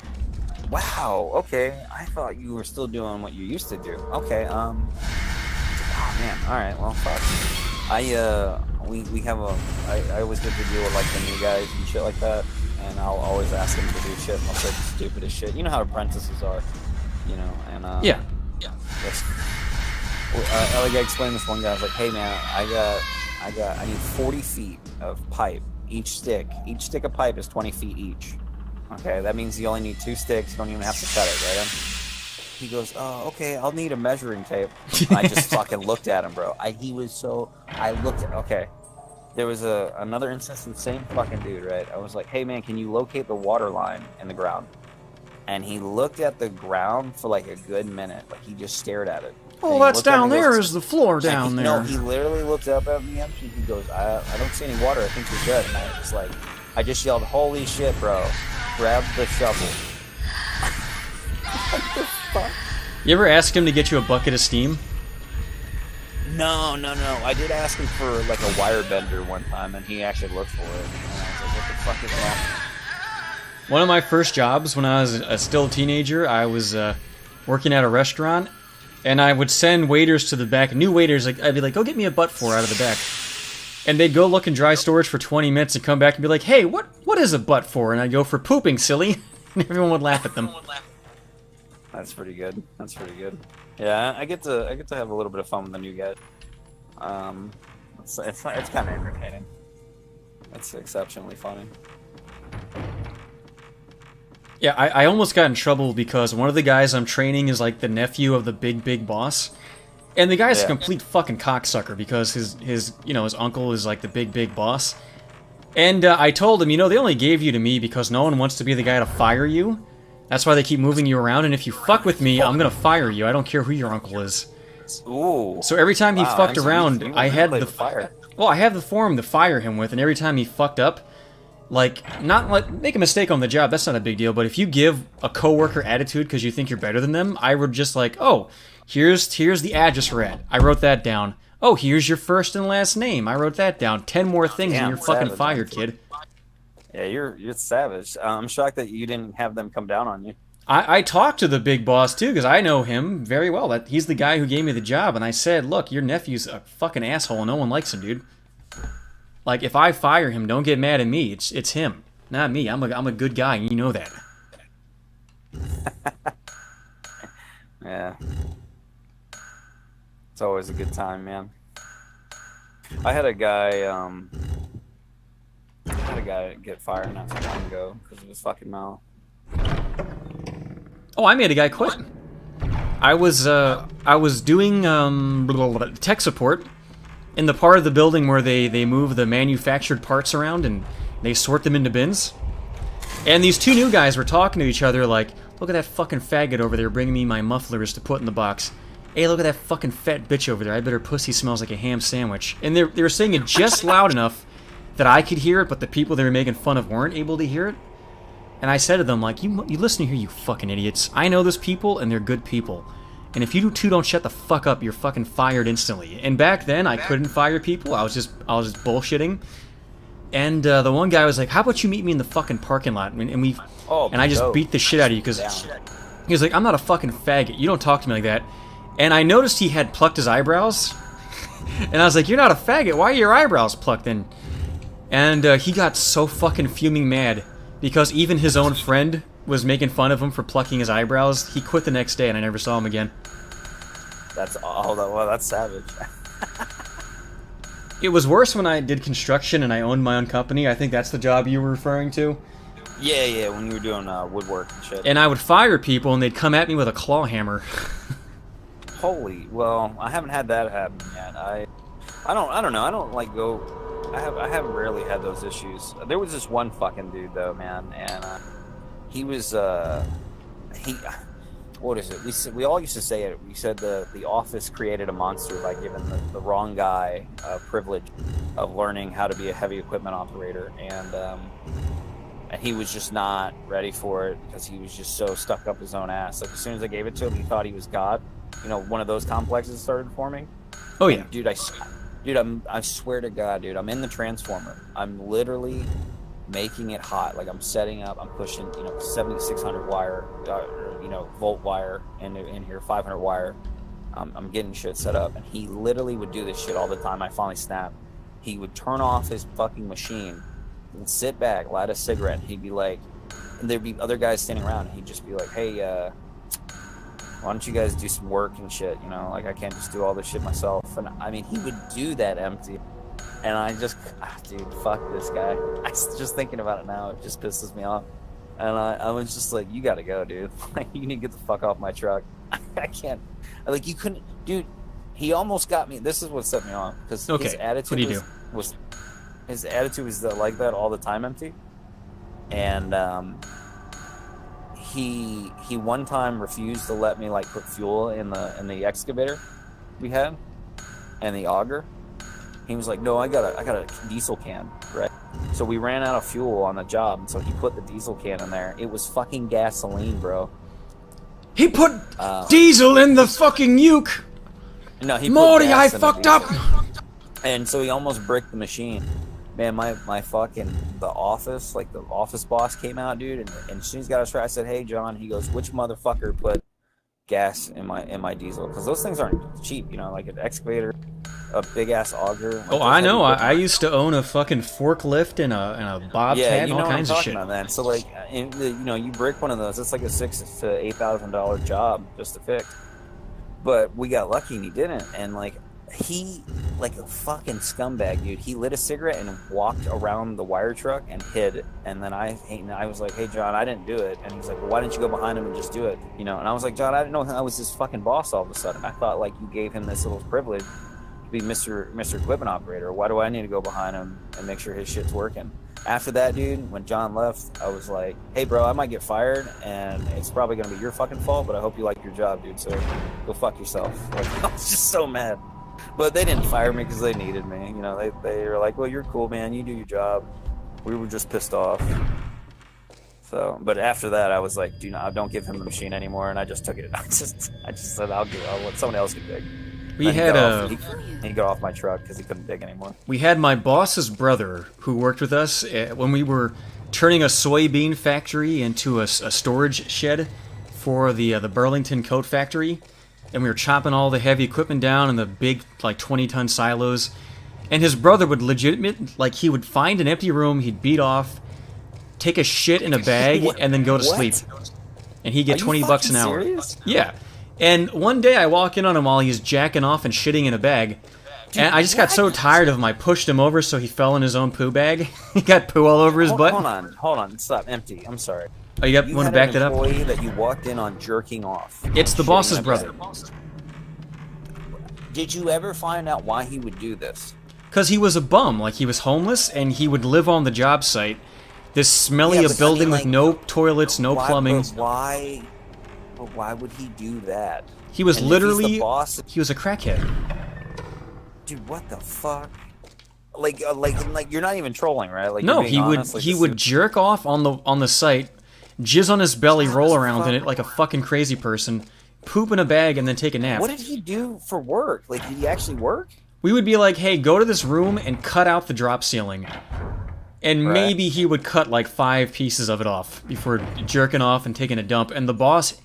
wow, okay. I thought you were still doing what you used to do. Okay, oh man, alright, well, fuck. We have I always get to deal with, like, the new guys and shit like that, and I'll always ask them to do shit, and I'll say the stupidest shit. You know how apprentices are, you know, and, Yeah. Like I explained this one guy, I was like, hey man, I need 40 feet of pipe, each stick of pipe is 20 feet each. Okay, that means you only need 2 sticks, you don't even have to cut it, right? He goes, oh, okay, I'll need a measuring tape. And I just fucking looked at him, bro. Okay. There was another instance of the same fucking dude, right? I was like, hey man, can you locate the water line in the ground? And he looked at the ground for like a good minute. Like, he just stared at it. Oh, that's down there is the floor down there. No, he literally looked up at me and he goes, I don't see any water, I think you're good. And I was like, I just yelled, holy shit, bro. Grab the shovel. What the fuck? You ever ask him to get you a bucket of steam? No. I did ask him for like a wire bender one time, and he actually looked for it. And I was like, what the fuck is wrong? One of my first jobs when I was still a teenager, I was working at a restaurant, and I would send waiters to the back. New waiters, like I'd be like, go get me a butt for out of the back. And they'd go look in dry storage for 20 minutes and come back and be like, hey, what is a butt for? And I'd go, for pooping, silly. And everyone would laugh at them. That's pretty good. Yeah, I get to have a little bit of fun with the new guys. It's kind of entertaining. It's exceptionally funny. Yeah, I almost got in trouble because one of the guys I'm training is like the nephew of the big boss. And the guy's a complete fucking cocksucker because his uncle is like the big boss. And I told him, they only gave you to me because no one wants to be the guy to fire you. That's why they keep moving you around, and if you fuck with me, I'm gonna fire you. I don't care who your uncle is. Ooh. So every time he fucked around, I had the fire. Well, I have the form to fire him with, and every time he fucked up, make a mistake on the job, that's not a big deal, but if you give a coworker attitude because you think you're better than them, I would just like, oh, here's the address we're at. I wrote that down. Oh, here's your first and last name. I wrote that down. 10 more things and you're fucking fired, kid. Yeah, you're savage. I'm shocked that you didn't have them come down on you. I talked to the big boss, too, because I know him very well. He's the guy who gave me the job, and I said, look, your nephew's a fucking asshole, and no one likes him, dude. Like, if I fire him, don't get mad at me. It's him, not me. I'm a good guy, and you know that. Yeah. It's always a good time, man. I had a guy get fired not too long ago because of his fucking mouth. Oh, I made a guy quit. I was doing tech support in the part of the building where they move the manufactured parts around and they sort them into bins. And these two new guys were talking to each other like, look at that fucking faggot over there bringing me my mufflers to put in the box. Hey, look at that fucking fat bitch over there. I bet her pussy smells like a ham sandwich. And they were saying it just loud enough that I could hear it, but the people they were making fun of weren't able to hear it. And I said to them, like, you listen here, you fucking idiots. I know those people, and they're good people. And if you two don't shut the fuck up, you're fucking fired instantly. And back then, I couldn't fire people. I was just bullshitting. And the one guy was like, how about you meet me in the fucking parking lot? And I just beat the shit out of you, because he was like, I'm not a fucking faggot. You don't talk to me like that. And I noticed he had plucked his eyebrows. And I was like, you're not a faggot. Why are your eyebrows plucked then? And he got so fucking fuming mad. Because even his own friend was making fun of him for plucking his eyebrows. He quit the next day and I never saw him again. That's savage. It was worse when I did construction and I owned my own company. I think that's the job you were referring to. Yeah, when you were doing woodwork and shit. And I would fire people and they'd come at me with a claw hammer. Holy, well, I haven't had that happen yet. I don't know. I don't like go. I have rarely had those issues. There was this one fucking dude though, man, and he was what is it? We all used to say it. We said the office created a monster by giving the wrong guy privilege of learning how to be a heavy equipment operator, and he was just not ready for it because he was just so stuck up his own ass. Like as soon as I gave it to him, he thought he was God. You know, one of those complexes started forming. Oh yeah, and, dude, I swear to God, dude, I'm in the transformer. I'm literally making it hot. Like I'm setting up, I'm pushing, 7600 wire, volt wire in here, 500 wire. I'm getting shit set up, and he literally would do this shit all the time. I finally snapped. He would turn off his fucking machine and sit back, light a cigarette. And he'd be like, and there'd be other guys standing around, and he'd just be like, "Hey, why don't you guys do some work and shit? Like I can't just do all this shit myself." And I mean, he would do that empty. And I just, dude, fuck this guy. Just thinking about it now, it just pisses me off. And I was just like, you gotta go, dude. Like, you need to get the fuck off my truck. I can't. Like, you couldn't, dude. He almost got me. This is what set me off, because his attitude was his attitude was like that all the time, empty. And he one time refused to let me like put fuel in the excavator we had and the auger. He was like, "No, I got a diesel can, right?" So we ran out of fuel on the job, and so he put the diesel can in there. It was fucking gasoline, bro. He put diesel in the fucking uke. No, he Morty, put gas I in fucked the up. diesel. And so he almost bricked the machine. Man, my fucking the office boss came out, dude, and as soon as he got us right, I said, "Hey, John," he goes, "Which motherfucker put gas in my diesel?" Because those things aren't cheap, like an excavator, a big ass auger. Oh, I know. I used to own a fucking forklift and a bobcat and all kinds of shit. About that. So like, you break one of those, it's like a $6,000 to $8,000 job just to fix. But we got lucky and he didn't, and like he, like a fucking scumbag, dude. He lit a cigarette and walked around the wire truck and hid. And then I was like, "Hey, John, I didn't do it." And he's like, "Well, why didn't you go behind him and just do it?" And I was like, "John, I didn't know I was his fucking boss all of a sudden. I thought like you gave him this little privilege to be Mr. Equipment Operator. Why do I need to go behind him and make sure his shit's working?" After that, dude, when John left, I was like, "Hey, bro, I might get fired, and it's probably gonna be your fucking fault, but I hope you like your job, dude. So go fuck yourself." Like, I was just so mad. But they didn't fire me because they needed me. They were like, "Well, you're cool, man. You do your job." We were just pissed off. So, but after that, I was like, don't give him the machine anymore, and I just took it. I just said, I'll let someone else can dig. He got off my truck because he couldn't dig anymore. We had my boss's brother who worked with us when we were turning a soybean factory into a storage shed for the Burlington coat factory. And we were chopping all the heavy equipment down in the big, like, 20-ton silos. And his brother would he would find an empty room, he'd beat off, take a shit in a bag, and then go to sleep. And he'd get $20 an hour. Serious? Yeah. And one day I walk in on him while he's jacking off and shitting in a bag. And I just got so tired of him, I pushed him over so he fell in his own poo bag. He got poo all over his butt. Hold on, stop, empty. I'm sorry. Oh, you want to back that up? You had an employee that you walked in on jerking off. It's the boss's brother. Did you ever find out why he would do this? Because he was a bum. Like, he was homeless, and he would live on the job site. This smelly building with no toilets, no plumbing. Why would he do that? He was literally... He was a crackhead. Dude, what the fuck? Like you're not even trolling, right? Like, no, he would jerk off on the site, jizz on his belly, roll around in it like a fucking crazy person, poop in a bag, and then take a nap. What did he do for work? Like, did he actually work? We would be like, "Hey, go to this room and cut out the drop ceiling." And maybe he would cut like 5 pieces of it off before jerking off and taking a dump. And the boss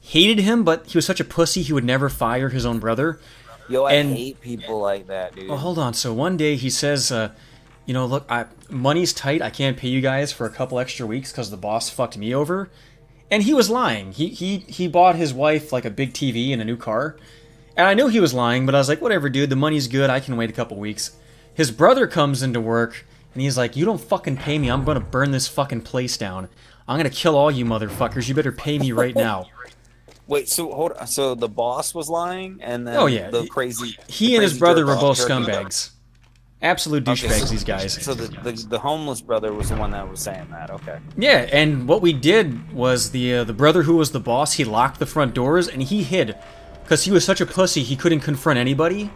hated him, but he was such a pussy he would never fire his own brother. Yo, I hate people like that, dude. Well, hold on. So one day he says, look, money's tight. I can't pay you guys for a couple extra weeks because the boss fucked me over. And he was lying. He bought his wife like a big TV and a new car. And I knew he was lying, but I was like, whatever, dude. The money's good. I can wait a couple weeks. His brother comes into work, and he's like, "You don't fucking pay me. I'm going to burn this fucking place down. I'm going to kill all you motherfuckers. You better pay me right now." Wait, so hold on. So the boss was lying, and then the crazy... He and his brother were both scumbags. Absolute douchebags, these guys. So the homeless brother was the one that was saying that, okay. Yeah, and what we did was the brother who was the boss, he locked the front doors, and he hid. Because he was such a pussy, he couldn't confront anybody.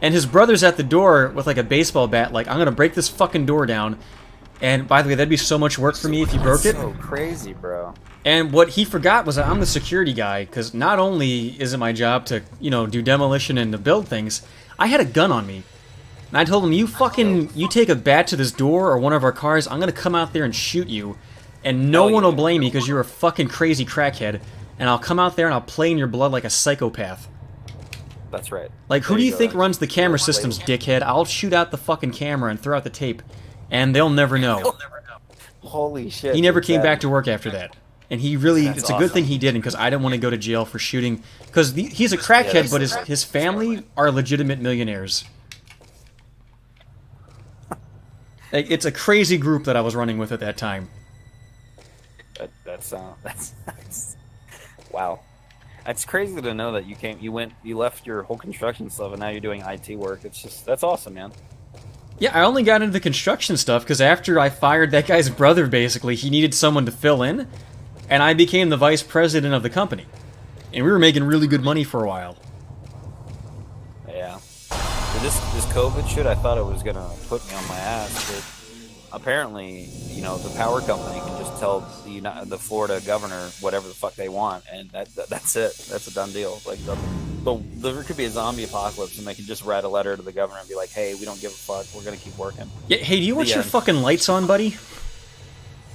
And his brother's at the door with like a baseball bat, like, "I'm going to break this fucking door down." And by the way, that'd be so much work for me if you broke it. So crazy, bro. And what he forgot was that I'm the security guy, because not only is it my job to, do demolition and to build things, I had a gun on me. And I told him, you take a bat to this door or one of our cars, I'm gonna come out there and shoot you. And no one will blame me because you're a fucking crazy crackhead. And I'll come out there and I'll play in your blood like a psychopath. That's right. Like, who do you think runs the camera systems, dickhead? I'll shoot out the fucking camera and throw out the tape. And they'll never know. Holy shit. He never came back to work after that. And he really, it's a good thing he didn't, because I didn't want to go to jail for shooting. Because he's a crackhead, but his family are legitimate millionaires. Like, it's a crazy group that I was running with at that time. That's wow. It's crazy to know that you left your whole construction stuff and now you're doing IT work. That's awesome, man. Yeah, I only got into the construction stuff because after I fired that guy's brother, basically, he needed someone to fill in, and I became the vice president of the company. And we were making really good money for a while. Yeah. This COVID shit, I thought it was gonna put me on my ass, but apparently, you know, the power company can just tell the Florida governor whatever the fuck they want, and that's it. That's a done deal. Like, there could be a zombie apocalypse, and they can just write a letter to the governor and be like, "Hey, we don't give a fuck. We're gonna keep working." Yeah. Hey, do you want your fucking lights on, buddy?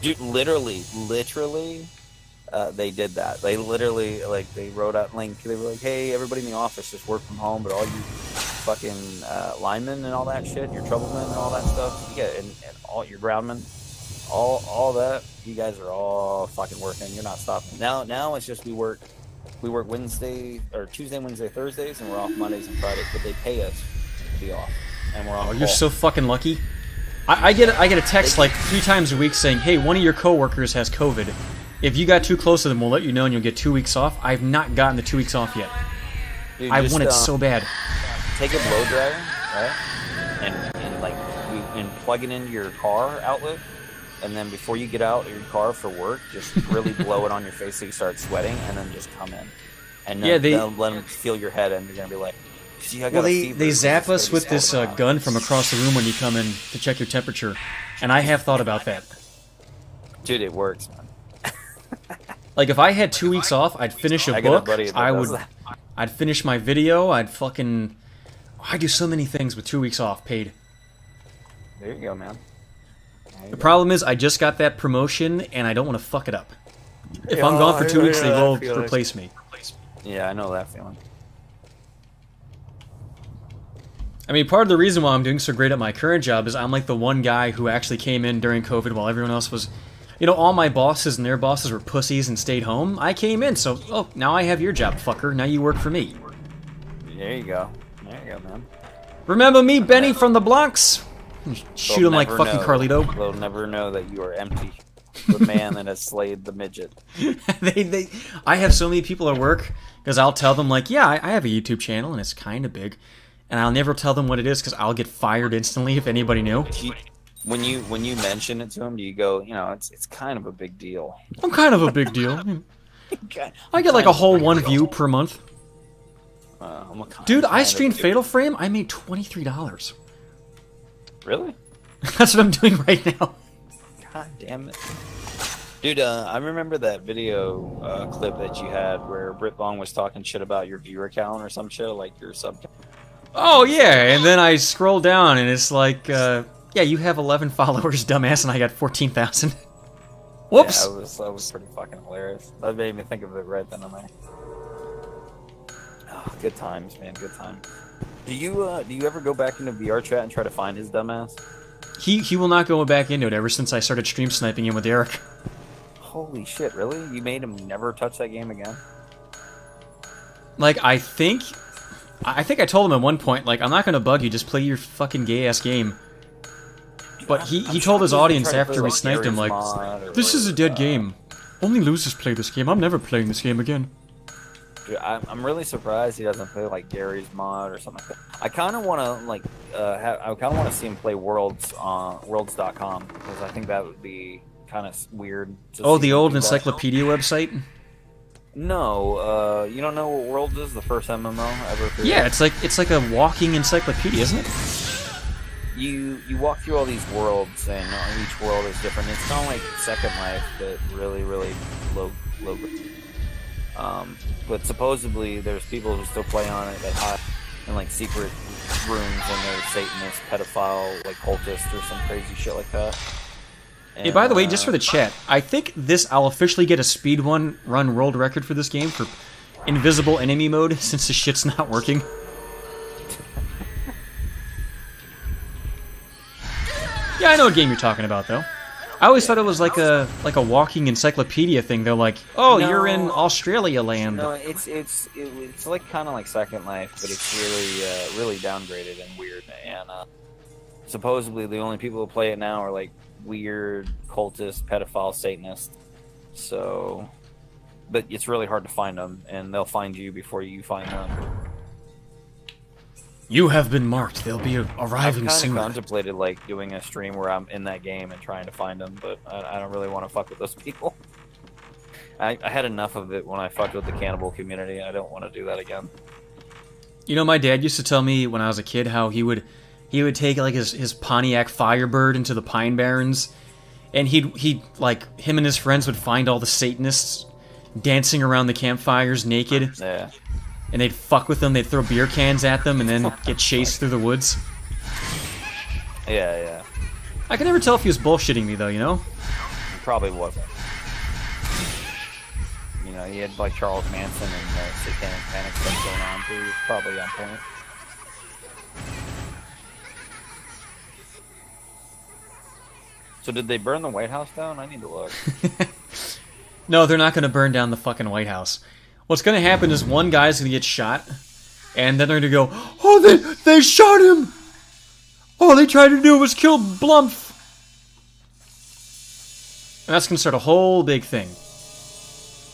Dude, literally, they did that. They literally, like, they wrote out link. They were like, "Hey, everybody in the office just work from home, but all you fucking linemen and all that shit, your troublemen and all that stuff, and all your groundmen, all that, you guys are all fucking working. You're not stopping. Now it's just we work Wednesday or Tuesday, Wednesday, Thursdays, and we're off Mondays and Fridays. But they pay us to be off, and we're on. Oh, you're so fucking lucky. I get a text like 3 times a week saying, "Hey, one of your coworkers has COVID. If you got too close to them, we'll let you know, and you'll get 2 weeks off." I've not gotten the 2 weeks off yet. Dude, I want it so bad. Take a blow dryer, right, and plug it into your car outlet, and then before you get out of your car for work, just really blow it on your face so you start sweating, and then just come in. And then they'll let them feel your head, and you're gonna be like, "See, I got a fever." They zap us with this gun from across the room when you come in to check your temperature, and I have thought about that. Dude, it works, man. Like, if I had 2 weeks off, I'd finish a book. I'd finish my video. I do so many things with 2 weeks off paid. There you go, man. The problem is, I just got that promotion, and I don't want to fuck it up. If I'm gone for 2 weeks, they will replace me. Yeah, I know that feeling. I mean, part of the reason why I'm doing so great at my current job is I'm like the one guy who actually came in during COVID while everyone else was... You know, all my bosses and their bosses were pussies and stayed home. I came in, so, oh, now I have your job, fucker. Now you work for me. There you go. There you go, man. Remember me, Benny, from the Bronx? Shoot him like fucking Carlito. They'll never know that you are empty. The man that has slayed the midget. I have so many people at work, because I'll tell them, like, yeah, I have a YouTube channel, and it's kind of big. And I'll never tell them what it is, because I'll get fired instantly if anybody knew. When you mention it to him, do you go, you know, it's kind of a big deal? I'm kind of a big deal. I get like a whole 1 view per month. Dude, I streamed Fatal Frame. I made $23. Really? That's what I'm doing right now. God damn it. Dude, I remember that video clip that you had where Britt Bong was talking shit about your viewer count or some shit, like your sub count. Oh, yeah, and then I scroll down and it's like, yeah, you have 11 followers, dumbass, and I got 14,000. Whoops! Yeah, that was pretty fucking hilarious. That made me think of it right then and there. Oh, good times, man, good times. Do you ever go back into VR chat and try to find his dumbass? He will not go back into it ever since I started stream sniping him with Eric. Holy shit, really? You made him never touch that game again? Like, I think I told him at one point, like, I'm not gonna bug you, just play your fucking gay-ass game. But he told his audience after we sniped him, like, this is a dead game. Only losers play this game. I'm never playing this game again. Dude, I'm really surprised he doesn't play, like, Gary's mod or something like that. I kind of want to, like, I kind of want to see him play Worlds on Worlds.com, because I think that would be kind of weird. Oh, the old encyclopedia website? No, you don't know what Worlds is? The first MMO ever created? Yeah, it's like a walking encyclopedia, isn't it? You walk through all these worlds, and each world is different. It's kind of like Second Life, but really, really low. But supposedly there's people who still play on it at high. in like secret rooms, and they're Satanist, pedophile, like cultist, or some crazy shit like that. And, hey, by the way, just for the chat, I think I'll officially get a speed run world record for this game for invisible enemy mode, since the shit's not working. Yeah, I know what game you're talking about, though. I always thought it was like a walking encyclopedia thing. They're like, oh, No. you're in Australia land. No, it's like kind of like Second Life, but it's really downgraded and weird. And supposedly the only people who play it now are like weird cultist, pedophile, Satanists. So, but it's really hard to find them, and they'll find you before you find them. You have been marked. They'll be arriving I've soon. kind of contemplated like doing a stream where I'm in that game and trying to find them, but I don't really want to fuck with those people. I had enough of it when I fucked with the cannibal community. I don't want to do that again. You know, my dad used to tell me when I was a kid how he would take like his Pontiac Firebird into the Pine Barrens, and he'd like him and his friends would find all the Satanists dancing around the campfires naked. Yeah. And they'd fuck with them, they'd throw beer cans at them, and then get chased through the woods. Yeah. I can never tell if he was bullshitting me, though, you know? He probably wasn't. You know, he had like Charles Manson and Satanic Panic stuff going on, too. He was probably on point. So did they burn the White House down? I need to look. No, they're not going to burn down the fucking White House. What's going to happen is one guy's going to get shot, and then they're going to go, oh, they shot him! All they tried to do was kill Blumph! And that's going to start a whole big thing.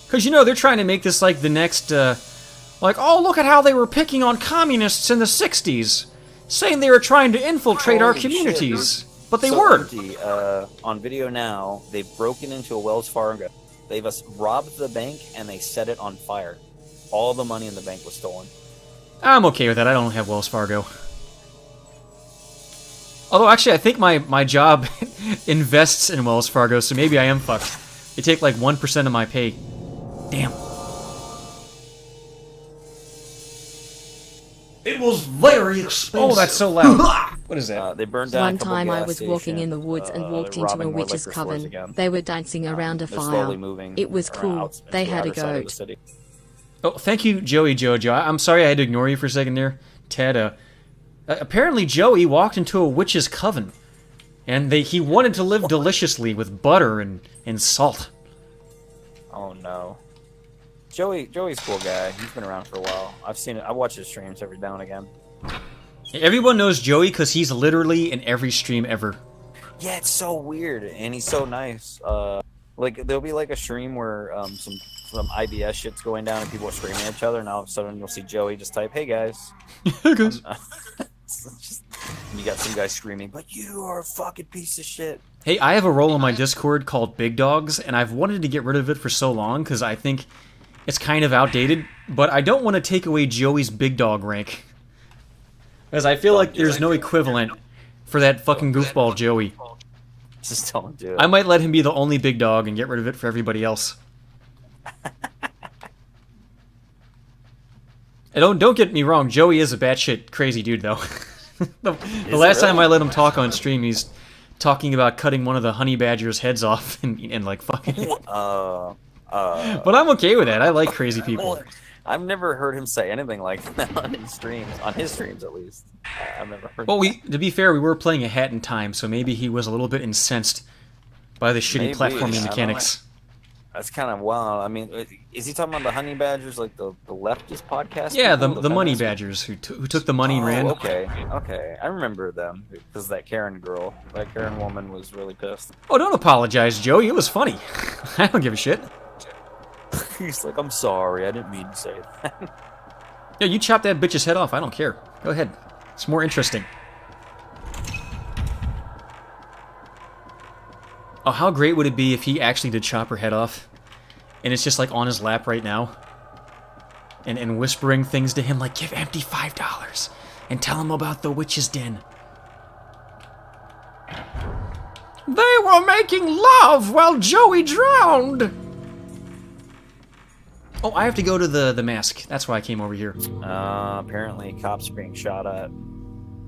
Because, you know, they're trying to make this like the next, like, oh, look at how they were picking on communists in the 60s, saying they were trying to infiltrate our communities. Shit, but they so weren't. Empty, on video now, they've broken into a Wells Fargo. They've robbed the bank, and they set it on fire. All the money in the bank was stolen. I'm okay with that. I don't have Wells Fargo. Although, actually, I think my job invests in Wells Fargo, so maybe I am fucked. They take like 1% of my pay. Damn. It was very expensive. Oh, that's so loud. What is that? They burned down One a couple time I gas was walking in the stations. woods and walked They're into a robbing more witch's liquor stores coven. again. They were dancing around a They're fire. slowly moving It was around cool. out They into the had a other side of the goat. city. Oh, thank you, Joey Jojo. I'm sorry I had to ignore you for a second there, Ted. Apparently Joey walked into a witch's coven, and he wanted to live deliciously with butter and salt. Oh no. Joey's a cool guy. He's been around for a while. I've seen it. I watch his streams every now and again. Everyone knows Joey because he's literally in every stream ever. Yeah, it's so weird, and he's so nice. Like there'll be like a stream where some IBS shit's going down and people are screaming at each other, and all of a sudden you'll see Joey just type, "Hey guys." Hey guys. You got some guy screaming, "But you are a fucking piece of shit." Hey, I have a role on my Discord called Big Dogs, and I've wanted to get rid of it for so long because I think it's kind of outdated, but I don't want to take away Joey's Big Dog rank. Because I feel like there's no equivalent for that fucking goofball Joey. Just don't do it. I might let him be the only big dog and get rid of it for everybody else. And don't get me wrong, Joey is a batshit crazy dude, though. the last time I let him talk on stream, he's talking about cutting one of the honey badger's heads off and like fucking. But I'm okay with that. I like crazy people. I've never heard him say anything like that on his streams. On his streams, at least. I've never heard. Well, to be fair, we were playing a Hat in Time, so maybe he was a little bit incensed by the shitty platforming mechanics. That's kind of wild. I mean, is he talking about the honey badgers, like the leftist podcast? Yeah, people, the money badgers who took the money and ran. Okay. I remember them because that Karen girl, that Karen woman, was really pissed. Oh, don't apologize, Joey. It was funny. I don't give a shit. He's like, I'm sorry, I didn't mean to say that. Yeah, you chop that bitch's head off. I don't care. Go ahead. It's more interesting. Oh, how great would it be if he actually did chop her head off? And it's just like on his lap right now. And whispering things to him like, give Empty $5 and tell him about the witch's den. They were making love while Joey drowned. Oh, I have to go to the mask. That's why I came over here. Apparently cops are being shot at.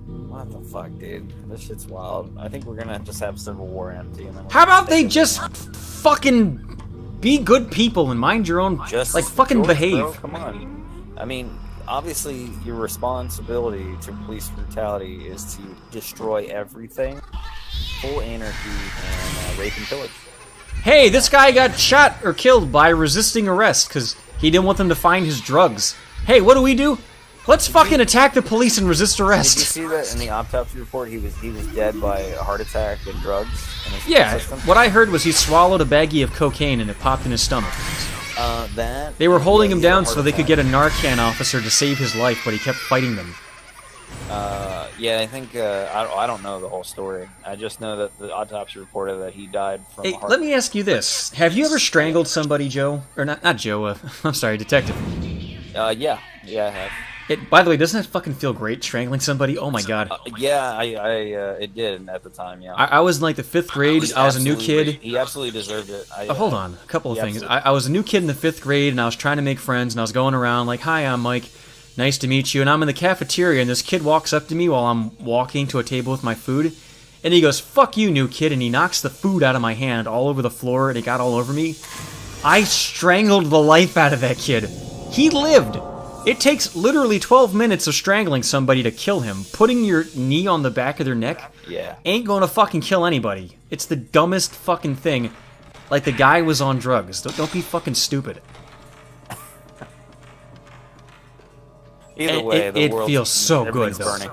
What the fuck, dude? This shit's wild. I think we're gonna just have Civil War empty. And then How about they just fucking be good people and mind your own, just like fucking George, behave. Bro, come on. I mean, obviously your responsibility to police brutality is to destroy everything, full anarchy, and rape and pillage. Hey, this guy got shot or killed by resisting arrest because he didn't want them to find his drugs. Hey, what do? Let's fucking attack the police and resist arrest. Did you see that in the autopsy report? He was dead by a heart attack and drugs. In his Yeah, system? what I heard was he swallowed a baggie of cocaine and it popped in his stomach. They were holding him down so they could get a Narcan officer to save his life, but he kept fighting them. Yeah, I think I don't know the whole story. I just know that the autopsy reported that he died from. Hey, a heart let me ask you this: have you ever strangled somebody, Joe? Or not Joe? I'm sorry, Detective. Yeah, I have. By the way, doesn't that fucking feel great, strangling somebody? Oh my god. Yeah, it did at the time. Yeah. I was in like the 5th grade. I was a new kid. He absolutely deserved it. Hold on, a couple of things. I was a new kid in the 5th grade, and I was trying to make friends, and I was going around like, "Hi, I'm Mike. Nice to meet you." And I'm in the cafeteria, and this kid walks up to me while I'm walking to a table with my food, and he goes, "Fuck you, new kid," and he knocks the food out of my hand all over the floor, and it got all over me. I strangled the life out of that kid. He lived. It takes literally 12 minutes of strangling somebody to kill him. Putting your knee on the back of their neck ain't gonna fucking kill anybody. It's the dumbest fucking thing. Like the guy was on drugs. Don't be fucking stupid. Either way, it feels so good, though. Burning.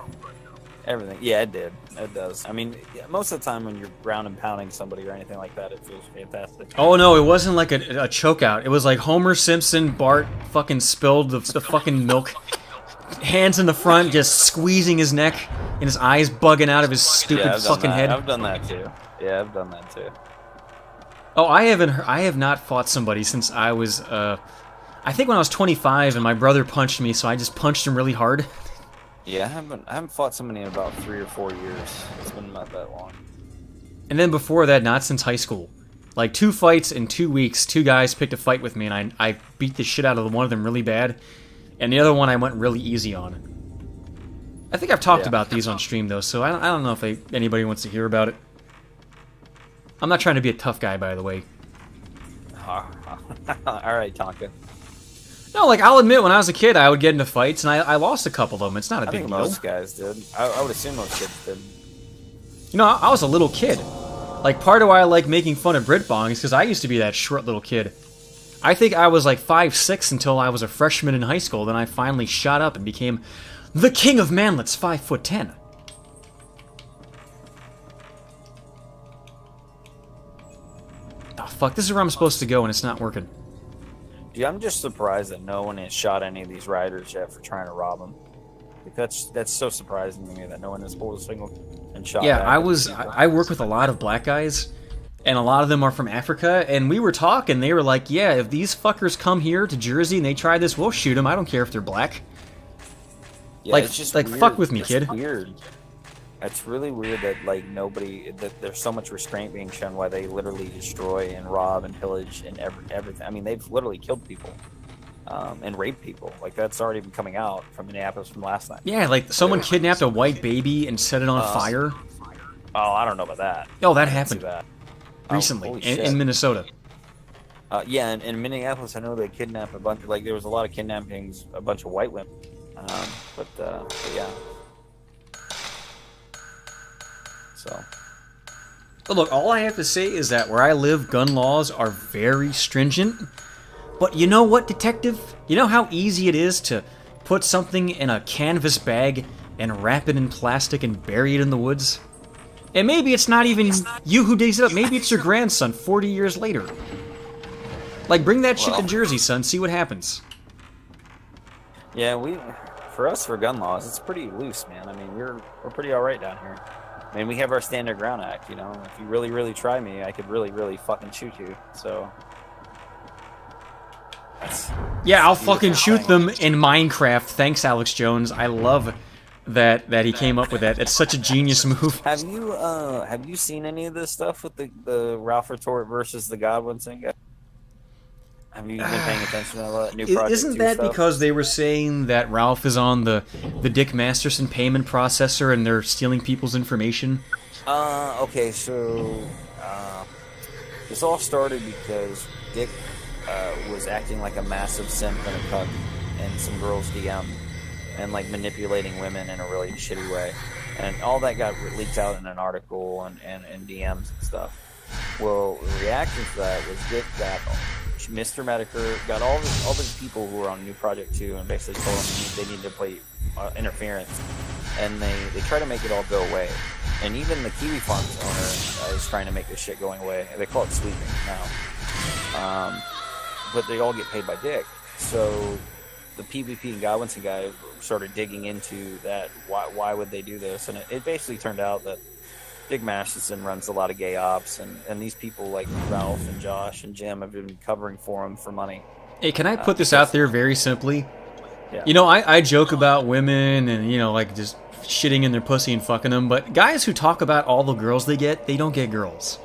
Everything. Yeah, it did. It does. I mean, most of the time when you're ground and pounding somebody or anything like that, it feels fantastic. Oh no, it wasn't like a chokeout. It was like Homer Simpson, Bart fucking spilled the fucking milk. Hands in the front, just squeezing his neck, and his eyes bugging out of his stupid fucking head. I've done that too. Yeah, I've done that too. Oh, I have not fought somebody since I was, I think when I was 25 and my brother punched me, so I just punched him really hard. Yeah, I haven't fought somebody in about 3 or 4 years. It's been not that long. And then before that, not since high school. Like 2 fights in 2 weeks, 2 guys picked a fight with me, and I beat the shit out of one of them really bad, and the other one I went really easy on. I think I've talked about these on stream, though, so I don't know if anybody wants to hear about it. I'm not trying to be a tough guy, by the way. Alright, Tonka. No, like, I'll admit, when I was a kid, I would get into fights, and I lost a couple of them. It's not a big deal. Most guys did. I would assume most kids did. You know, I was a little kid. Like, part of why I like making fun of Britbong is because I used to be that short little kid. I think I was like 5'6" until I was a freshman in high school, then I finally shot up and became the king of manlets, 5'10". Oh, fuck, this is where I'm supposed to go, and it's not working. Yeah, I'm just surprised that no one has shot any of these riders yet for trying to rob them. Like, that's so surprising to me that no one has pulled a single and shot. Yeah, back I work with a lot of black guys, and a lot of them are from Africa, and we were talking, they were like, yeah, if these fuckers come here to Jersey and they try this, we'll shoot them, I don't care if they're black. Yeah, like, it's just like weird. fuck with me, It's kid. Weird. It's really weird that like that there's so much restraint being shown why they literally destroy and rob and pillage and everything. I mean, they've literally killed people and raped people. Like that's already been coming out from Minneapolis from last night. Yeah, like someone kidnapped a white baby and set it on fire. Oh, I don't know about that. Oh, that happened that. recently holy in shit. Minnesota. Yeah, and in Minneapolis, I know they kidnapped a bunch. Like there was a lot of kidnappings, a bunch of white women. But yeah. So. But look, all I have to say is that where I live, gun laws are very stringent. But you know what, detective? You know how easy it is to put something in a canvas bag and wrap it in plastic and bury it in the woods? And maybe it's not even you who digs it up. Maybe it's your grandson 40 years later. Like, bring that shit to Jersey, son. See what happens. Yeah, for gun laws, it's pretty loose, man. I mean, we're pretty all right down here. I mean, we have our Stand Your Ground Act, you know. If you really, really try me, I could really, really fucking shoot you. So. Yeah, I'll fucking shoot them in Minecraft. Thanks, Alex Jones. I love that he came up with that. It's such a genius move. Have you seen any of this stuff with the Ralph Retort versus the Godwinson guy? Have you been paying attention to that new Project Isn't 2 that stuff? because they were saying that Ralph is on the Dick Masterson payment processor and they're stealing people's information? Okay, so this all started because Dick was acting like a massive simp and a cuck in some girls' DM and like manipulating women in a really shitty way. And all that got leaked out in an article and DMs and stuff. Well, the reaction to that was Dick got Mr. Mediker, got all these people who were on New Project 2 and basically told them they need to play interference. And they try to make it all go away. And even the Kiwi Farms owner is trying to make this shit going away. They call it sweeping now. But they all get paid by Dick. So the PvP and Godwinson guy started digging into that. Why would they do this? And it basically turned out that Dick Masterson runs a lot of gay ops, and these people like Ralph and Josh and Jim have been covering for him for money. Hey, can I put this out there very simply? Yeah. You know, I joke about women and, you know, like just shitting in their pussy and fucking them, but guys who talk about all the girls they don't get girls.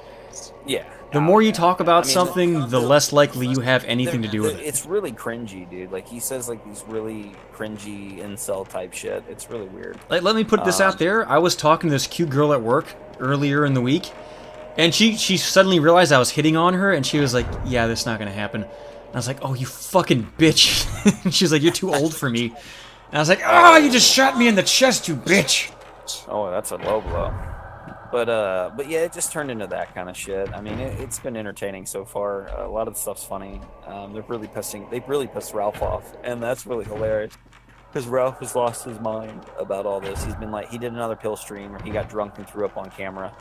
Yeah. The more you talk about something, the less likely you have anything to do with it. It's really cringy, dude. Like, he says, like, these really cringy incel type shit. It's really weird. Like, let me put this out there. I was talking to this cute girl at work earlier in the week, and she suddenly realized I was hitting on her, and she was like, yeah, this is not going to happen. And I was like, oh, you fucking bitch. And she's like, you're too old for me. And I was like, oh, you just shot me in the chest, you bitch. Oh, that's a low blow. But yeah, it just turned into that kind of shit. I mean, it's been entertaining so far. A lot of the stuff's funny. They really pissed Ralph off, and that's really hilarious. Because Ralph has lost his mind about all this. He's been like, he did another pill stream where he got drunk and threw up on camera.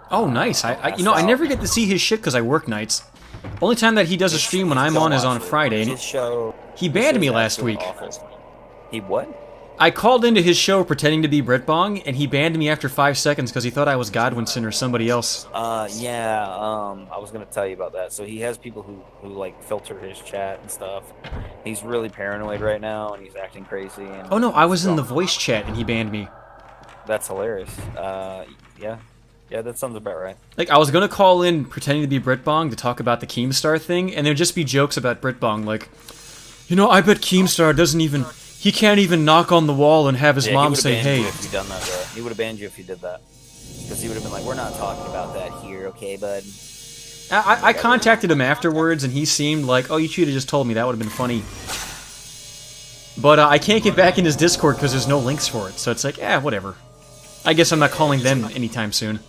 Oh, nice. I never get to see his shit because I work nights. Only time that he does a stream when I'm on is on Friday. His show. He banned me last week. He what? I called into his show pretending to be Britbong, and he banned me after 5 seconds because he thought I was Godwinson or somebody else. Yeah, I was going to tell you about that. So he has people who like, filter his chat and stuff. He's really paranoid right now, and he's acting crazy. And oh, no, I was in the voice chat, and he banned me. That's hilarious. Yeah, that sounds about right. Like, I was going to call in pretending to be Britbong to talk about the Keemstar thing, and there'd just be jokes about Britbong, like, you know, I bet Keemstar doesn't even... He can't even knock on the wall and have his mom say, hey. If you done that, he would have banned you if you did that. Because he would have been like, we're not talking about that here, okay, bud? I contacted him afterwards, and he seemed like, oh, you should have just told me. That would have been funny. But I can't get back in his Discord because there's no links for it. So it's like, whatever. I guess I'm not calling them anytime soon.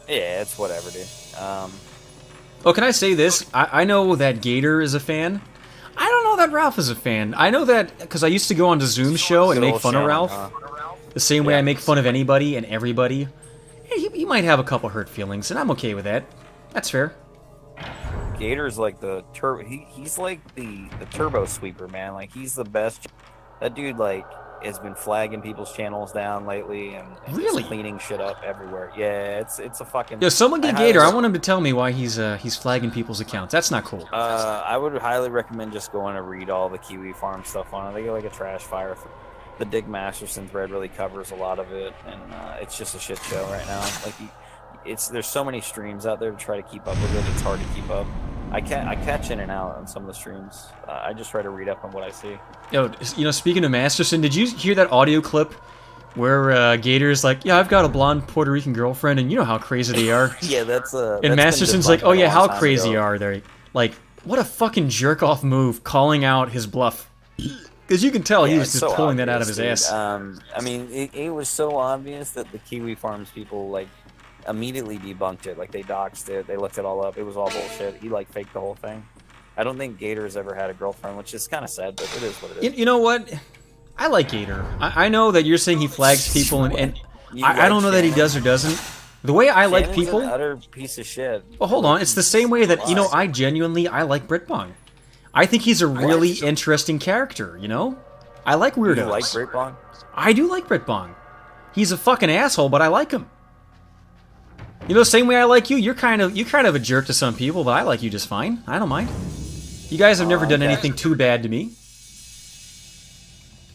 Yeah, it's whatever, dude. Oh, can I say this? I know that Gator is a fan. I don't know that Ralph is a fan. I know that because I used to go on to Zoom's show and make fun of Ralph. The same way I make fun of anybody and everybody. He might have a couple hurt feelings, and I'm okay with that. That's fair. Gator's like the he's like the turbo sweeper, man. Like, he's the best. That dude, like, has been flagging people's channels down lately and really just cleaning shit up everywhere. Yeah, it's a fucking... Yo, someone get Gator. I want him to tell me why he's flagging people's accounts. That's not cool. I would highly recommend just going to read all the Kiwi Farm stuff on it. They get like a trash fire. The Dick Masterson thread really covers a lot of it, and it's just a shit show right now. Like, there's so many streams out there to try to keep up with it. It's hard to keep up. I catch in and out on some of the streams. I just try to read up on what I see. Yo, you know, speaking of Masterson, did you hear that audio clip where Gator's like, yeah, I've got a blonde Puerto Rican girlfriend, and you know how crazy they are? Yeah, that's and Masterson's like, oh yeah, how crazy are they? Like, what a fucking jerk-off move, calling out his bluff. Because you can tell he was just so pulling that out of his ass. I mean, it was so obvious that the Kiwi Farms people, like, immediately debunked it. Like, they doxed it, they looked it all up. It was all bullshit. He, like, faked the whole thing. I don't think Gator's ever had a girlfriend, which is kind of sad, but it is what it is. You know what? I like Gator. I know that you're saying he flags people, and I don't know that he does or doesn't. The way I like people... an utter piece of shit. Well, hold on. It's the same way that, you know, I like Britbong. I think he's a really interesting character, you know? I like weirdos. You like Britbong? I do like Britbong. He's a fucking asshole, but I like him. You know, the same way I like you, you're kind of a jerk to some people, but I like you just fine. I don't mind. You guys have never done anything too bad to me.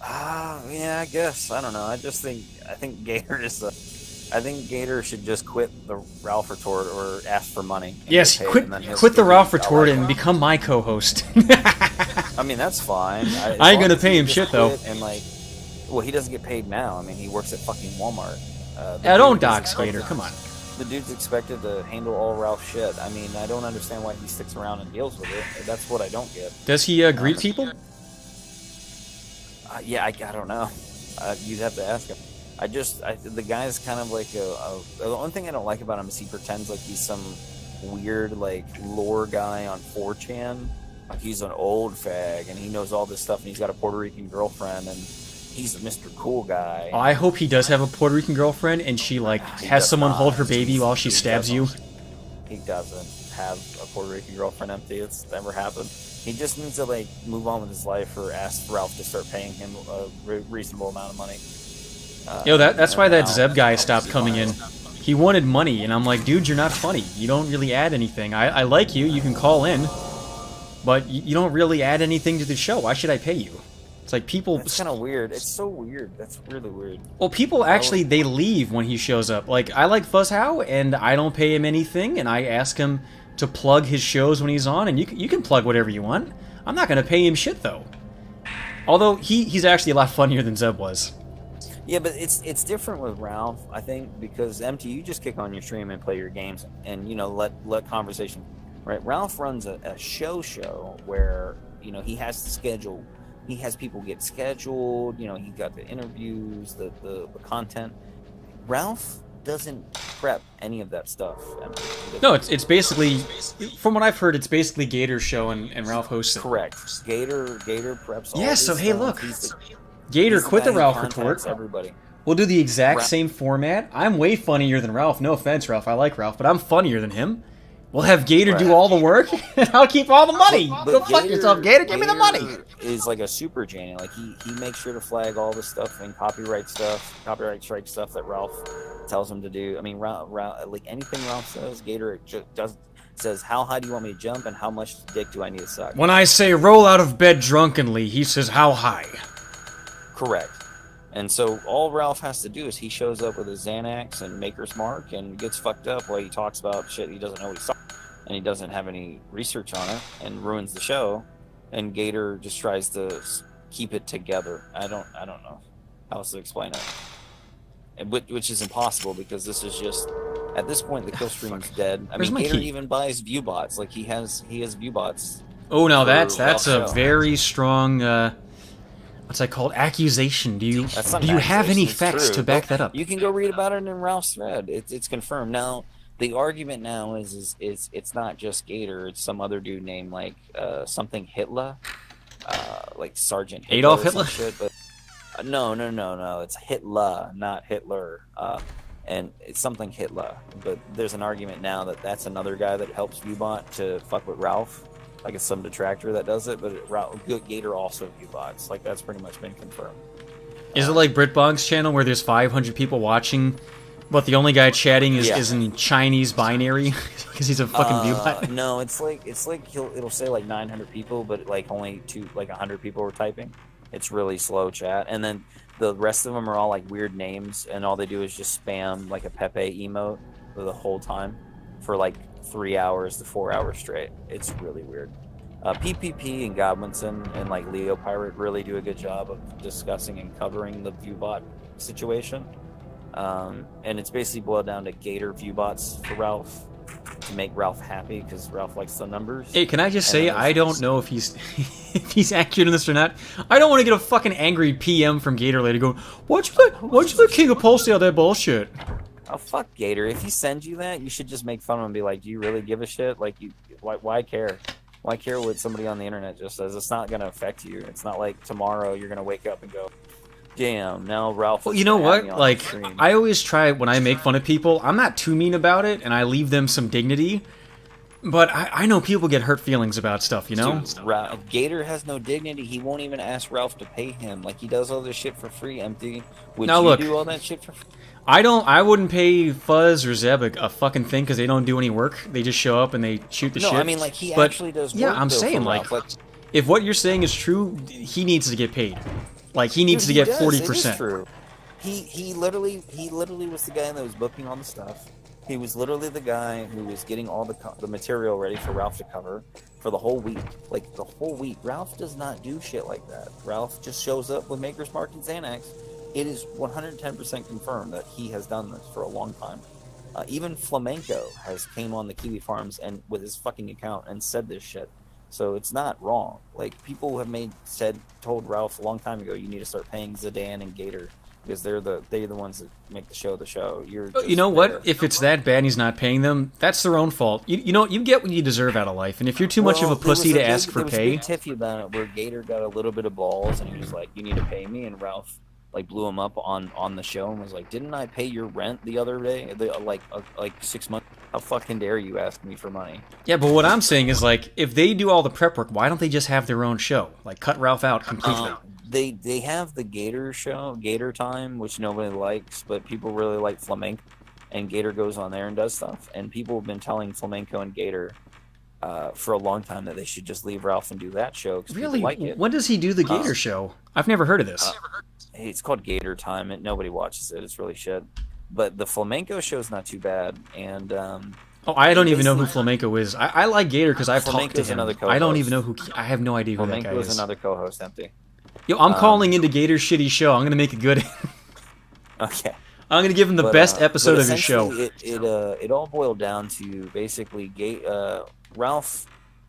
Yeah, I guess. I don't know. I think Gator is I think Gator should just quit the Ralph retort or ask for money. Yes, quit the Ralph retort and become my co-host. I mean, that's fine. I ain't gonna pay him shit though. And like, well, he doesn't get paid now. I mean, he works at fucking Walmart. Don't dox Gator. Come on. The dude's expected to handle all Ralph shit. I mean, I don't understand why he sticks around and deals with it. That's what I don't get. Does he greet people? Yeah, I don't know. You'd have to ask him. The guy's kind of like the only thing I don't like about him is he pretends like he's some weird like lore guy on 4chan. Like he's an old fag and he knows all this stuff and he's got a Puerto Rican girlfriend and he's Mr. Cool Guy. I hope he does have a Puerto Rican girlfriend and she like has someone hold her baby while she stabs you. He doesn't have a Puerto Rican girlfriend, Empty. It's never happened. He just needs to like move on with his life or ask Ralph to start paying him a reasonable amount of money. That's why that Zeb guy stopped coming in. He wanted money, and I'm like, dude, you're not funny. You don't really add anything. I like you. You can call in, but you don't really add anything to the show. Why should I pay you? It's like people... It's kind of weird. It's so weird. That's really weird. Well, people actually, they leave when he shows up. Like, I like Fuzzhow, and I don't pay him anything, and I ask him to plug his shows when he's on, and you can plug whatever you want. I'm not going to pay him shit, though. Although, he's actually a lot funnier than Zeb was. Yeah, but it's different with Ralph, I think, because Empty, you just kick on your stream and play your games, and you know let conversation. Right? Ralph runs a show where he has to schedule. He has people get scheduled. He got the interviews, the content. Ralph doesn't prep any of that stuff. No, it's basically, from what I've heard, it's basically Gator's show and Ralph hosts it. Correct. Gator preps. Yeah. So hey, look. Gator, quit the Ralph retort. Everybody. We'll do the exact same format. I'm way funnier than Ralph. No offense, Ralph. I like Ralph, but I'm funnier than him. We'll have Gator do all the work, and I'll keep all the money. Go fuck yourself, Gator. Give me the money. Is like a super genius. Like he makes sure to flag all the stuff and copyright strike stuff that Ralph tells him to do. I mean, Ralph, like anything Ralph says, Gator just says, how high do you want me to jump, and how much dick do I need to suck? When I say roll out of bed drunkenly, he says, how high? Correct. And so all Ralph has to do is he shows up with his Xanax and Maker's Mark and gets fucked up while he talks about shit he doesn't know what he's talking about, and he doesn't have any research on it and ruins the show, and Gator just tries to keep it together. I don't know how else to explain it. Which is impossible because this is just, at this point the kill stream's dead. I mean, Gator even buys view bots. Like he has view bots. Oh no, that's a very strong what's that called? Accusation. Do you have any facts to back that up? You can go read about it in Ralph's thread. It's confirmed. Now, the argument now is it's not just Gator. It's some other dude named like something Hitler, like Sergeant Hitler Adolf Hitler. Shit, but no. It's Hitler, not Hitler. And it's something Hitler. But there's an argument now that that's another guy that helps Viewbot to fuck with Ralph. Like it's some detractor that does it, but Gator also view bots. Like that's pretty much been confirmed. Is it like BritBong's channel where there's 500 people watching, but the only guy chatting is in Chinese binary because he's a fucking view bot? No, it's like it'll say like 900 people, but like only 100 people were typing. It's really slow chat, and then the rest of them are all like weird names, and all they do is just spam like a Pepe emote for the whole time for like 3 hours to 4 hours straight. It's really weird. PPP and Godwinson and like Leo Pirate really do a good job of discussing and covering the viewbot situation. And it's basically boiled down to Gator viewbots for Ralph to make Ralph happy because Ralph likes the numbers. Hey, can I just say I don't know if he's if he's accurate in this or not. I don't want to get a fucking angry PM from Gator later going, why'd you let King of Pole say all that bullshit? Oh, fuck Gator. If he sends you that, you should just make fun of him and be like, do you really give a shit? Like, why care? Why care what somebody on the internet just says? It's not going to affect you. It's not like tomorrow you're going to wake up and go, damn, now Ralph... Well, you know what? Like, I always try, when I make fun of people, I'm not too mean about it, and I leave them some dignity. But I know people get hurt feelings about stuff, you know? Dude, Gator has no dignity. He won't even ask Ralph to pay him. Like, he does all this shit for free, Empty. Would you do all that shit for free? I wouldn't pay Fuzz or Zeb a fucking thing because they don't do any work. They just show up and they shoot the shit. No, I mean, like, he actually does work. Yeah, I'm saying, like, if what you're saying is true, he needs to get paid. Like, he needs to get 40%. It is true. He literally was the guy that was booking all the stuff. He was literally the guy who was getting all the material ready for Ralph to cover for the whole week. Like, the whole week. Ralph does not do shit like that. Ralph just shows up with Maker's Mark and Xanax. It is 110% confirmed that he has done this for a long time. Even Flamenco has came on the Kiwi Farms and with his fucking account and said this shit. So it's not wrong. Like, people have told Ralph a long time ago, you need to start paying Zidane and Gator. Because they're the ones that make the show. You know what? If it's that bad and he's not paying them, that's their own fault. You know, you get what you deserve out of life. And if you're too much of a pussy to ask for pay... There was a big tiffy about it where Gator got a little bit of balls and he was like, you need to pay me. And Ralph like blew him up on the show and was like, didn't I pay your rent the other day? Like 6 months? How fucking dare you ask me for money? Yeah, but what I'm saying is, like, if they do all the prep work, why don't they just have their own show? Like, cut Ralph out completely. They have the Gator show, Gator Time, which nobody likes, but people really like Flamenco, and Gator goes on there and does stuff. And people have been telling Flamenco and Gator for a long time that they should just leave Ralph and do that show because really? People like it. When does he do the Gator show? I've never heard of this. It's called Gator Time, and nobody watches it. It's really shit. But the Flamenco show's not too bad, and I don't even know who Flamenco is. I like Gator because I've talked to him. Another I don't even know who. I have no idea who that guy is. Flamenco is another co-host, Empty. Yo, I'm calling into Gator's shitty show. I'm gonna make it good. Okay. I'm gonna give him the best episode of his show. It all boiled down to basically Ralph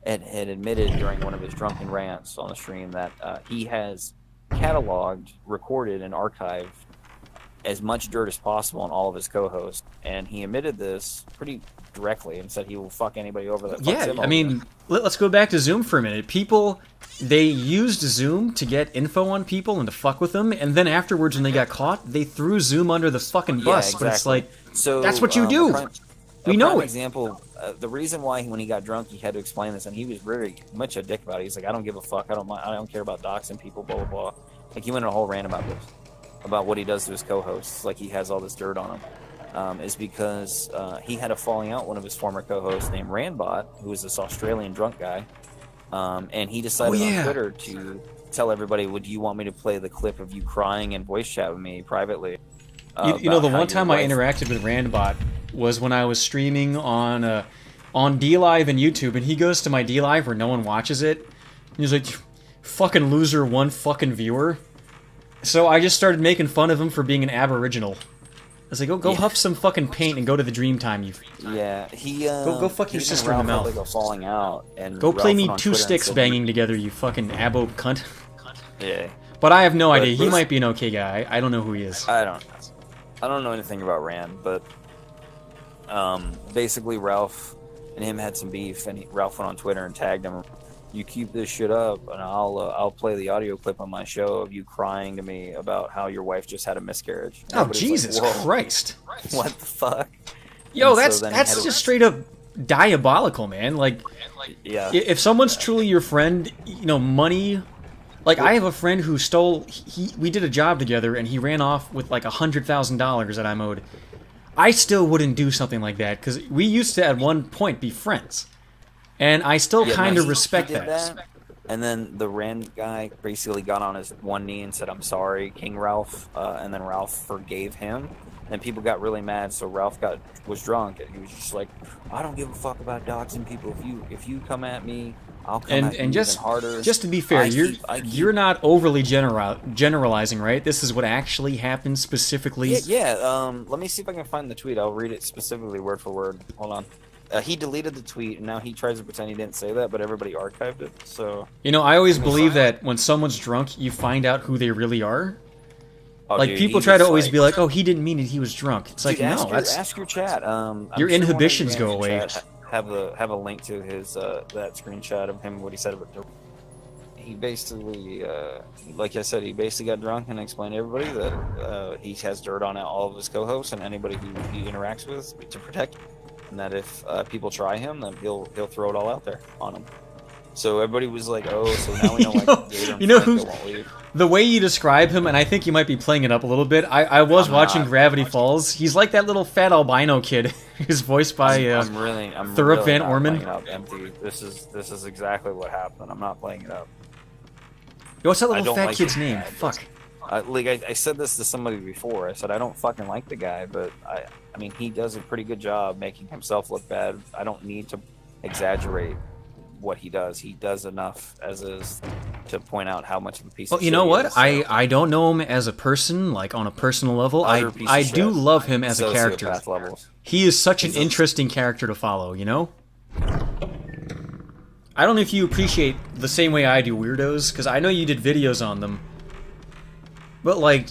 had admitted during one of his drunken rants on the stream that he has cataloged, recorded, and archived as much dirt as possible on all of his co-hosts, and he admitted this pretty directly and said he will fuck anybody over that fucks him over. I mean, let's go back to Zoom for a minute. People, they used Zoom to get info on people and to fuck with them, and then afterwards when they got caught, they threw Zoom under the fucking bus. Exactly. But it's like, so, that's what you do. We know it. Example, the reason why when he got drunk he had to explain this, and he was very much a dick about it. He's like, I don't give a fuck. I don't care about doxing people, blah, blah, blah. Like, he went on a whole rant about this, about what he does to his co-hosts. Like, he has all this dirt on him. Is because he had a falling out with one of his former co-hosts named Randbot, who was this Australian drunk guy, and he decided on Twitter to tell everybody, would you want me to play the clip of you crying and voice chat with me privately? You know, the one time I interacted with Randbot was when I was streaming on DLive and YouTube, and he goes to my DLive where no one watches it, and he's like, fucking loser, one fucking viewer. So I just started making fun of him for being an Aboriginal. I was like, go huff some fucking paint and go to the Dreamtime, you. Yeah, he go fuck your sister in the mouth. Like a falling out, and go play me Ralph two sticks banging together, you fucking abo cunt. Yeah. But I have no idea. He might be an okay guy. I don't know who he is. I don't know anything about Rand, but basically Ralph and him had some beef, and Ralph went on Twitter and tagged him. You keep this shit up, and I'll play the audio clip on my show of you crying to me about how your wife just had a miscarriage. Oh, Jesus Christ! What the fuck? Yo, that's just straight up diabolical, man. Like, yeah. If someone's truly your friend, you know, money. Like, I have a friend who stole. We did a job together, and he ran off with like $100,000 that I'm owed. I still wouldn't do something like that because we used to at one point be friends. And I still kind of respect that. And then the Rand guy basically got on his one knee and said, I'm sorry, King Ralph. And then Ralph forgave him. And people got really mad, so Ralph was drunk. And he was just like, I don't give a fuck about doxing people. If you come at me, I'll come at you even harder. Just to be fair, you're not overly generalizing, right? This is what actually happened specifically. Yeah. Let me see if I can find the tweet. I'll read it specifically word for word. Hold on. He deleted the tweet, and now he tries to pretend he didn't say that, but everybody archived it, so... You know, I always believe that when someone's drunk, you find out who they really are. Oh, like, dude, people try to always be like, oh, he didn't mean it, he was drunk. It's like, no, that's... Ask your chat. Your inhibitions go away. Have a link to his, that screenshot of him, what he said about... He basically, like I said, he basically got drunk and explained to everybody that he has dirt on all of his co-hosts and anybody who he interacts with to protect him. And that if people try him, then he'll throw it all out there on them. So everybody was like, "Oh, so now we know like Gator won't leave." The way you describe him, and I think you might be playing it up a little bit. I was watching Gravity Falls. He's like that little fat albino kid who's voiced by Thorup Van Orman. Empty. This is exactly what happened. I'm not playing it up. Yo, what's that little fat kid's name? Fuck. I said this to somebody before. I said I don't fucking like the guy, but I mean he does a pretty good job making himself look bad. I don't need to exaggerate what he does. He does enough as is to point out how much of a piece of shit you know what? he is, so. I don't know him as a person, like on a personal level. I do love him as a character. Levels. He is such an interesting character to follow, you know? I don't know if you appreciate the same way I do weirdos, because I know you did videos on them. But like,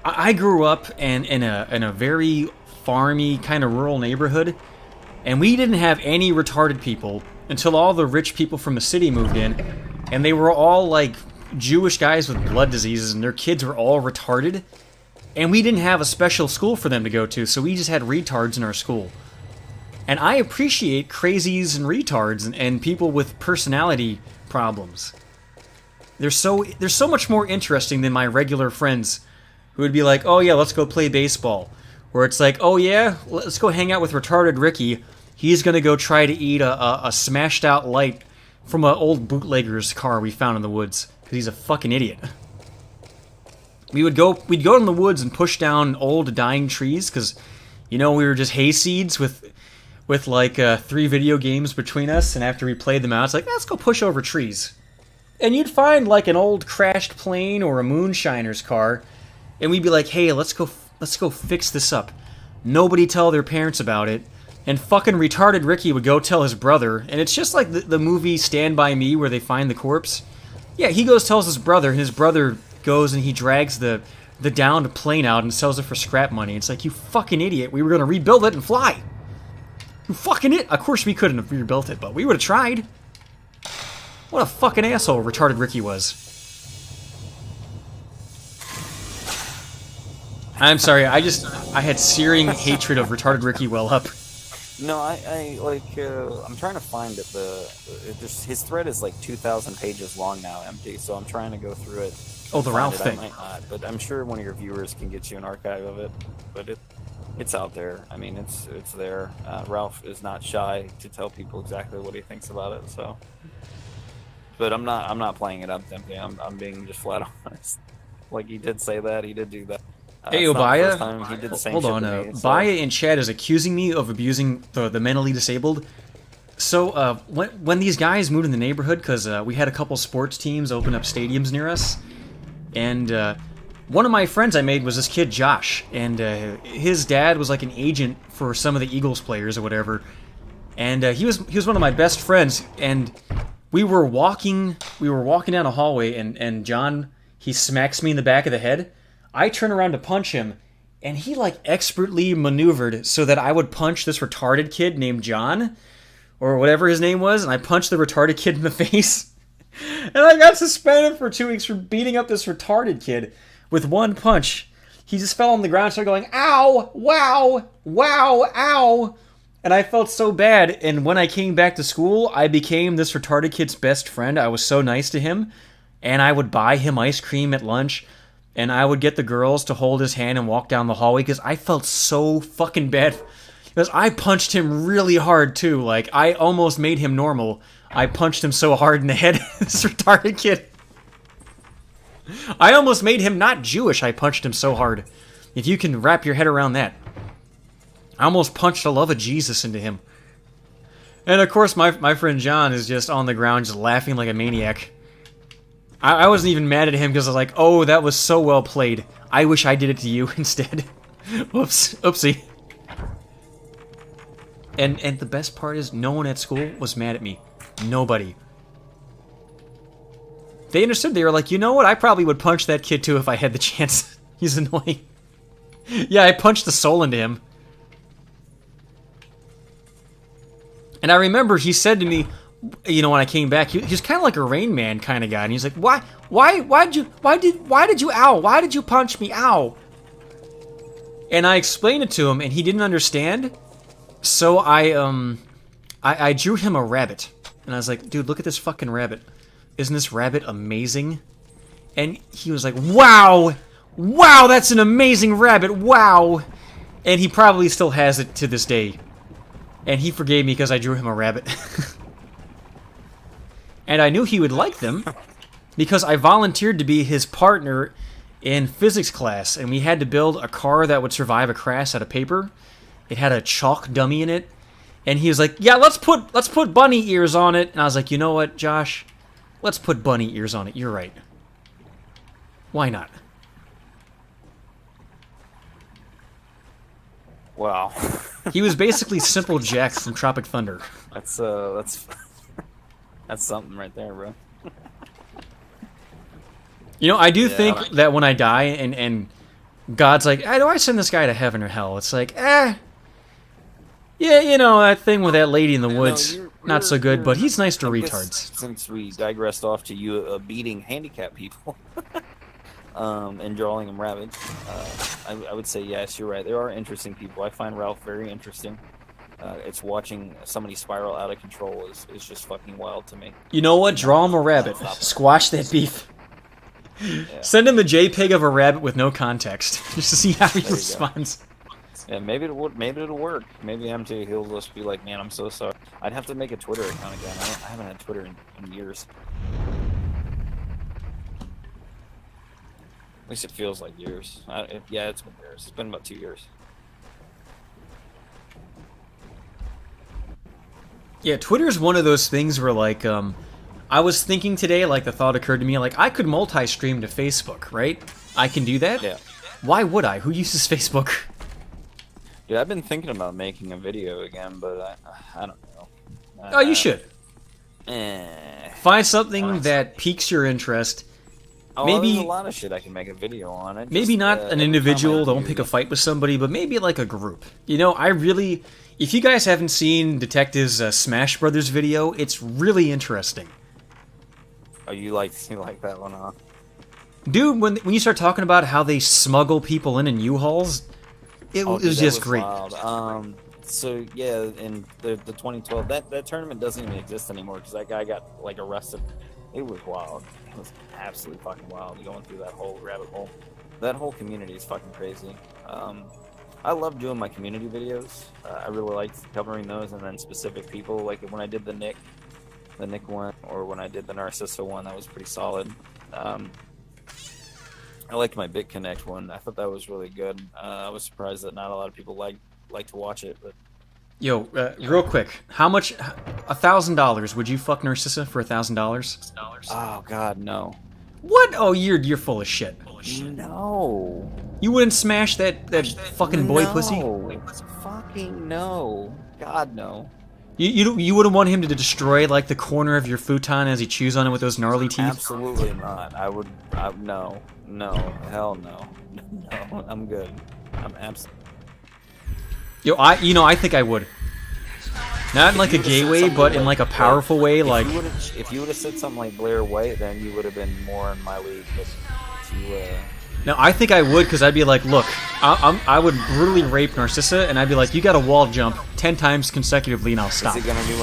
I grew up in a very farmy, kind of rural neighborhood, and we didn't have any retarded people until all the rich people from the city moved in, and they were all like Jewish guys with blood diseases, and their kids were all retarded, and we didn't have a special school for them to go to, so we just had retards in our school. And I appreciate crazies and retards and people with personality problems. They're so much more interesting than my regular friends who would be like, oh yeah, let's go play baseball. Where it's like, oh yeah, let's go hang out with retarded Ricky. He's gonna go try to eat a smashed out light from an old bootlegger's car we found in the woods. Because he's a fucking idiot. We'd go in the woods and push down old dying trees because, you know, we were just hayseeds with like 3 video games between us, and after we played them out, it's like, let's go push over trees. And you'd find like an old crashed plane or a moonshiner's car, and we'd be like, hey, let's go fix this up. Nobody tell their parents about it. And fucking retarded Ricky would go tell his brother, and it's just like the movie Stand By Me where they find the corpse. Yeah, he goes tells his brother, and his brother goes and he drags the downed plane out and sells it for scrap money. It's like, you fucking idiot, we were gonna rebuild it and fly. You fucking it. Of course we couldn't have rebuilt it, but we would have tried. What a fucking asshole retarded Ricky was. I'm sorry, I had searing hatred of retarded Ricky well up. No, I like, I'm trying to find it. His thread is like 2,000 pages long now, empty, so I'm trying to go through it. Oh, the Ralph thing. I might not, but I'm sure one of your viewers can get you an archive of it. But it's out there. I mean, it's there. Ralph is not shy to tell people exactly what he thinks about it, so. But I'm not playing it up empty. I'm being just flat honest. Like, he did say that, he did do that. Hey, Obaya, hold on, Baya in chat is accusing me of abusing the mentally disabled. So, when these guys moved in the neighborhood, because we had a couple sports teams open up stadiums near us, and one of my friends I made was this kid, Josh, and his dad was like an agent for some of the Eagles players or whatever, and he was one of my best friends, and we were walking down a hallway, and John, he smacks me in the back of the head. I turn around to punch him, and he like expertly maneuvered so that I would punch this retarded kid named John, or whatever his name was, and I punched the retarded kid in the face. And I got suspended for 2 weeks for beating up this retarded kid with one punch. He just fell on the ground and started going, ow, wow, wow, ow. And I felt so bad, and when I came back to school, I became this retarded kid's best friend. I was so nice to him, and I would buy him ice cream at lunch. And I would get the girls to hold his hand and walk down the hallway because I felt so fucking bad. Because I punched him really hard too. Like, I almost made him normal. I punched him so hard in the head. This retarded kid. I almost made him not Jewish. I punched him so hard. If you can wrap your head around that. I almost punched the love of Jesus into him. And of course, my friend John is just on the ground just laughing like a maniac. I wasn't even mad at him because I was like, oh, that was so well played. I wish I did it to you instead. Whoops. Oopsie. And the best part is no one at school was mad at me. Nobody. They understood. They were like, you know what? I probably would punch that kid too if I had the chance. He's annoying. Yeah, I punched the soul into him. And I remember he said to me, you know, when I came back, he's kind of like a Rain Man kind of guy, and he's like, why did you punch me, ow? And I explained it to him, and he didn't understand, so I drew him a rabbit, and I was like, dude, look at this fucking rabbit. Isn't this rabbit amazing? And he was like, wow, that's an amazing rabbit, wow. And he probably still has it to this day. And he forgave me because I drew him a rabbit. And I knew he would like them because I volunteered to be his partner in physics class, and we had to build a car that would survive a crash out of paper. It had a chalk dummy in it, and he was like, "Yeah, let's put bunny ears on it." And I was like, "You know what, Josh? Let's put bunny ears on it. You're right. Why not?" Wow. He was basically Simple Jack from Tropic Thunder. That's something right there, bro. You know, I do think that when I die and God's like, "Hey, do I send this guy to heaven or hell?" It's like, yeah, you know, that thing with that lady in the woods, not so good, but he's nice to retards. Since we digressed off to you beating handicapped people and drawing them ravaged, I would say yes, you're right. There are interesting people. I find Ralph very interesting. It's watching somebody spiral out of control is just fucking wild to me. You know what? Draw him a rabbit. Squash that beef. Yeah. Send him a JPEG of a rabbit with no context, just to see how he responds. Yeah, maybe it'll work. Maybe MT, he'll just be like, "Man, I'm so sorry." I'd have to make a Twitter account again. I haven't had Twitter in years. At least it feels like years. Yeah, it's been years. It's been about 2 years. Yeah, Twitter's one of those things where, like, I was thinking today, like, the thought occurred to me, like, I could multi-stream to Facebook, right? I can do that? Yeah. Why would I? Who uses Facebook? Dude, I've been thinking about making a video again, but I don't know. Oh, you should. Find something that piques your interest. Oh, Maybe there's a lot of shit I can make a video on. Maybe not an individual, don't pick a fight with somebody, but maybe like a group. You know, if you guys haven't seen Detective's Smash Brothers video, it's really interesting. Oh, you like that one, huh? Dude, when you start talking about how they smuggle people in U-Hauls, it was just great. Wild. So yeah, in the 2012, that tournament doesn't even exist anymore because that guy got like arrested. It was wild. It was absolutely fucking wild going through that whole rabbit hole. That whole community is fucking crazy. I love doing my community videos. I really liked covering those, and then specific people, like when I did the Nick one, or when I did the Narcissa one, that was pretty solid. I liked my BitConnect one. I thought that was really good. I was surprised that not a lot of people like to watch it, but. Yo, real quick, how much? $1,000? Would you fuck Narcissa for $1,000? Oh God, no. What? Oh, you're full of shit. No. You wouldn't smash that fucking boy pussy? Fucking no. God, no. You wouldn't want him to destroy like the corner of your futon as he chews on it with those gnarly teeth? Absolutely not. No, hell no. No, I'm good. I'm absolutely. Yo, I think I would. Not in like a gay way, but in like a powerful way. Like, if you would have said something like Blair White, then you would have been more in my league. But No, I think I would, because I'd be like, look, I would brutally rape Narcissa, and I'd be like, you got to wall jump 10 times consecutively, and I'll stop. Is it gonna be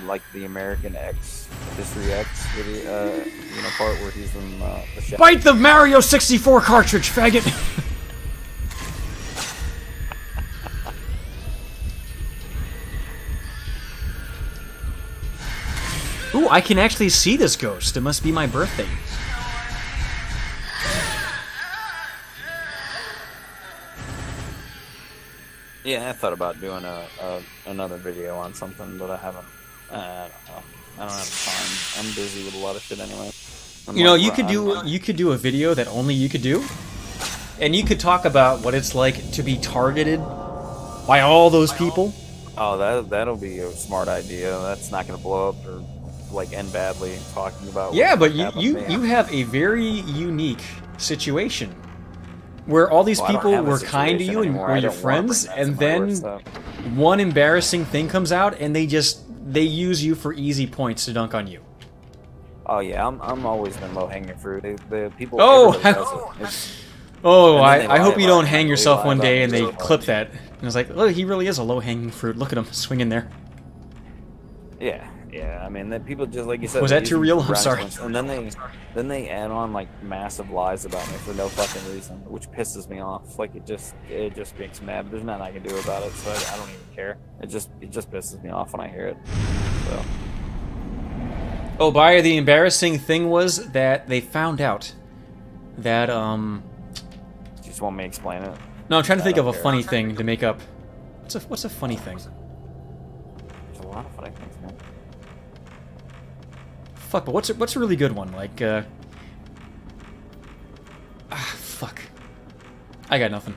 like the American X, History X video, part where he's in the shadow? Bite the Mario 64 cartridge, faggot! Ooh, I can actually see this ghost. It must be my birthday. Yeah, I thought about doing another video on something, but I haven't. I don't know. I don't have time. I'm busy with a lot of shit anyway. You could do a video that only you could do, and you could talk about what it's like to be targeted by all those people. Oh, that'll be a smart idea. That's not going to blow up or like end badly. Talking about but you have a very unique situation where all these people were kind to you and were your friends, and then one embarrassing thing comes out and they use you for easy points to dunk on you. Oh yeah, I'm always been low hanging fruit. The people. I hope you don't hang yourself one day and they clip that. And it's like, look, he really is a low hanging fruit. Look at him swinging there. Yeah. I mean, that people just like you said. Was that too real? I'm sorry. And then they add on like massive lies about me for no fucking reason, which pisses me off. Like it just makes me mad. But there's nothing I can do about it, so I don't even care. It just pisses me off when I hear it. So. Oh, the embarrassing thing was that they found out that You just want me to explain it? No, I'm trying to think I of don't a care. funny thing to make up. What's a funny thing? There's a lot of funny things, man. Fuck, but what's a really good one? Like, fuck. I got nothing.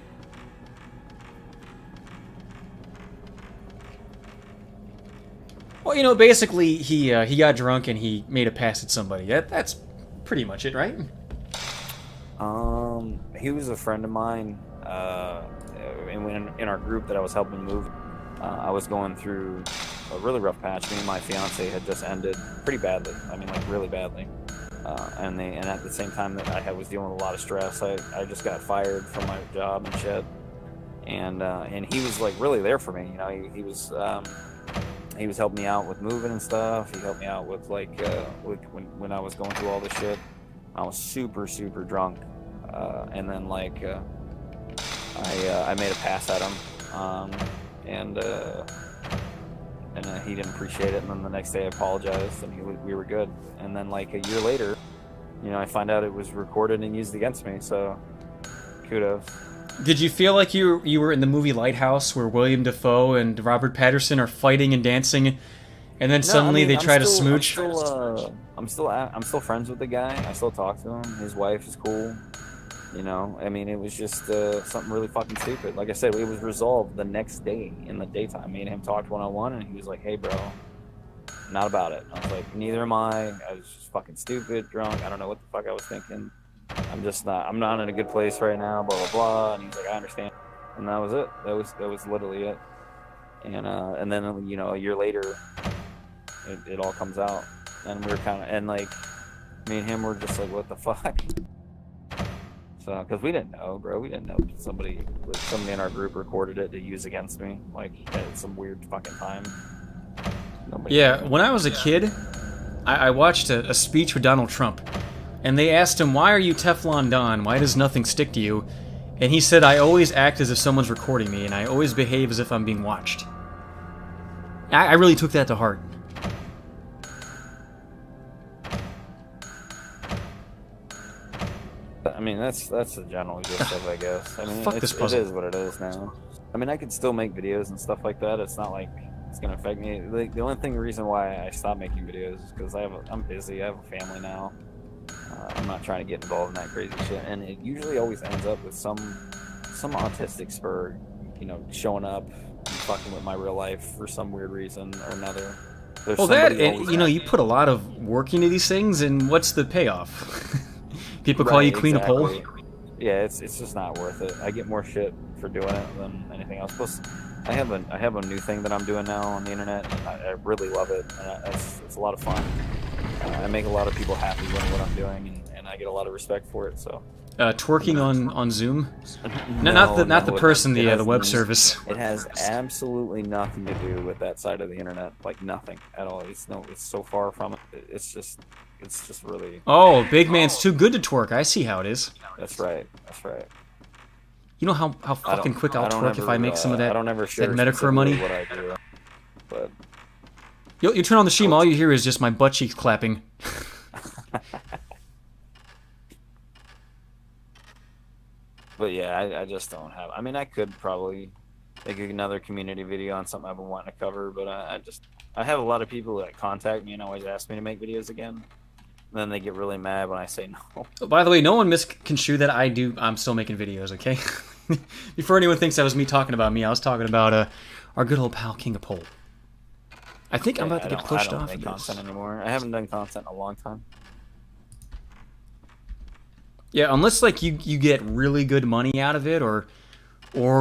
Well, you know, basically, he got drunk and he made a pass at somebody. That's pretty much it, right? He was a friend of mine, in our group that I was helping move. I was going through a really rough patch. Me and my fiance had just ended pretty badly. I mean, like, really badly. And at the same time that I was dealing with a lot of stress, I just got fired from my job and shit. And he was, like, really there for me. You know, he was helping me out with moving and stuff. He helped me out with, like, when I was going through all this shit. I was super, super drunk. And then, like, I made a pass at him. And he didn't appreciate it. And then the next day I apologized and we were good. And then, like, a year later, you know, I find out it was recorded and used against me. So, kudos. Did you feel like you were in the movie Lighthouse where William Dafoe and Robert Pattinson are fighting and dancing, and then suddenly they try to smooch? I'm still friends with the guy. I still talk to him. His wife is cool. You know, I mean, it was just something really fucking stupid. Like I said, it was resolved the next day in the daytime. Me and him talked one-on-one, and he was like, "Hey, bro, not about it." I was like, "Neither am I. I was just fucking stupid, drunk. I don't know what the fuck I was thinking. I'm not in a good place right now, blah, blah, blah." And he's like, "I understand." And that was it. That was literally it. And then, you know, a year later, it all comes out. And we were like, me and him were just like, what the fuck? So, because we didn't know, bro. We didn't know somebody in our group recorded it to use against me, like, at some weird fucking time. Yeah, when I was a kid, I watched a speech with Donald Trump. And they asked him, "Why are you Teflon Don? Why does nothing stick to you?" And he said, "I always act as if someone's recording me, and I always behave as if I'm being watched." I really took that to heart. I mean, that's the general gist of it, I guess. I mean, Fuck this puzzle. It is what it is now. I mean, I could still make videos and stuff like that. It's not like it's gonna affect me. Like, the only reason why I stopped making videos is because I'm busy. I have a family now. I'm not trying to get involved in that crazy shit, and it usually always ends up with some autistic spur, you know, showing up and fucking with my real life for some weird reason or another. Well, that, and, you know, you put a lot of work into these things, and what's the payoff? People call you Queen of Pole? Yeah, it's just not worth it. I get more shit for doing it than anything else. Plus, I have a new thing that I'm doing now on the internet, and I really love it. And it's a lot of fun. I make a lot of people happy with what I'm doing, and I get a lot of respect for it. So, twerking on Zoom? No, not the person, the web service. It has absolutely nothing to do with that side of the internet, like nothing at all. It's so far from it. It's just really. Oh, big man's too good to twerk. I see how it is. That's right. You know how fucking quick I'll twerk if I make some of that, that Medicare money? What I do, but you turn on the stream, all you hear is just my butt cheeks clapping. But yeah, I just don't have. I mean, I could probably make another community video on something I've been wanting to cover, but I have a lot of people that contact me and always ask me to make videos again. And then they get really mad when I say no. By the way, no one misconstrue that I'm still making videos, okay? Before anyone thinks that was me talking about me, I was talking about our good old pal King of Pole. I think I'm about to get pushed off of this. I don't make content anymore. I haven't done content in a long time. Yeah, unless like you get really good money out of it, or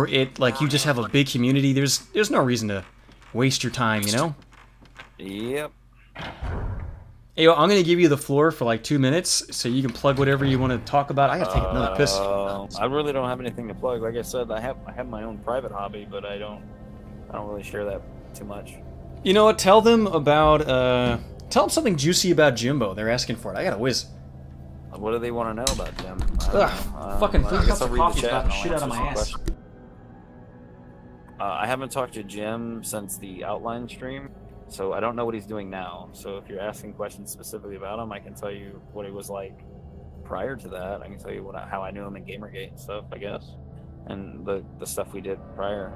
it like you just have a big community. There's no reason to waste your time, you know. Yep. Hey, I'm gonna give you the floor for like 2 minutes, so you can plug whatever you want to talk about. I gotta take another piss. I really don't have anything to plug. Like I said, I have my own private hobby, but I don't really share that too much. You know what? Tell them something juicy about Jimbo. They're asking for it. I got a whiz. What do they want to know about Jim? Fucking 3 cups of coffee about the shit out of my ass. I haven't talked to Jim since the outline stream, so I don't know what he's doing now. So if you're asking questions specifically about him, I can tell you what he was like prior to that. I can tell you how I knew him in Gamergate and stuff, I guess, and the stuff we did prior.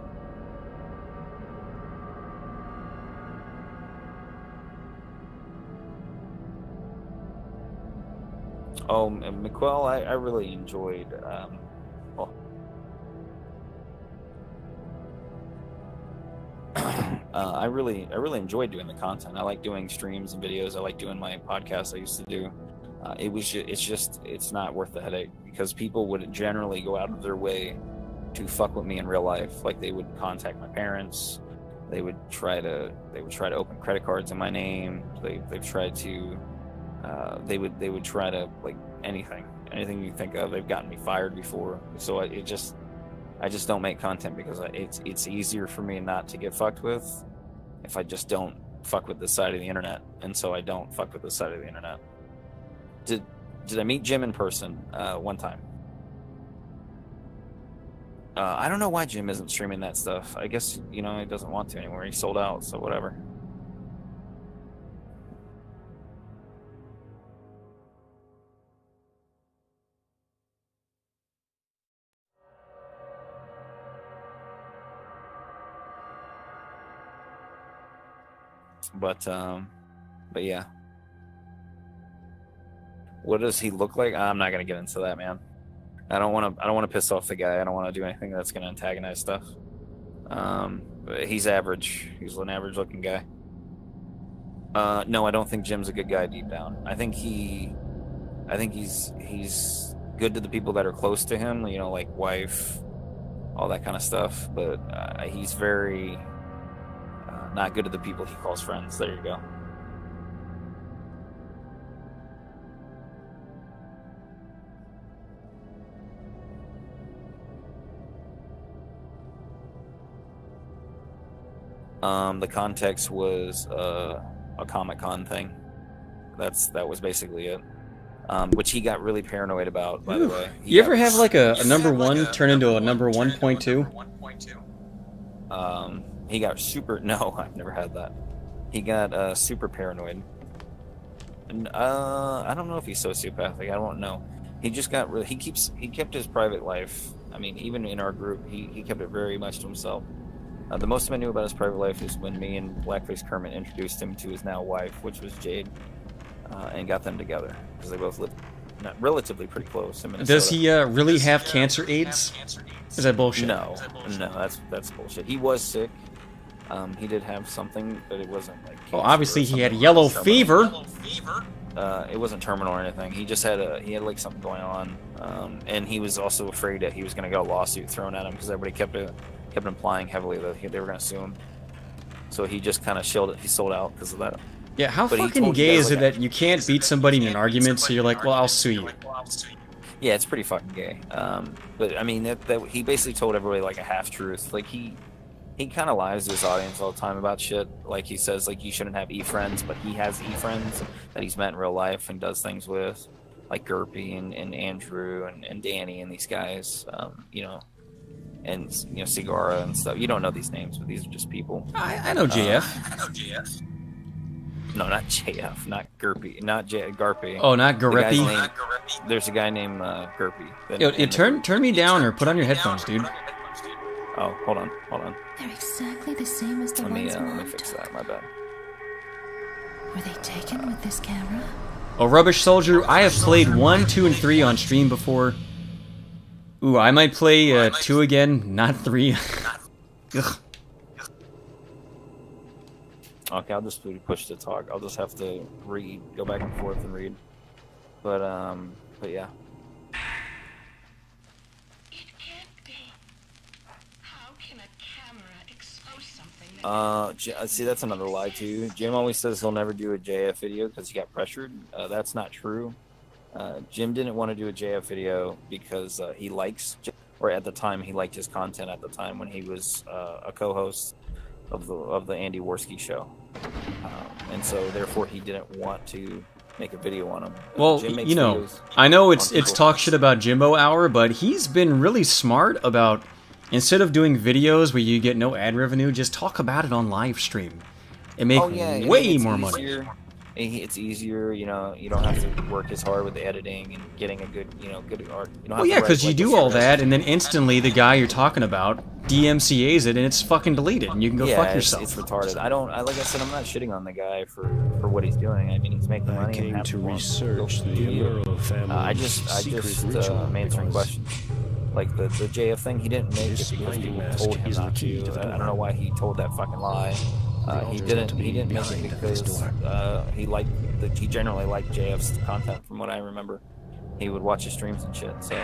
Oh, and McQuell, I really enjoyed. I really enjoyed doing the content. I like doing streams and videos. I like doing my podcast I used to do. It's not worth the headache, because people would generally go out of their way to fuck with me in real life. Like, they would contact my parents. They would try to open credit cards in my name. They've tried to. They would try to, like, anything you think of. They've gotten me fired before. So I just don't make content because it's easier for me not to get fucked with if I just don't fuck with this side of the internet. And so I don't fuck with this side of the internet. Did I meet Jim in person one time? I don't know why Jim isn't streaming that stuff. I guess, he doesn't want to anymore. He sold out, so whatever. But yeah. What does he look like? I'm not gonna get into that, man. I don't want to piss off the guy. I don't want to do anything that's gonna antagonize stuff. But he's average. He's an average-looking guy. No, I don't think Jim's a good guy deep down. I think he's good to the people that are close to him. Like wife, all that kind of stuff. But he's very not good to the people he calls friends. There you go. The context was a Comic-Con thing. That was basically it. Which he got really paranoid about, by the way. You ever have like a number one turn into a number 1.2? He got super. No, I've never had that. He got super paranoid. And, I don't know if he's sociopathic. I don't know. He just got really. He kept his private life. I mean, even in our group, he kept it very much to himself. The most I knew about his private life is when me and Blackface Kermit introduced him to his now wife, which was Jade, and got them together because they both lived relatively pretty close in Minnesota. Does he really have cancer AIDS? Is that bullshit? No, that's bullshit. He was sick. He did have something, but it wasn't like. Well, obviously he had yellow fever. It wasn't terminal or anything. He just had like something going on, and he was also afraid that he was going to get a lawsuit thrown at him because everybody kept implying heavily that they were going to sue him. So he just kind of shielded it. He sold out because of that. Yeah, how fucking gay is it that you can't beat somebody in an argument, so you're like, well, I'll sue you. Yeah, it's pretty fucking gay. But I mean, that he basically told everybody like a half truth. Like he kind of lies to his audience all the time about shit. Like he says like you shouldn't have e-friends, but he has e-friends that he's met in real life and does things with, like Gerpy and Andrew and Danny and these guys. And Cigara and stuff. You don't know these names, but these are just people. I know JF. No, not JF, not Gerpy, not Garpy. Oh, not Gareppi. There's a guy named Gerpy. Yo, turn me down or put on your headphones, dude. Oh, hold on. They're exactly the same as the ones Mom let me fix that. My bad. Were they taken with this camera? Oh, Rubbish Soldier, I have played 1, 2, and 3 on stream before. Ooh, I might play 2 again, not 3. Ugh. Okay, I'll just push to talk. I'll just have to go back and forth and read. But yeah. It can't be. How can a camera expose something? See, that's another lie too. Jim always says he'll never do a JF video because he got pressured. That's not true. Jim didn't want to do a JF video because he likes, or at the time he liked his content at the time when he was a co-host of the Andy Worski show, and so therefore he didn't want to make a video on him. Well, I know it's talk shit about Jimbo Hour, but he's been really smart about, instead of doing videos where you get no ad revenue, just talk about it on live stream and make way more money. It's easier, you know. You don't have to work as hard with the editing and getting a good, you know, good art. You don't Well, have yeah, to because write, you like, do a all script. that, and then instantly the guy you're talking about DMCA's it, and it's fucking deleted, and you can go Yeah, fuck yourself. it's retarded. Like I said, I'm not shitting on the guy for what he's doing. I mean, he's making money. Came and to happy research for him. the Good for you. Amuro family's secret I'm answering ritual questions. Like the JF thing, he didn't make it because people told him not to. I don't know why he told that fucking lie. He didn't make it because he generally liked JF's content, from what I remember. He would watch his streams and shit. So,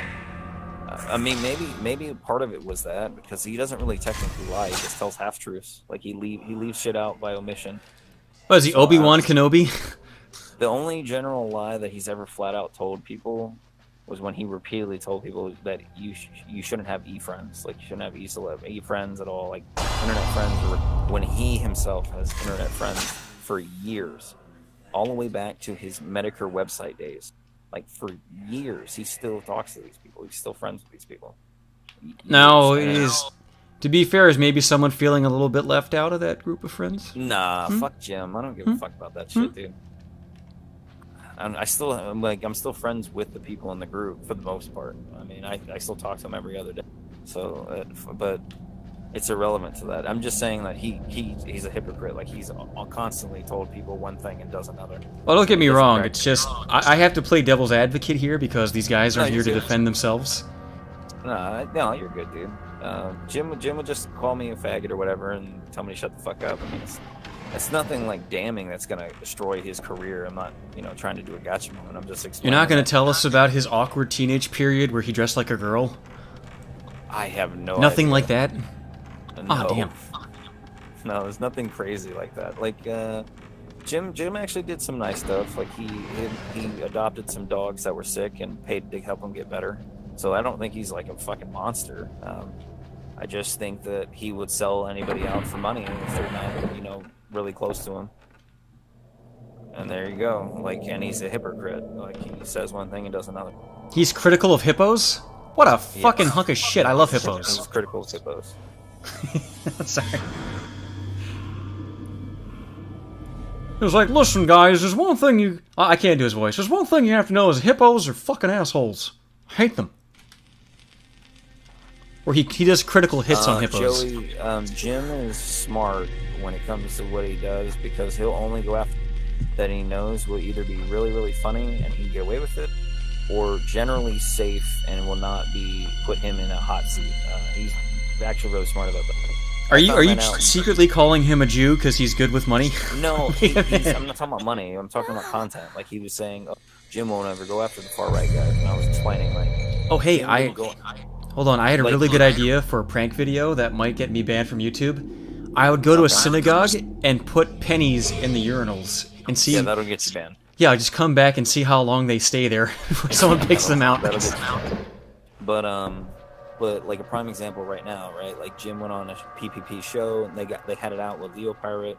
I mean, maybe part of it was that, because he doesn't really technically lie. He just tells half truths. Like he leaves shit out by omission. Oh, is he Obi-Wan Kenobi? The only general lie that he's ever flat out told people was when he repeatedly told people that you shouldn't have e-friends. Like, you shouldn't have e-friends at all, like internet friends, or when he himself has internet friends for years, all the way back to his Medicare website days. Like, for years, he still talks to these people. He's still friends with these people. Now, to be fair, is maybe someone feeling a little bit left out of that group of friends? Nah, fuck Jim. I don't give a fuck about that shit, dude. I'm still friends with the people in the group for the most part. I mean, I still talk to them every other day. So, but it's irrelevant to that. I'm just saying that he's a hypocrite. Like, he's constantly told people one thing and does another. Well, don't get me wrong. It's just I have to play devil's advocate here because these guys are here to defend themselves. No, you're good, dude. Jim would just call me a faggot or whatever and tell me to shut the fuck up. I mean, it's nothing like damning that's gonna destroy his career. I'm not, trying to do a gotcha moment. I'm just explaining. You're not gonna tell us about his awkward teenage period where he dressed like a girl? I have no Nothing idea. like that? No. Oh, damn. No, there's nothing crazy like that. Like, Jim actually did some nice stuff. Like, he adopted some dogs that were sick and paid to help them get better. So I don't think he's like a fucking monster. I just think that he would sell anybody out for money if they're not, really close to him. And there you go. Like, and he's a hypocrite. Like, he says one thing and does another. He's critical of hippos? What a fucking hunk of shit. I love hippos. He's critical of hippos. Sorry. It was like, listen, guys, there's one thing you... I can't do his voice. There's one thing you have to know is hippos are fucking assholes. I hate them. Or he does critical hits on hippos. Joey, Jim is smart when it comes to what he does because he'll only go after that he knows will either be really, really funny and he can get away with it, or generally safe and will not put him in a hot seat. He's actually really smart about that. Are you secretly calling him a Jew because he's good with money? No, I'm not talking about money. I'm talking about content. Like, he was saying, Jim won't ever go after the far right guys, and I was explaining, like, oh hey, hold on, I had a really good idea for a prank video that might get me banned from YouTube. I would go to a synagogue and put pennies in the urinals and see. Yeah, that'll get you banned. Yeah, just come back and see how long they stay there before someone picks them out. That'll get you banned. But like a prime example right now, right? Like, Jim went on a PPP show and they had it out with Leo Pirate,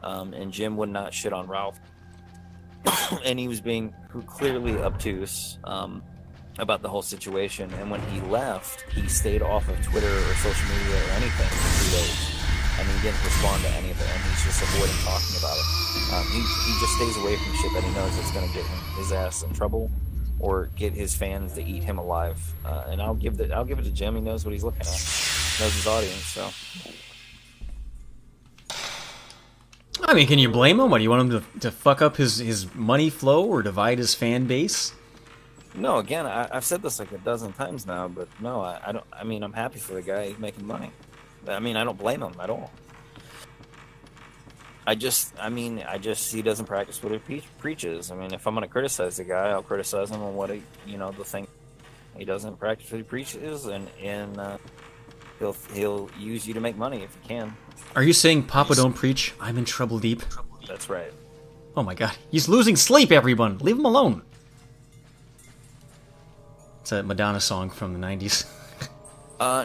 and Jim would not shit on Ralph, and he was being clearly obtuse about the whole situation. And when he left, he stayed off of Twitter or social media or anything for 3 days, and he didn't respond to any of it, and he's just avoiding talking about it. He just stays away from shit that he knows is going to get his ass in trouble or get his fans to eat him alive. And I'll give it to Jim. He knows what he's looking at, knows his audience. So, I mean, can you blame him? What, do you want him to fuck up his money flow or divide his fan base? No, again, I've said this like a dozen times now, but no, I don't. I mean, I'm happy for the guy making money. I mean, I don't blame him at all. I just he doesn't practice what he preaches. I mean, if I'm going to criticize the guy, I'll criticize him on what the thing he doesn't practice what he preaches, and he'll use you to make money if he can. Are you saying Papa don't preach? I'm in trouble deep. That's right. Oh my god, he's losing sleep, everyone. Leave him alone. It's a Madonna song from the 90s.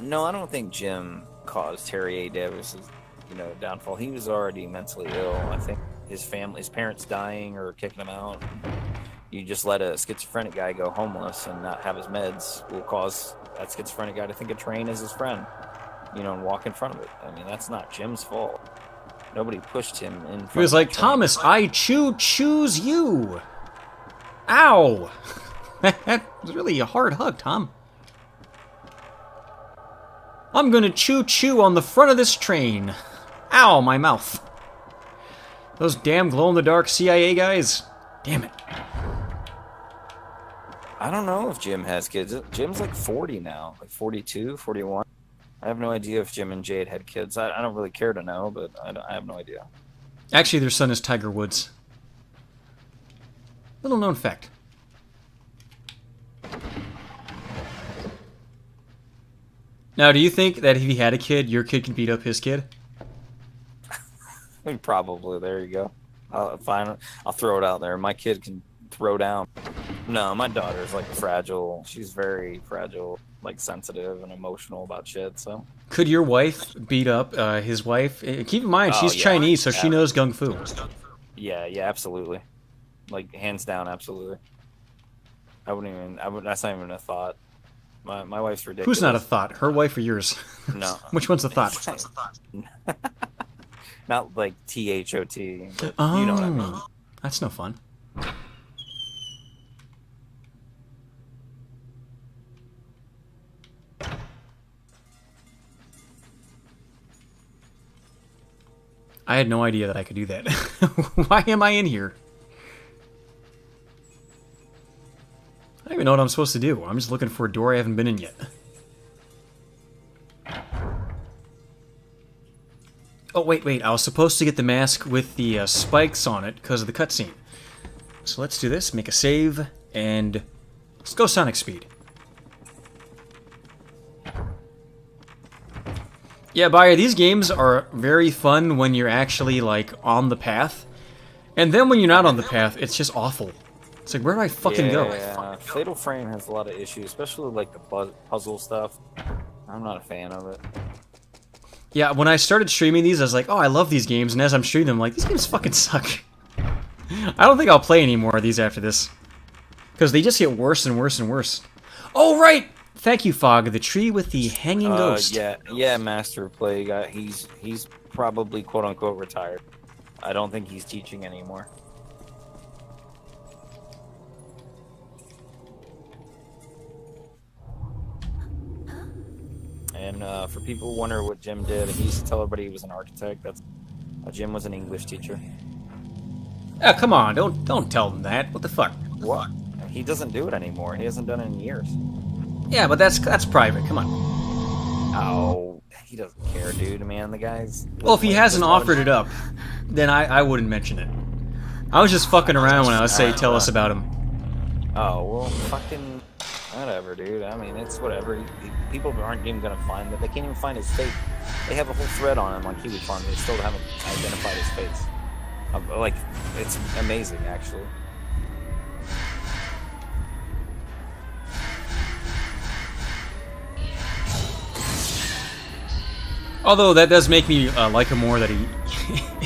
No, I don't think Jim caused Terry A. Davis's downfall. He was already mentally ill. I think his parents dying or kicking him out. You just let a schizophrenic guy go homeless and not have his meds will cause that schizophrenic guy to think a train is his friend, and walk in front of it. I mean, that's not Jim's fault. Nobody pushed him in front. He was like, Thomas, I choose you. Ow. That was really a hard hug, Tom. I'm gonna chew on the front of this train. Ow, my mouth. Those damn glow-in-the-dark CIA guys. Damn it. I don't know if Jim has kids. Jim's like 40 now, like 42, 41. I have no idea if Jim and Jade had kids. I don't really care to know, but I have no idea. Actually, their son is Tiger Woods. Little known fact. Now, do you think that if he had a kid, your kid can beat up his kid? I mean, probably. There you go. Fine. I'll throw it out there. My kid can throw down. No, my daughter's like fragile. She's very fragile, like sensitive and emotional about shit. So. Could your wife beat up his wife? Keep in mind, she's yeah. Chinese, so she knows gung fu. Yeah, absolutely. Like hands down, absolutely. That's not even a thought. My wife's ridiculous. Who's not a thought? Her wife or yours? No. Which one's a thought? Not like THOT. Oh, you know what I mean. That's no fun. I had no idea that I could do that. Why am I in here? I don't even know what I'm supposed to do. I'm just looking for a door I haven't been in yet. Oh, wait. I was supposed to get the mask with the spikes on it because of the cutscene. So let's do this. Make a save. And let's go Sonic Speed. Yeah, Bayer, these games are very fun when you're actually, like, on the path. And then when you're not on the path, it's just awful. It's like, where do I fucking go? Yeah, Fatal Frame has a lot of issues, especially, like, the puzzle stuff. I'm not a fan of it. Yeah, when I started streaming these, I was like, oh, I love these games. And as I'm streaming them, I'm like, these games fucking suck. I don't think I'll play any more of these after this. Because they just get worse and worse and worse. Oh, right! Thank you, Fog. The tree with the hanging ghost. Yeah, Master Plague. He's probably quote unquote retired. I don't think he's teaching anymore. And for people who wonder what Jim did, he used to tell everybody he was an architect. Jim was an English teacher. Oh, come on! Don't tell them that. What the fuck? What? He doesn't do it anymore. He hasn't done it in years. Yeah, but that's private. Come on. Oh, he doesn't care, dude. Man, the guy's... Well, if he hasn't offered it up, then I wouldn't mention it. I was just fucking around when I was saying, tell us about him. Oh, well, fucking... Whatever, dude. I mean, it's whatever. People aren't even gonna find that. They can't even find his face. They have a whole thread on him on Kiwi Farm. They still haven't identified his face. Like, it's amazing, actually. Although that does make me like him more that he...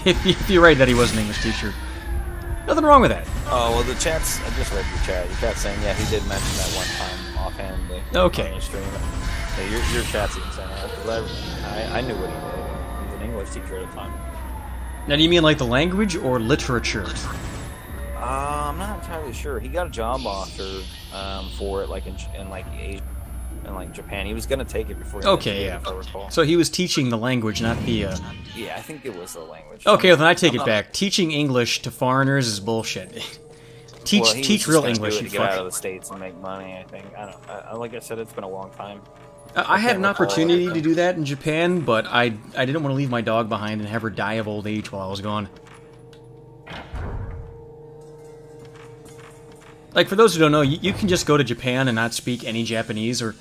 if you're right that he was an English teacher. Nothing wrong with that. Oh, well, the chat's... I just read your chat. Your chat's saying, yeah, he did mention that one time offhandedly. Okay. On the stream. Yeah, your chat's even saying that, because I knew what he did. He was an English teacher at the time. Now, do you mean like the language or literature? I'm not entirely sure. He got a job offer for it, like in like Asia and like Japan. He was gonna take it before. If I recall. So he was teaching the language, not the. Yeah, I think it was the language. Okay, well, then I take it back. Teaching English to foreigners is bullshit. Teach real English. To get out of the States and make money. I think. I don't. Like I said, it's been a long time. I had an opportunity to do that in Japan, but I didn't want to leave my dog behind and have her die of old age while I was gone. Like, for those who don't know, you can just go to Japan and not speak any Japanese, or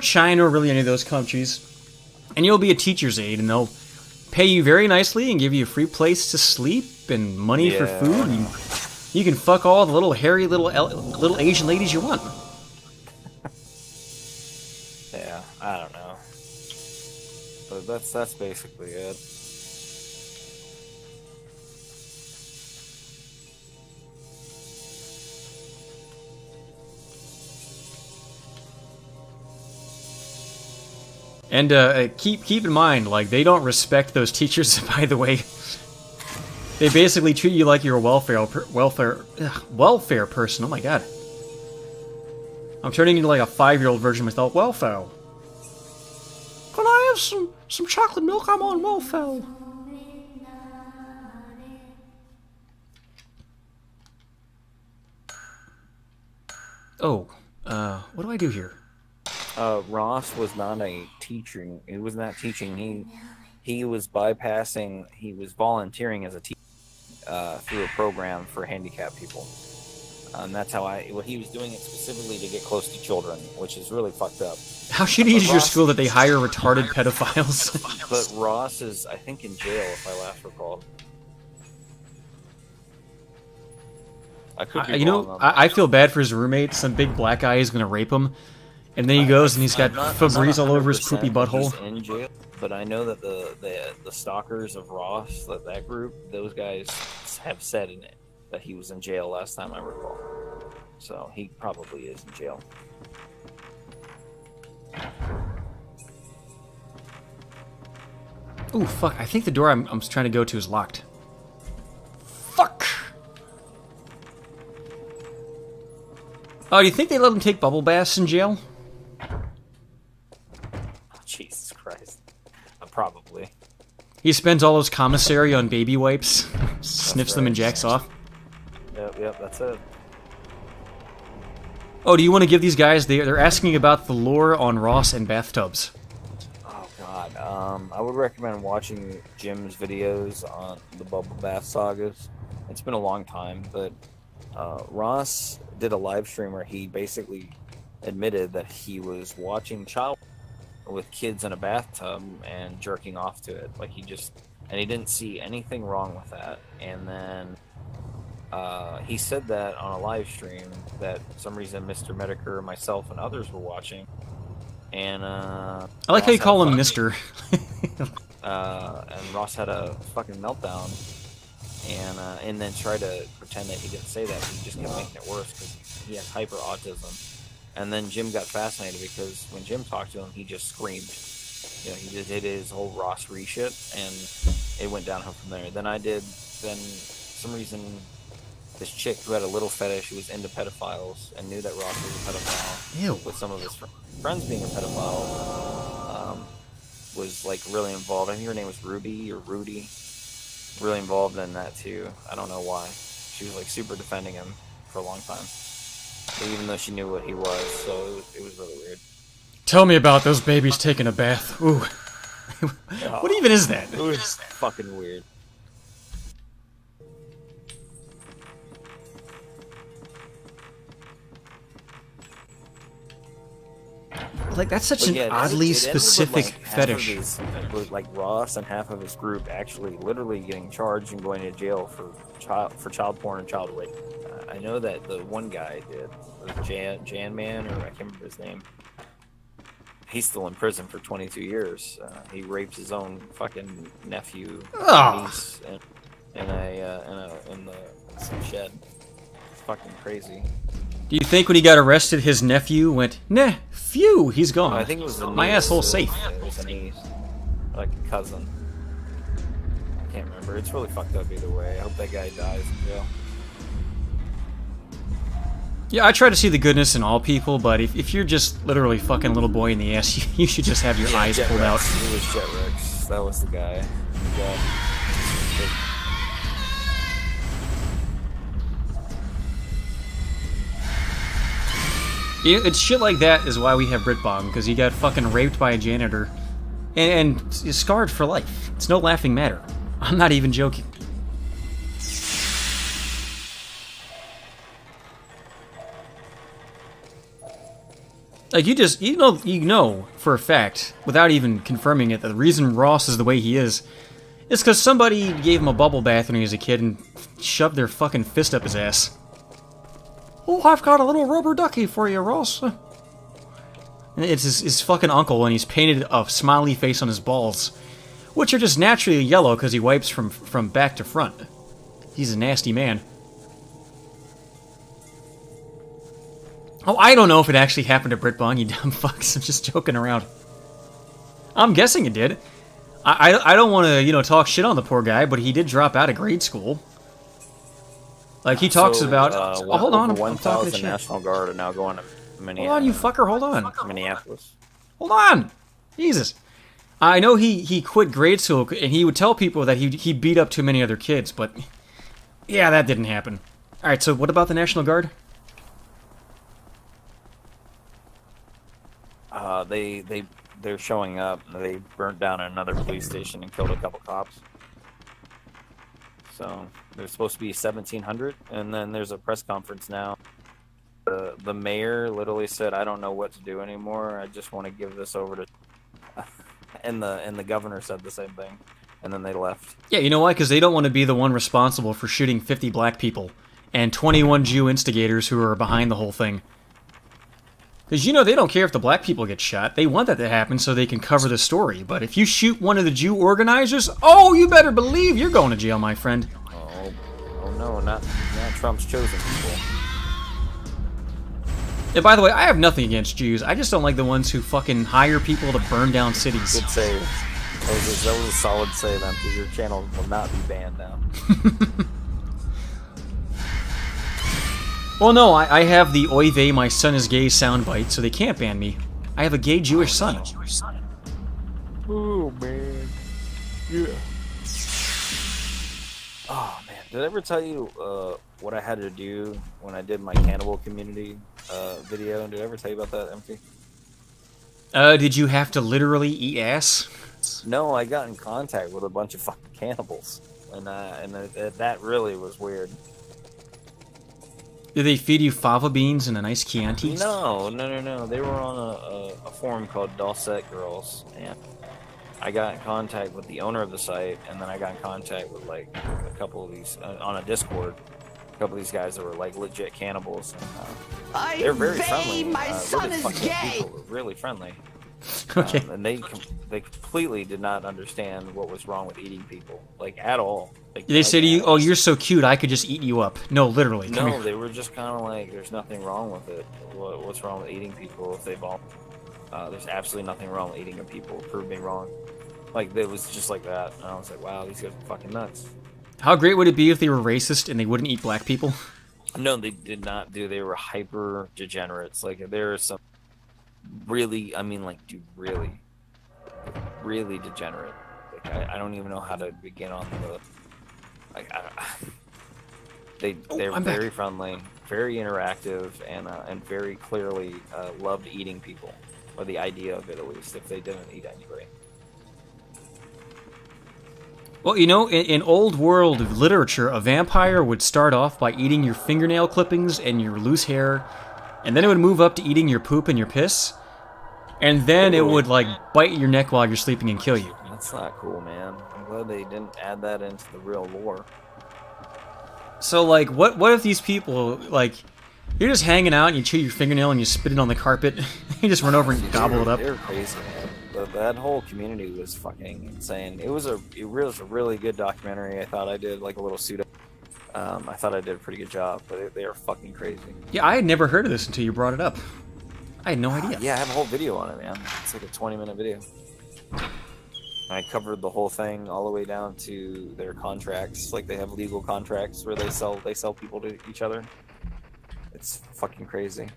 China, or really any of those countries, and you'll be a teacher's aide, and they'll pay you very nicely and give you a free place to sleep and money for food, and you can fuck all the little hairy little Asian ladies you want. Yeah, I don't know. But that's basically it. And keep in mind, like, they don't respect those teachers. By the way, They basically treat you like you're a welfare person. Oh my god. I'm turning into like a 5-year-old version of myself. Welfare. Can I have some chocolate milk? I'm on welfare. Oh, what do I do here? Ross was not a teacher. He was not teaching. He was bypassing. He was volunteering as a teacher through a program for handicapped people. And that's how he was doing it specifically to get close to children, which is really fucked up. How shitty is your school that they hire retarded pedophiles? But Ross is, I think, in jail, if I last recall. I could be wrong. I feel bad for his roommate. Some big black guy is going to rape him. And then he goes and he's got Febreze all over his poopy butthole. He's in jail, but I know that the stalkers of Ross, that group, those guys have said in it that he was in jail last time I recall. So he probably is in jail. Ooh, fuck. I think the door I'm trying to go to is locked. Fuck! Oh, do you think they let him take bubble baths in jail? Jesus Christ. Probably. He spends all his commissary on baby wipes, sniffs them and jacks off. Yep, that's it. Oh, do you want to give these guys... They're asking about the lore on Ross and bathtubs. Oh, God. I would recommend watching Jim's videos on the bubble bath sagas. It's been a long time, but Ross did a live stream where he basically admitted that he was watching child with kids in a bathtub and jerking off to it. Like, he didn't see anything wrong with that. And then he said that on a live stream that for some reason Mr. Medicare, myself, and others were watching. And I like how you call him Mr. And Ross had a fucking meltdown, and then tried to pretend that he didn't say that. But he just kept making it worse because he has hyper autism. And then Jim got fascinated because when Jim talked to him, he just screamed. You know, he just did his whole Ross re-shit, and it went downhill from there. Then for some reason, this chick who had a little fetish, who was into pedophiles, and knew that Ross was a pedophile, Ew. with some of his friends being a pedophile, was like really involved. I think her name was Ruby or Rudy. Really involved in that too. I don't know why. She was like super defending him for a long time. Even though she knew what he was, so it was really weird. Tell me about those babies taking a bath. Ooh. What even is that? It was fucking weird. Like, that's such an oddly specific fetish. Like Ross and half of his group actually literally getting charged and going to jail for child porn and child rape. I know that the one guy did, Jan Man, or I can't remember his name. He's still in prison for 22 years. He raped his own fucking nephew, niece, in some shed. It's fucking crazy. Do you think when he got arrested, his nephew went, nah, phew, he's gone. I think it was the my niece. asshole's safe. It was a niece, like a cousin. I can't remember. It's really fucked up either way. I hope that guy dies in jail. Yeah, I try to see the goodness in all people, but if you're just literally fucking a little boy in the ass, you should just have your eyes Jet pulled Rex. out. It was Jet Rex. That was the guy. Yeah, it's shit like that is why we have Britbomb, because he got fucking raped by a janitor and is scarred for life. It's no laughing matter. I'm not even joking. Like, you know for a fact, without even confirming it, that the reason Ross is the way he is because somebody gave him a bubble bath when he was a kid and shoved their fucking fist up his ass. Oh, I've got a little rubber ducky for you, Ross. And it's his fucking uncle, and he's painted a smiley face on his balls, which are just naturally yellow because he wipes from back to front. He's a nasty man. Oh, I don't know if it actually happened to Britbong, you dumb fucks. I'm just joking around. I'm guessing it did. I don't want to talk shit on the poor guy, but he did drop out of grade school. Like he talks about. Oh, hold on, I'm talking to shit. National Guard are now going to Minneapolis. Hold on, you fucker. Hold on. Minneapolis. Hold on. Jesus. I know he quit grade school and he would tell people that he beat up too many other kids, but yeah, that didn't happen. All right, so what about the National Guard? They're showing up. They burnt down another police station and killed a couple cops. So there's supposed to be 1,700, and then there's a press conference now. The mayor literally said, "I don't know what to do anymore. I just want to give this over to." And the governor said the same thing, and then they left. Yeah, you know why? Because they don't want to be the one responsible for shooting 50 black people and 21 Jew instigators who are behind the whole thing. Because, they don't care if the black people get shot. They want that to happen so they can cover the story. But if you shoot one of the Jew organizers, oh, you better believe you're going to jail, my friend. Oh no, not Trump's chosen people. And by the way, I have nothing against Jews. I just don't like the ones who fucking hire people to burn down cities. Good save. That was a solid save, Empty. Your channel will not be banned now. Well, no, I have the oy vey, my son is gay soundbite, so they can't ban me. I have a gay Jewish son. Oh, man. Yeah. Oh, man. Did I ever tell you what I had to do when I did my cannibal community video? Did I ever tell you about that, Empty? Did you have to literally eat ass? No, I got in contact with a bunch of fucking cannibals. And that really was weird. Did they feed you fava beans and a nice Chianti? No. They were on a forum called Dulcet Girls, and I got in contact with the owner of the site, and then I got in contact with like a couple of these on a Discord. A couple of these guys that were like legit cannibals. And, they're very friendly. My son really is gay. People, really friendly. Okay. And they completely did not understand what was wrong with eating people, like at all. Like, They say to you, "Oh, you're so cute, I could just eat you up." No, literally. Come No, here. they were just kind of like, "There's nothing wrong with it. What's wrong with eating people if they've all? There's absolutely nothing wrong with eating a people. Prove me wrong." Like it was just like that, and I was like, "Wow, these guys are fucking nuts." How great would it be if they were racist and they wouldn't eat black people? No, they did not do. They were hyper degenerates. Like there are some really, I mean, like, dude, really degenerate. Like I don't even know how to begin on the. Like they're very friendly, very interactive, and very clearly loved eating people, or the idea of it at least. If they didn't eat anybody. Well, in old world literature, a vampire would start off by eating your fingernail clippings and your loose hair, and then it would move up to eating your poop and your piss, and then it would, like, bite your neck while you're sleeping and kill you. That's not cool, man. I'm glad they didn't add that into the real lore. So, like, what if these people, like, you're just hanging out and you chew your fingernail and you spit it on the carpet, you just run over and gobble it up? They're crazy, man. That whole community was fucking insane. It was a really good documentary. I thought I did like a little pseudo. I thought I did a pretty good job, but they are fucking crazy. Yeah, I had never heard of this until you brought it up. I had no idea. Yeah, I have a whole video on it, man. It's like a 20-minute video. I covered the whole thing all the way down to their contracts. Like they have legal contracts where they sell people to each other. It's fucking crazy.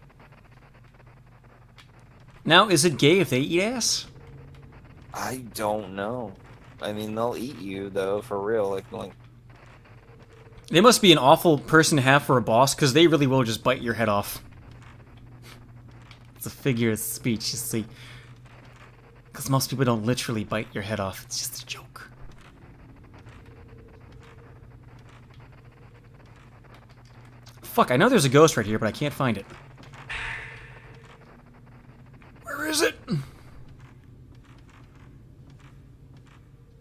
Now, is it gay if they eat ass? I don't know. I mean, they'll eat you though, for real. Like They must be an awful person to have for a boss, because they really will just bite your head off. It's a figure of speech, you see. Because most people don't literally bite your head off. It's just a joke. Fuck, I know there's a ghost right here, but I can't find it. Where is it?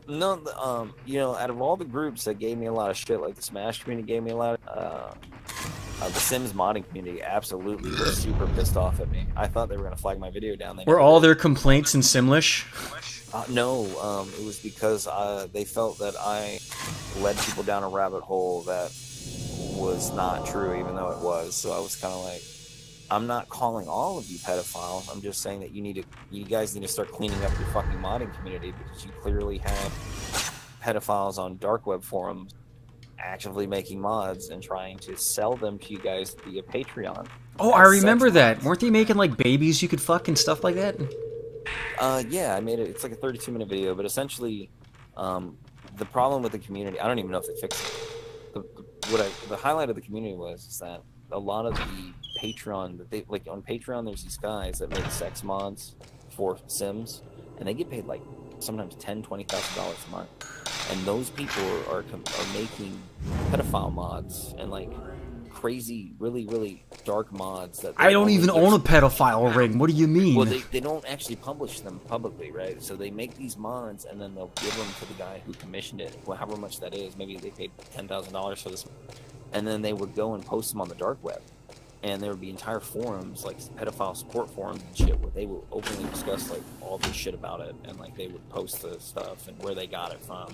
No, out of all the groups that gave me a lot of shit, like the Smash community gave me a lot of, the Sims modding community absolutely was super pissed off at me. I thought they were going to flag my video down. Were all their complaints in Simlish? No, it was because they felt that I led people down a rabbit hole that was not true, even though it was. So I was kind of like, I'm not calling all of you pedophiles. I'm just saying that you guys need to start cleaning up your fucking modding community, because you clearly have pedophiles on dark web forums actively making mods and trying to sell them to you guys via Patreon. Oh, I remember that. Weren't they making like babies you could fuck and stuff like that? Yeah, I made it. It's like a 32-minute video, but essentially, the problem with the community, I don't even know if they fixed it. The highlight of the community was is that a lot of the Patreon that they like on Patreon, there's these guys that make sex mods for Sims, and they get paid like sometimes $10,000-$20,000 a month, and those people are making pedophile mods and like crazy, really dark mods that I don't even own a pedophile ring. What do you mean? Well, they don't actually publish them publicly, right? So they make these mods and then they'll give them to the guy who commissioned it, well, however much that is. Maybe they paid $10,000 for this, and then they would go and post them on the dark web. And there would be entire forums, like pedophile support forums and shit, where they will openly discuss like all this shit about it, and like they would post the stuff and where they got it from.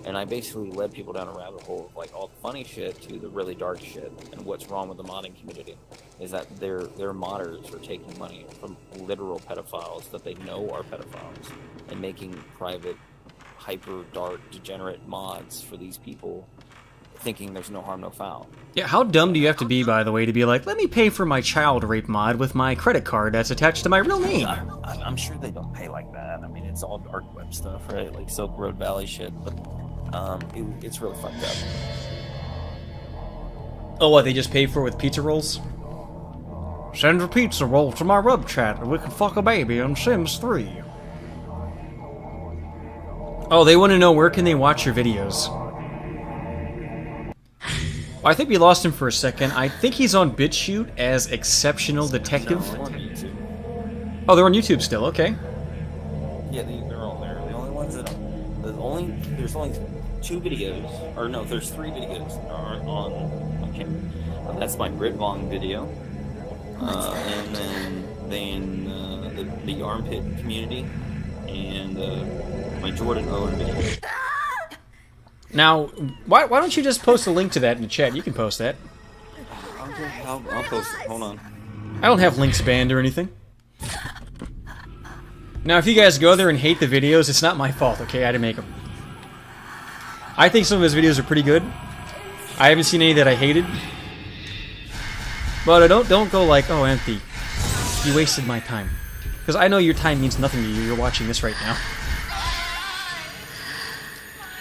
And I basically led people down a rabbit hole of like all the funny shit to the really dark shit. And what's wrong with the modding community is that their modders are taking money from literal pedophiles that they know are pedophiles and making private, hyper dark, degenerate mods for these people, thinking there's no harm, no foul. Yeah, how dumb do you have to be, by the way, to be like, let me pay for my child rape mod with my credit card that's attached to my real name? I'm sure they don't pay like that. I mean, it's all dark web stuff, right? Like Silk Road Valley shit. But it's really fucked up. Oh, what, they just pay for it with pizza rolls? Send a pizza roll to my rub chat and we can fuck a baby on Sims 3. Oh, they want to know where can they watch your videos. I think we lost him for a second. I think he's on BitChute as Exceptional Detective. No, on YouTube. Oh, they're on YouTube still. Okay. Yeah, they're all there. The only ones that there's only 2 videos, or no, there's 3 videos that aren't on. Okay, that's my Britvong video, and then the armpit community, and my Jordan Owen video. Now, why don't you just post a link to that in the chat? You can post that. Okay, I'll post it. Hold on. I don't have links banned or anything. Now, if you guys go there and hate the videos, it's not my fault, okay? I didn't make them. I think some of his videos are pretty good. I haven't seen any that I hated. But don't go like, oh, Empty, you wasted my time. Because I know your time means nothing to you. You're watching this right now.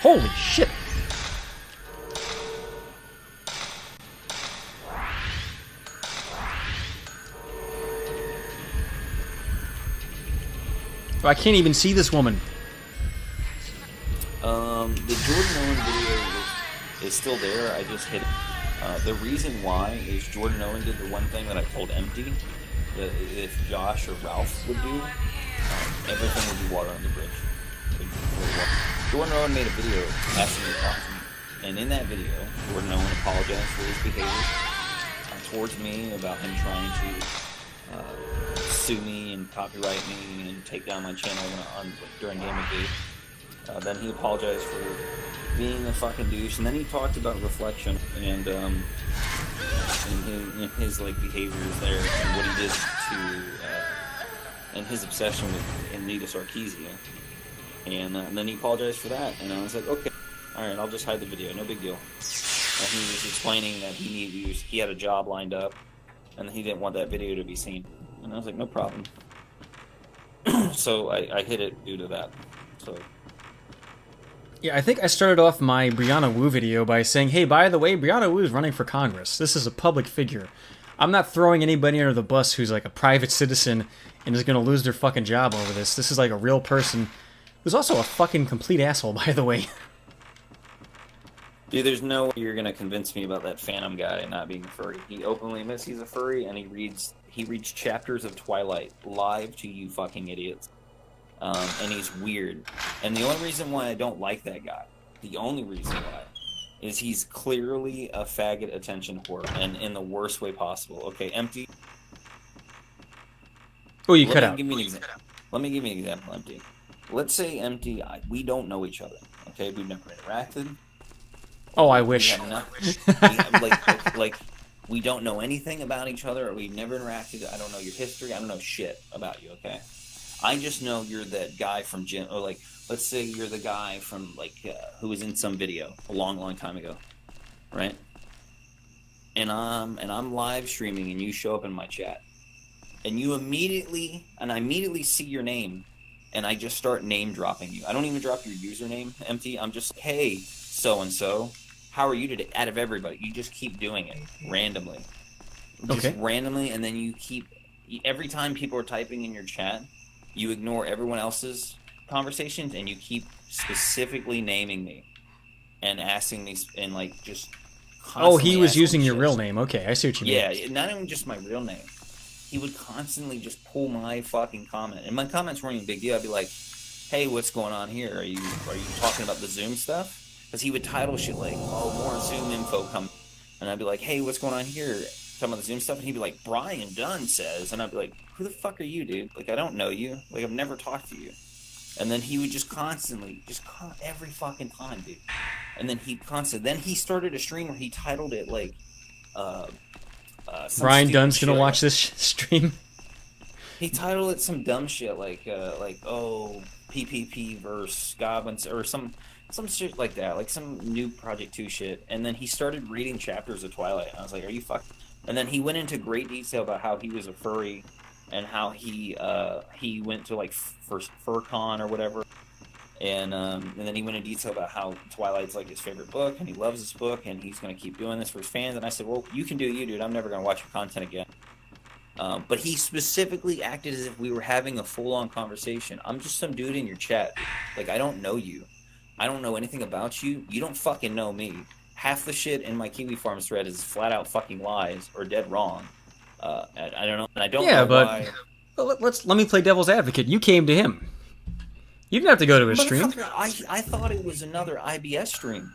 Holy shit! I can't even see this woman. The Jordan Owen video is still there. I just hit it. The reason why is Jordan Owen did the one thing that I told Empty that if Josh or Ralph would do, everything would be water on the bridge. Jordan Owen made a video asking me to talk to me, and in that video, Jordan Owen apologized for his behavior towards me about him trying to sue me and copyright me and take down my channel during Yambag. Then he apologized for being a fucking douche, and then he talked about reflection and his like behaviors there and what he did to and his obsession with Anita Sarkeesian. And then he apologized for that, and I was like, okay, all right, I'll just hide the video, no big deal. And he was explaining that he had a job lined up, and he didn't want that video to be seen. And I was like, no problem. So I hid it due to that. So. Yeah, I think I started off my Brianna Wu video by saying, hey, by the way, Brianna Wu is running for Congress. This is a public figure. I'm not throwing anybody under the bus who's like a private citizen and is going to lose their fucking job over this. This is like a real person who's also a fucking complete asshole, by the way. Dude, there's no way you're going to convince me about that Phantom guy not being a furry. He openly admits he's a furry, and he reads chapters of Twilight live to you fucking idiots. And he's weird. And the only reason why I don't like that guy, the only reason why, is he's clearly a faggot attention whore, and in the worst way possible. Okay, Empty. Oh, you cut out. Let me give you an example, Empty. Let's say Empty, we don't know each other. Okay, we've never interacted. Oh, I wish. We don't know anything about each other, or we've never interacted. I don't know your history. I don't know shit about you, okay? I just know you're that guy from gym, or like, let's say you're the guy from like who was in some video a long, long time ago, right? And I'm live streaming, and you show up in my chat, and I immediately see your name, and I just start name dropping you. I don't even drop your username, Empty. I'm just, hey, so and so, how are you today? Out of everybody, you just keep doing it randomly, randomly, and then you keep every time people are typing in your chat. You ignore everyone else's conversations, and you keep specifically naming me and asking me, and like just. Oh, he was using your real name. Okay, I see what you mean. Yeah, not even just my real name. He would constantly just pull my fucking comment, and my comments weren't even a big deal. I'd be like, "Hey, what's going on here? Are you talking about the Zoom stuff?" Because he would title shit like, "Oh, more Zoom info come," and I'd be like, "Hey, what's going on here? Talking about the Zoom stuff," and he'd be like, "Brian Dunn says," and I'd be like, "Who the fuck are you, dude? Like, I don't know you. Like, I've never talked to you." And then he would just constantly, every fucking time, dude. And then then he started a stream where he titled it like, Brian Dunn's gonna watch this stream. He titled it some dumb shit like oh, PPP versus Goblins or some shit like that, like some new Project 2 shit. And then he started reading chapters of Twilight, and I was like, "Are you fucking?" And then he went into great detail about how he was a furry, and how he went to like FurCon or whatever, and then he went into detail about how Twilight's like his favorite book, and he loves this book, and he's gonna keep doing this for his fans. And I said, "Well, you can do you, dude. I'm never gonna watch your content again." But he specifically acted as if we were having a full-on conversation. I'm just some dude in your chat. Like, I don't know you. I don't know anything about you. You don't fucking know me. Half the shit in my Kiwi Farms thread is flat out fucking lies or dead wrong. I don't know, and I don't know why. Well, let me play devil's advocate. You came to him. You didn't have to go to his stream. I thought it was another IBS stream.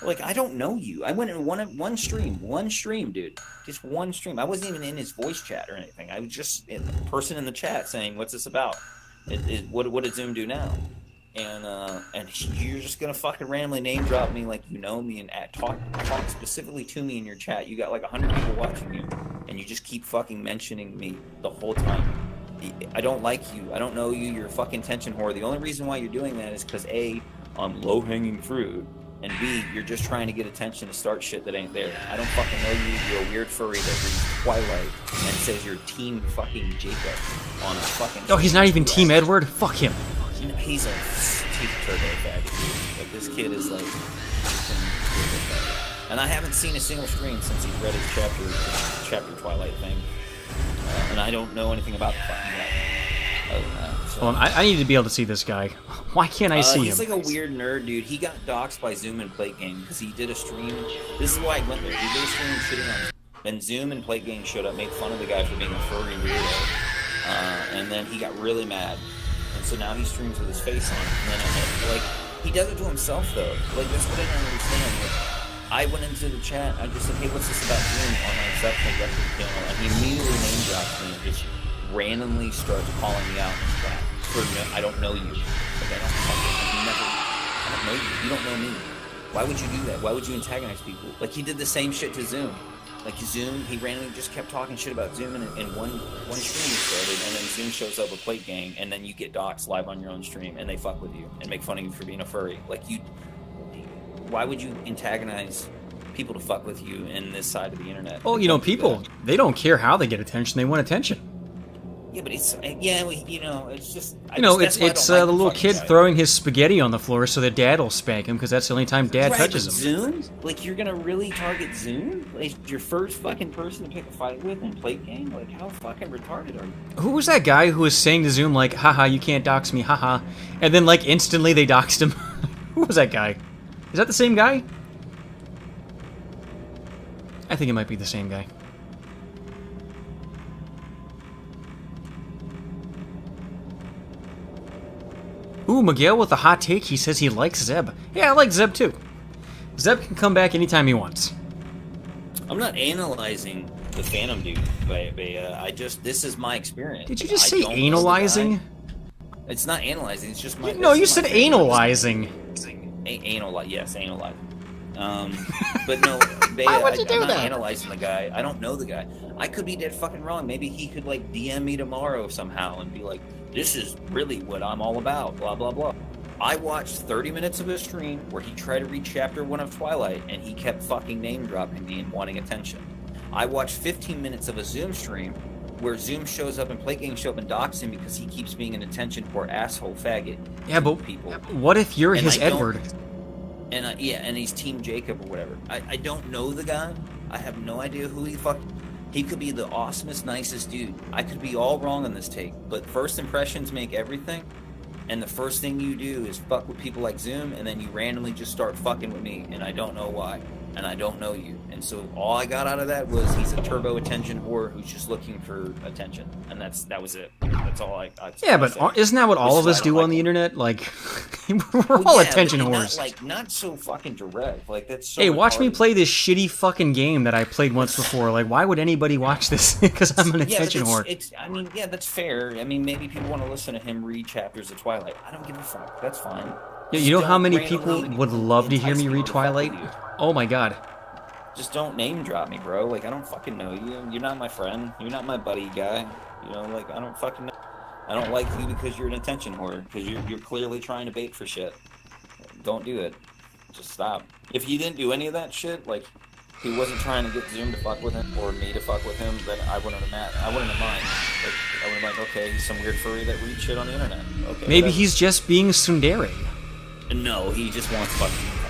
Like, I don't know you. I went in one stream, dude. Just one stream. I wasn't even in his voice chat or anything. I was just a person in the chat saying, "What's this about? What did Zoom do now?" And you're just gonna fucking randomly name drop me like you know me and talk specifically to me in your chat. You got like 100 people watching you, and you just keep fucking mentioning me the whole time. I don't like you. I don't know you. You're a fucking attention whore. The only reason why you're doing that is because A, I'm low-hanging fruit, and B, you're just trying to get attention to start shit that ain't there. I don't fucking know you. You're a weird furry that reads Twilight and says you're Team fucking Jacob on a fucking... Oh, he's not even Team Edward? Fuck him. He's a turbo faggot. Like, this kid is like... And I haven't seen a single stream since he read his chapter Twilight thing. And I don't know anything about the fucking guy other than that. So. Hold on, I need to be able to see this guy. Why can't I see him? He's like a weird nerd, dude. He got doxxed by Zoom and Plate Gang because he did a stream. This is why I went there. He did a stream shitting on him. Then Zoom and Plate Gang showed up, made fun of the guy for being a furry weirdo. And then he got really mad. And so now he streams with his face on it. And then, like, he does it to himself, though. Like, that's what I don't understand. Like, I went into the chat, I just said, "Hey, what's this about Zoom on my Exceptional Record channel?" And he immediately name drops me and just randomly starts calling me out in the chat. I don't know you. Like, I don't know you. You don't know me. Why would you do that? Why would you antagonize people? Like, he did the same shit to Zoom. Like, Zoom, he randomly just kept talking shit about Zoom, and in one stream he started, and then Zoom shows up with Plate Gang, and then you get doxxed live on your own stream, and they fuck with you and make fun of you for being a furry. Like, you... Why would you antagonize people to fuck with you in this side of the internet? Well, you know, people, they don't care how they get attention. They want attention. Yeah, but it's... Yeah, you know, it's just... It's the little kid throwing his spaghetti on the floor so that Dad will spank him, because that's the only time Dad touches him. Zoom? Like, you're gonna really target Zoom? Like, your first fucking person to pick a fight with in Plate Game? Like, how fucking retarded are you? Who was that guy who was saying to Zoom, like, haha, you can't dox me, haha, and then, like, instantly they doxed him? Who was that guy? Is that the same guy? I think it might be the same guy. Ooh, Miguel with a hot take. He says he likes Zeb. Yeah, I like Zeb too. Zeb can come back anytime he wants. I'm not analyzing the Phantom dude, but this is my experience. Did you just say analyzing? It's not analyzing, it's just my... No, you said analyzing. Yes, analyzing. But no, Bea, Why would you do I'm not that? analyzing the guy. I don't know the guy. I could be dead fucking wrong. Maybe he could like DM me tomorrow somehow and be like, "This is really what I'm all about." Blah blah blah. I watched 30 minutes of his stream where he tried to read chapter 1 of Twilight and he kept fucking name dropping me and wanting attention. I watched 15 minutes of a Zoom stream where Zoom shows up and Play Games show up and docks him because he keeps being an attention whore asshole faggot. Yeah, but people. What if you're And his I don't- Edward? And yeah, and he's Team Jacob or whatever. I don't know the guy. I have no idea who he could be the awesomest, nicest dude. I could be all wrong on this take, but first impressions make everything. And the first thing you do is fuck with people like Zoom, and then you randomly just start fucking with me, and I don't know why, and I don't know you. And so all I got out of that was he's a turbo attention whore who's just looking for attention, and that was it. That's all I Yeah, but isn't that what all of us do on the internet? Like, we're all attention whores. Not so fucking direct. Like that's so Hey, watch me retarded. play this shitty fucking game that I played once before. Like, why would anybody watch this? Because I'm an attention whore. I mean, yeah, that's fair. I mean, maybe people want to listen to him read chapters of Twilight. I don't give a fuck. That's fine. Yeah, you know how Don't many randomly people would love to hear me entice read people to fuck with Twilight? you. Oh my god. Just don't name drop me, bro. Like, I don't fucking know you. You're not my friend. You're not my buddy guy. You know, like, I don't fucking know. I don't like you because you're an attention whore. Because you're clearly trying to bait for shit. Don't do it. Just stop. If he didn't do any of that shit, like, he wasn't trying to get Zoom to fuck with him or me to fuck with him, then I wouldn't have mind. Like, I would have been like, okay, he's some weird furry that reads shit on the internet. Okay. Maybe whatever. he's just being tsundere. No, he just wants fucking attention.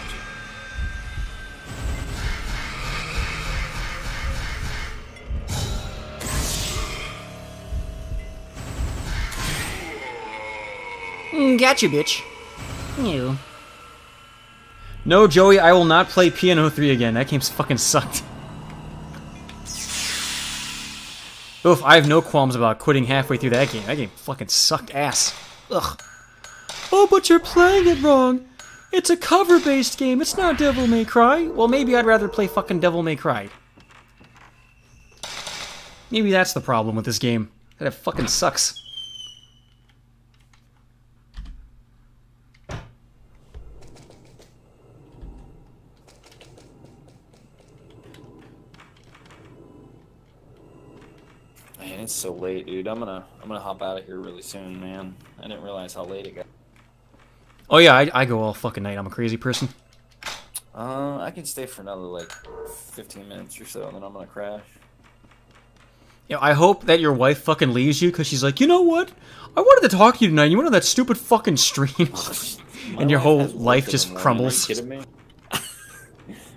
Gotcha, bitch. You. No, Joey, I will not play Piano 3 again. That game's fucking sucked. Oof, I have no qualms about quitting halfway through that game. That game fucking sucked ass. Ugh. Oh, but you're playing it wrong. It's a cover-based game. It's not Devil May Cry. Well, maybe I'd rather play fucking Devil May Cry. Maybe that's the problem with this game. That it fucking sucks. Man, it's so late, dude. I'm gonna hop out of here really soon, man. I didn't realize how late it got. Oh yeah, I go all fucking night. I'm a crazy person. I can stay for another like 15 minutes or so, and then I'm gonna crash. Yeah, I hope that your wife fucking leaves you because she's like, you know what? I wanted to talk to you tonight. You went on that stupid fucking stream, and your whole life just crumbles. Are you kidding me?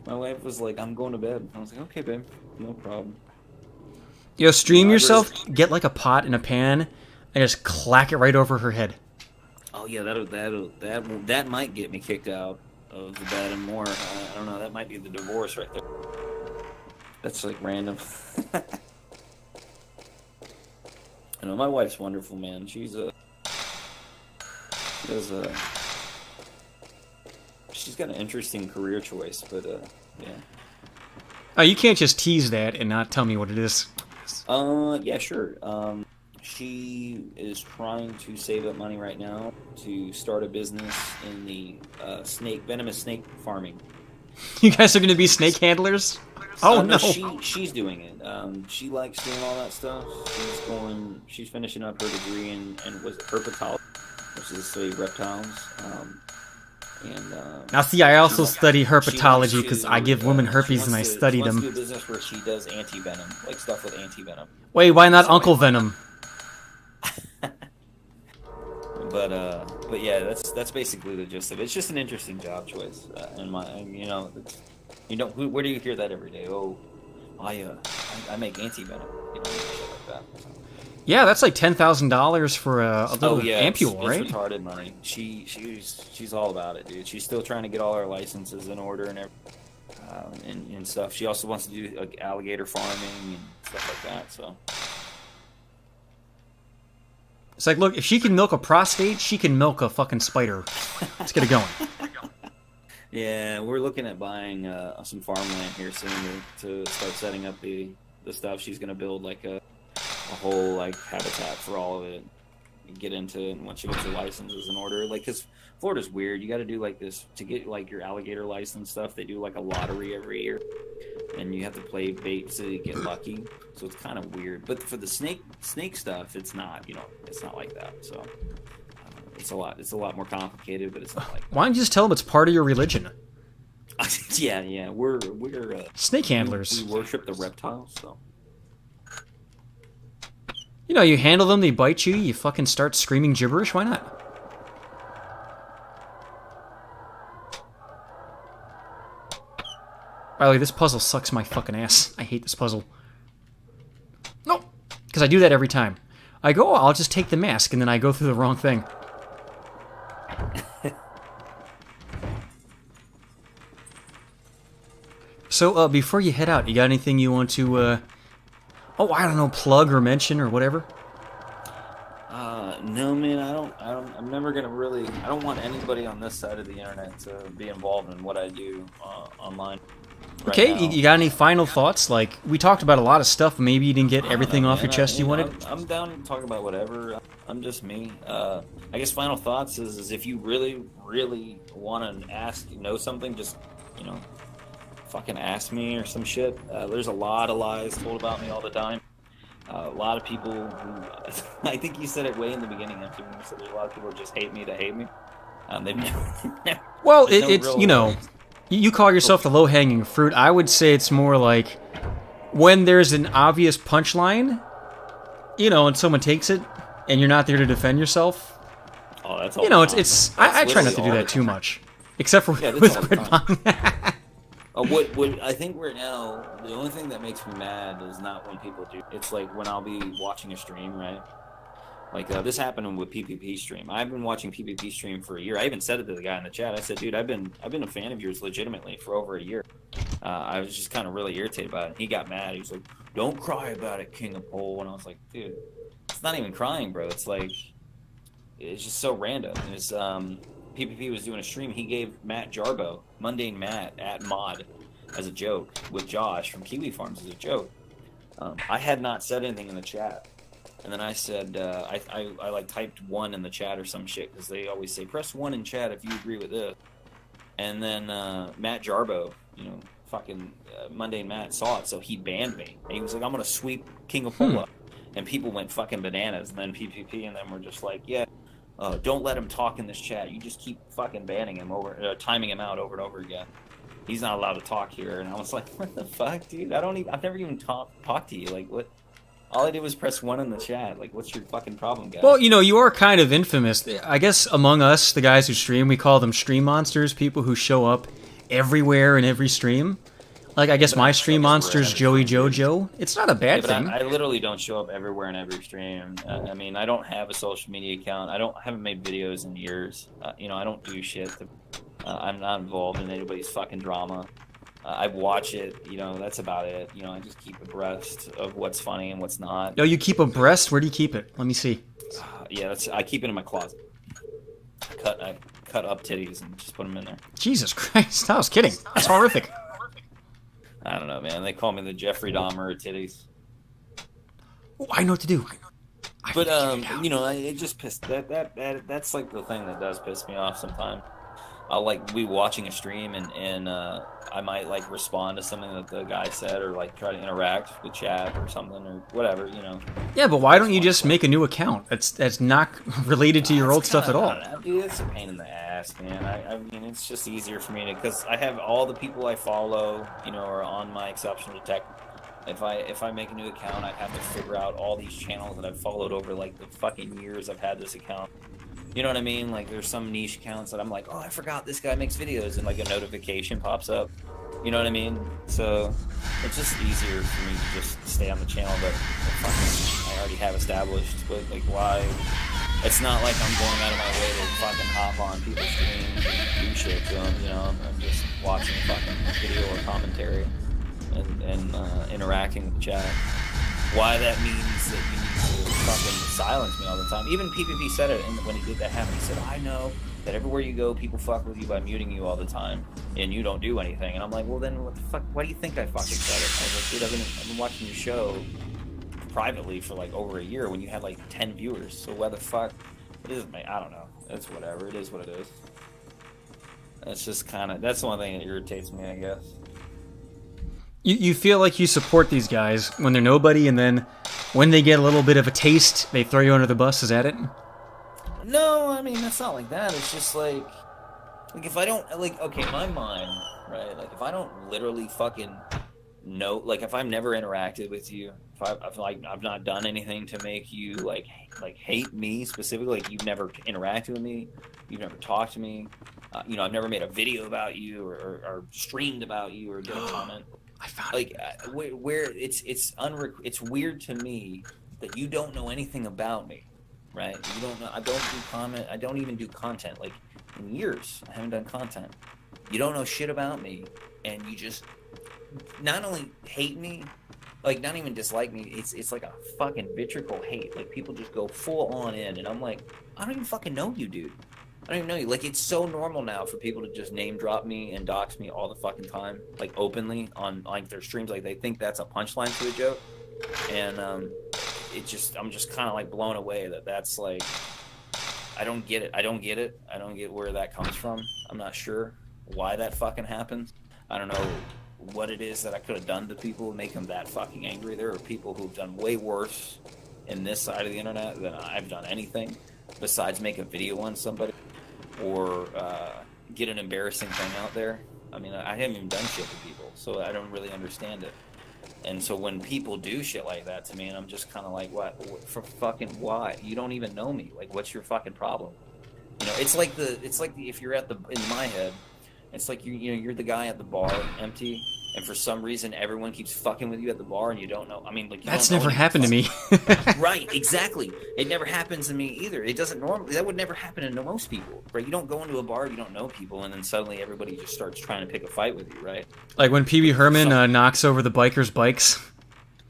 My wife was like, "I'm going to bed." I was like, "Okay, babe, no problem." Yo, stream yourself. Get like a pot and a pan, and just clack it right over her head. Oh yeah, that might get me kicked out of the bed and more. I don't know. That might be the divorce right there. That's like random. I know my wife's wonderful, man. She's got an interesting career choice, but yeah. Oh, you can't just tease that and not tell me what it is. Yeah, sure. She is trying to save up money right now to start a business in the venomous snake farming. You guys are going to be snake handlers? Oh no! She's doing it. She likes doing all that stuff. She's finishing up her degree in was it herpetology, which is to study reptiles. Now see, I also study herpetology because I give women herpes and I study She wants to them. do a business where she does anti-venom, like stuff with anti-venom. Wait, why not Uncle Venom? But yeah, that's basically the gist of it. It's just an interesting job choice, where do you hear that every day? Oh, I make anti-venom, shit like that. Yeah, that's like $10,000 for a little ampule, right? It's retarded money. She's all about it, dude. She's still trying to get all her licenses in order and stuff. She also wants to do like alligator farming and stuff like that. So It's like, look, if she can milk a prostate, she can milk a fucking spider. Let's get it going. yeah, we're looking at buying some farmland here soon to start setting up the stuff. She's gonna build like a whole like habitat for all of it, get into it once you get your licenses in order. Like, because Florida's weird. You got to do like this to get like your alligator license stuff. They do like a lottery every year, and you have to play bait so you get lucky. So it's kind of weird. But for the snake stuff, it's not. You know, it's not like that. So it's a lot more complicated, but it's not like that. Why don't you just tell them it's part of your religion? yeah. We're snake handlers. We worship the reptiles, so. You know, you handle them, they bite you, you fucking start screaming gibberish, why not? By the way, this puzzle sucks my fucking ass. I hate this puzzle. No! Because I do that every time. I go, oh, I'll just take the mask, and then I go through the wrong thing. So, before you head out, you got anything you want to, oh, I don't know, plug or mention or whatever? No, man, I'm never gonna really, I don't want anybody on this side of the internet to be involved in what I do online. Okay, you got any final thoughts? Like, we talked about a lot of stuff, maybe you didn't get everything off your chest you wanted? I'm down to talk about whatever. I'm just me. I guess final thoughts is if you really, really want to know something, just, you know, fucking ask me or some shit. There's a lot of lies told about me all the time. A lot of people who, I think you said it way in the beginning, after when you said there's a lot of people who just hate me to hate me. They've never, well, it's, you know, you call yourself the low-hanging fruit. I would say it's more like when there's an obvious punchline, you know, and someone takes it, and you're not there to defend yourself. Oh, that's all. You know, it's I try not to do that too much, except for with Gridpong. What I think right now, the only thing that makes me mad is not when people do. It's like when I'll be watching a stream, right? Like this happened with PPP stream. I've been watching PPP stream for a year. I even said it to the guy in the chat. I said, dude, I've been a fan of yours legitimately for over a year. I was just kind of really irritated about it. He got mad. He was like, don't cry about it, King of Pole. And I was like, dude, it's not even crying, bro. It's like, it's just so random. It was, PPP was doing a stream. He gave Matt Jarbo, Mundane Matt, at Mod, as a joke, with Josh from Kiwi Farms as a joke. I had not said anything in the chat. And then I said, I like typed 1 in the chat or some shit, because they always say, press 1 in chat if you agree with this. And then Matt Jarbo, you know, fucking Mundane Matt saw it, so he banned me. And he was like, I'm going to sweep King of Polo. And people went fucking bananas. And then PPP and them were just like, yeah, don't let him talk in this chat. You just keep fucking banning him timing him out over and over again. He's not allowed to talk here. And I was like, what the fuck, dude? I've never even talked to you. Like, what? All I did was press 1 in the chat. Like, what's your fucking problem, guys? Well, you know, you are kind of infamous. I guess among us, the guys who stream, we call them stream monsters, people who show up everywhere in every stream. Like, I guess my stream monster's Joey Jojo. It's not a bad thing. I literally don't show up everywhere in every stream. I mean, I don't have a social media account. Haven't made videos in years. You know, I don't do shit. I'm not involved in anybody's fucking drama. I watch it, you know, that's about it. You know, I just keep abreast of what's funny and what's not. No, you keep abreast? Where do you keep it? Let me see. Yeah, I keep it in my closet. I cut up titties and just put them in there. Jesus Christ, I was kidding. That's horrific. I don't know, man. They call me the Jeffrey Dahmer of titties. Oh, I know what to do. But you know, it just pissed that's like the thing that does piss me off sometimes. I'll like be watching a stream and I might like respond to something that the guy said or like try to interact with chat or something or whatever, you know. Yeah, but why don't you just make a new account? That's not related to your old stuff at all. Dude, it's a pain in the ass, man. I mean, it's just easier for me to, because I have all the people I follow, you know, are on my exception detect. If I make a new account, I have to figure out all these channels that I've followed over like the fucking years I've had this account. You know what I mean? Like, there's some niche accounts that I'm like, oh, I forgot this guy makes videos, and like a notification pops up. You know what I mean? So it's just easier for me to just stay on the channel that I already have established. But like, why? It's not like I'm going out of my way to fucking hop on people's streams and do shit to them. You know, I'm just watching fucking video or commentary and interacting with the chat. Why that means that you need to fucking silence me all the time. Even PPP said it when he did that happen. He said, I know that everywhere you go, people fuck with you by muting you all the time, and you don't do anything. And I'm like, well, then what the fuck? Why do you think I fucking said it? I was like, dude, I've been watching your show privately for like over a year when you had like 10 viewers. So why the fuck? It is, I don't know. It's whatever. It is what it is. It's just kind of, that's the one thing that irritates me, I guess. You feel like you support these guys when they're nobody, and then when they get a little bit of a taste, they throw you under the bus. Is that it? No, I mean, that's not like that. It's just like if I don't, like, okay, my mind, right? Like, if I don't literally fucking know, like, if I've never interacted with you, if I've not done anything to make you, like hate me specifically, like, you've never interacted with me, you've never talked to me, you know, I've never made a video about you or streamed about you or did a comment. I found like where it's weird to me that you don't know anything about me, right? You don't know. I don't even do content. Like, in years, I haven't done content. You don't know shit about me, and you just not only hate me, like, not even dislike me. It's like a fucking vitriol hate. Like, people just go full on in, and I'm like, I don't even fucking know you, dude. I don't even know you. Like, it's so normal now for people to just name drop me and dox me all the fucking time, like, openly on, like, their streams. Like, they think that's a punchline to a joke, and I'm just kind of like blown away that that's like, I don't get it. I don't get where that comes from. I'm not sure why that fucking happens. I don't know what it is that I could have done to people to make them that fucking angry. There are people who've done way worse in this side of the internet than I've done anything besides make a video on somebody or get an embarrassing thing out there. I mean, I haven't even done shit to people, so I don't really understand it. And so when people do shit like that to me, and I'm just kind of like, what for fucking why? You don't even know me. Like, what's your fucking problem? You know, it's like if you're in my head, it's like you're the guy at the bar, empty, and for some reason everyone keeps fucking with you at the bar, and you don't know. I mean, like, that's never happened to me. Right? Exactly. It never happens to me either. It doesn't normally. That would never happen to most people, right? You don't go into a bar, you don't know people, and then suddenly everybody just starts trying to pick a fight with you, right? Like when Pee Wee Herman knocks over the bikers' bikes.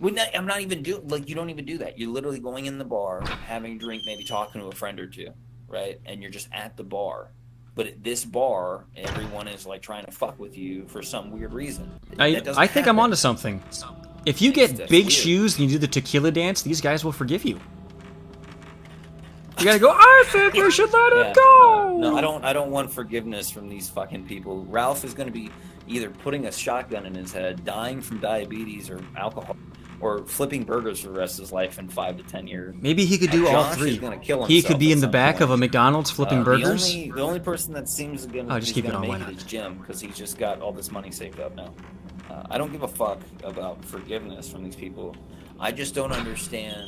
I'm not even doing, like, you don't even do that. You're literally going in the bar, having a drink, maybe talking to a friend or two, right? And you're just at the bar. But at this bar, everyone is like trying to fuck with you for some weird reason. I think I'm onto something. If you get big shoes and you do the tequila dance, these guys will forgive you. You gotta go, I think we should let it go! No, I don't want forgiveness from these fucking people. Ralph is gonna be either putting a shotgun in his head, dying from diabetes or alcohol, or flipping burgers for the rest of his life in 5 to 10 years. Maybe he could do all three. He could be in the back of a McDonald's flipping burgers. The only person that seems to just keep it on, make it is Jim, because he's just got all this money saved up now. I don't give a fuck about forgiveness from these people. I just don't understand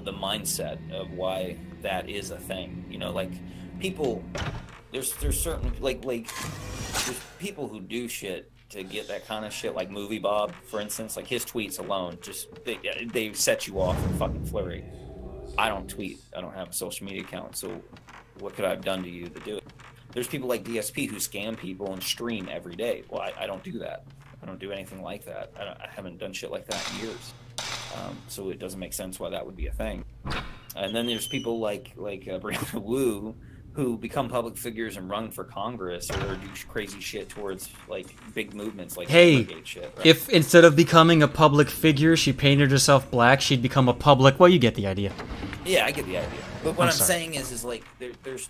the mindset of why that is a thing. You know, like, people, there's certain, like there's people who do shit to get that kind of shit, like Movie Bob, for instance. Like, his tweets alone, just they set you off in fucking flurry. I don't tweet. I don't have a social media account, so what could I have done to you to do it? There's people like DSP who scam people and stream every day. Well, I don't do that. I don't do anything like that. I haven't done shit like that in years. So it doesn't make sense why that would be a thing. And then there's people like Brianna Wu, who become public figures and run for Congress or do crazy shit towards, like, big movements like Hey, shit, right? If instead of becoming a public figure, she painted herself black, she'd become a public... Well, you get the idea. Yeah, I get the idea. But what I'm saying is like, there's...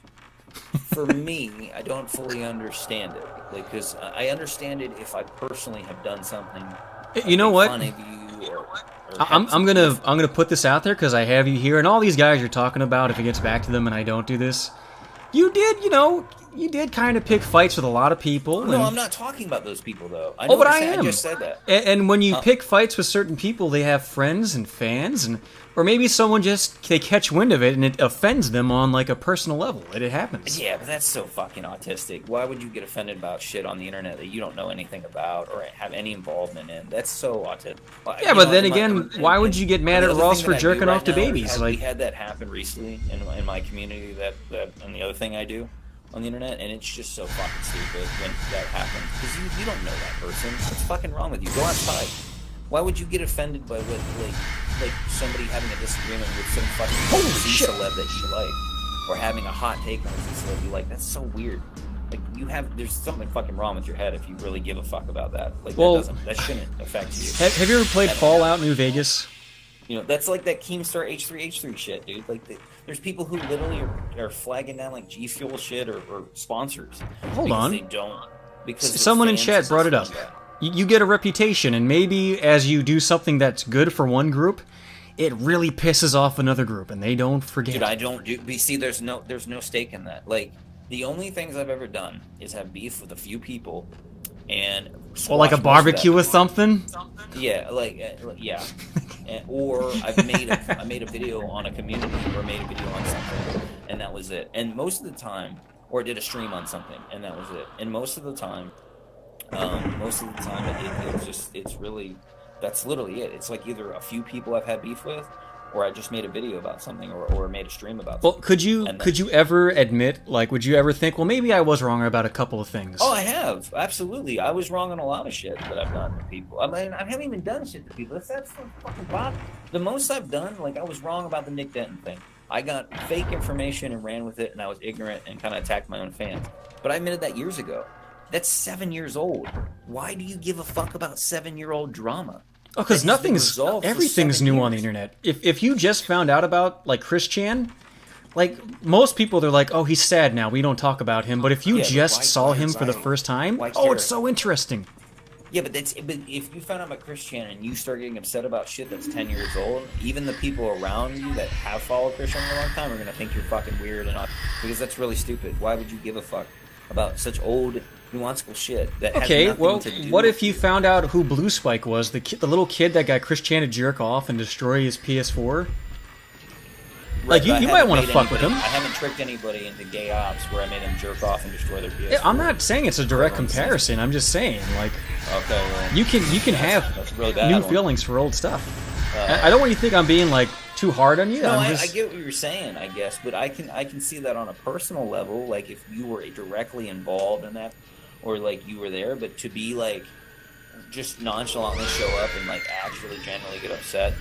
For me, I don't fully understand it. Like, because I understand it if I personally have done something... You know what? Fun of you or I'm gonna put this out there because I have you here, and all these guys you're talking about, if it gets back to them and I don't do this... You did kind of pick fights with a lot of people. No, I'm not talking about those people, though. I am. I just said that. And when you pick fights with certain people, they have friends and fans, or maybe someone they catch wind of it and it offends them on, like, a personal level. It happens. Yeah, but that's so fucking autistic. Why would you get offended about shit on the internet that you don't know anything about or have any involvement in? That's so autistic. Yeah, but then again, why would you get mad at Ross for jerking off to babies? We had that happen recently in my community, that and the other thing I do on the internet, and it's just so fucking stupid when that happens, because you don't know that person. What's fucking wrong with you? Go outside. Why would you get offended by what, like somebody having a disagreement with some fucking celeb that you like, or having a hot take on a celeb you like? That's so weird. Like, there's something fucking wrong with your head if you really give a fuck about that. Like, that shouldn't affect you. Have you ever played Fallout New Vegas? You know, that's like that Keemstar H3H3 shit, dude. Like, there's people who literally are flagging down like G Fuel shit or sponsors. Hold because on. They don't. Because someone in fans chat brought it up. You get a reputation, and maybe as you do something that's good for one group, it really pisses off another group, and they don't forget. Dude, I don't do. But see, there's no stake in that. Like, the only things I've ever done is have beef with a few people, and well, like a barbecue with something. Yeah, yeah. Or I made a video on a community, or made a video on something, and that was it. And most of the time, or did a stream on something, and that was it. And most of the time, it's really, that's literally it. It's like either a few people I've had beef with, or I just made a video about something, or made a stream about something. Well, could you ever admit, like, would you ever think, well, maybe I was wrong about a couple of things? Oh, I have, absolutely. I was wrong on a lot of shit that I've done to people. I mean, I haven't even done shit to people. That's so fucking bad. The most I've done, like, I was wrong about the Nick Denton thing. I got fake information and ran with it, and I was ignorant and kind of attacked my own fans. But I admitted that years ago. That's 7 years old. Why do you give a fuck about 7-year-old drama? Oh, because everything's new on the internet. If you just found out about, like, Chris Chan, like, most people, they're like, oh, he's sad now, we don't talk about him. But if you just saw him for the first time, oh, it's so interesting. Yeah, but if you found out about Chris Chan and you start getting upset about shit that's 10 years old, even the people around you that have followed Chris Chan for a long time are going to think you're fucking weird, because that's really stupid. Why would you give a fuck about such old, nuanced shit that has nothing to do what if you found out who Blue Spike was, the little kid that got Chris Chan to jerk off and destroy his PS4? Like, you might want to fuck with him. I haven't tricked anybody into gay ops where I made them jerk off and destroy their PS4. I'm not saying it's a direct comparison. I'm just saying, like, okay, well, you can have really new feelings for old stuff. I don't want you to think I'm being, like, too hard on you. No, I get what you're saying, I guess, but I can see that on a personal level, like if you were directly involved in that, or like you were there, but to be like just nonchalantly show up and like actually genuinely get upset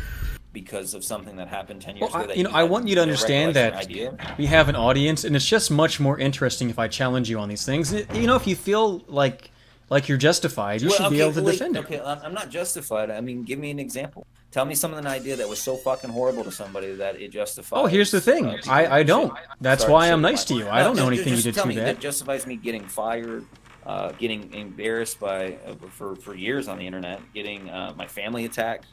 because of something that happened 10 years ago. I want you to understand that we have an audience, and it's just much more interesting if I challenge you on these things. If you feel like you're justified, you should be able to defend it. Okay, I'm not justified. I mean, give me an example. Tell me something, an idea that was so fucking horrible to somebody that it justifies. Oh, here's the thing. I don't. That's why I'm nice to you. I don't know anything you did too bad. That justifies me getting fired, getting embarrassed for years on the internet, getting my family attacked,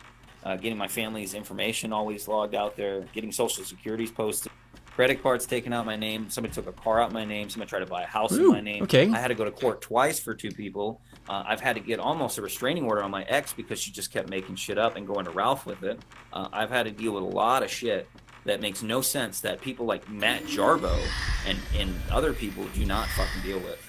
getting my family's information always logged out there, getting social securities posted, credit cards taken out my name, somebody took a car out my name, somebody tried to buy a house in my name. Okay. I had to go to court twice for 2 people. I've had to get almost a restraining order on my ex because she just kept making shit up and going to Ralph with it. I've had to deal with a lot of shit that makes no sense that people like Matt Jarbo and other people do not fucking deal with.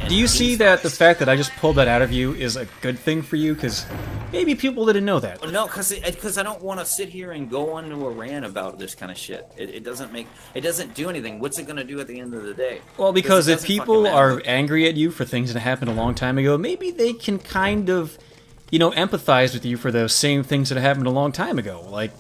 Do you see that the fact that I just pulled that out of you is a good thing for you? Because maybe people didn't know that. No, because I don't want to sit here and go on to a rant about this kind of shit. It doesn't do anything. What's it going to do at the end of the day? Well, because if people are angry at you for things that happened a long time ago, maybe they can kind of, empathize with you for those same things that happened a long time ago. Like,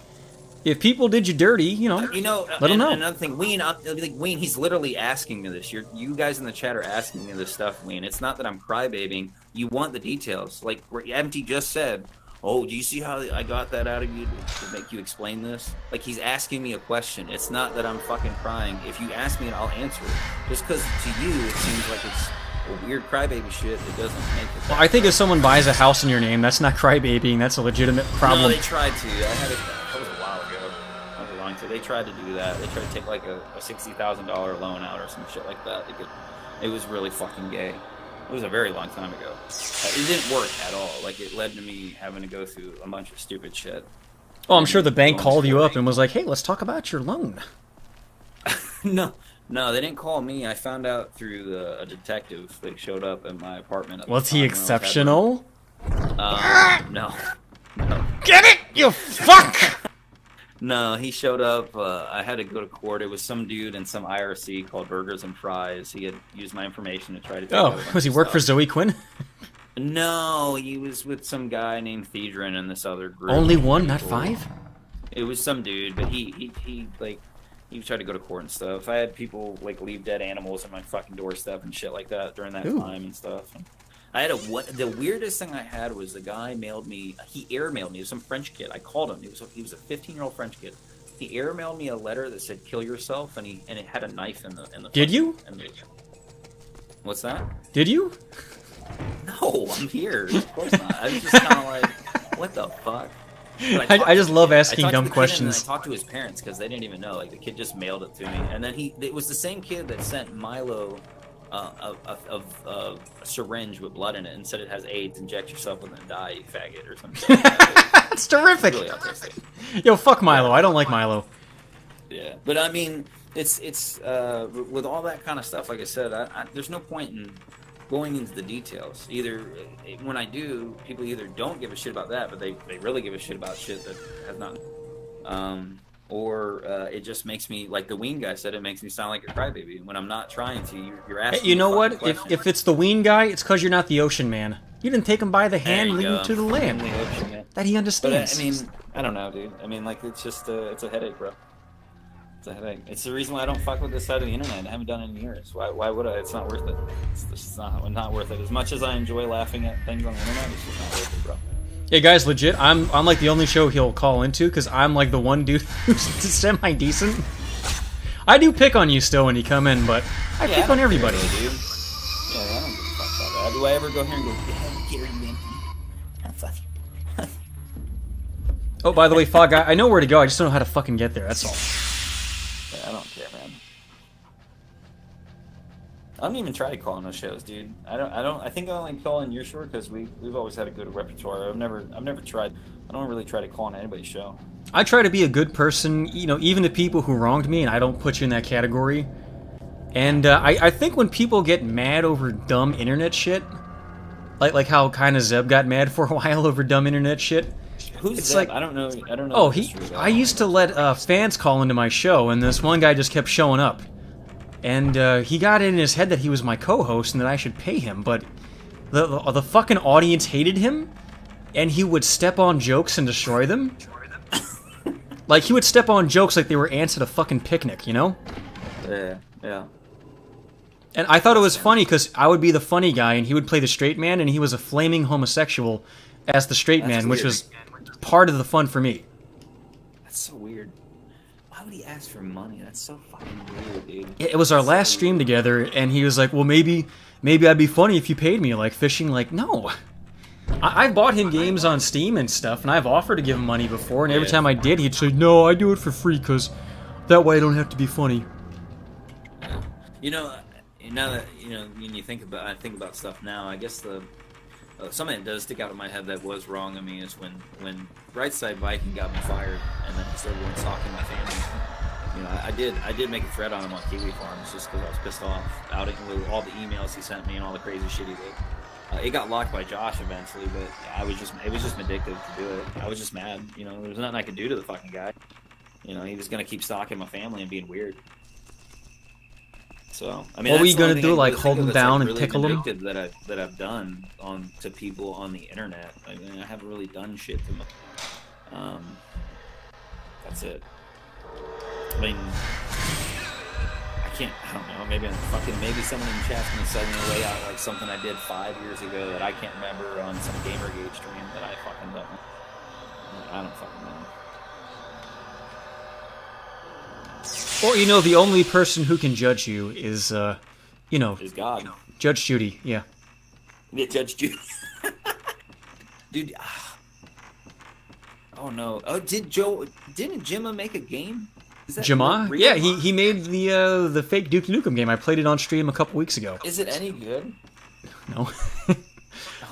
if people did you dirty, let them know. Another thing, Wayne, he's literally asking me this. You guys in the chat are asking me this stuff, Wayne. It's not that I'm crybabying. You want the details. Like Empty just said, oh, do you see how I got that out of you to make you explain this? Like, he's asking me a question. It's not that I'm fucking crying. If you ask me, I'll answer it. Just because to you it seems like it's a weird crybaby shit, it doesn't make it. Well, I think if someone buys a house in your name, that's not crybabying. That's a legitimate problem. No, they tried to. That was a while ago. They tried to do that. They tried to take like a $60,000 loan out or some shit like that. It was really fucking gay. It was a very long time ago. It didn't work at all. Like, it led to me having to go through a bunch of stupid shit. Oh, I'm sure the bank called you up and was like, hey, let's talk about your loan. No, they didn't call me. I found out through a detective. They showed up at my apartment. Was he exceptional? No. Get it, you fuck! No, he showed up. I had to go to court. It was some dude in some IRC called Burgers and Fries. He had used my information to try to. Oh, was he work for Zoe Quinn? No, he was with some guy named Thedron and this other group. Only one, not 5? It was some dude, but he tried to go to court and stuff. I had people like leave dead animals on my fucking doorstep and shit like that during that time and stuff. I had the weirdest thing I had was the guy mailed me. He airmailed me. It was some French kid. I called him. He was a 15-year-old French kid. He airmailed me a letter that said "kill yourself," and it had a knife in the. Did you? What's that? Did you? No, I'm here. Of course not. I was just kind of like, what the fuck? I just love asking dumb questions. I talked to his parents because they didn't even know. Like the kid just mailed it to me, and then it was the same kid that sent Milo a syringe with blood in it and said it has AIDS. Inject yourself and then die, you faggot, or something. That's terrific. Really autistic. Yo, fuck Milo. I don't like Milo. Yeah, but I mean, it's with all that kind of stuff. Like I said, there's no point in going into the details. Either when I do, people either don't give a shit about that, but they really give a shit about shit that has not. Or it just makes me, like the Ween guy said, it makes me sound like a crybaby when I'm not trying to. You're asking. Hey, you know what? If it's the Ween guy, it's because you're not the ocean man. You didn't take him by the hand, lead him to the land. That he understands. But, I mean, I don't know, dude. I mean, like it's just it's a headache, bro. It's a headache. It's the reason why I don't fuck with this side of the internet. I haven't done it in years. Why would I? It's not worth it. It's just not worth it. As much as I enjoy laughing at things on the internet, it's just not worth it, bro. Hey guys, legit, I'm like the only show he'll call into because I'm like the one dude who's semi decent. I do pick on you still when you come in, but I pick on everybody. Really, dude. Yeah, I don't give a fuck about that. Do I ever go here and go, yeah, Gary, man? Fuck you. Oh, by the way, Fog, I know where to go. I just don't know how to fucking get there. That's all. Yeah, I don't care, man. I don't even try to call on those shows, dude. I think I only call in your show because we've always had a good repertoire. I've never tried. I don't really try to call on anybody's show. I try to be a good person, you know, even to people who wronged me, and I don't put you in that category. And I think when people get mad over dumb internet shit, like how kind of Zeb got mad for a while over dumb internet shit. Who's Zeb? Like, I don't know. Oh, I used to let fans call into my show, and this one guy just kept showing up. And he got it in his head that he was my co-host and that I should pay him, but the fucking audience hated him, and he would step on jokes and destroy them. Like, he would step on jokes like they were ants at a fucking picnic, you know? Yeah. And I thought it was funny because I would be the funny guy and he would play the straight man, and he was a flaming homosexual as the straight man, which was part of the fun for me. That's so weird. Why would he ask for money? That's so fucking weird, dude. It was our last stream together, and he was like, well, maybe I'd be funny if you paid me, like fishing. Like, no. I've bought him games on Steam and stuff, and I've offered to give him money before, and every time I did, he'd say, no, I do it for free, because that way I don't have to be funny. You know, now that, you know, when you think about stuff now, I guess something that does stick out in my head that was wrong of me is when Brightside Viking got me fired, and then just everyone stalking my family. You know, I did make a thread on him on Kiwi Farms just because I was pissed off, outing with all the emails he sent me and all the crazy shit he did. It got locked by Josh eventually, but it was just vindictive to do it. I was just mad. You know, there was nothing I could do to the fucking guy. You know, he was gonna keep stalking my family and being weird. So, I mean, what were you gonna do? Like hold him down and really tickle him? That I've done to people on the internet. I mean, I haven't really done shit to them. That's it. I mean, I don't know. Maybe someone in the chat's gonna suddenly lay out like something I did 5 years ago that I can't remember on some Gamergate stream that I fucking don't. I don't fucking know. Or, you know, the only person who can judge you is, you know... Is God. Judge Judy, yeah. Yeah, Judge Judy. Dude, oh no. Oh, didn't Jimma make a game? Jimma? Yeah, he made the fake Duke Nukem game. I played it on stream a couple weeks ago. Is it any good? No.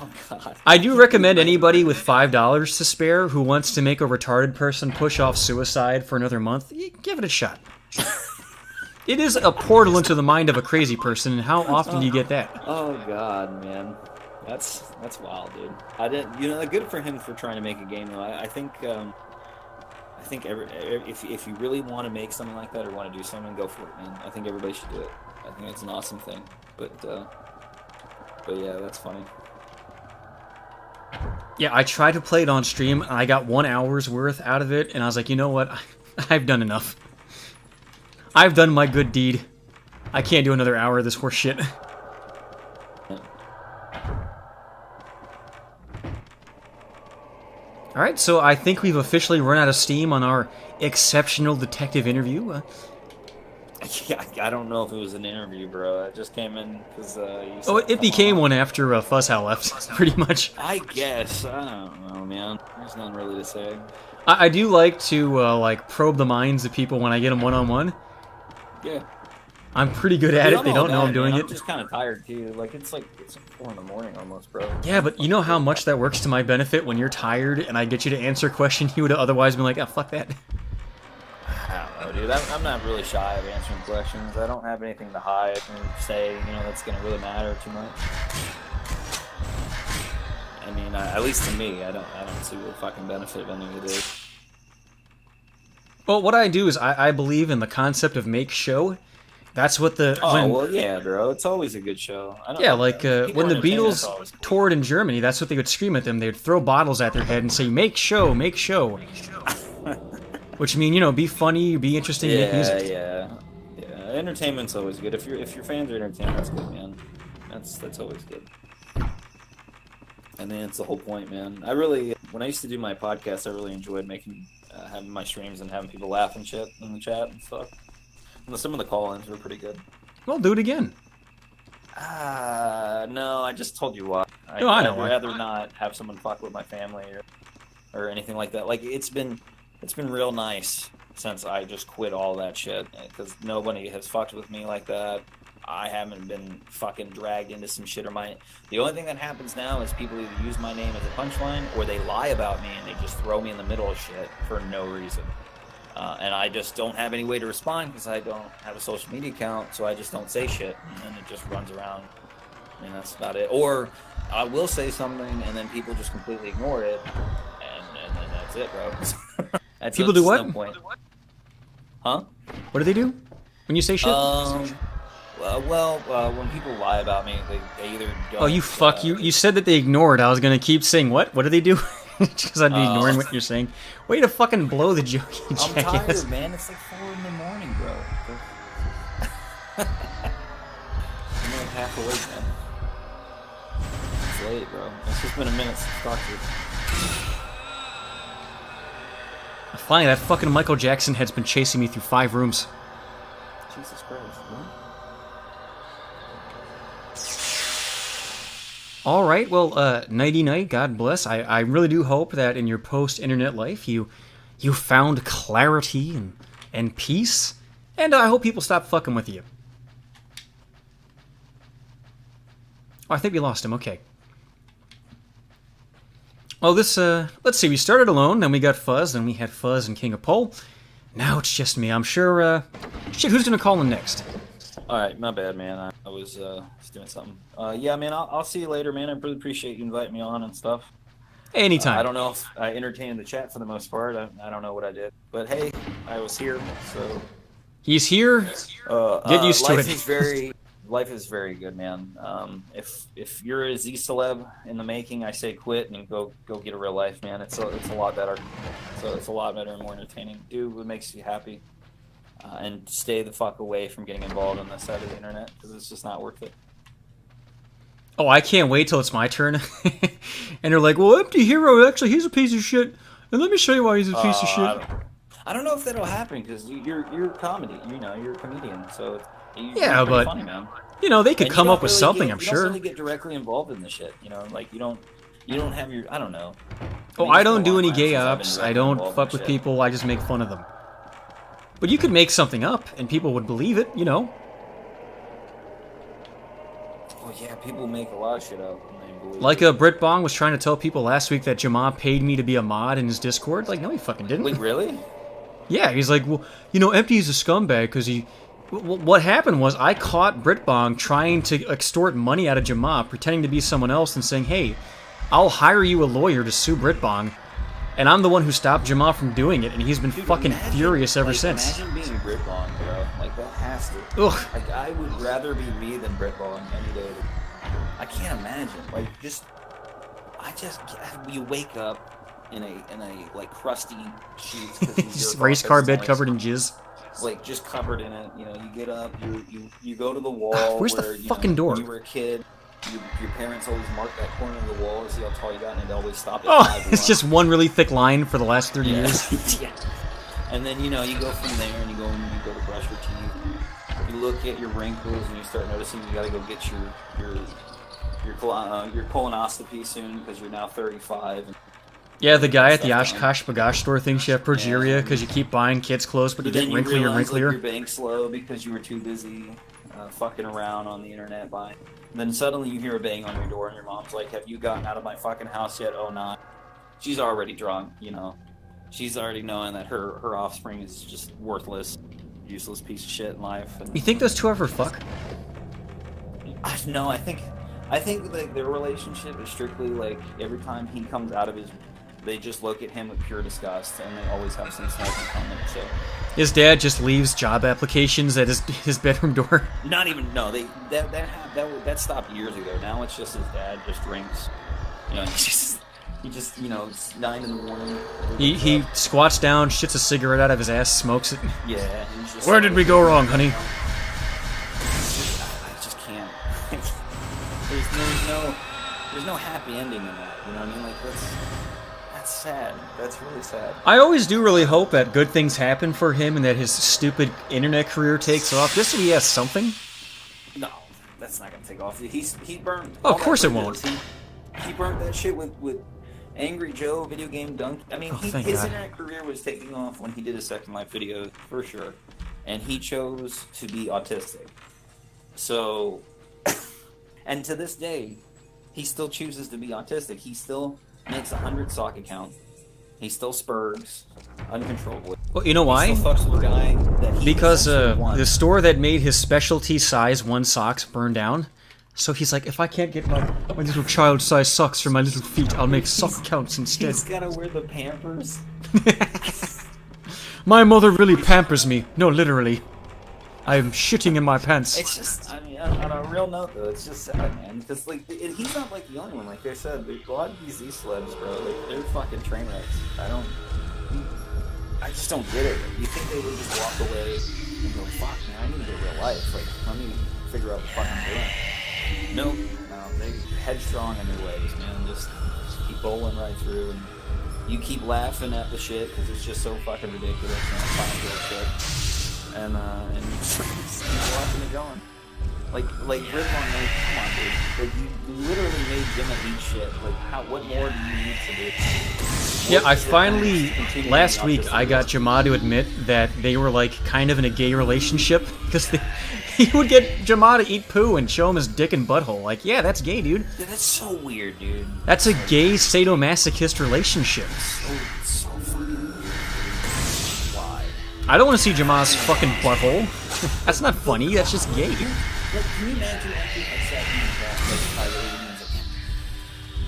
Oh god. I do recommend anybody with $5 to spare who wants to make a retarded person push off suicide for another month, give it a shot. It is a portal into the mind of a crazy person, and how often do you get that? Oh god, man. That's wild, dude. You know, good for him for trying to make a game though. I think if you really want to make something like that or want to do something, go for it, man. I think everybody should do it. I think it's an awesome thing. But yeah, that's funny. Yeah, I tried to play it on stream, and I got 1 hour's worth out of it, and I was like, you know what? I've done enough. I've done my good deed. I can't do another hour of this horse shit. Alright, so I think we've officially run out of steam on our exceptional detective interview. Yeah, I don't know if it was an interview, bro. I just came in because you said, Oh, it became one after Fuzzhowl left, pretty much. I guess. I don't know, man. There's nothing really to say. I do like to, like, probe the minds of people when I get them one-on-one. Yeah. I'm pretty good at it. They don't know I'm doing man. it. I'm just kind of tired, too. Like, it's 4 in the morning almost, bro. Yeah, but you know how much that works to my benefit when you're tired and I get you to answer a question you would have otherwise been like, oh, fuck that. I don't know, dude. I'm not really shy of answering questions. I don't have anything to hide and say, that's going to really matter too much. I mean, at least to me, I don't see what fucking benefit of any of it is. Well, what I do is I believe in the concept of make show. That's what the... well, yeah, bro. It's always a good show. Yeah, like, when the Beatles toured in Germany, that's what they would scream at them. They would throw bottles at their head and say, make show, make show. Which mean, be funny, be interesting, make music. Yeah. Entertainment's always good. If your fans are entertained, that's good, man. That's always good. And then it's the whole point, man. When I used to do my podcast, I really enjoyed having my streams and having people laugh and shit in the chat and stuff. And some of the call-ins were pretty good. Well, do it again. No, I just told you why. I know I'd why. rather not have someone fuck with my family or anything like that. Like, it's been real nice since I just quit all that shit, because nobody has fucked with me like that. I haven't been fucking dragged into some shit the only thing that happens now is people either use my name as a punchline or they lie about me and they just throw me in the middle of shit for no reason. And I just don't have any way to respond because I don't have a social media account, so I just don't say shit, and it just runs around. And that's about it. Or I will say something and then people just completely ignore it, and then that's it, bro. People do what? No point. Huh? What do they do when you say shit? When people lie about me, they either don't... Oh, you fuck. You said that they ignored. I was going to keep saying, what? What do they do? Because I'd be ignoring what you're saying. Way to fucking blow the joke, you I'm jackass. tired, man. It's 4 in the morning, bro. I'm half awake, man. It's late, bro. It's just been a minute since I talked to you. Finally, that fucking Michael Jackson head's been chasing me through 5 rooms. Jesus Christ, man. Alright, well, nighty-night, God bless. I really do hope that in your post-internet life you found clarity and peace, and I hope people stop fucking with you. Oh, I think we lost him, okay. Oh, let's see, we started alone, then we got Fuzz, then we had Fuzz and King of Pole. Now it's just me, I'm sure, shit, who's gonna call in next? Alright, my bad, man. I was doing something. Yeah, man, I'll see you later, man. I really appreciate you inviting me on and stuff. Anytime. I don't know if I entertained the chat for the most part. I don't know what I did. But hey, I was here, so... He's here. Get used to it. Life is very good, man. If you're a Z-celeb in the making, I say quit and go get a real life, man. It's a lot better. So it's a lot better and more entertaining. Do what makes you happy. And stay the fuck away from getting involved on this side of the internet, because it's just not worth it. Oh, I can't wait till it's my turn. And they're like, well, Emptyhero, actually, he's a piece of shit. And let me show you why he's a piece of shit. I don't know if that'll happen, because you're comedy. You're a comedian, so... Yeah, but, funny, man. They could come up with something, I'm sure. You don't really get directly involved in the shit, like, you don't have your... I don't know. Oh, I don't do any gay ops. I don't fuck with people. I just make fun of them. But you could make something up, and people would believe it, Oh, yeah, people make a lot of shit up, and they believe like Brit Bong was trying to tell people last week that Jamal paid me to be a mod in his Discord. Like, no, he fucking didn't. Wait, really? Yeah, he's like, well, Empty's a scumbag, because he... What happened was, I caught Brit Bong trying to extort money out of Jamal, pretending to be someone else, and saying, hey, I'll hire you a lawyer to sue Brit Bong. And I'm the one who stopped Jamal from doing it, and he's been fucking furious ever since. Imagine being Brit Bong, bro. Like, that has to... Ugh. Like, I would rather be me than Brit Bong any day. I can't imagine. Like, you wake up in a like, crusty sheets. Race car bed covered in jizz. Like, just covered in it. You get up, you go to the wall Where's where, the fucking door? when you were a kid, your parents always mark that corner of the wall to see how tall you got, and they always stop at Oh, 5'1". it's just one really thick line for the last 30 Yeah. years. Yeah. And then, you know, you go from there and you go to brush your teeth. You look at your wrinkles and you start noticing you gotta go get your colonoscopy soon because you're now 35. Yeah, the guy at the Oshkosh Bagosh store thinks you have progeria because you keep buying kids' clothes, but you get then wrinklier and you realize, wrinklier. like, your bank's slow because you were too busy fucking around on the internet buying. And then suddenly you hear a bang on your door and your mom's like, have you gotten out of my fucking house yet? Oh, not. She's already drunk, you know. She's already knowing that her offspring is just worthless, useless piece of shit in life. And You think those two ever fuck? no, I think like their relationship is strictly like every time he comes out of his, they just look at him with pure disgust, and they always have some smoke in common. So His dad just leaves job applications at his bedroom door. not even no, that stopped years ago. Now it's just his dad just drinks. You know, he just you know, it's 9 in the morning. He squats down, shits a cigarette out of his ass, smokes it. Yeah. He's just Where did we go wrong, honey? I just can't. there's no happy ending in that. You know what I mean? Like that's sad. That's really sad. I always do really hope that good things happen for him and that his stupid internet career takes off, just so he has something. No, that's not gonna take off. He burned. Oh, of course it won't. He burned that shit with Angry Joe, Video Game Dunk. I mean, his internet career was taking off when he did his Second Life videos, for sure. And he chose to be autistic. So, and to this day, he still chooses to be autistic. He still makes 100 sock accounts. He still spurgs uncontrollably. Well, you know why? He still fucks with a guy that he Because essentially wants. the store that made his specialty size 1 socks burned down. So he's like, if I can't get my little child-sized socks for my little feet, I'll make sock counts instead. He's gotta wear the Pampers. My mother really pampers me. No, literally. I am shitting in my pants. It's just, I mean, on a real note though, it's just sad, man. Because like, he's not like the only one. Like I said, there's a lot of these Z-celebs, bro. Like, they're fucking train wrecks. I just don't get it. You think they would just walk away and go, "Fuck, man, I need to get real life. Like, let me figure out what the fuck I'm doing." No, they headstrong in their ways, man. Just keep bowling right through, and you keep laughing at the shit because it's just so fucking ridiculous and shit. And you just keep watching it going. Like Gridlon, like, come on, dude. Like, you literally made Gemma eat shit. Like, what more do you need to do? Yeah, I finally, last week, I got Jamal to admit that they were, like, kind of in a gay relationship, because he would get Jamal to eat poo and show him his dick and butthole. Like, yeah, that's gay, dude. Yeah, that's so weird, dude. That's a gay sadomasochist relationship. So fucking weird. Why? I don't want to see Jamal's fucking butthole. That's not funny, that's just gay. Like, can you imagine actually like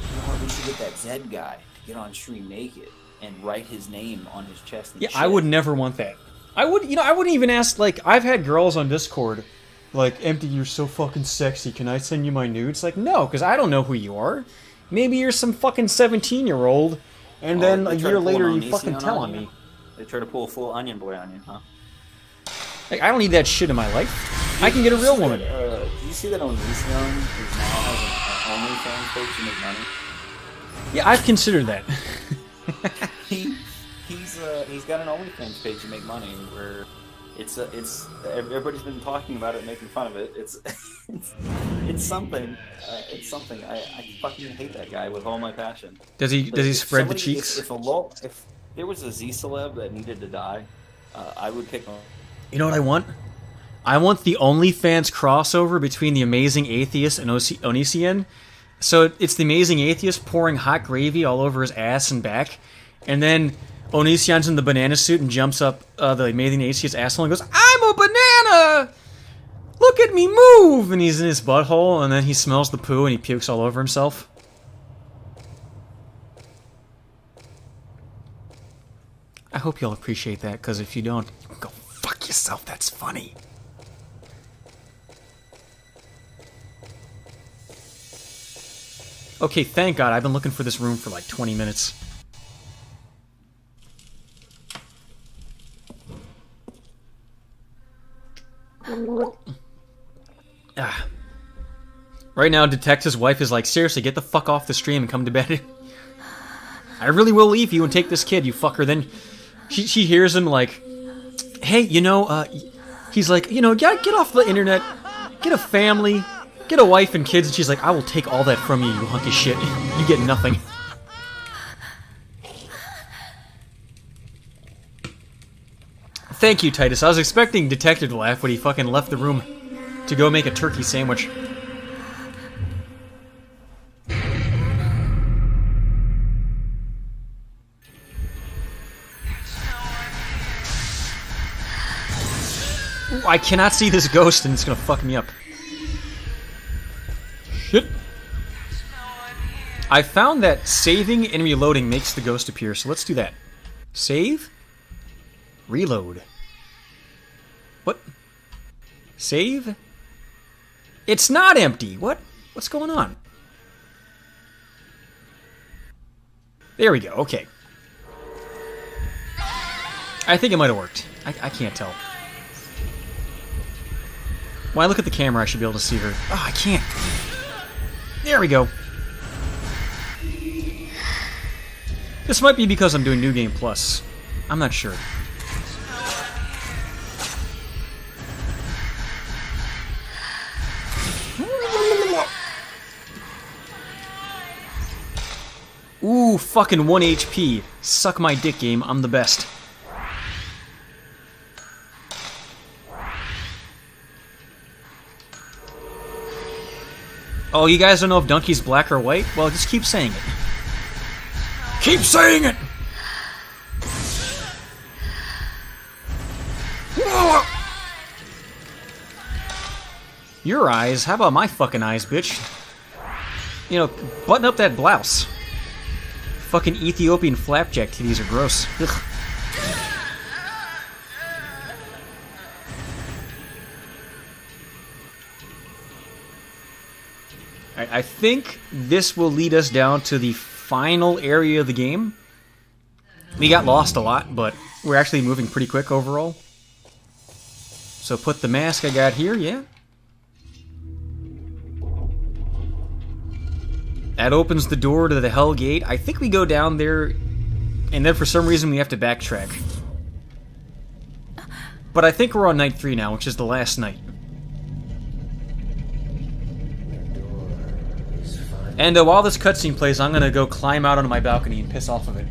you know what, we should get that Zed guy to get on stream naked and write his name on his chest and Yeah, shit. I would never want that. I wouldn't even ask, like, I've had girls on Discord, like, Empty, you're so fucking sexy, can I send you my nudes? Like, no, because I don't know who you are. Maybe you're some fucking 17-year-old, and then a year later you fucking tell on me. They try to pull a full onion boy on you, huh? Like, I don't need that shit in my life. I can get a real woman. Do you see that Onision is now has an OnlyFans page to make money? Yeah, I've considered that. He's got an OnlyFans page to make money where it's everybody's been talking about it, making fun of it. It's something. It's something. I fucking hate that guy with all my passion. Does he spread the cheeks? If there was a Z celeb that needed to die, I would pick him. You know what I want? I want the OnlyFans crossover between the Amazing Atheist and Onision. So it's the Amazing Atheist pouring hot gravy all over his ass and back, and then Onision's in the banana suit and jumps up the Amazing Atheist's asshole and goes, "I'm a banana! Look at me move!" And he's in his butthole, and then he smells the poo and he pukes all over himself. I hope you'll appreciate that, because if you don't, go fuck yourself, that's funny. Okay, thank God, I've been looking for this room for like 20 minutes. Ah. Right now, Detective's wife is like, seriously, get the fuck off the stream and come to bed. I really will leave you and take this kid, you fucker. Then she hears him like, hey, you know, he's like, you know, get off the internet, get a family, get a wife and kids. And she's like, I will take all that from you, you hunk of shit. You get nothing. Thank you, Titus. I was expecting Detective to laugh when he fucking left the room to go make a turkey sandwich. Ooh, I cannot see this ghost and it's gonna fuck me up. Shit. I found that saving and reloading makes the ghost appear, so let's do that. Save. Reload. What? Save? It's not empty. What? What's going on? There we go. Okay. I think it might have worked. I can't tell. When I look at the camera, I should be able to see her. Oh, I can't. There we go. This might be because I'm doing New Game Plus. I'm not sure. Ooh, fucking 1 HP. Suck my dick, game. I'm the best. Oh, you guys don't know if Donkey's black or white? Well, just keep saying it. Keep saying it! Your eyes? How about my fucking eyes, bitch? You know, button up that blouse. Fucking Ethiopian flapjack titties are gross. Ugh. I think this will lead us down to the final area of the game. We got lost a lot, but we're actually moving pretty quick overall. So put the mask I got here, yeah. That opens the door to the Hell Gate. I think we go down there, and then for some reason we have to backtrack. But I think we're on night 3 now, which is the last night. And while this cutscene plays, I'm gonna go climb out onto my balcony and piss off of it.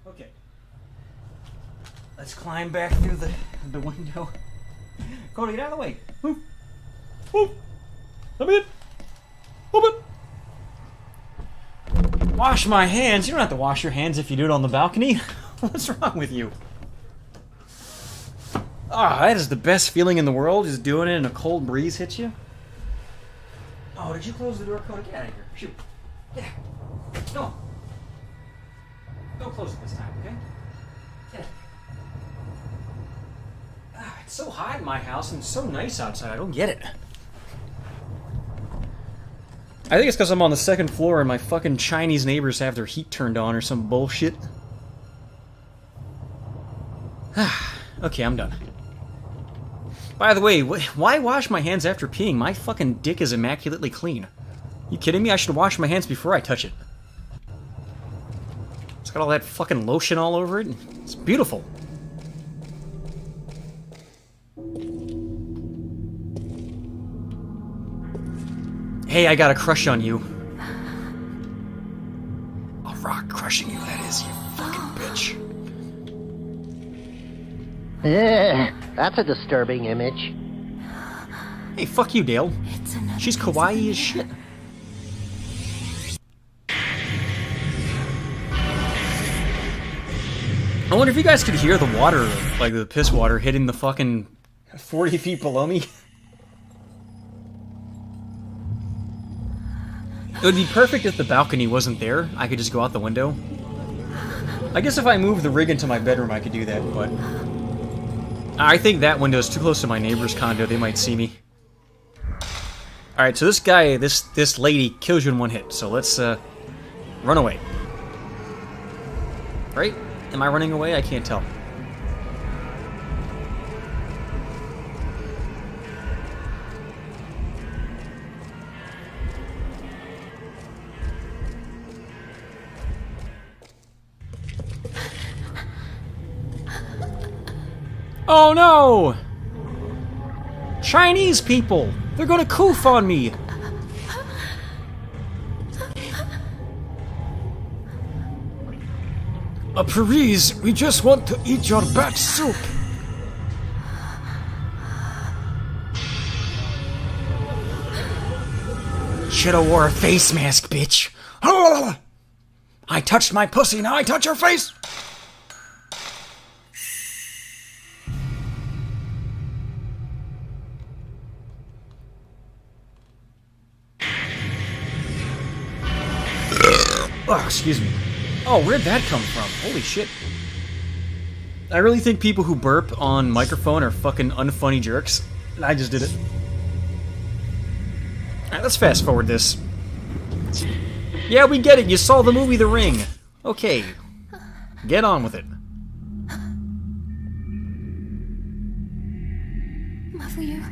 Okay. Let's climb back through the window. Cody, get out of the way. Move. Move. Let me in. Move it. Wash my hands. You don't have to wash your hands if you do it on the balcony. What's wrong with you? Ah, that is the best feeling in the world, just doing it and a cold breeze hits you. Oh, did you close the door, Cody? Get out of here. Shoot. Yeah. No. Don't close it this time, okay? Get out. Ah, it's so hot in my house and it's so nice outside. I don't get it. I think it's because I'm on the second floor and my fucking Chinese neighbors have their heat turned on or some bullshit. Okay, I'm done. By the way, why wash my hands after peeing? My fucking dick is immaculately clean. You kidding me? I should wash my hands before I touch it. It's got all that fucking lotion all over it. It's beautiful. Hey, I got a crush on you. That's a disturbing image. Hey, fuck you, Dale. She's kawaii as shit. I wonder if you guys could hear the water, like the piss water, hitting the fucking 40 feet below me. It would be perfect if the balcony wasn't there. I could just go out the window. I guess if I moved the rig into my bedroom, I could do that, but... I think that window is too close to my neighbor's condo. They might see me. Alright, so this guy, this lady, kills you in one hit. So let's, run away. Right? Am I running away? I can't tell. Oh no! Chinese people! They're gonna coof on me! Paris, we just want to eat your bat soup. Should've wore a face mask, bitch. I touched my pussy, now I touch your face! Oh, excuse me. Oh, where'd that come from? Holy shit. I really think people who burp on microphone are fucking unfunny jerks. And I just did it. Alright, let's fast forward this. Yeah, we get it. You saw the movie The Ring. Okay. Get on with it. Will you?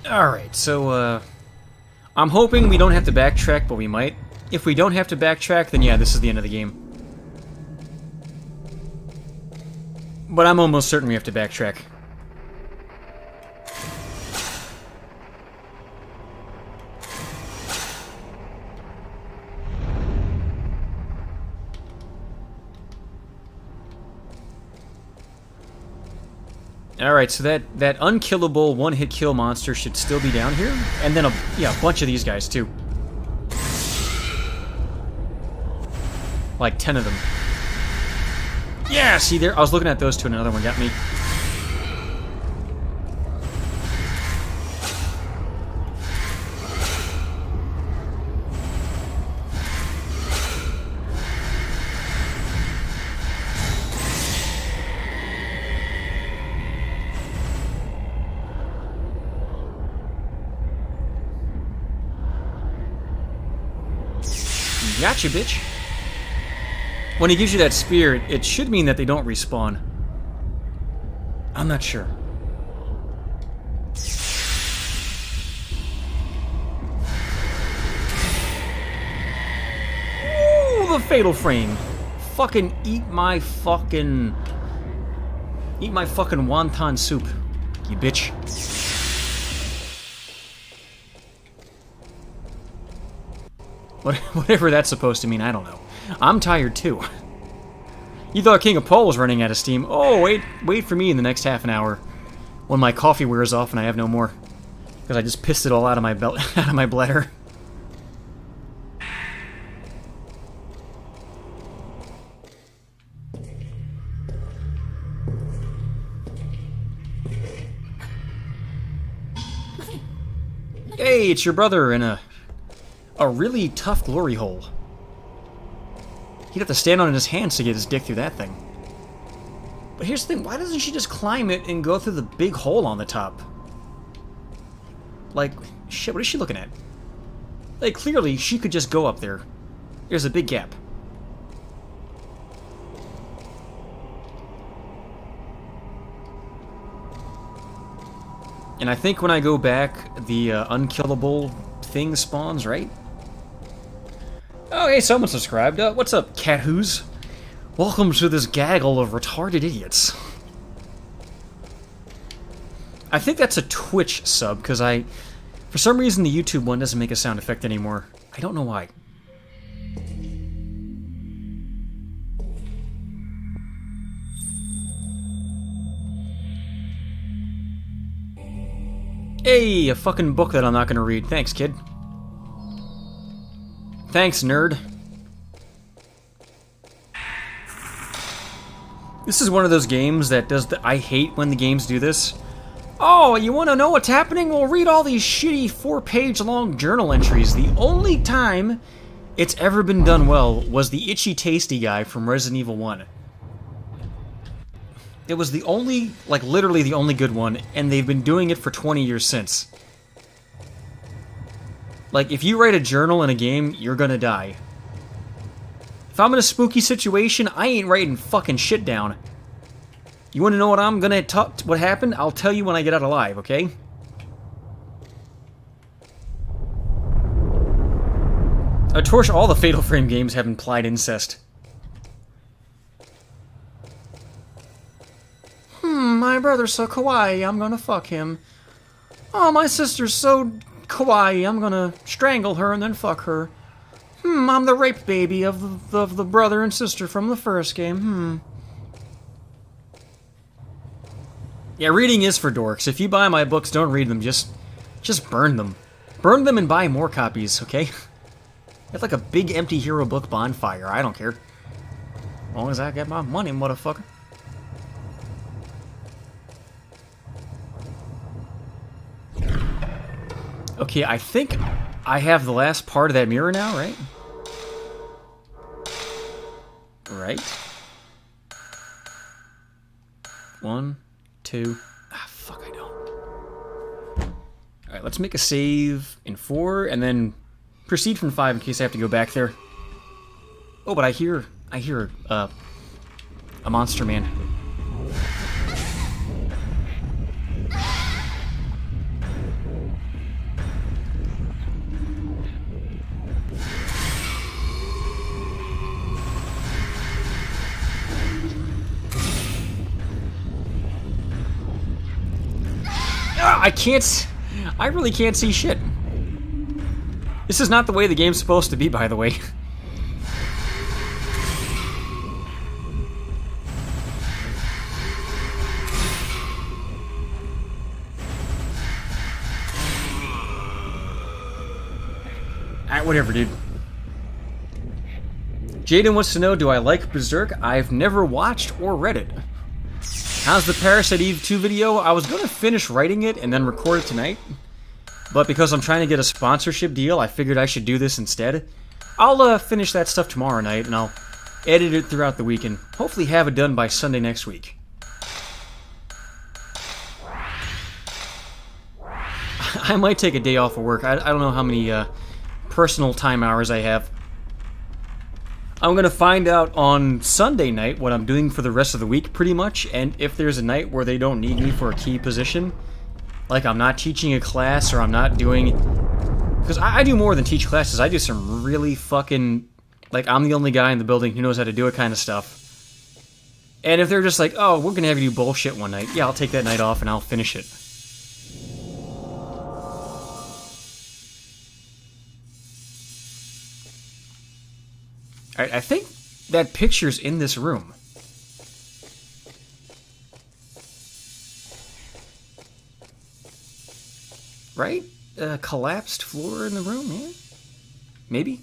Alright, so, I'm hoping we don't have to backtrack, but we might. If we don't have to backtrack, then yeah, this is the end of the game. But I'm almost certain we have to backtrack. Alright, so that unkillable one-hit kill monster should still be down here. And then a bunch of these guys, too. Like 10 of them. Yeah, see there? I was looking at those two and another one got me. Gotcha, bitch. When he gives you that spear, it should mean that they don't respawn. I'm not sure. Ooh, the fatal frame. Fucking eat my fucking wonton soup, you bitch. Whatever that's supposed to mean, I don't know. I'm tired too. You thought King of Paul was running out of steam. Oh, wait for me in the next half an hour. When my coffee wears off and I have no more. Because I just pissed it all out of my out of my bladder. Hey, it's your brother in a really tough glory hole. He'd have to stand on his hands to get his dick through that thing. But here's the thing, why doesn't she just climb it and go through the big hole on the top? Like, shit, what is she looking at? Like, clearly, she could just go up there. There's a big gap. And I think when I go back, the unkillable thing spawns, right? Oh, hey, someone subscribed. What's up, Cathoos? Welcome to this gaggle of retarded idiots. I think that's a Twitch sub, because for some reason the YouTube one doesn't make a sound effect anymore. I don't know why. Hey, a fucking book that I'm not gonna read. Thanks, kid. Thanks, nerd. This is one of those games that does the... I hate when the games do this. Oh, you want to know what's happening? Well, read all these shitty 4-page long journal entries. The only time it's ever been done well was the Itchy Tasty guy from Resident Evil 1. It was the only, like literally the only good one, and they've been doing it for 20 years since. Like, if you write a journal in a game, you're gonna die. If I'm in a spooky situation, I ain't writing fucking shit down. You want to know what I'm gonna talk? What happened? I'll tell you when I get out alive, okay? I torch all the Fatal Frame games have implied incest. My brother's so kawaii, I'm gonna fuck him. Oh, my sister's so kawaii, I'm gonna strangle her and then fuck her. I'm the rape baby of the brother and sister from the first game. Yeah, reading is for dorks. If you buy my books, don't read them. Just burn them. Burn them and buy more copies, okay? It's like a big Emptyhero book bonfire. I don't care. As long as I get my money, motherfucker. Okay, I think I have the last part of that mirror now, right? Right. 1, 2... Ah, fuck, I don't. Alright, let's make a save in 4, and then proceed from 5 in case I have to go back there. Oh, but I hear a monster man. I really can't see shit. This is not the way the game's supposed to be, by the way. Alright, whatever, dude. Jaden wants to know, do I like Berserk? I've never watched or read it. How's the Parasite Eve 2 video? I was going to finish writing it and then record it tonight. But because I'm trying to get a sponsorship deal, I figured I should do this instead. I'll finish that stuff tomorrow night, and I'll edit it throughout the week, and hopefully have it done by Sunday next week. I might take a day off of work. I don't know how many personal time hours I have. I'm going to find out on Sunday night what I'm doing for the rest of the week, pretty much, and if there's a night where they don't need me for a key position, like I'm not teaching a class or I'm not doing... Because I do more than teach classes. I do some really fucking... Like, I'm the only guy in the building who knows how to do it kind of stuff. And if they're just like, oh, we're going to have you do bullshit one night, yeah, I'll take that night off and I'll finish it. Alright, I think that picture's in this room. Right? A collapsed floor in the room, yeah? Maybe?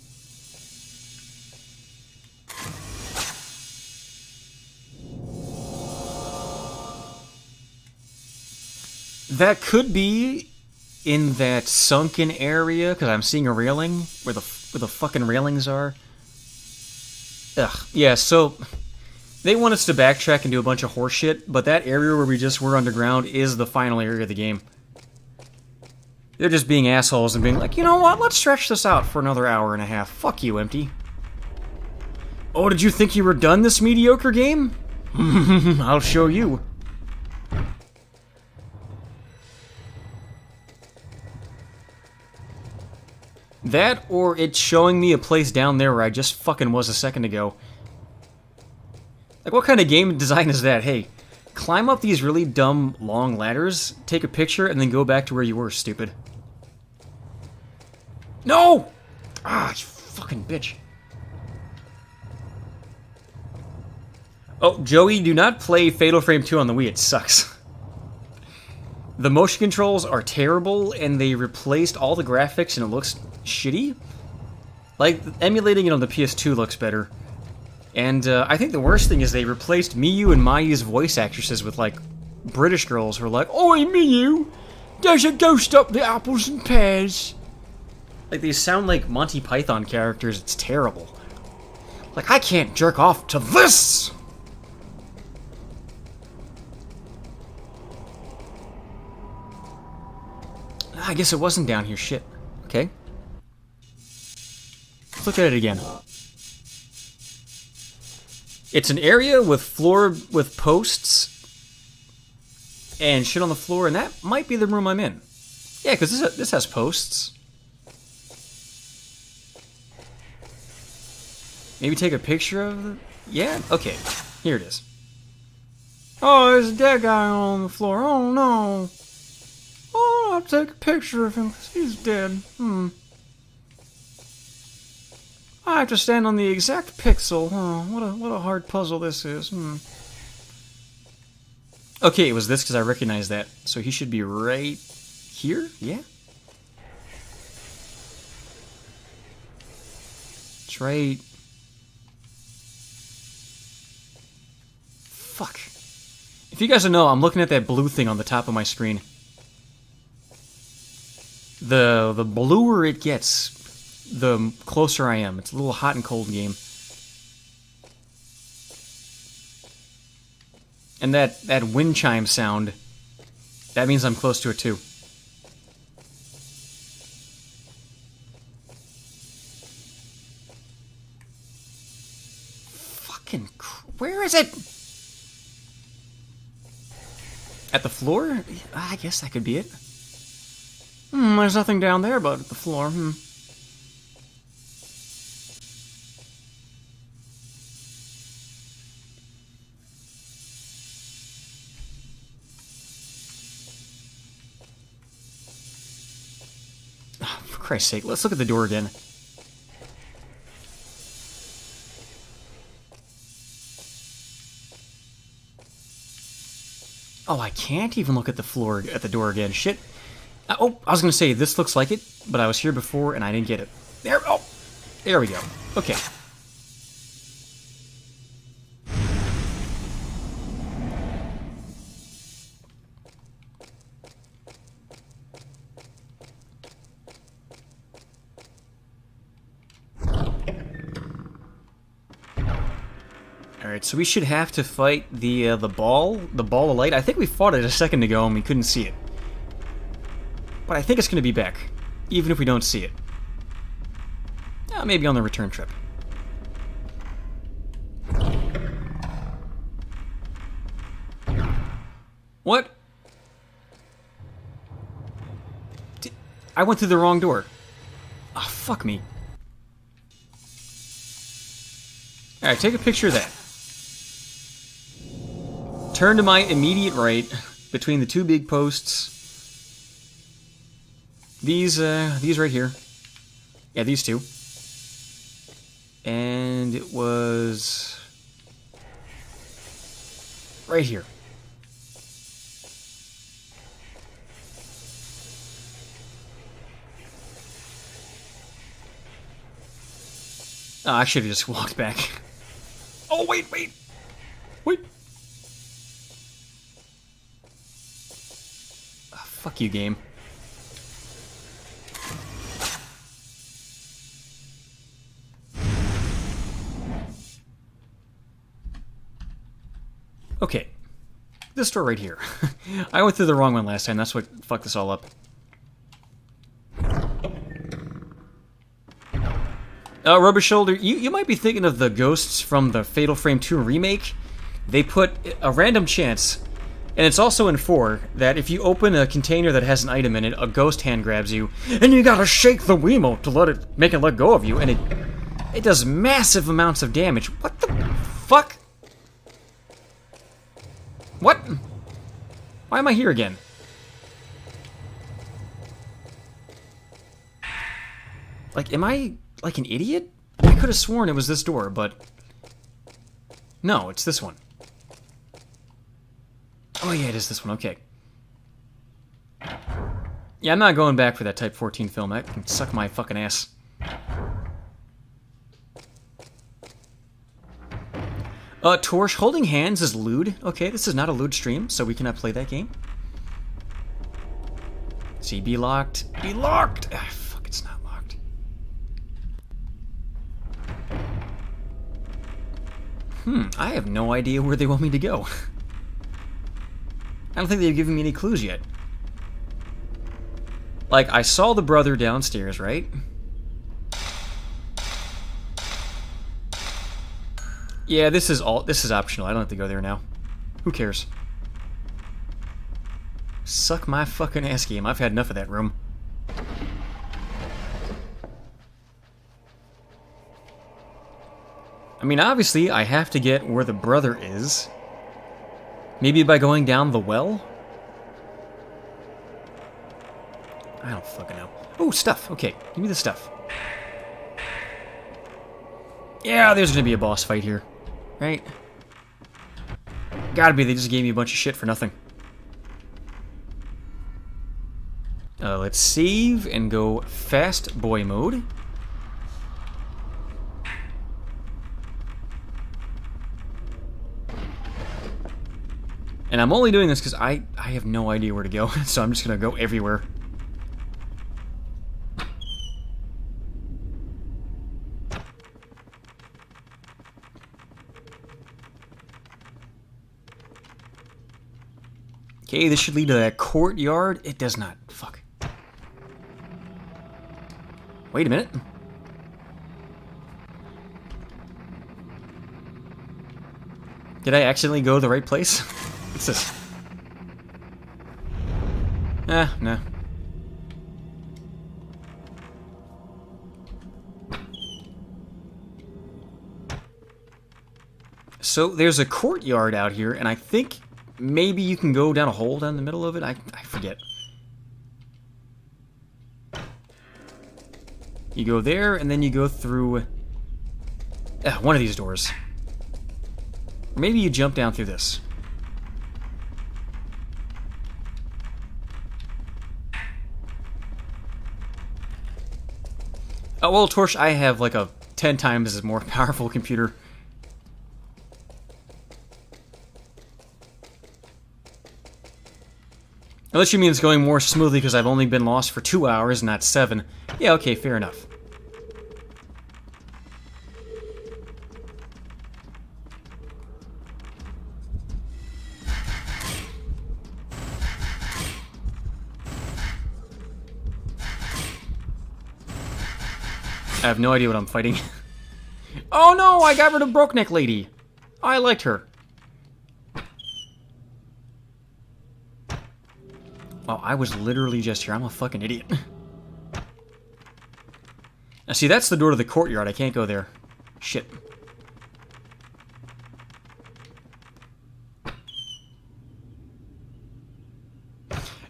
That could be in that sunken area, because I'm seeing a railing where the fucking railings are. Ugh. Yeah, so they want us to backtrack and do a bunch of horse shit, but that area where we just were underground is the final area of the game. They're just being assholes and being like, you know what, let's stretch this out for another hour and a half. Fuck you, Empty. Oh, did you think you were done, this mediocre game? I'll show you. That, or it's showing me a place down there where I just fucking was a second ago. Like, what kind of game design is that? Hey, climb up these really dumb, long ladders, take a picture, and then go back to where you were, stupid. No! Ah, you fucking bitch. Oh, Joey, do not play Fatal Frame 2 on the Wii. It sucks. The motion controls are terrible, and they replaced all the graphics, and it looks shitty. Like, emulating it on the PS2 looks better. And I think the worst thing is they replaced Miyu and Mayu's voice actresses with, like, British girls who are like, "Oi, Miyu! There's a ghost up the apples and pears." Like, they sound like Monty Python characters. It's terrible. Like, I can't jerk off to this! I guess it wasn't down here. Shit. Okay. Let's look at it again. It's an area with floor with posts and shit on the floor, and that might be the room I'm in. Yeah, because this has posts. Maybe take a picture of the... Yeah? Okay. Here it is. Oh, there's a dead guy on the floor. Oh, no. Oh, I'll take a picture of him because he's dead. I have to stand on the exact pixel. Oh, what a hard puzzle this is. Okay, it was this because I recognize that. So he should be right here? Yeah? It's right... Fuck. If you guys don't know, I'm looking at that blue thing on the top of my screen. The bluer it gets, the closer I am. It's a little hot and cold game. And that wind chime sound, that means I'm close to it too. Fucking where is it? At the floor? I guess that could be it. There's nothing down there but at the floor. Oh, for Christ's sake, let's look at the door again. Oh, I can't even look at the floor at the door again. Shit. Oh, I was going to say, this looks like it, but I was here before and I didn't get it. There, oh, there we go. Okay. Alright, so we should have to fight the ball of light. I think we fought it a second ago and we couldn't see it. But I think it's going to be back, even if we don't see it. Maybe on the return trip. What? I went through the wrong door. Oh, fuck me. Alright, take a picture of that. Turn to my immediate right, between the two big posts. These right here. Yeah, these two. And it was... right here. Oh, I should have just walked back. Oh, wait. Wait. Oh, fuck you, game. Okay, this door right here. I went through the wrong one last time, that's what fucked this all up. Rubber Shoulder, you might be thinking of the ghosts from the Fatal Frame 2 remake. They put a random chance, and it's also in 4, that if you open a container that has an item in it, a ghost hand grabs you, and you gotta shake the Wiimote to make it let go of you, and it does massive amounts of damage. What the fuck? What? Why am I here again? Like, am I like an idiot? I could have sworn it was this door, but... No, it's this one. Oh yeah, it is this one, okay. Yeah, I'm not going back for that Type 14 film. That can suck my fucking ass. Torch, holding hands is lewd. Okay, this is not a lewd stream, so we cannot play that game. See, be locked. Be locked! Ah, fuck, it's not locked. I have no idea where they want me to go. I don't think they've given me any clues yet. Like, I saw the brother downstairs, right? Yeah, this is optional. I don't have to go there now. Who cares? Suck my fucking ass, game. I've had enough of that room. I mean, obviously, I have to get where the brother is. Maybe by going down the well? I don't fucking know. Oh, stuff. Okay, give me the stuff. Yeah, there's gonna be a boss fight here. Right? Gotta be, they just gave me a bunch of shit for nothing. Let's save and go fast boy mode. And I'm only doing this because I have no idea where to go, so I'm just gonna go everywhere. Okay, this should lead to that courtyard. It does not. Fuck. Wait a minute. Did I accidentally go the right place? What's this? No. So there's a courtyard out here, and I think maybe you can go down a hole down the middle of it. I forget. You go there, and then you go through one of these doors. Or maybe you jump down through this. Oh, well, Torch, I have like a 10 times more powerful computer. Unless you mean it's going more smoothly because I've only been lost for 2 hours, not 7. Yeah, okay, fair enough. I have no idea what I'm fighting. Oh no, I got rid of Broke Neck Lady. I liked her. Oh, I was literally just here. I'm a fucking idiot. Now see, that's the door to the courtyard. I can't go there. Shit.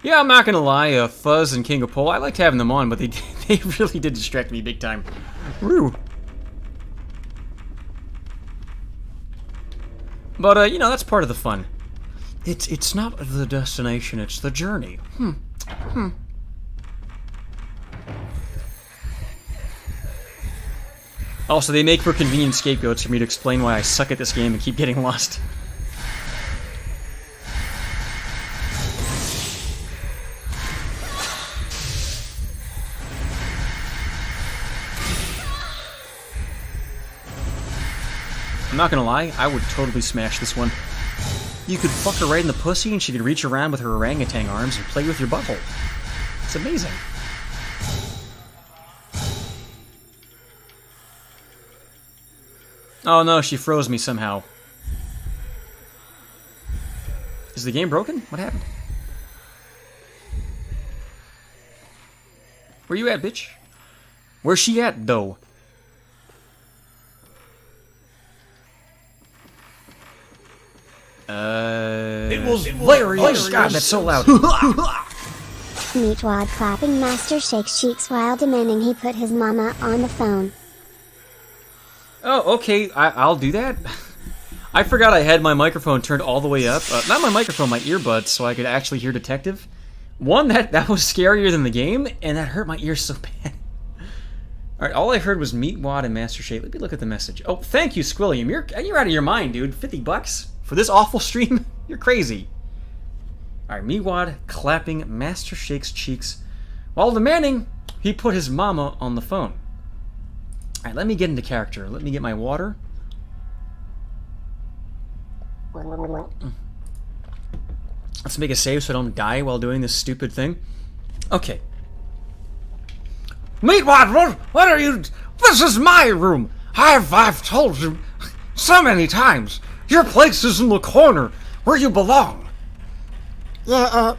Yeah, I'm not gonna lie, Fuzz and King of Pole, I liked having them on, but they really did distract me big time. Woo! But, you know, that's part of the fun. It's not the destination, it's the journey. Also, they make for convenient scapegoats for me to explain why I suck at this game and keep getting lost. I'm not gonna lie, I would totally smash this one. You could fuck her right in the pussy and she could reach around with her orangutan arms and play with your butthole. It's amazing. Oh no, she froze me somehow. Is the game broken? What happened? Where you at, bitch? Where's she at, though? It was hilarious. God, that's so loud. Meatwad clapping Master shakes cheeks while demanding he put his mama on the phone. Oh, okay, I'll do that. I forgot I had my microphone turned all the way up. Not my microphone, my earbuds, so I could actually hear Detective. One, that was scarier than the game, and that hurt my ears so bad. Alright, all I heard was Meatwad and Master Shake. Let me look at the message. Oh, thank you, Squilliam. You're out of your mind, dude. $50 for this awful stream? You're crazy. Alright, Meatwad clapping Master Shake's cheeks while demanding he put his mama on the phone. Alright, let me get into character. Let me get my water. Let's make a save so I don't die while doing this stupid thing. Okay. Meatwad, what are you... This is my room. I've told you so many times. Your place is in the corner where you belong. Yeah,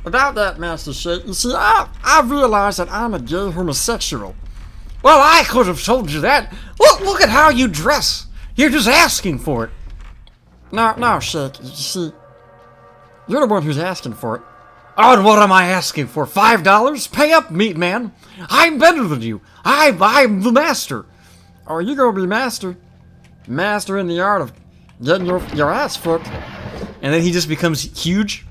about that, Master Shake, you see, I realize that I'm a gay homosexual. Well, I could have told you that. Look at how you dress. You're just asking for it. Now, Shake, you see, you're the one who's asking for it. Oh, and what am I asking for? $5? Pay up, meat man. I'm better than you. I'm the master. Oh, you gonna be master? Master in the art of getting your ass fucked. And then he just becomes huge.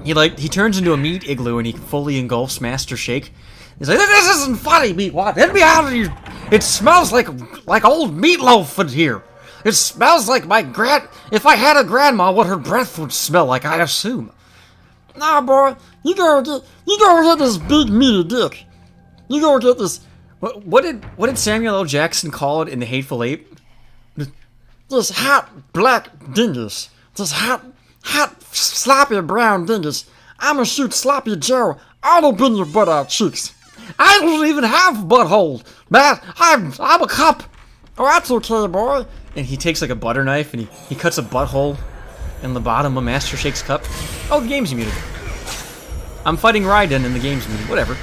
He turns into a meat igloo and he fully engulfs Master Shake. He's like, this isn't funny, Meatwad. Get me out of here. It smells like old meatloaf in here. It smells like if I had a grandma, what her breath would smell like, I assume. Nah, boy, you gonna get this big meaty dick. You gonna get this. What did Samuel L. Jackson call it in The Hateful Eight? This hot black dingus. This hot sloppy brown dingus. I'ma shoot Sloppy Joe all up in your butt-out cheeks. I don't even have a butthole, man. I'm a cup. Oh, that's okay, boy. And he takes like a butter knife and he cuts a butthole in the bottom of Master Shake's cup. Oh, the game's muted. I'm fighting Raiden and the game's muted. Whatever.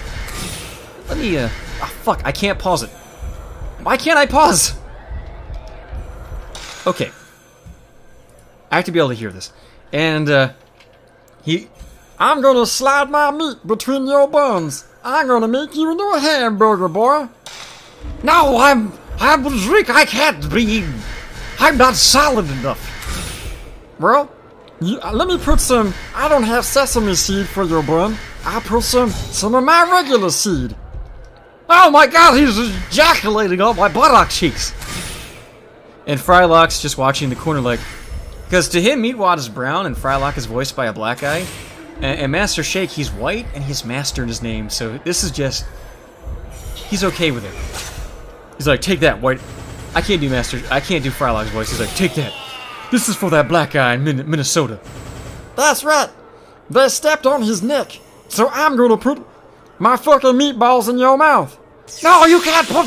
Let me, oh, fuck. I can't pause it. Why can't I pause? Okay. I have to be able to hear this. And, I'm gonna slide my meat between your buns. I'm gonna make you into a hamburger, boy. No, I'm weak. I can't be. I'm not solid enough. Well, let me put some. I don't have sesame seed for your bun. I'll put some of my regular seed. Oh my God, he's ejaculating on my buttock cheeks. And Frylock's just watching the corner like, because to him, Meatwad is brown and Frylock is voiced by a black guy. And Master Shake, he's white and he's Master in his name. So this is just, he's okay with it. He's like, take that, white. I can't do Frylock's voice. He's like, take that. This is for that black guy in Minnesota. That's right. They stepped on his neck. So I'm gonna put my fucking meatballs in your mouth. No, you can't put...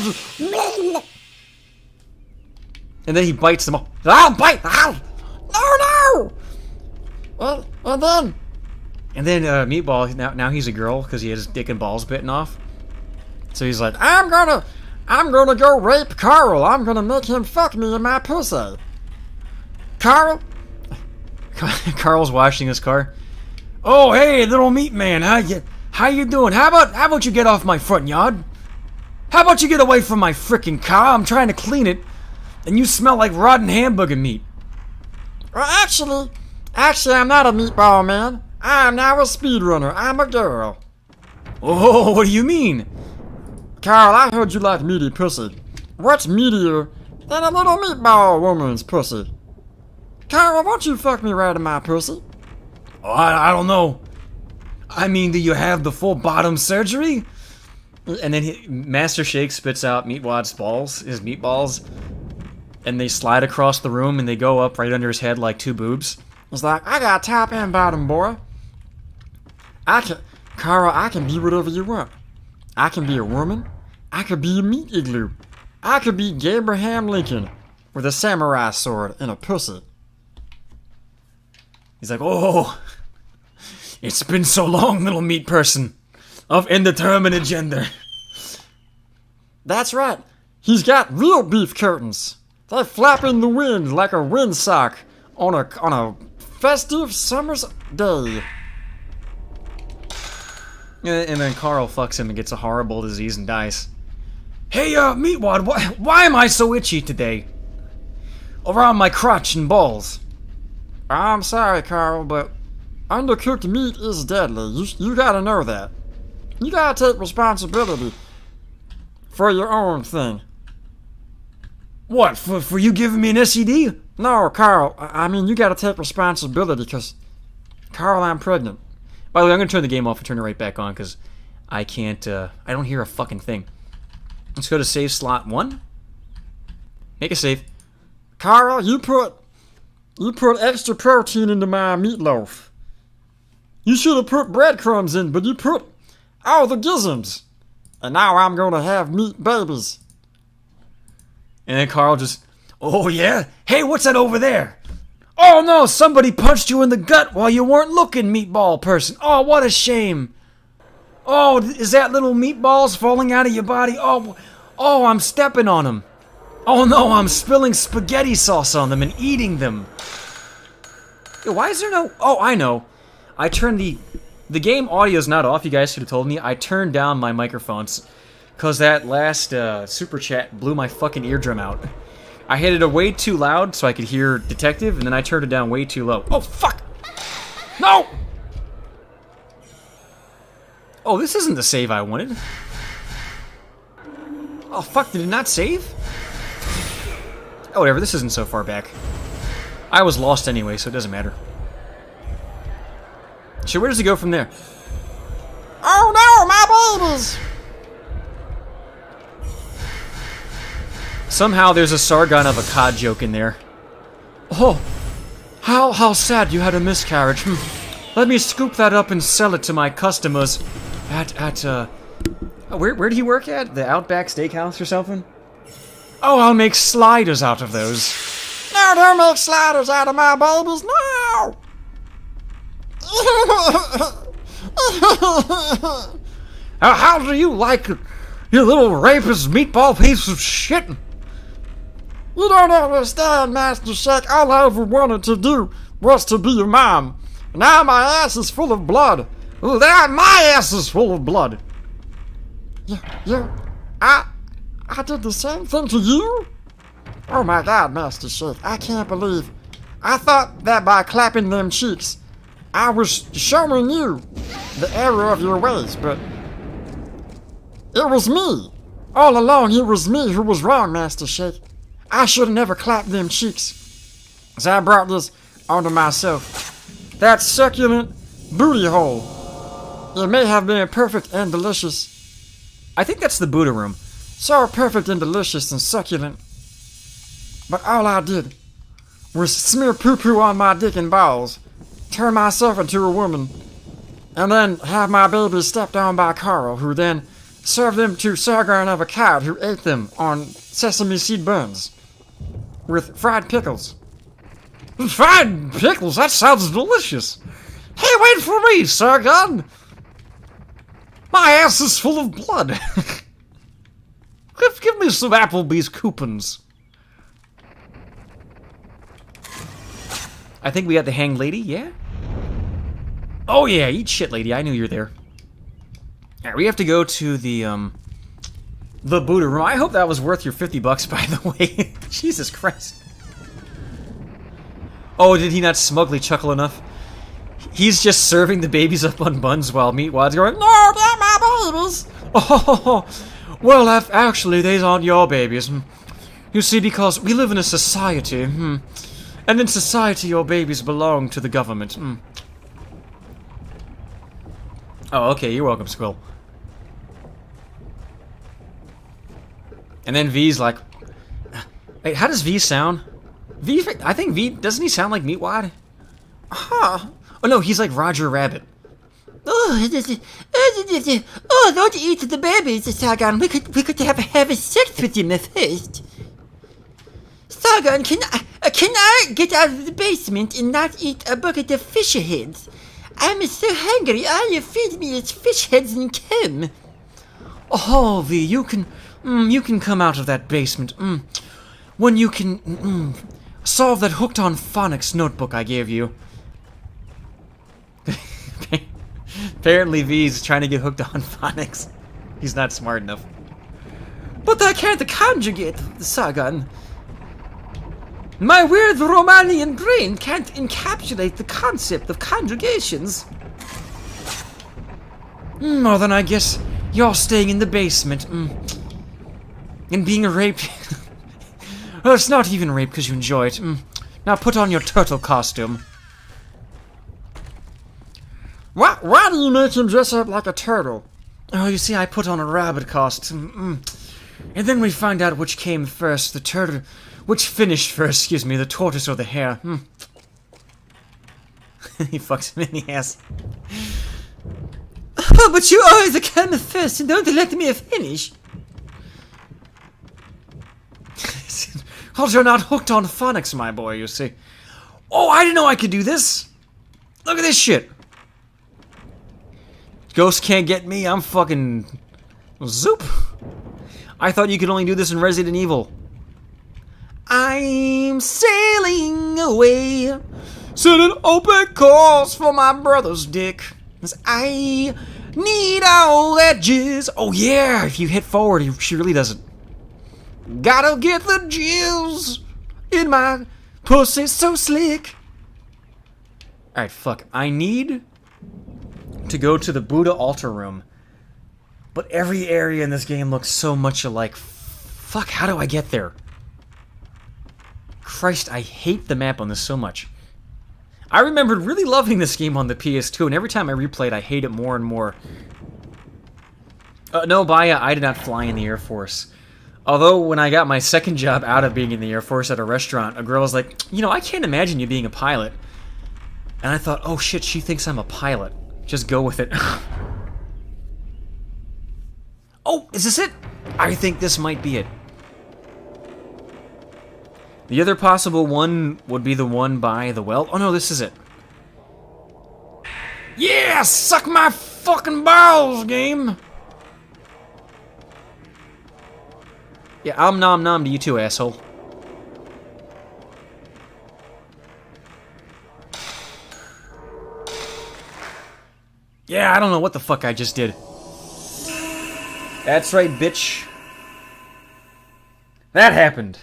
And then he bites them off. I'll bite! Ow! No! Well, and then Meatball, now he's a girl because he had his dick and balls bitten off. So he's like, I'm gonna go rape Carl. I'm gonna make him fuck me in my pussy. Carl? Carl's washing his car. Oh, hey, little meat man, how you doing? How about you get off my front yard? How about you get away from my frickin' car? I'm trying to clean it, and you smell like rotten hamburger meat. Well, actually, I'm not a meatball man. I'm now a speedrunner. I'm a girl. Oh, what do you mean? Carl, I heard you like meaty pussy. What's meatier than a little meatball woman's pussy? Carl, won't you fuck me right in my pussy? Oh, I don't know. I mean, do you have the full bottom surgery? And then Master Shake spits out Meatwad's balls, his meatballs, and they slide across the room and they go up right under his head like two boobs. He's like, I got top and bottom, boy. Carl, I can be whatever you want. I can be a woman. I could be a meat igloo. I could be Abraham Lincoln with a samurai sword and a pussy. He's like, oh, it's been so long, little meat person of indeterminate gender. That's right. He's got real beef curtains. They flap in the wind like a windsock on a festive summer's day. And then Carl fucks him and gets a horrible disease and dies. Hey, Meatwad, why am I so itchy today? Around my crotch and balls. I'm sorry, Carl, but undercooked meat is deadly. You gotta know that. You gotta take responsibility for your own thing. What, for you giving me an STD? No, Carl, I mean, you gotta take responsibility, because, Carl, I'm pregnant. By the way, I'm gonna turn the game off and turn it right back on, because I can't, I don't hear a fucking thing. Let's go to save slot 1. Make a save. Carl, you put extra protein into my meatloaf. You should have put breadcrumbs in, but you put all the gizzards. And now I'm gonna have meat babies. And then Carl just, oh yeah? Hey, what's that over there? Oh no, somebody punched you in the gut while you weren't looking, meatball person. Oh, what a shame. Oh, is that little meatballs falling out of your body? Oh, I'm stepping on them. Oh no, I'm spilling spaghetti sauce on them and eating them. Why is there no... Oh, I know. I turned the game audio's not off, you guys should have told me. I turned down my microphones because that last super chat blew my fucking eardrum out. I had it way too loud so I could hear Detective, and then I turned it down way too low. Oh, fuck! No! Oh, this isn't the save I wanted. Oh, fuck, did it not save? Oh, whatever, this isn't so far back. I was lost anyway, so it doesn't matter. So where does it go from there? Oh no, my babies! Somehow there's a Sargon of Akkad joke in there. Oh, how sad you had a miscarriage. Let me scoop that up and sell it to my customers where do you work at? The Outback Steakhouse or something? Oh, I'll make sliders out of those. No, don't make sliders out of my babies, no! How do you like it, you little rapist meatball piece of shit? You don't understand, Master Shake. All I ever wanted to do was to be your mom. Now my ass is full of blood. My ass is full of blood. I did the same thing to you? Oh my God, Master Shake, I can't believe. I thought that by clapping them cheeks, I was showing you the error of your ways, but it was me. All along, it was me who was wrong, Master Shake. I should have never clapped them cheeks, as I brought this onto myself. That succulent booty hole. It may have been perfect and delicious. I think that's the Buddha room. So perfect and delicious and succulent. But all I did was smear poo-poo on my dick and balls, turn myself into a woman, and then have my babies stepped on by Carl, who then served them to Sargon of Akkad, who ate them on sesame seed buns with fried pickles. Fried pickles? That sounds delicious. Hey, wait for me, Sargon! My ass is full of blood. Give me some Applebee's coupons. I think we got the hanged lady, yeah? Oh yeah, eat shit, lady. I knew you were there. Alright, we have to go to the Buddha room. I hope that was worth your $50, by the way. Jesus Christ. Oh, did he not smugly chuckle enough? He's just serving the babies up on buns while Meatwad's going, no, they're my babies! Oh, well, actually, these aren't your babies. You see, because we live in a society, and in society, your babies belong to the government. Oh, okay, you're welcome, Squill. And then V's like, wait, how does V sound? I think V, doesn't he sound like Meatwad? Huh. Oh no, he's like Roger Rabbit. Oh, don't eat the babies, Sargon. We could have sex with him first. Sargon, can I get out of the basement and not eat a bucket of fish heads? I'm so hungry. All you feed me is fish heads and cum. Oh, V, you can come out of that basement. When you can solve that hooked on phonics notebook I gave you. Apparently V's trying to get hooked on phonics. He's not smart enough. But I can't conjugate the Sagan. My weird Romanian brain can't encapsulate the concept of conjugations. Well, then I guess you're staying in the basement. And being raped. Well, it's not even rape because you enjoy it. Now put on your turtle costume. Why do you make him dress up like a turtle? Oh, you see, I put on a rabbit costume. And then we find out which came first, the turtle... Which finished first, excuse me, the tortoise or the hare. He fucks him in the ass. Oh, but you always come first and don't let me finish. Cause you're not hooked on phonics, my boy, you see. Oh, I didn't know I could do this. Look at this shit. Ghost can't get me, I'm fucking... Zoop. I thought you could only do this in Resident Evil. I'm sailing away, sending open calls for my brother's dick. 'Cause I need all edges. Oh yeah, if you hit forward, she really does it. Gotta get the jizz in my pussy so slick. Alright, fuck. I need to go to the Buddha altar room. But every area in this game looks so much alike. Fuck, how do I get there? Christ, I hate the map on this so much. I remembered really loving this game on the PS2, and every time I replayed, I hate it more and more. No, Baya, I did not fly in the Air Force. Although, when I got my second job out of being in the Air Force at a restaurant, a girl was like, you know, I can't imagine you being a pilot. And I thought, oh shit, she thinks I'm a pilot. Just go with it. Oh, is this it? I think this might be it. The other possible one would be the one by the well. Oh no, this is it. Yeah, suck my fucking balls, game. Yeah, I'm nom nom to you too, asshole. Yeah, I don't know what the fuck I just did. That's right, bitch. That happened.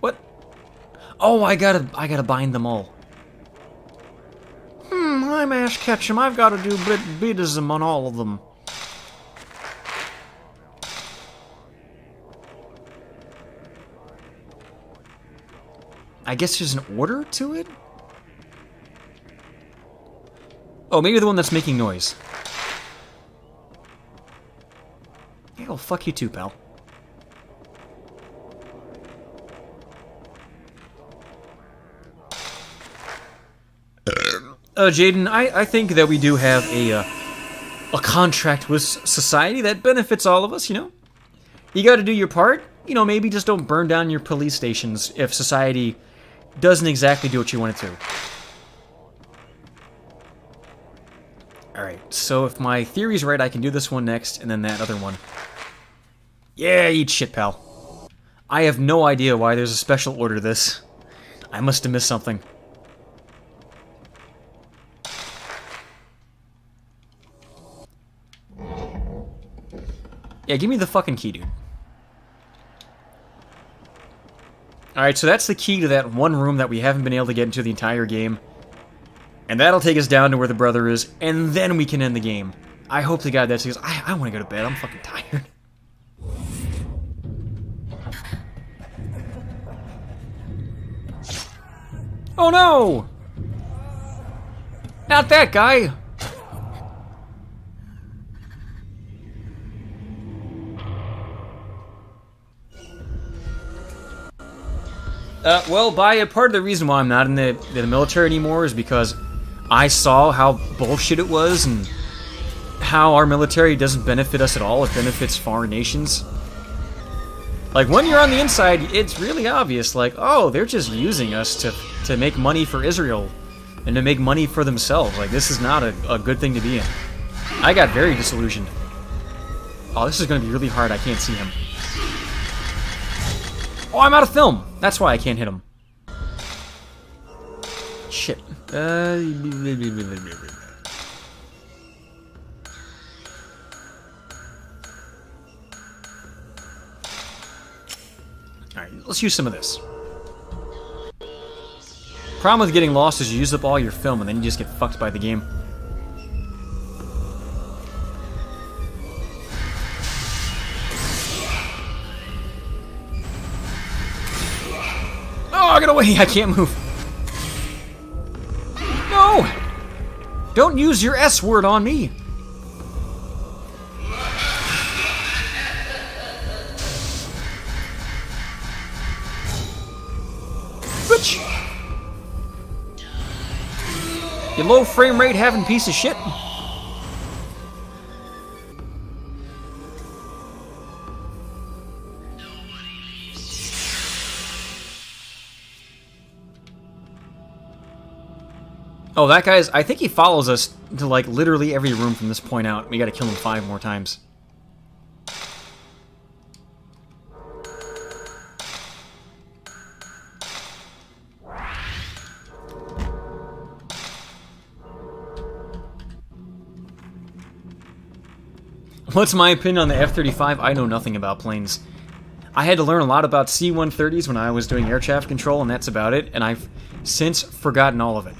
What? Oh, I gotta bind them all. I'm Ash Ketchum. I've got to do Buddhism on all of them. I guess there's an order to it? Oh, maybe the one that's making noise. Yeah, well, fuck you too, pal. Jaden, I think that we do have a contract with society that benefits all of us, you know? You gotta do your part. You know, maybe just don't burn down your police stations if society doesn't exactly do what you want it to. Alright, so if my theory's right, I can do this one next, and then that other one. Yeah, eat shit, pal. I have no idea why there's a special order to this. I must have missed something. Yeah, give me the fucking key, dude. Alright, so that's the key to that one room that we haven't been able to get into the entire game. And that'll take us down to where the brother is, and then we can end the game. I hope to God that's because I want to go to bed. I'm fucking tired. Oh no! Not that guy! Well, part of the reason why I'm not in the military anymore is because I saw how bullshit it was and how our military doesn't benefit us at all. It benefits foreign nations. Like, when you're on the inside, it's really obvious, like, oh, they're just using us to make money for Israel and to make money for themselves. Like, this is not a good thing to be in. I got very disillusioned. Oh, this is going to be really hard. I can't see him. Oh, I'm out of film! That's why I can't hit him. Shit. Alright, let's use some of this. Problem with getting lost is you use up all your film and then you just get fucked by the game. Oh, get away! I can't move. No! Don't use your S word on me. Bitch! You low frame rate having piece of shit. Oh, that guy's... I think he follows us to, like, literally every room from this point out. We gotta kill him 5 more times. What's my opinion on the F-35? I know nothing about planes. I had to learn a lot about C-130s when I was doing air traffic control, and that's about it, and I've since forgotten all of it.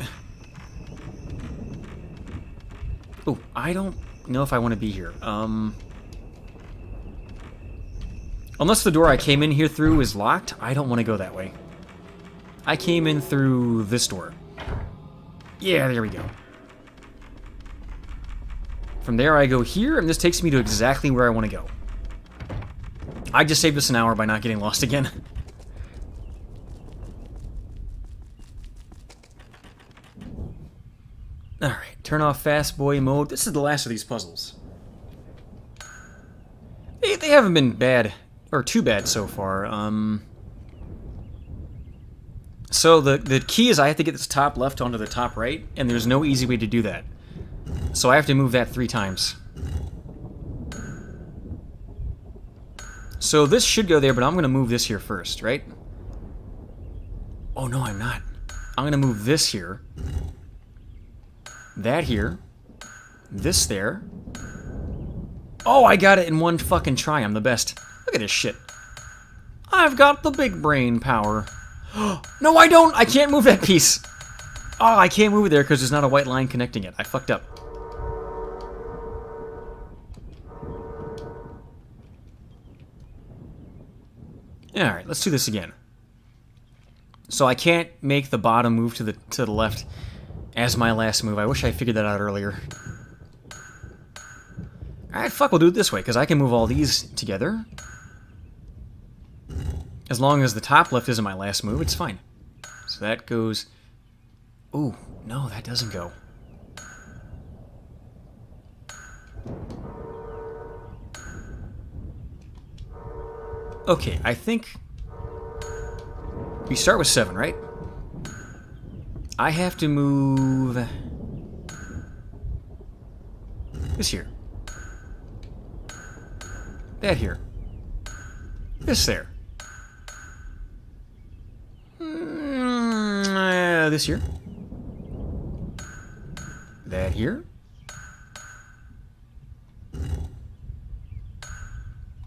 Oh, I don't know if I want to be here. Unless the door I came in here through is locked, I don't want to go that way. I came in through this door. Yeah, there we go. From there I go here, and this takes me to exactly where I want to go. I just saved us an hour by not getting lost again. Alright, turn off fast boy mode. This is the last of these puzzles. They haven't been bad, or too bad so far. So the key is I have to get this top left onto the top right, and there's no easy way to do that. So I have to move that 3 times. So this should go there, but I'm going to move this here first, right? Oh, no, I'm not. I'm going to move this here. That here. This there. Oh, I got it in one fucking try. I'm the best. Look at this shit. I've got the big brain power. No, I don't! I can't move that piece. Oh, I can't move it there because there's not a white line connecting it. I fucked up. Alright, let's do this again. So I can't make the bottom move to the left as my last move. I wish I figured that out earlier. Alright, fuck, we'll do it this way, because I can move all these together. As long as the top left isn't my last move, it's fine. So that goes... Ooh, no, that doesn't go. Okay, I think... We start with 7, right? I have to move... This here. That here. This there. This here. That here.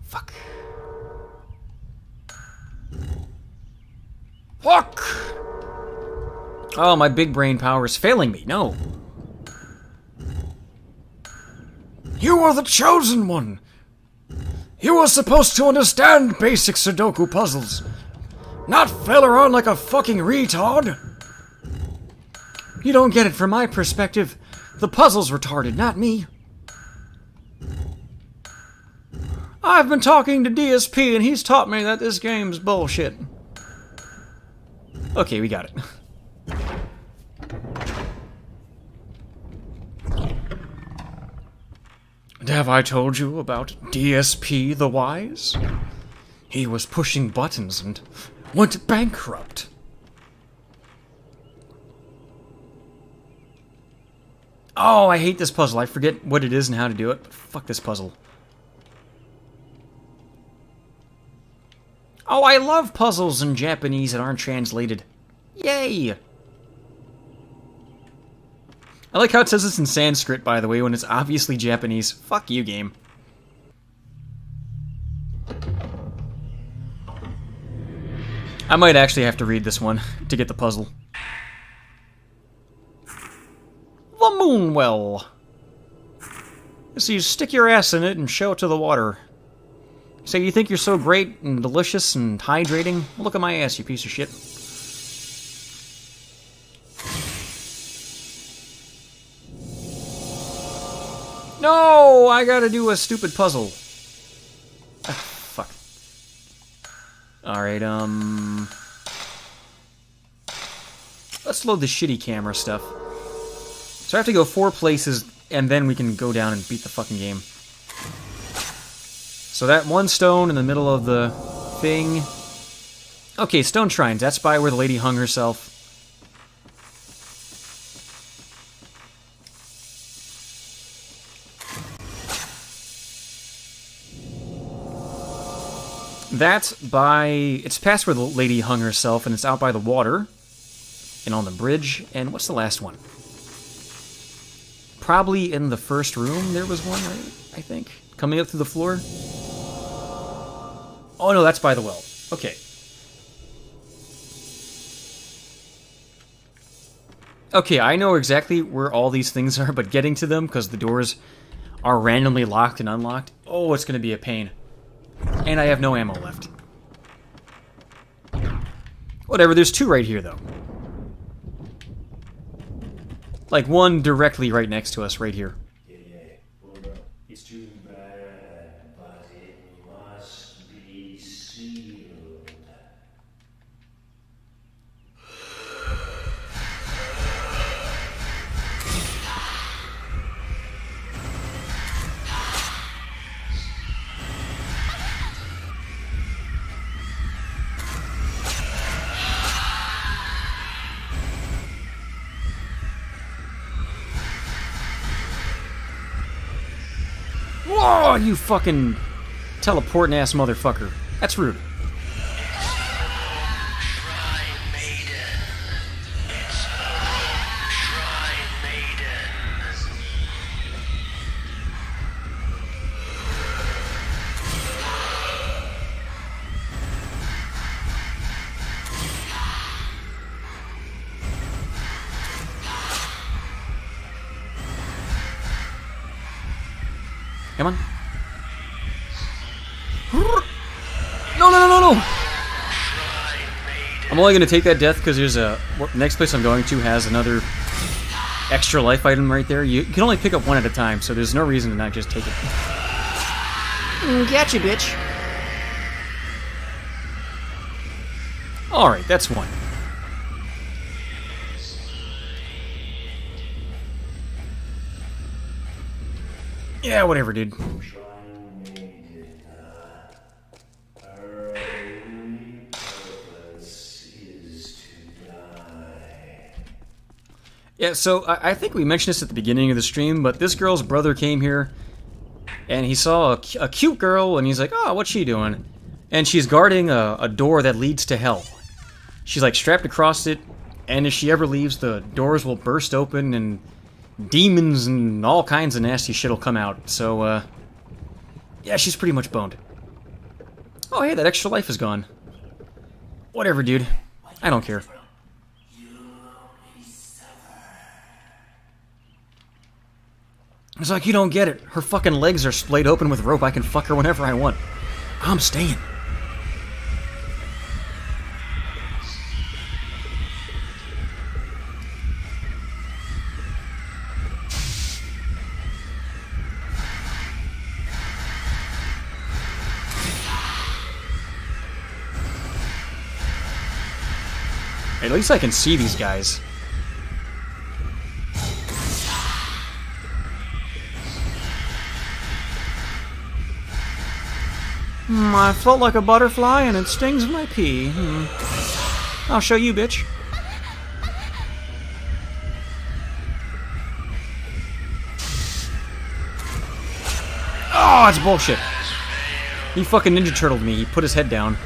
Fuck. Fuck! Oh, my big brain power is failing me. No. You are the chosen one. You are supposed to understand basic Sudoku puzzles. Not fail around like a fucking retard. You don't get it from my perspective. The puzzle's retarded, not me. I've been talking to DSP and he's taught me that this game's bullshit. Okay, we got it. Have I told you about DSP the Wise? He was pushing buttons and went bankrupt. Oh, I hate this puzzle. I forget what it is and how to do it, but fuck this puzzle. Oh, I love puzzles in Japanese that aren't translated. Yay! I like how it says it's in Sanskrit, by the way, when it's obviously Japanese. Fuck you, game. I might actually have to read this one to get the puzzle. The moon well. So you stick your ass in it and show it to the water. So you think you're so great and delicious and hydrating? Look at my ass, you piece of shit. No! I gotta do a stupid puzzle. Ah, fuck. Alright, let's load the shitty camera stuff. So I have to go 4 places, and then we can go down and beat the fucking game. So that one stone in the middle of the thing... Okay, stone shrines. That's by where the lady hung herself. That's by... It's past where the lady hung herself, and it's out by the water. And on the bridge. And what's the last one? Probably in the first room there was one, right? I think. Coming up through the floor. Oh no, that's by the well. Okay. Okay, I know exactly where all these things are, but getting to them, because the doors are randomly locked and unlocked, oh, it's going to be a pain. And I have no ammo left. Whatever, there's 2 right here, though. Like, one directly right next to us, right here. It's too bad, but it must be sealed. Whoa, you fucking teleporting ass motherfucker. That's rude. Come on. No! I'm only going to take that death because there's a... Next place I'm going to has another extra life item right there. You can only pick up one at a time, so there's no reason to not just take it. Gotcha, bitch. Alright, that's one. Yeah, whatever, dude. Yeah, so I think we mentioned this at the beginning of the stream, but this girl's brother came here, and he saw a cute girl, and he's like, oh, what's she doing? And she's guarding a door that leads to hell. She's like strapped across it, and if she ever leaves, the doors will burst open, and demons and all kinds of nasty shit will come out. So, yeah, she's pretty much boned. Oh, hey, that extra life is gone. Whatever, dude. I don't care. It's like, you don't get it. Her fucking legs are splayed open with rope. I can fuck her whenever I want. I'm staying. At least I can see these guys. I float like a butterfly and it stings my pee. I'll show you, bitch. Oh, it's bullshit. He fucking Ninja Turtled me. He put his head down.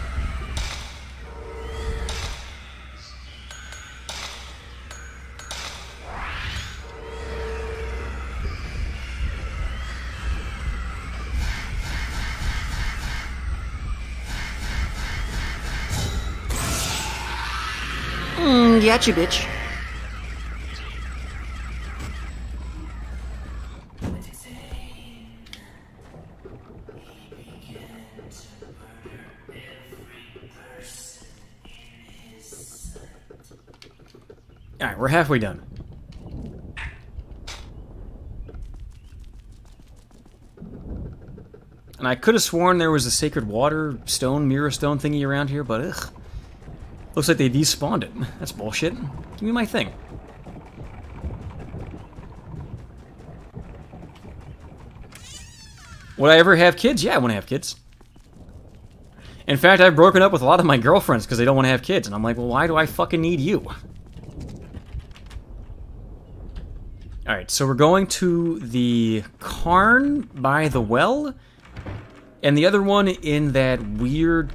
Gotcha, bitch. Alright, we're halfway done. And I could have sworn there was a sacred water stone, mirror stone thingy around here, but ugh. Looks like they despawned it. That's bullshit. Give me my thing. Would I ever have kids? Yeah, I want to have kids. In fact, I've broken up with a lot of my girlfriends because they don't want to have kids. And I'm like, well, why do I fucking need you? Alright, so we're going to the cairn by the well. And the other one in that weird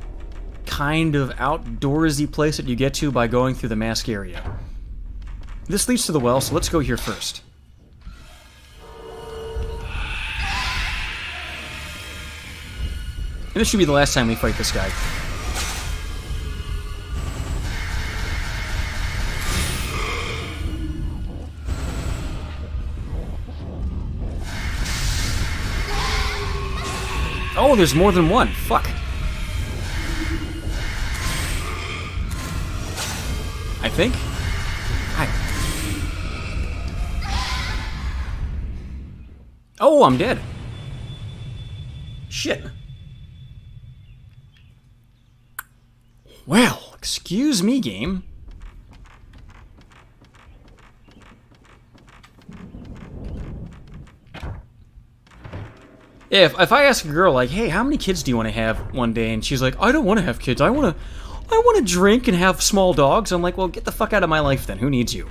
kind of outdoorsy place that you get to by going through the mask area. This leads to the well, so let's go here first. And this should be the last time we fight this guy. Oh, there's more than one. Fuck. I think. Oh, I'm dead. Shit. Well, excuse me, game. If I ask a girl, like, hey, how many kids do you want to have one day? And she's like, I don't want to have kids. I want to drink and have small dogs. I'm like, well, get the fuck out of my life then. Who needs you?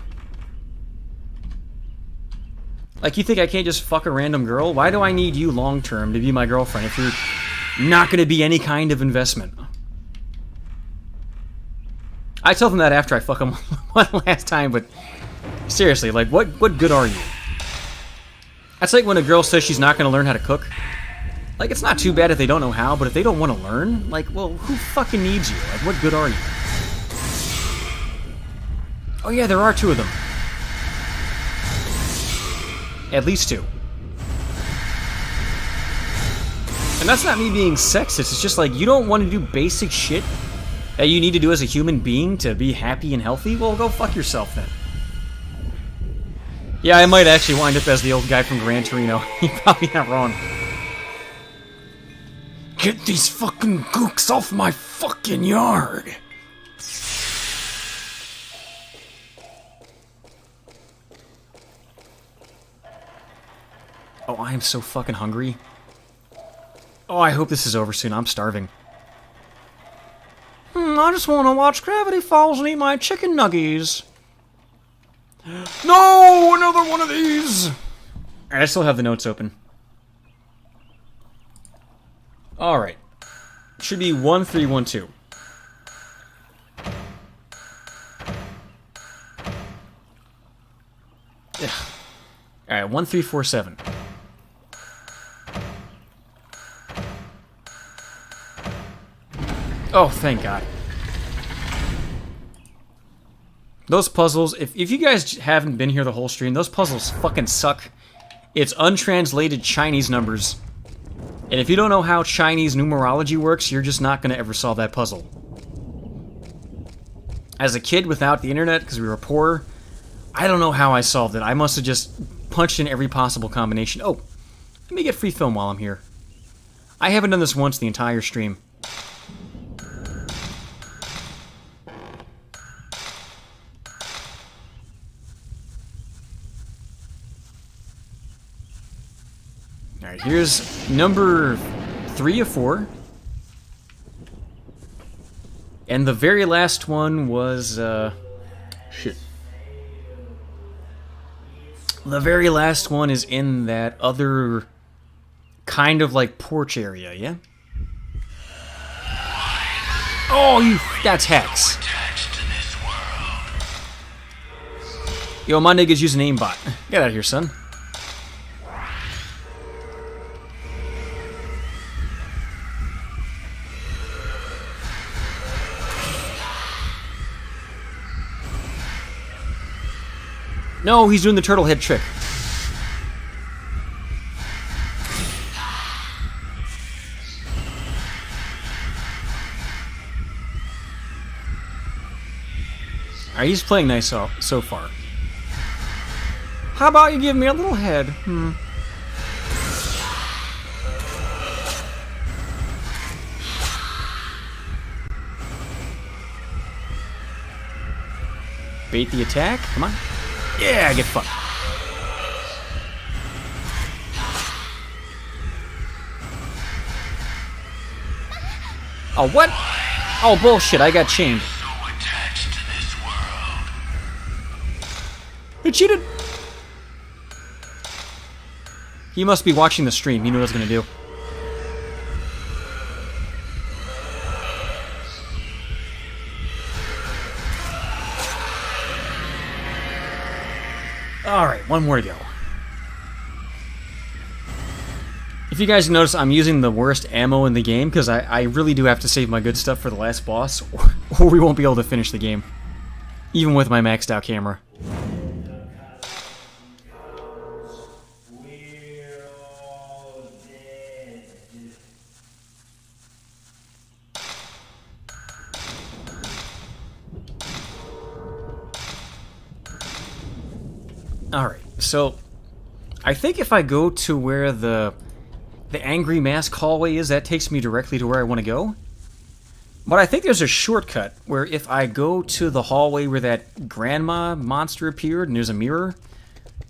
Like, you think I can't just fuck a random girl? Why do I need you long-term to be my girlfriend if you're not going to be any kind of investment? I tell them that after I fuck them one last time, but seriously, like, what good are you? That's like when a girl says she's not going to learn how to cook. Like, it's not too bad if they don't know how, but if they don't want to learn, like, well, who fucking needs you? Like, what good are you? Oh yeah, there are two of them. At least two. And that's not me being sexist, it's just like, you don't want to do basic shit that you need to do as a human being to be happy and healthy? Well, go fuck yourself then. Yeah, I might actually wind up as the old guy from Gran Torino. You're probably not wrong. Get these fucking gooks off my fucking yard! Oh, I am so fucking hungry. Oh, I hope this is over soon. I'm starving. I just want to watch Gravity Falls and eat my chicken nuggies. No! Another one of these! Alright, I still have the notes open. Alright. Should be 1312. Alright, 1347. Oh, thank God. Those puzzles, if you guys haven't been here the whole stream, those puzzles fucking suck. It's untranslated Chinese numbers. And if you don't know how Chinese numerology works, you're just not going to ever solve that puzzle. As a kid without the internet, because we were poor, I don't know how I solved it. I must have just punched in every possible combination. Oh, let me get free film while I'm here. I haven't done this once the entire stream. Alright, here's number 3 of 4. And the very last one was, shit. The very last one is in that other kind of like porch area, yeah? Oh, that's Hex. Yo, my nigga's using aimbot. Get out of here, son. No, he's doing the turtle head trick. Alright, he's playing nice so far. How about you give me a little head? Bait the attack. Come on. Yeah, get fucked. Oh, what? Oh, bullshit. I got chained. He cheated. He must be watching the stream. He knew what I was going to do. Alright, one more to go. If you guys notice, I'm using the worst ammo in the game because I really do have to save my good stuff for the last boss or we won't be able to finish the game. Even with my maxed out camera. Alright, so I think if I go to where the angry mask hallway is, that takes me directly to where I want to go. But I think there's a shortcut where if I go to the hallway where that grandma monster appeared and there's a mirror,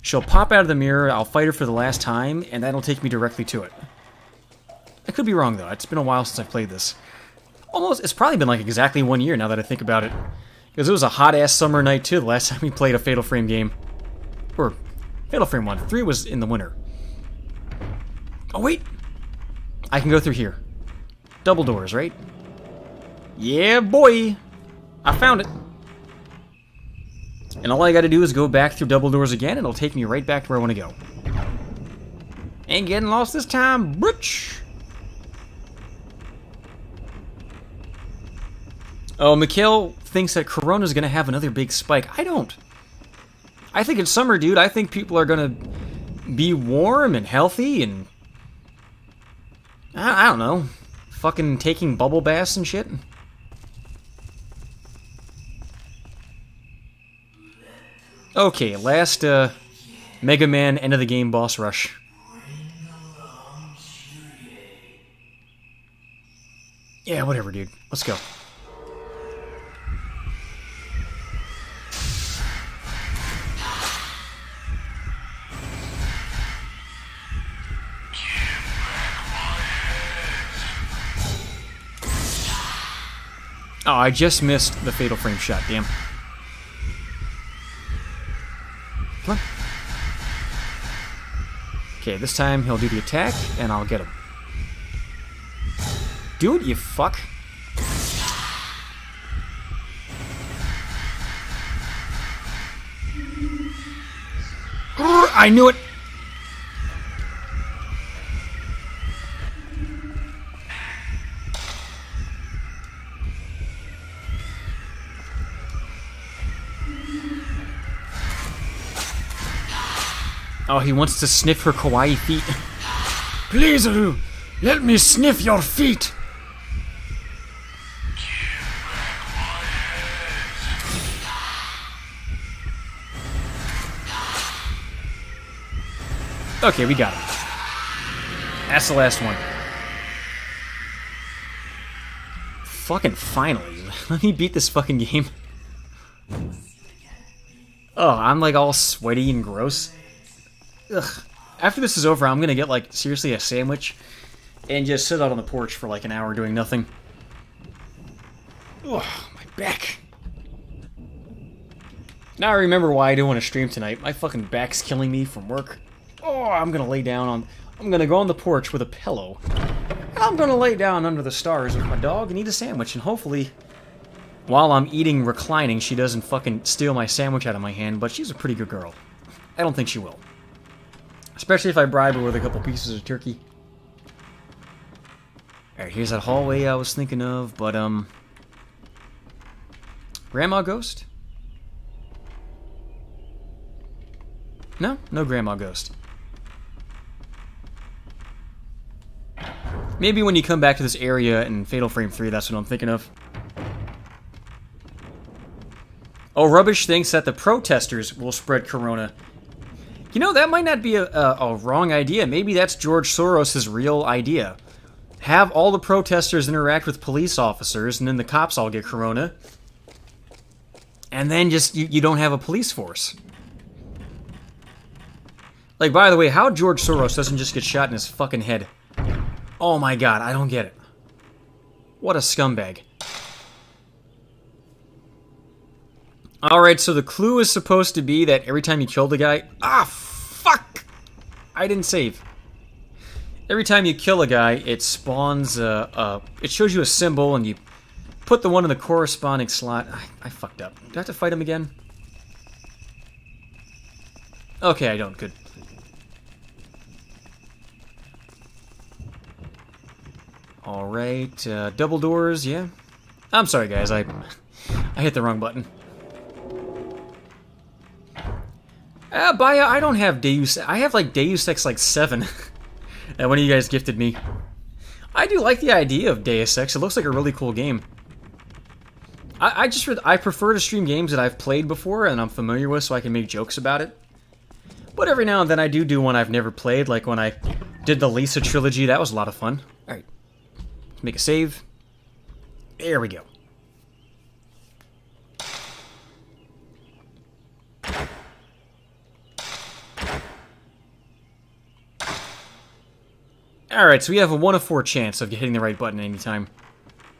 she'll pop out of the mirror, I'll fight her for the last time, and that'll take me directly to it. I could be wrong though, it's been a while since I've played this. It's probably been like exactly 1 year now that I think about it. Because it was a hot-ass summer night too the last time we played a Fatal Frame game. Or Fatal Frame 1. 3 was in the winter. Oh, wait! I can go through here. Double doors, right? Yeah, boy! I found it. And all I gotta do is go back through double doors again, and it'll take me right back to where I want to go. Ain't getting lost this time, bitch! Oh, Mikhail thinks that Corona's gonna have another big spike. I don't. I think it's summer, dude. I think people are gonna be warm and healthy and... I don't know. Fucking taking bubble baths and shit. Okay, last Mega Man end of the game boss rush. Yeah, whatever, dude. Let's go. Oh, I just missed the Fatal Frame shot, damn. Come on. Okay, this time he'll do the attack, and I'll get him. Do it, you fuck. I knew it! Oh, he wants to sniff her kawaii feet. Please, let me sniff your feet. Okay, we got him. That's the last one. Fucking finally. Let me beat this fucking game. Oh, I'm like all sweaty and gross. Ugh. After this is over, I'm gonna get like seriously a sandwich and just sit out on the porch for like an hour doing nothing. Ugh, my back. Now I remember why I didn't want to stream tonight. My fucking back's killing me from work. Oh, I'm gonna lay down on... I'm gonna go on the porch with a pillow. And I'm gonna lay down under the stars with my dog and eat a sandwich. And hopefully, while I'm eating reclining, she doesn't fucking steal my sandwich out of my hand. But she's a pretty good girl. I don't think she will. Especially if I bribe her with a couple pieces of turkey. Alright, here's that hallway I was thinking of, but, Grandma Ghost? No? No Grandma Ghost. Maybe when you come back to this area in Fatal Frame 3, that's what I'm thinking of. Oh, Rubbish thinks that the protesters will spread corona. You know, that might not be a wrong idea. Maybe that's George Soros' real idea. Have all the protesters interact with police officers, and then the cops all get corona. And then just, you don't have a police force. Like, by the way, how George Soros doesn't just get shot in his fucking head? Oh my god, I don't get it. What a scumbag. Alright, so the clue is supposed to be that every time you kill the guy... Ah, fuck! I didn't save. Every time you kill a guy, it spawns it shows you a symbol, and you put the one in the corresponding slot. I fucked up. Do I have to fight him again? Okay, I don't. Good. Alright, double doors, yeah. I'm sorry, guys, I hit the wrong button. Baya, I don't have Deus... I have, like, Deus Ex, like, 7. That one of you guys gifted me. I do like the idea of Deus Ex. It looks like a really cool game. I prefer to stream games that I've played before and I'm familiar with so I can make jokes about it. But every now and then I do one I've never played, like when I did the Lisa trilogy. That was a lot of fun. Alright. Make a save. There we go. Alright, so we have a 1 of 4 chance of hitting the right button anytime.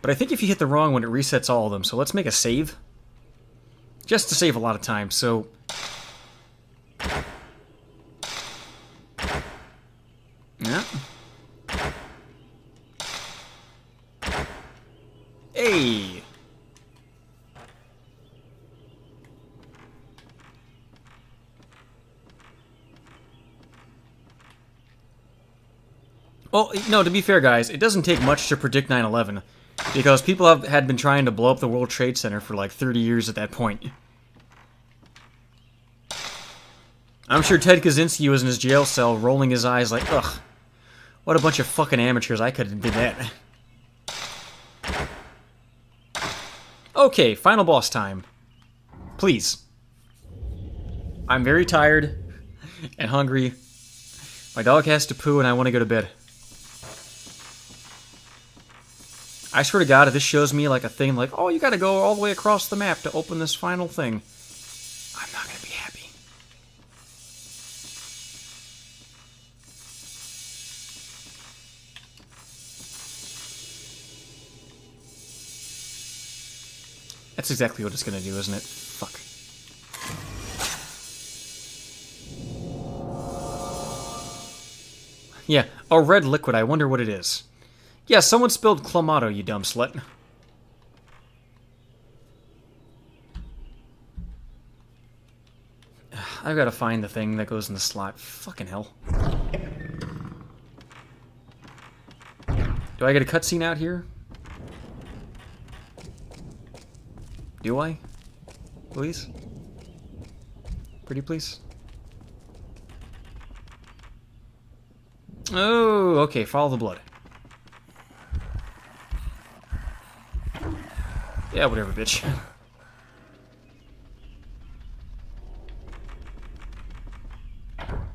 But I think if you hit the wrong one, it resets all of them. So let's make a save. Just to save a lot of time, so... Yeah. Hey! Well, no, to be fair, guys, it doesn't take much to predict 9/11, because people had been trying to blow up the World Trade Center for like 30 years at that point. I'm sure Ted Kaczynski was in his jail cell rolling his eyes like, ugh, what a bunch of fucking amateurs, I could have did that. Okay, final boss time. Please. I'm very tired and hungry. My dog has to poo and I want to go to bed. I swear to God, if this shows me like a thing like, oh, you gotta go all the way across the map to open this final thing, I'm not gonna be happy. That's exactly what it's gonna do, isn't it? Fuck. Yeah, a red liquid, I wonder what it is. Yeah, someone spilled Clamato, you dumb slut. I've got to find the thing that goes in the slot. Fucking hell. Do I get a cutscene out here? Do I? Please? Pretty please? Oh, okay, follow the blood. Yeah, whatever, bitch.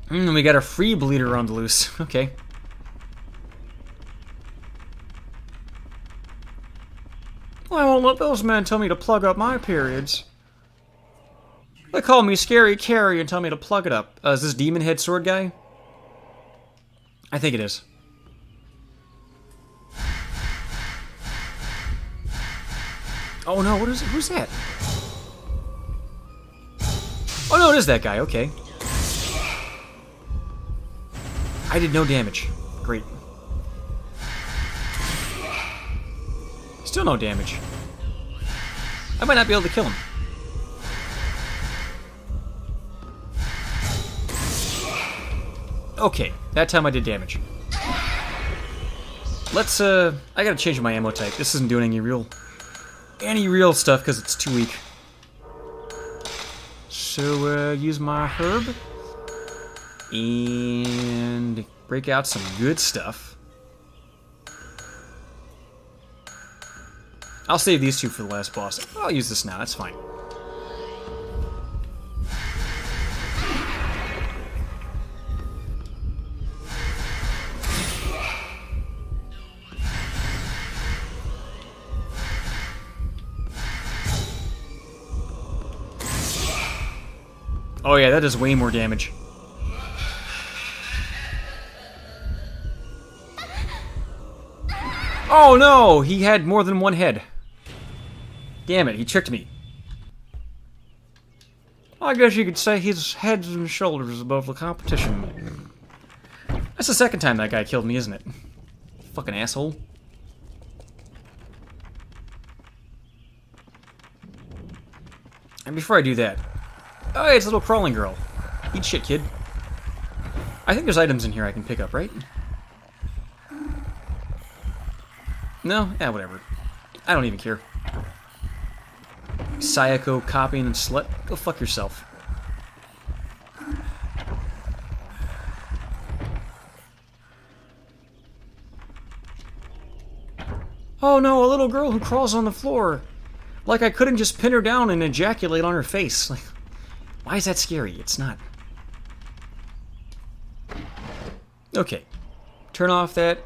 We got a free bleeder on the loose. Okay. I won't let those men tell me to plug up my periods. They call me Scary Carrie and tell me to plug it up. Is this Demon Head Sword guy? I think it is. Oh no, what is it? Who's that? Oh no, it is that guy, okay. I did no damage. Great. Still no damage. I might not be able to kill him. Okay, that time I did damage. Let's, I gotta change my ammo type. This isn't doing any real stuff because it's too weak. So, use my herb. And break out some good stuff. I'll save these two for the last boss. I'll use this now, that's fine. Oh yeah, that does way more damage. Oh no! He had more than one head. Damn it, he tricked me. I guess you could say he's heads and shoulders above the competition. That's the second time that guy killed me, isn't it? Fucking asshole. And before I do that... Oh, hey, it's a little crawling girl. Eat shit, kid. I think there's items in here I can pick up, right? No? Yeah, whatever. I don't even care. Sayako copying and slut. Go fuck yourself. Oh no, a little girl who crawls on the floor. Like I couldn't just pin her down and ejaculate on her face. Like, why is that scary? It's not. Okay. Turn off that.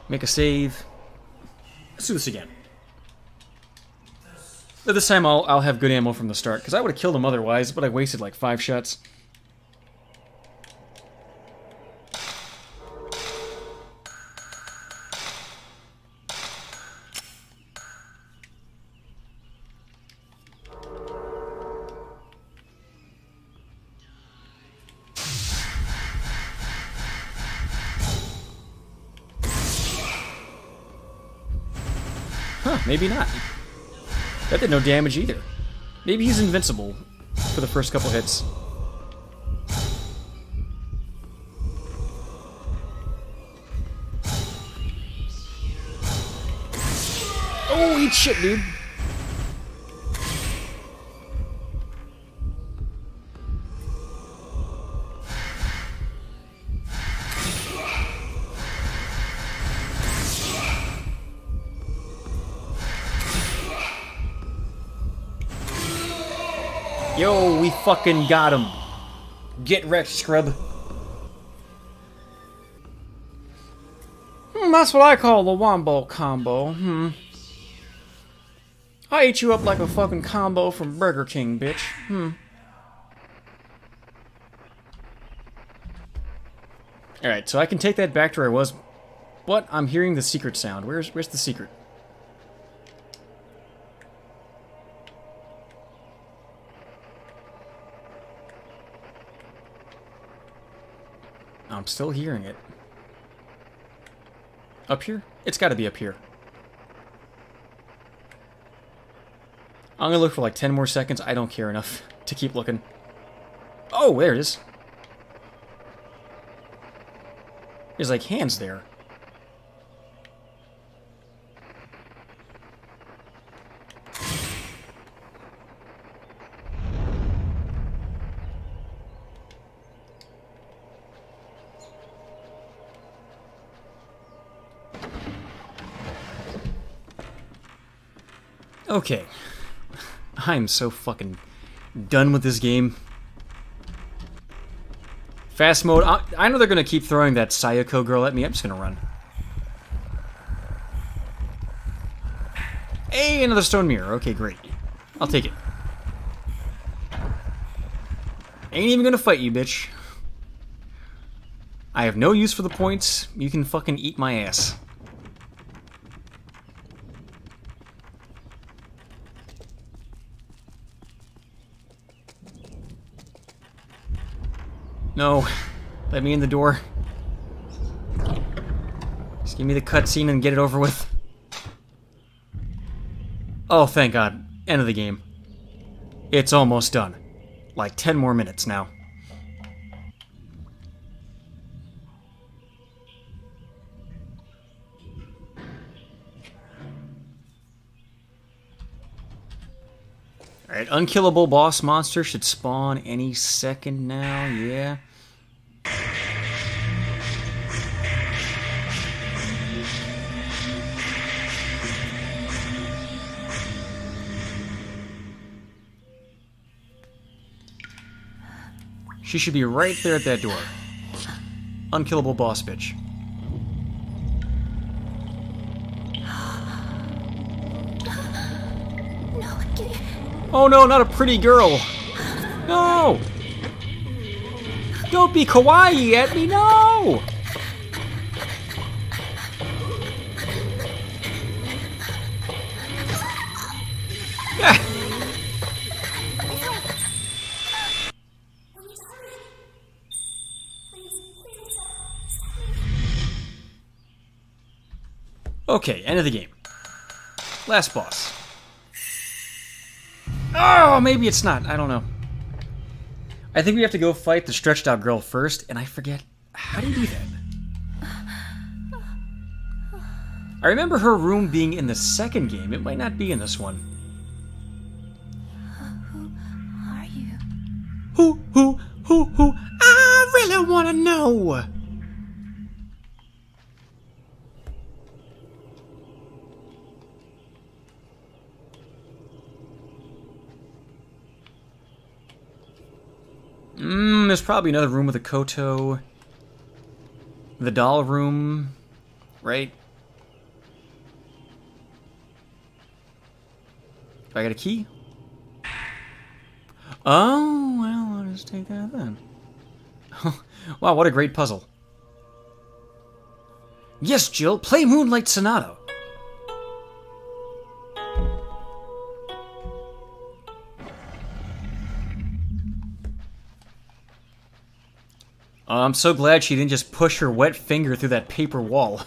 Make a save. Let's do this again. But this time I'll have good ammo from the start, because I would have killed him otherwise, but I wasted like 5 shots. Huh, maybe not. That did no damage either. Maybe he's invincible for the first couple hits. Oh, eat shit, dude. Yo, we fucking got him. Get wrecked, scrub. That's what I call the wombo combo. I ate you up like a fucking combo from Burger King, bitch. Alright, so I can take that back to where I was. But I'm hearing the secret sound. Where's the secret? I'm still hearing it. Up here? It's gotta be up here. I'm gonna look for like 10 more seconds. I don't care enough to keep looking. Oh, there it is. There's like hands there. Okay. I'm so fucking done with this game. Fast mode. I know they're gonna keep throwing that Sayako girl at me. I'm just gonna run. Hey, another stone mirror. Okay, great. I'll take it. Ain't even gonna fight you, bitch. I have no use for the points. You can fucking eat my ass. No. Let me in the door. Just give me the cutscene and get it over with. Oh, thank God. End of the game. It's almost done. Like 10 more minutes now. Alright, unkillable boss monster should spawn any second now, yeah. She should be right there at that door. Unkillable boss bitch. Oh no, not a pretty girl! No! Don't be kawaii at me, no! Okay, end of the game. Last boss. Oh, maybe it's not. I don't know. I think we have to go fight the stretched out girl first, and I forget. How do you do that? I remember her room being in the second game. It might not be in this one. Who are you? Who? I really want to know. There's probably another room with a Koto. The doll room, right? Do I got a key? Oh, well, I'll just take that then. Wow, what a great puzzle. Yes, Jill, play Moonlight Sonata. I'm so glad she didn't just push her wet finger through that paper wall.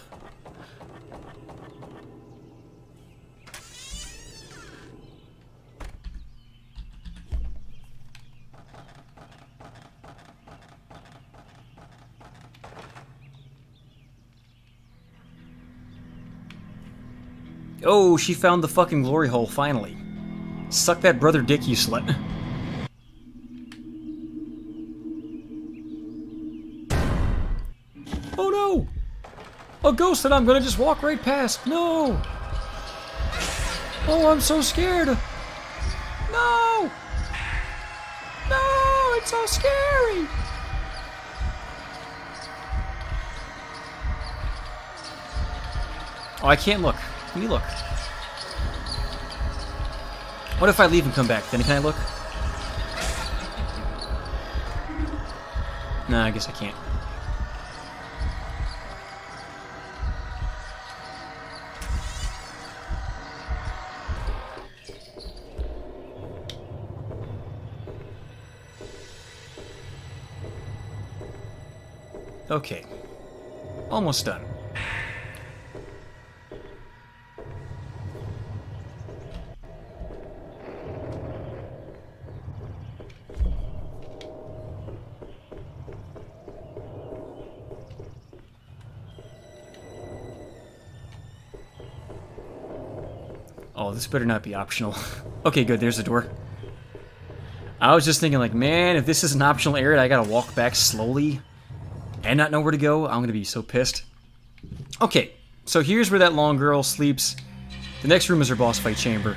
Oh, she found the fucking glory hole, finally. Suck that brother dick, you slut. Oh no! A ghost that I'm gonna just walk right past. No! Oh, I'm so scared. No! No! It's so scary! Oh, I can't look. Can you look? What if I leave and come back? Then can I look? Nah, I guess I can't. Okay. Almost done. Oh, this better not be optional. Okay, good, there's the door. I was just thinking, like, man, if this is an optional area, I gotta walk back slowly and not know where to go, I'm gonna be so pissed. Okay, so here's where that long girl sleeps. The next room is her boss fight chamber.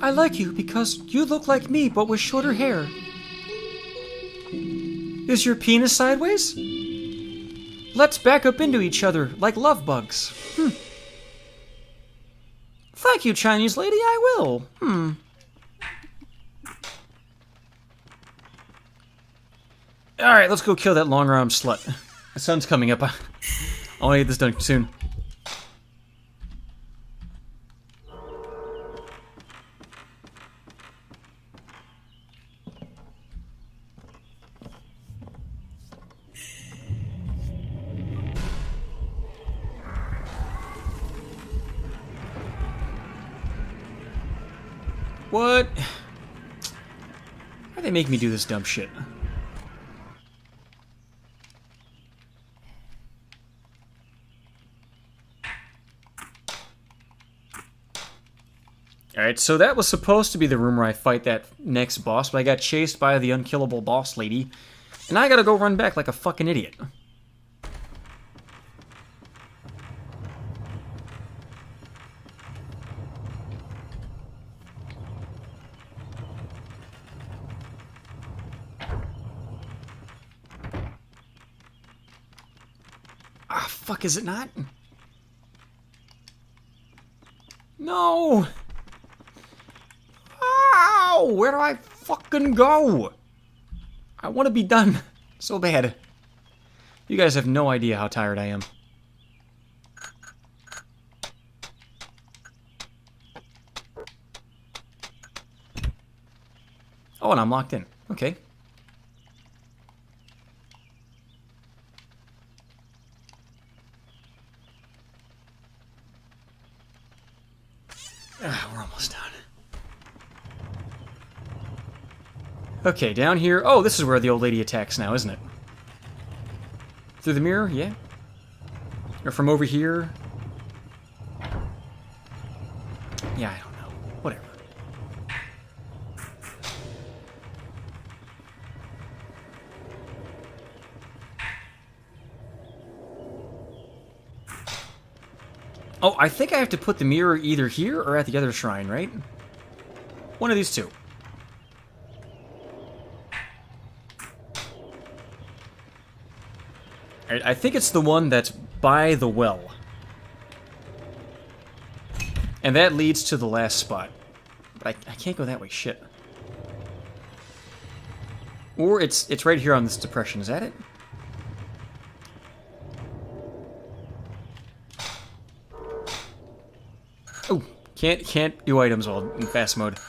I like you because you look like me, but with shorter hair. Is your penis sideways? Let's back up into each other like love bugs. Thank you, Chinese lady, I will. Alright, let's go kill that long-armed slut. The sun's coming up. I want to get this done soon. What? Why'd they make me do this dumb shit? Alright, so that was supposed to be the room where I fight that next boss, but I got chased by the unkillable boss lady, and I gotta go run back like a fucking idiot. Ah, fuck, is it not? No! Ow! Where do I fucking go? I want to be done so bad. You guys have no idea how tired I am. Oh, and I'm locked in. Okay. We're almost done. Okay, down here. Oh, this is where the old lady attacks now, isn't it? Through the mirror? Yeah. Or from over here? Yeah, I don't know. Whatever. Oh, I think I have to put the mirror either here or at the other shrine, right? One of these two. I think it's the one that's by the well. And that leads to the last spot. But I can't go that way, shit. Or it's right here on this depression, is that it? Oh, can't do items while in fast mode.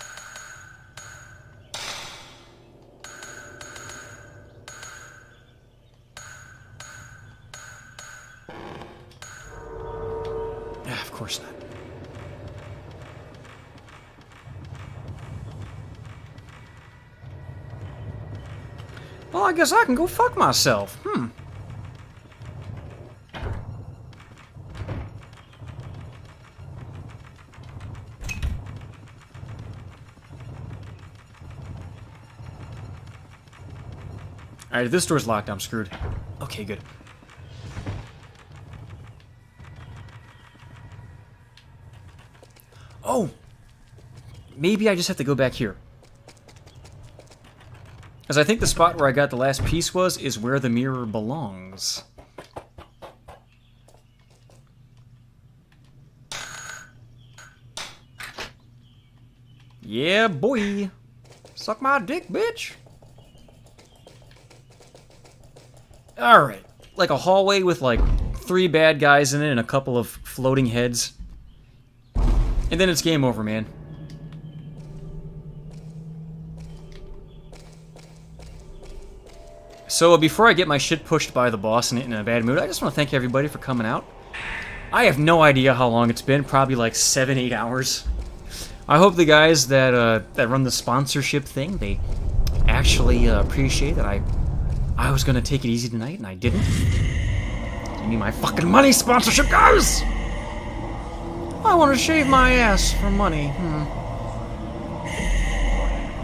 Of course not. Well, I guess I can go fuck myself. Alright, if this door's locked, I'm screwed. Okay, good. Oh! Maybe I just have to go back here. Because I think the spot where I got the last piece is where the mirror belongs. Yeah, boy! Suck my dick, bitch! Alright. Like a hallway with like 3 bad guys in it and a couple of floating heads. And then it's game over, man. So before I get my shit pushed by the boss and in a bad mood, I just want to thank everybody for coming out. I have no idea how long it's been, probably like 7-8 hours. I hope the guys that that run the sponsorship thing, they actually appreciate that I was gonna take it easy tonight and I didn't. Give me my fucking money, sponsorship guys! I want to shave my ass for money.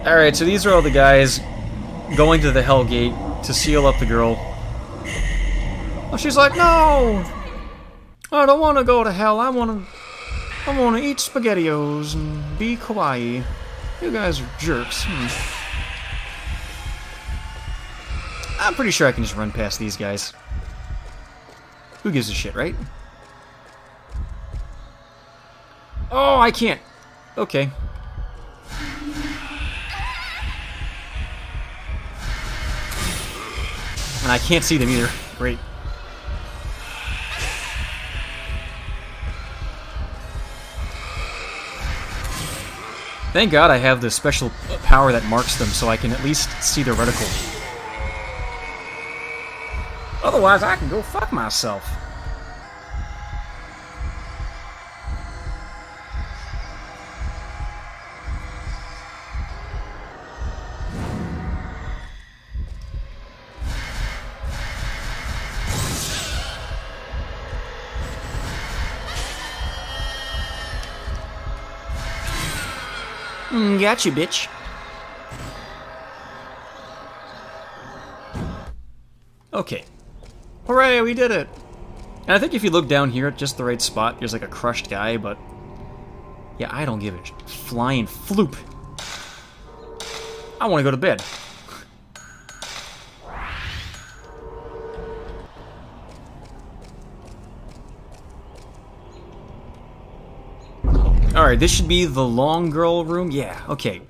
Alright, so these are all the guys going to the Hell Gate to seal up the girl. Oh, she's like, no! I don't want to go to hell. I want to eat SpaghettiOs and be kawaii. You guys are jerks. I'm pretty sure I can just run past these guys. Who gives a shit, right? Oh, I can't. Okay. And I can't see them either. Great. Thank God I have the special power that marks them so I can at least see their reticle. Otherwise, I can go fuck myself. Gotcha, bitch. Okay. Hooray, we did it! And I think if you look down here at just the right spot, there's like a crushed guy, but... yeah, I don't give a flying floop. I want to go to bed. Alright, this should be the long girl room? Yeah, okay.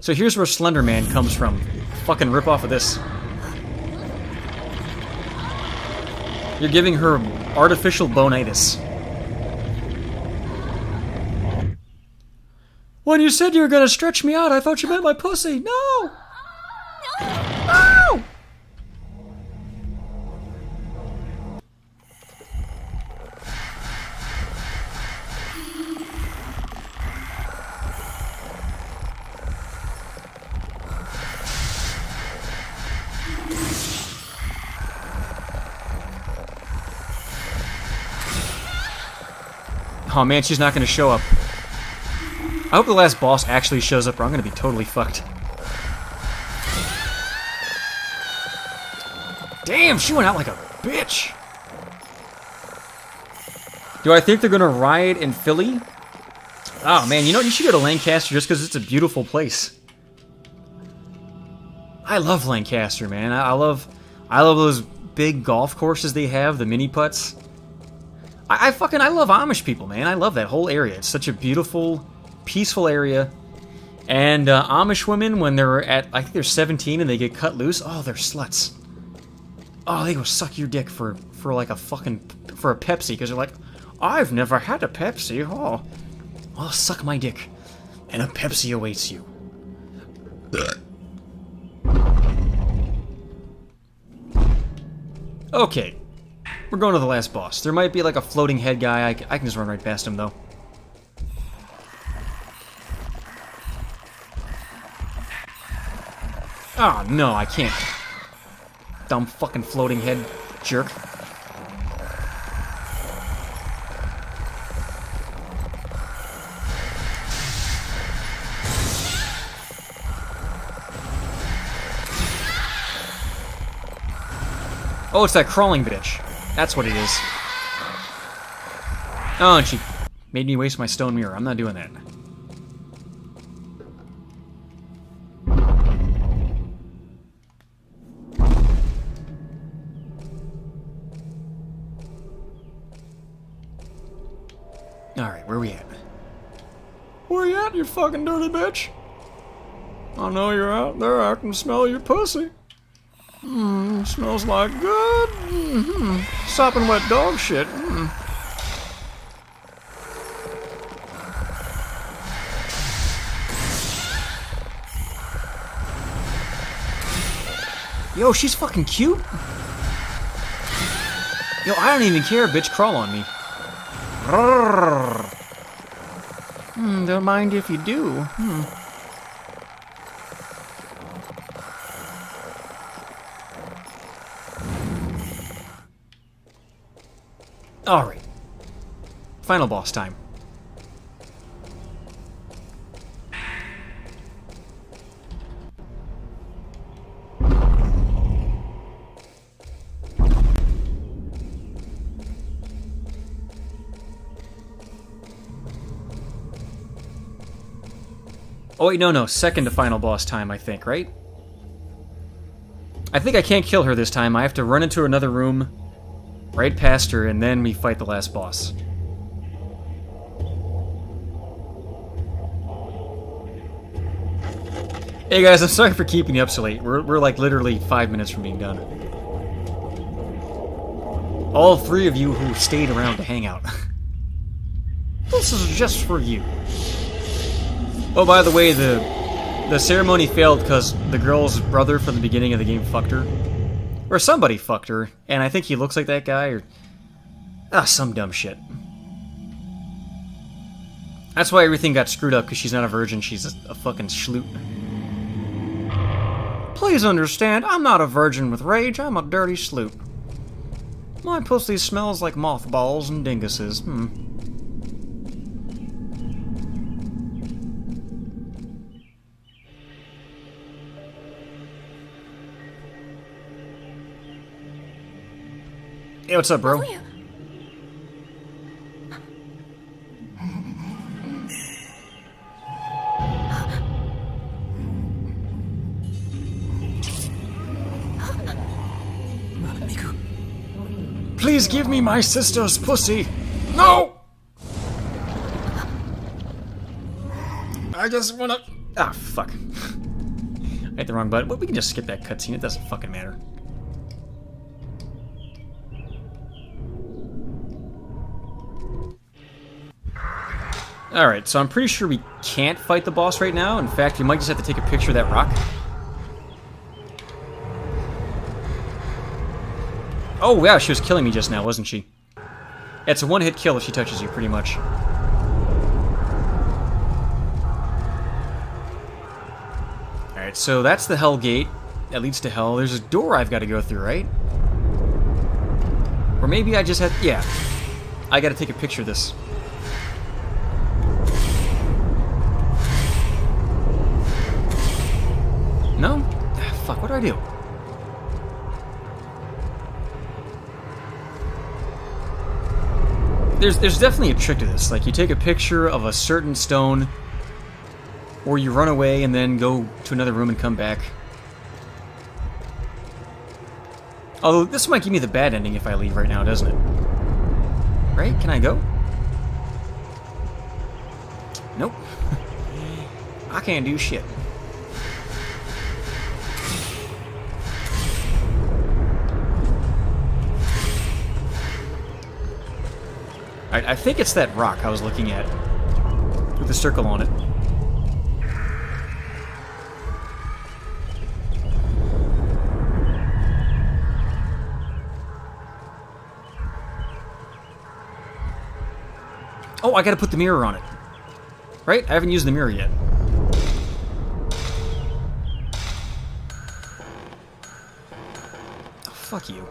So here's where Slender Man comes from. Fucking rip off of this. You're giving her artificial bonitis. When you said you were gonna stretch me out, I thought you meant my pussy. No! No! Oh man, she's not gonna show up. I hope the last boss actually shows up or I'm gonna be totally fucked. Damn, she went out like a bitch! Do I think they're gonna riot in Philly? Oh man, you know, you should go to Lancaster just because it's a beautiful place. I love Lancaster, man. I love those big golf courses they have, the mini putts. I love Amish people, man. I love that whole area. It's such a beautiful, peaceful area. And Amish women, when they're at, I think they're 17 and they get cut loose, oh, they're sluts. Oh, they go suck your dick for like a fucking, for a Pepsi, because they're like, I've never had a Pepsi, oh. Well, suck my dick, and a Pepsi awaits you. Okay. We're going to the last boss. There might be like a floating head guy. I can just run right past him, though. Oh, no, I can't. Dumb fucking floating head jerk. Oh, it's that crawling bitch. That's what it is. Oh, and she made me waste my stone mirror. I'm not doing that. Alright, where we at? Where you at, you fucking dirty bitch? I know you're out there. I can smell your pussy. Smells like good. Sopping wet dog shit. Yo, she's fucking cute. Yo, I don't even care, bitch. Crawl on me. Don't mind if you do. Alright. Final boss time. Oh wait, no, second to final boss time, I think, right? I think I can't kill her this time. I have to run into another room, right past her, and then we fight the last boss. Hey guys, I'm sorry for keeping you up so late. We're like literally 5 minutes from being done. All three of you who stayed around to hang out. This is just for you. Oh, by the way, the ceremony failed because the girl's brother from the beginning of the game fucked her. Or somebody fucked her, and I think he looks like that guy, or... some dumb shit. That's why everything got screwed up, because she's not a virgin, she's a fucking schloot. Please understand, I'm not a virgin with rage, I'm a dirty sloot. My pussy smells like mothballs and dinguses, Hey, what's up, bro? Please give me my sister's pussy. No! I just wanna... Ah, fuck. I hit the wrong button. But we can just skip that cutscene. It doesn't fucking matter. Alright, so I'm pretty sure we can't fight the boss right now. In fact, we might just have to take a picture of that rock. Oh, wow, she was killing me just now, wasn't she? It's a one-hit kill if she touches you, pretty much. Alright, so that's the Hell Gate. That leads to Hell. There's a door I've got to go through, right? Or maybe I just had... Yeah. I got to take a picture of this. No? Ah, fuck, what do I do? There's definitely a trick to this. Like, you take a picture of a certain stone, or you run away and then go to another room and come back. Although, this might give me the bad ending if I leave right now, doesn't it? Right? Can I go? Nope. I can't do shit. Alright, I think it's that rock I was looking at. With the circle on it. Oh, I gotta put the mirror on it. Right? I haven't used the mirror yet. Oh, fuck you.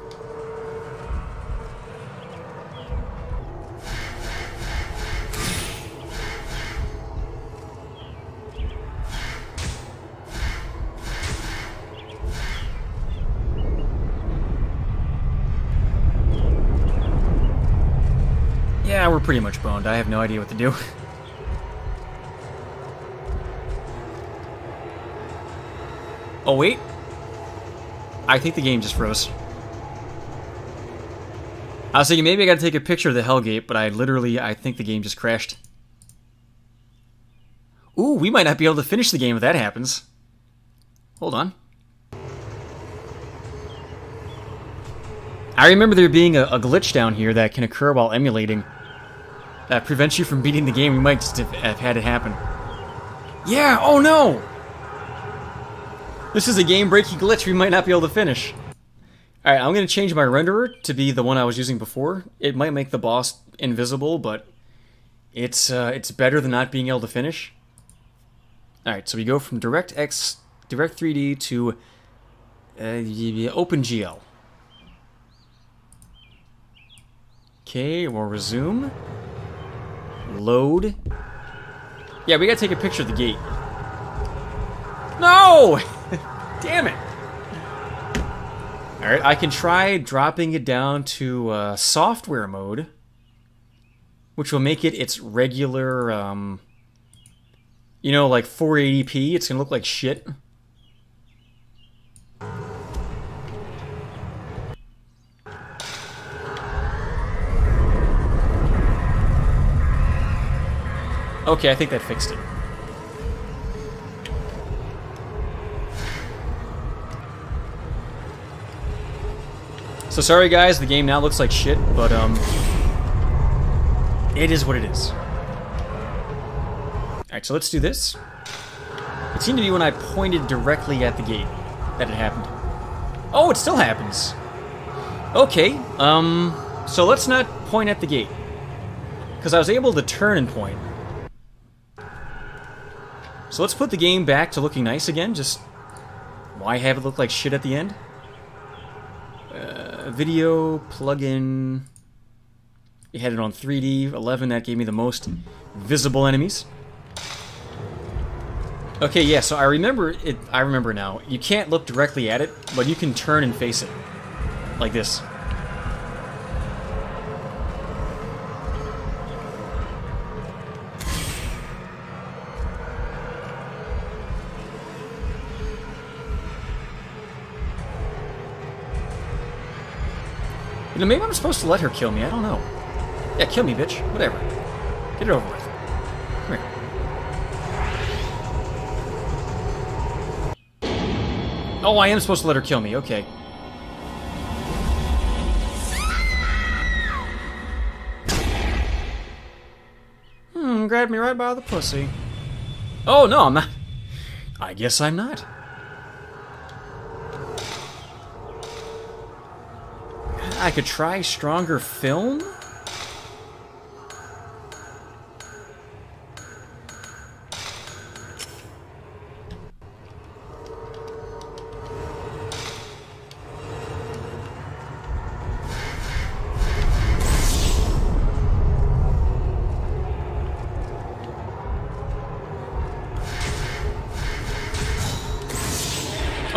Yeah, we're pretty much boned. I have no idea what to do. Oh, wait. I think the game just froze. I was thinking maybe I gotta take a picture of the Hellgate, but I think the game just crashed. Ooh, we might not be able to finish the game if that happens. Hold on. I remember there being a glitch down here that can occur while emulating. That prevents you from beating the game. We might just have had it happen. Yeah, oh no! This is a game-breaking glitch we might not be able to finish. Alright, I'm going to change my renderer to be the one I was using before. It might make the boss invisible, but it's better than not being able to finish. Alright, so we go from DirectX, Direct 3D to OpenGL. Okay, we'll resume. Load. Yeah, we gotta take a picture of the gate. No! Damn it! Alright, I can try dropping it down to software mode, which will make it its regular, you know, like 480p. It's gonna look like shit. Okay, I think that fixed it. So sorry guys, the game now looks like shit, but it is what it is. Alright, so let's do this. It seemed to be when I pointed directly at the gate that it happened. Oh, it still happens. Okay, so let's not point at the gate. Because I was able to turn and point. So let's put the game back to looking nice again. Just why have it look like shit at the end? Video, plugin. We had it on 3D, 11, that gave me the most visible enemies. Okay, yeah, so I remember now. You can't look directly at it, but you can turn and face it. Like this. You know, maybe I'm supposed to let her kill me. I don't know. Yeah, kill me, bitch. Whatever. Get it over with. Come here. Oh, I am supposed to let her kill me. Okay. Grabbed me right by the pussy. Oh, no, I'm not. I guess I'm not. I could try stronger film?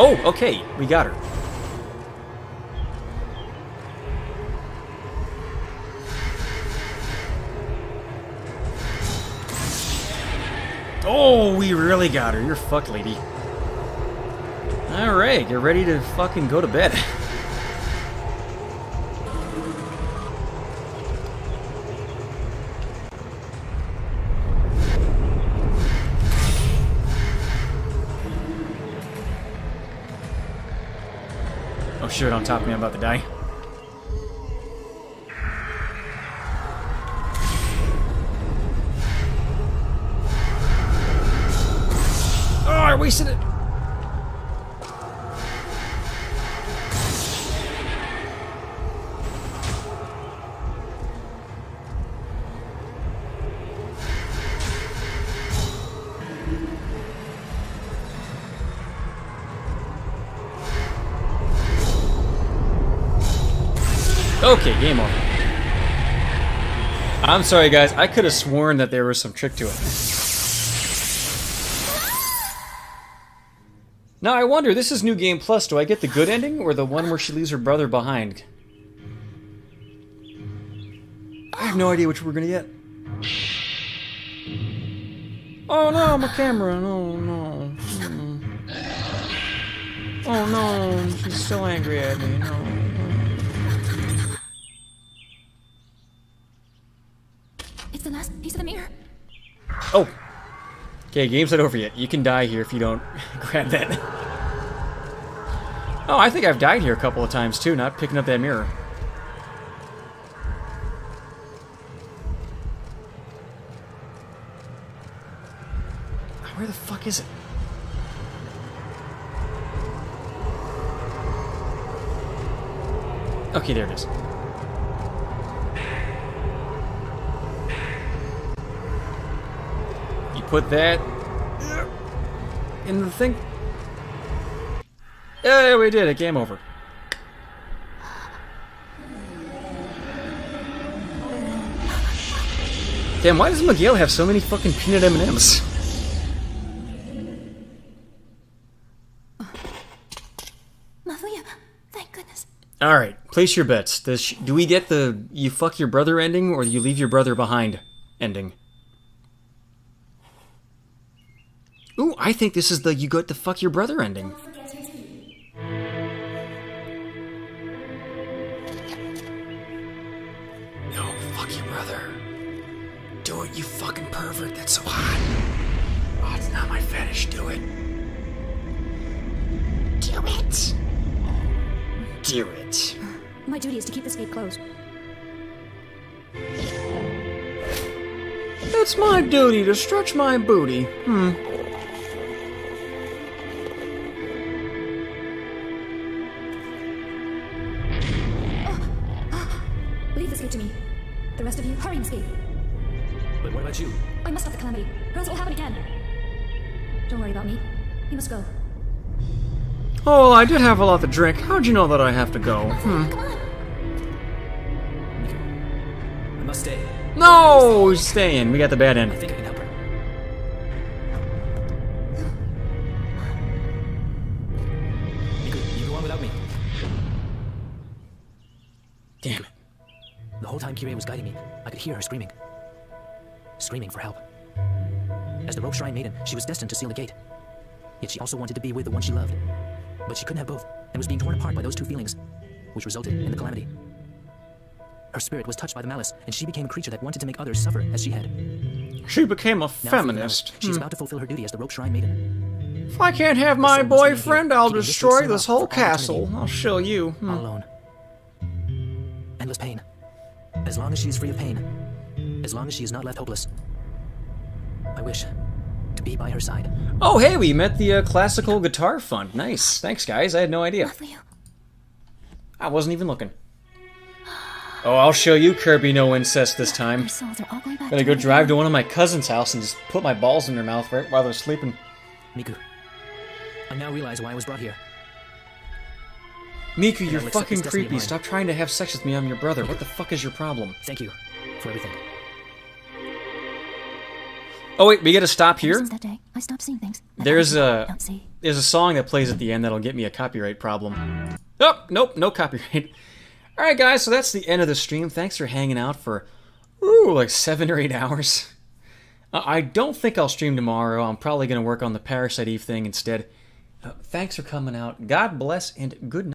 Oh, okay, we got her. Oh, we really got her. You're fucked, lady. Alright, get ready to fucking go to bed. Oh shit, on top of me, I'm about to die. Oh, I wasted it! Okay, game over. I'm sorry, guys. I could have sworn that there was some trick to it. Now, I wonder, this is New Game Plus. Do I get the good ending or the one where she leaves her brother behind? I have no idea which we're gonna get. Oh no, my camera. No, no. Oh no, she's so angry at me. No. It's the last piece of the mirror. Oh. Okay, game's not over yet. You can die here if you don't grab that. Oh, I think I've died here a couple of times too, not picking up that mirror. Where the fuck is it? Okay, there it is. You put that in the thing. Yeah, we did it. Game over. Damn, why does Miguel have so many fucking peanut M&Ms? Thank goodness. Alright, place your bets. Do we get the you fuck your brother ending or you leave your brother behind ending? Ooh, I think this is the you got to fuck your brother ending. No, fuck your brother. Do it, you fucking pervert. That's so hot. Oh, it's not my fetish. Do it. Do it. Do it. My duty is to keep this gate closed. It's my duty to stretch my booty. Leave this gate to me. The rest of you, hurry and escape. But what about you? I must stop the calamity, or else it will happen again. Don't worry about me. You must go. Oh, I did have a lot to drink. How'd you know that I have to go? Come on. I must stay. No, he's staying. We got the bad end. I think I can help her. You go on without me. Damn it. The whole time Kirei was guiding me, I could hear her screaming. Screaming for help. As the Rope Shrine Maiden, she was destined to seal the gate. Yet she also wanted to be with the one she loved. But she couldn't have both, and was being torn apart by those two feelings, which resulted in the calamity. Her spirit was touched by the malice, and she became a creature that wanted to make others suffer as she had. She became a Now, for the feminist. malice, she's about to fulfill her duty as the Rope Shrine Maiden. If I can't have my boyfriend, I'll destroy this whole castle. I'll show you. All alone. Endless pain. As long as she is free of pain. As long as she is not left hopeless. I wish to be by her side. Oh, hey, we met the Classical Guitar Fund. Nice. Thanks, guys. I had no idea. I wasn't even looking. Oh, I'll show you Kirby no incest this time. Gonna go drive to one of my cousin's house and just put my balls in their mouth right while they're sleeping. Miku, I now realize why I was brought here. Miku, you're I'll accept fucking this destiny of creepy. mine. Stop trying to have sex with me. I'm your brother. What the fuck is your problem? Thank you for everything. Oh wait, we gotta stop here. Since that day, I stopped seeing things. There's Don't see. a song that plays at the end that'll get me a copyright problem. Oh, nope, no copyright. Alright guys, so that's the end of the stream. Thanks for hanging out for, like 7 or 8 hours. I don't think I'll stream tomorrow. I'm probably going to work on the Parasite Eve thing instead. Thanks for coming out. God bless and good night.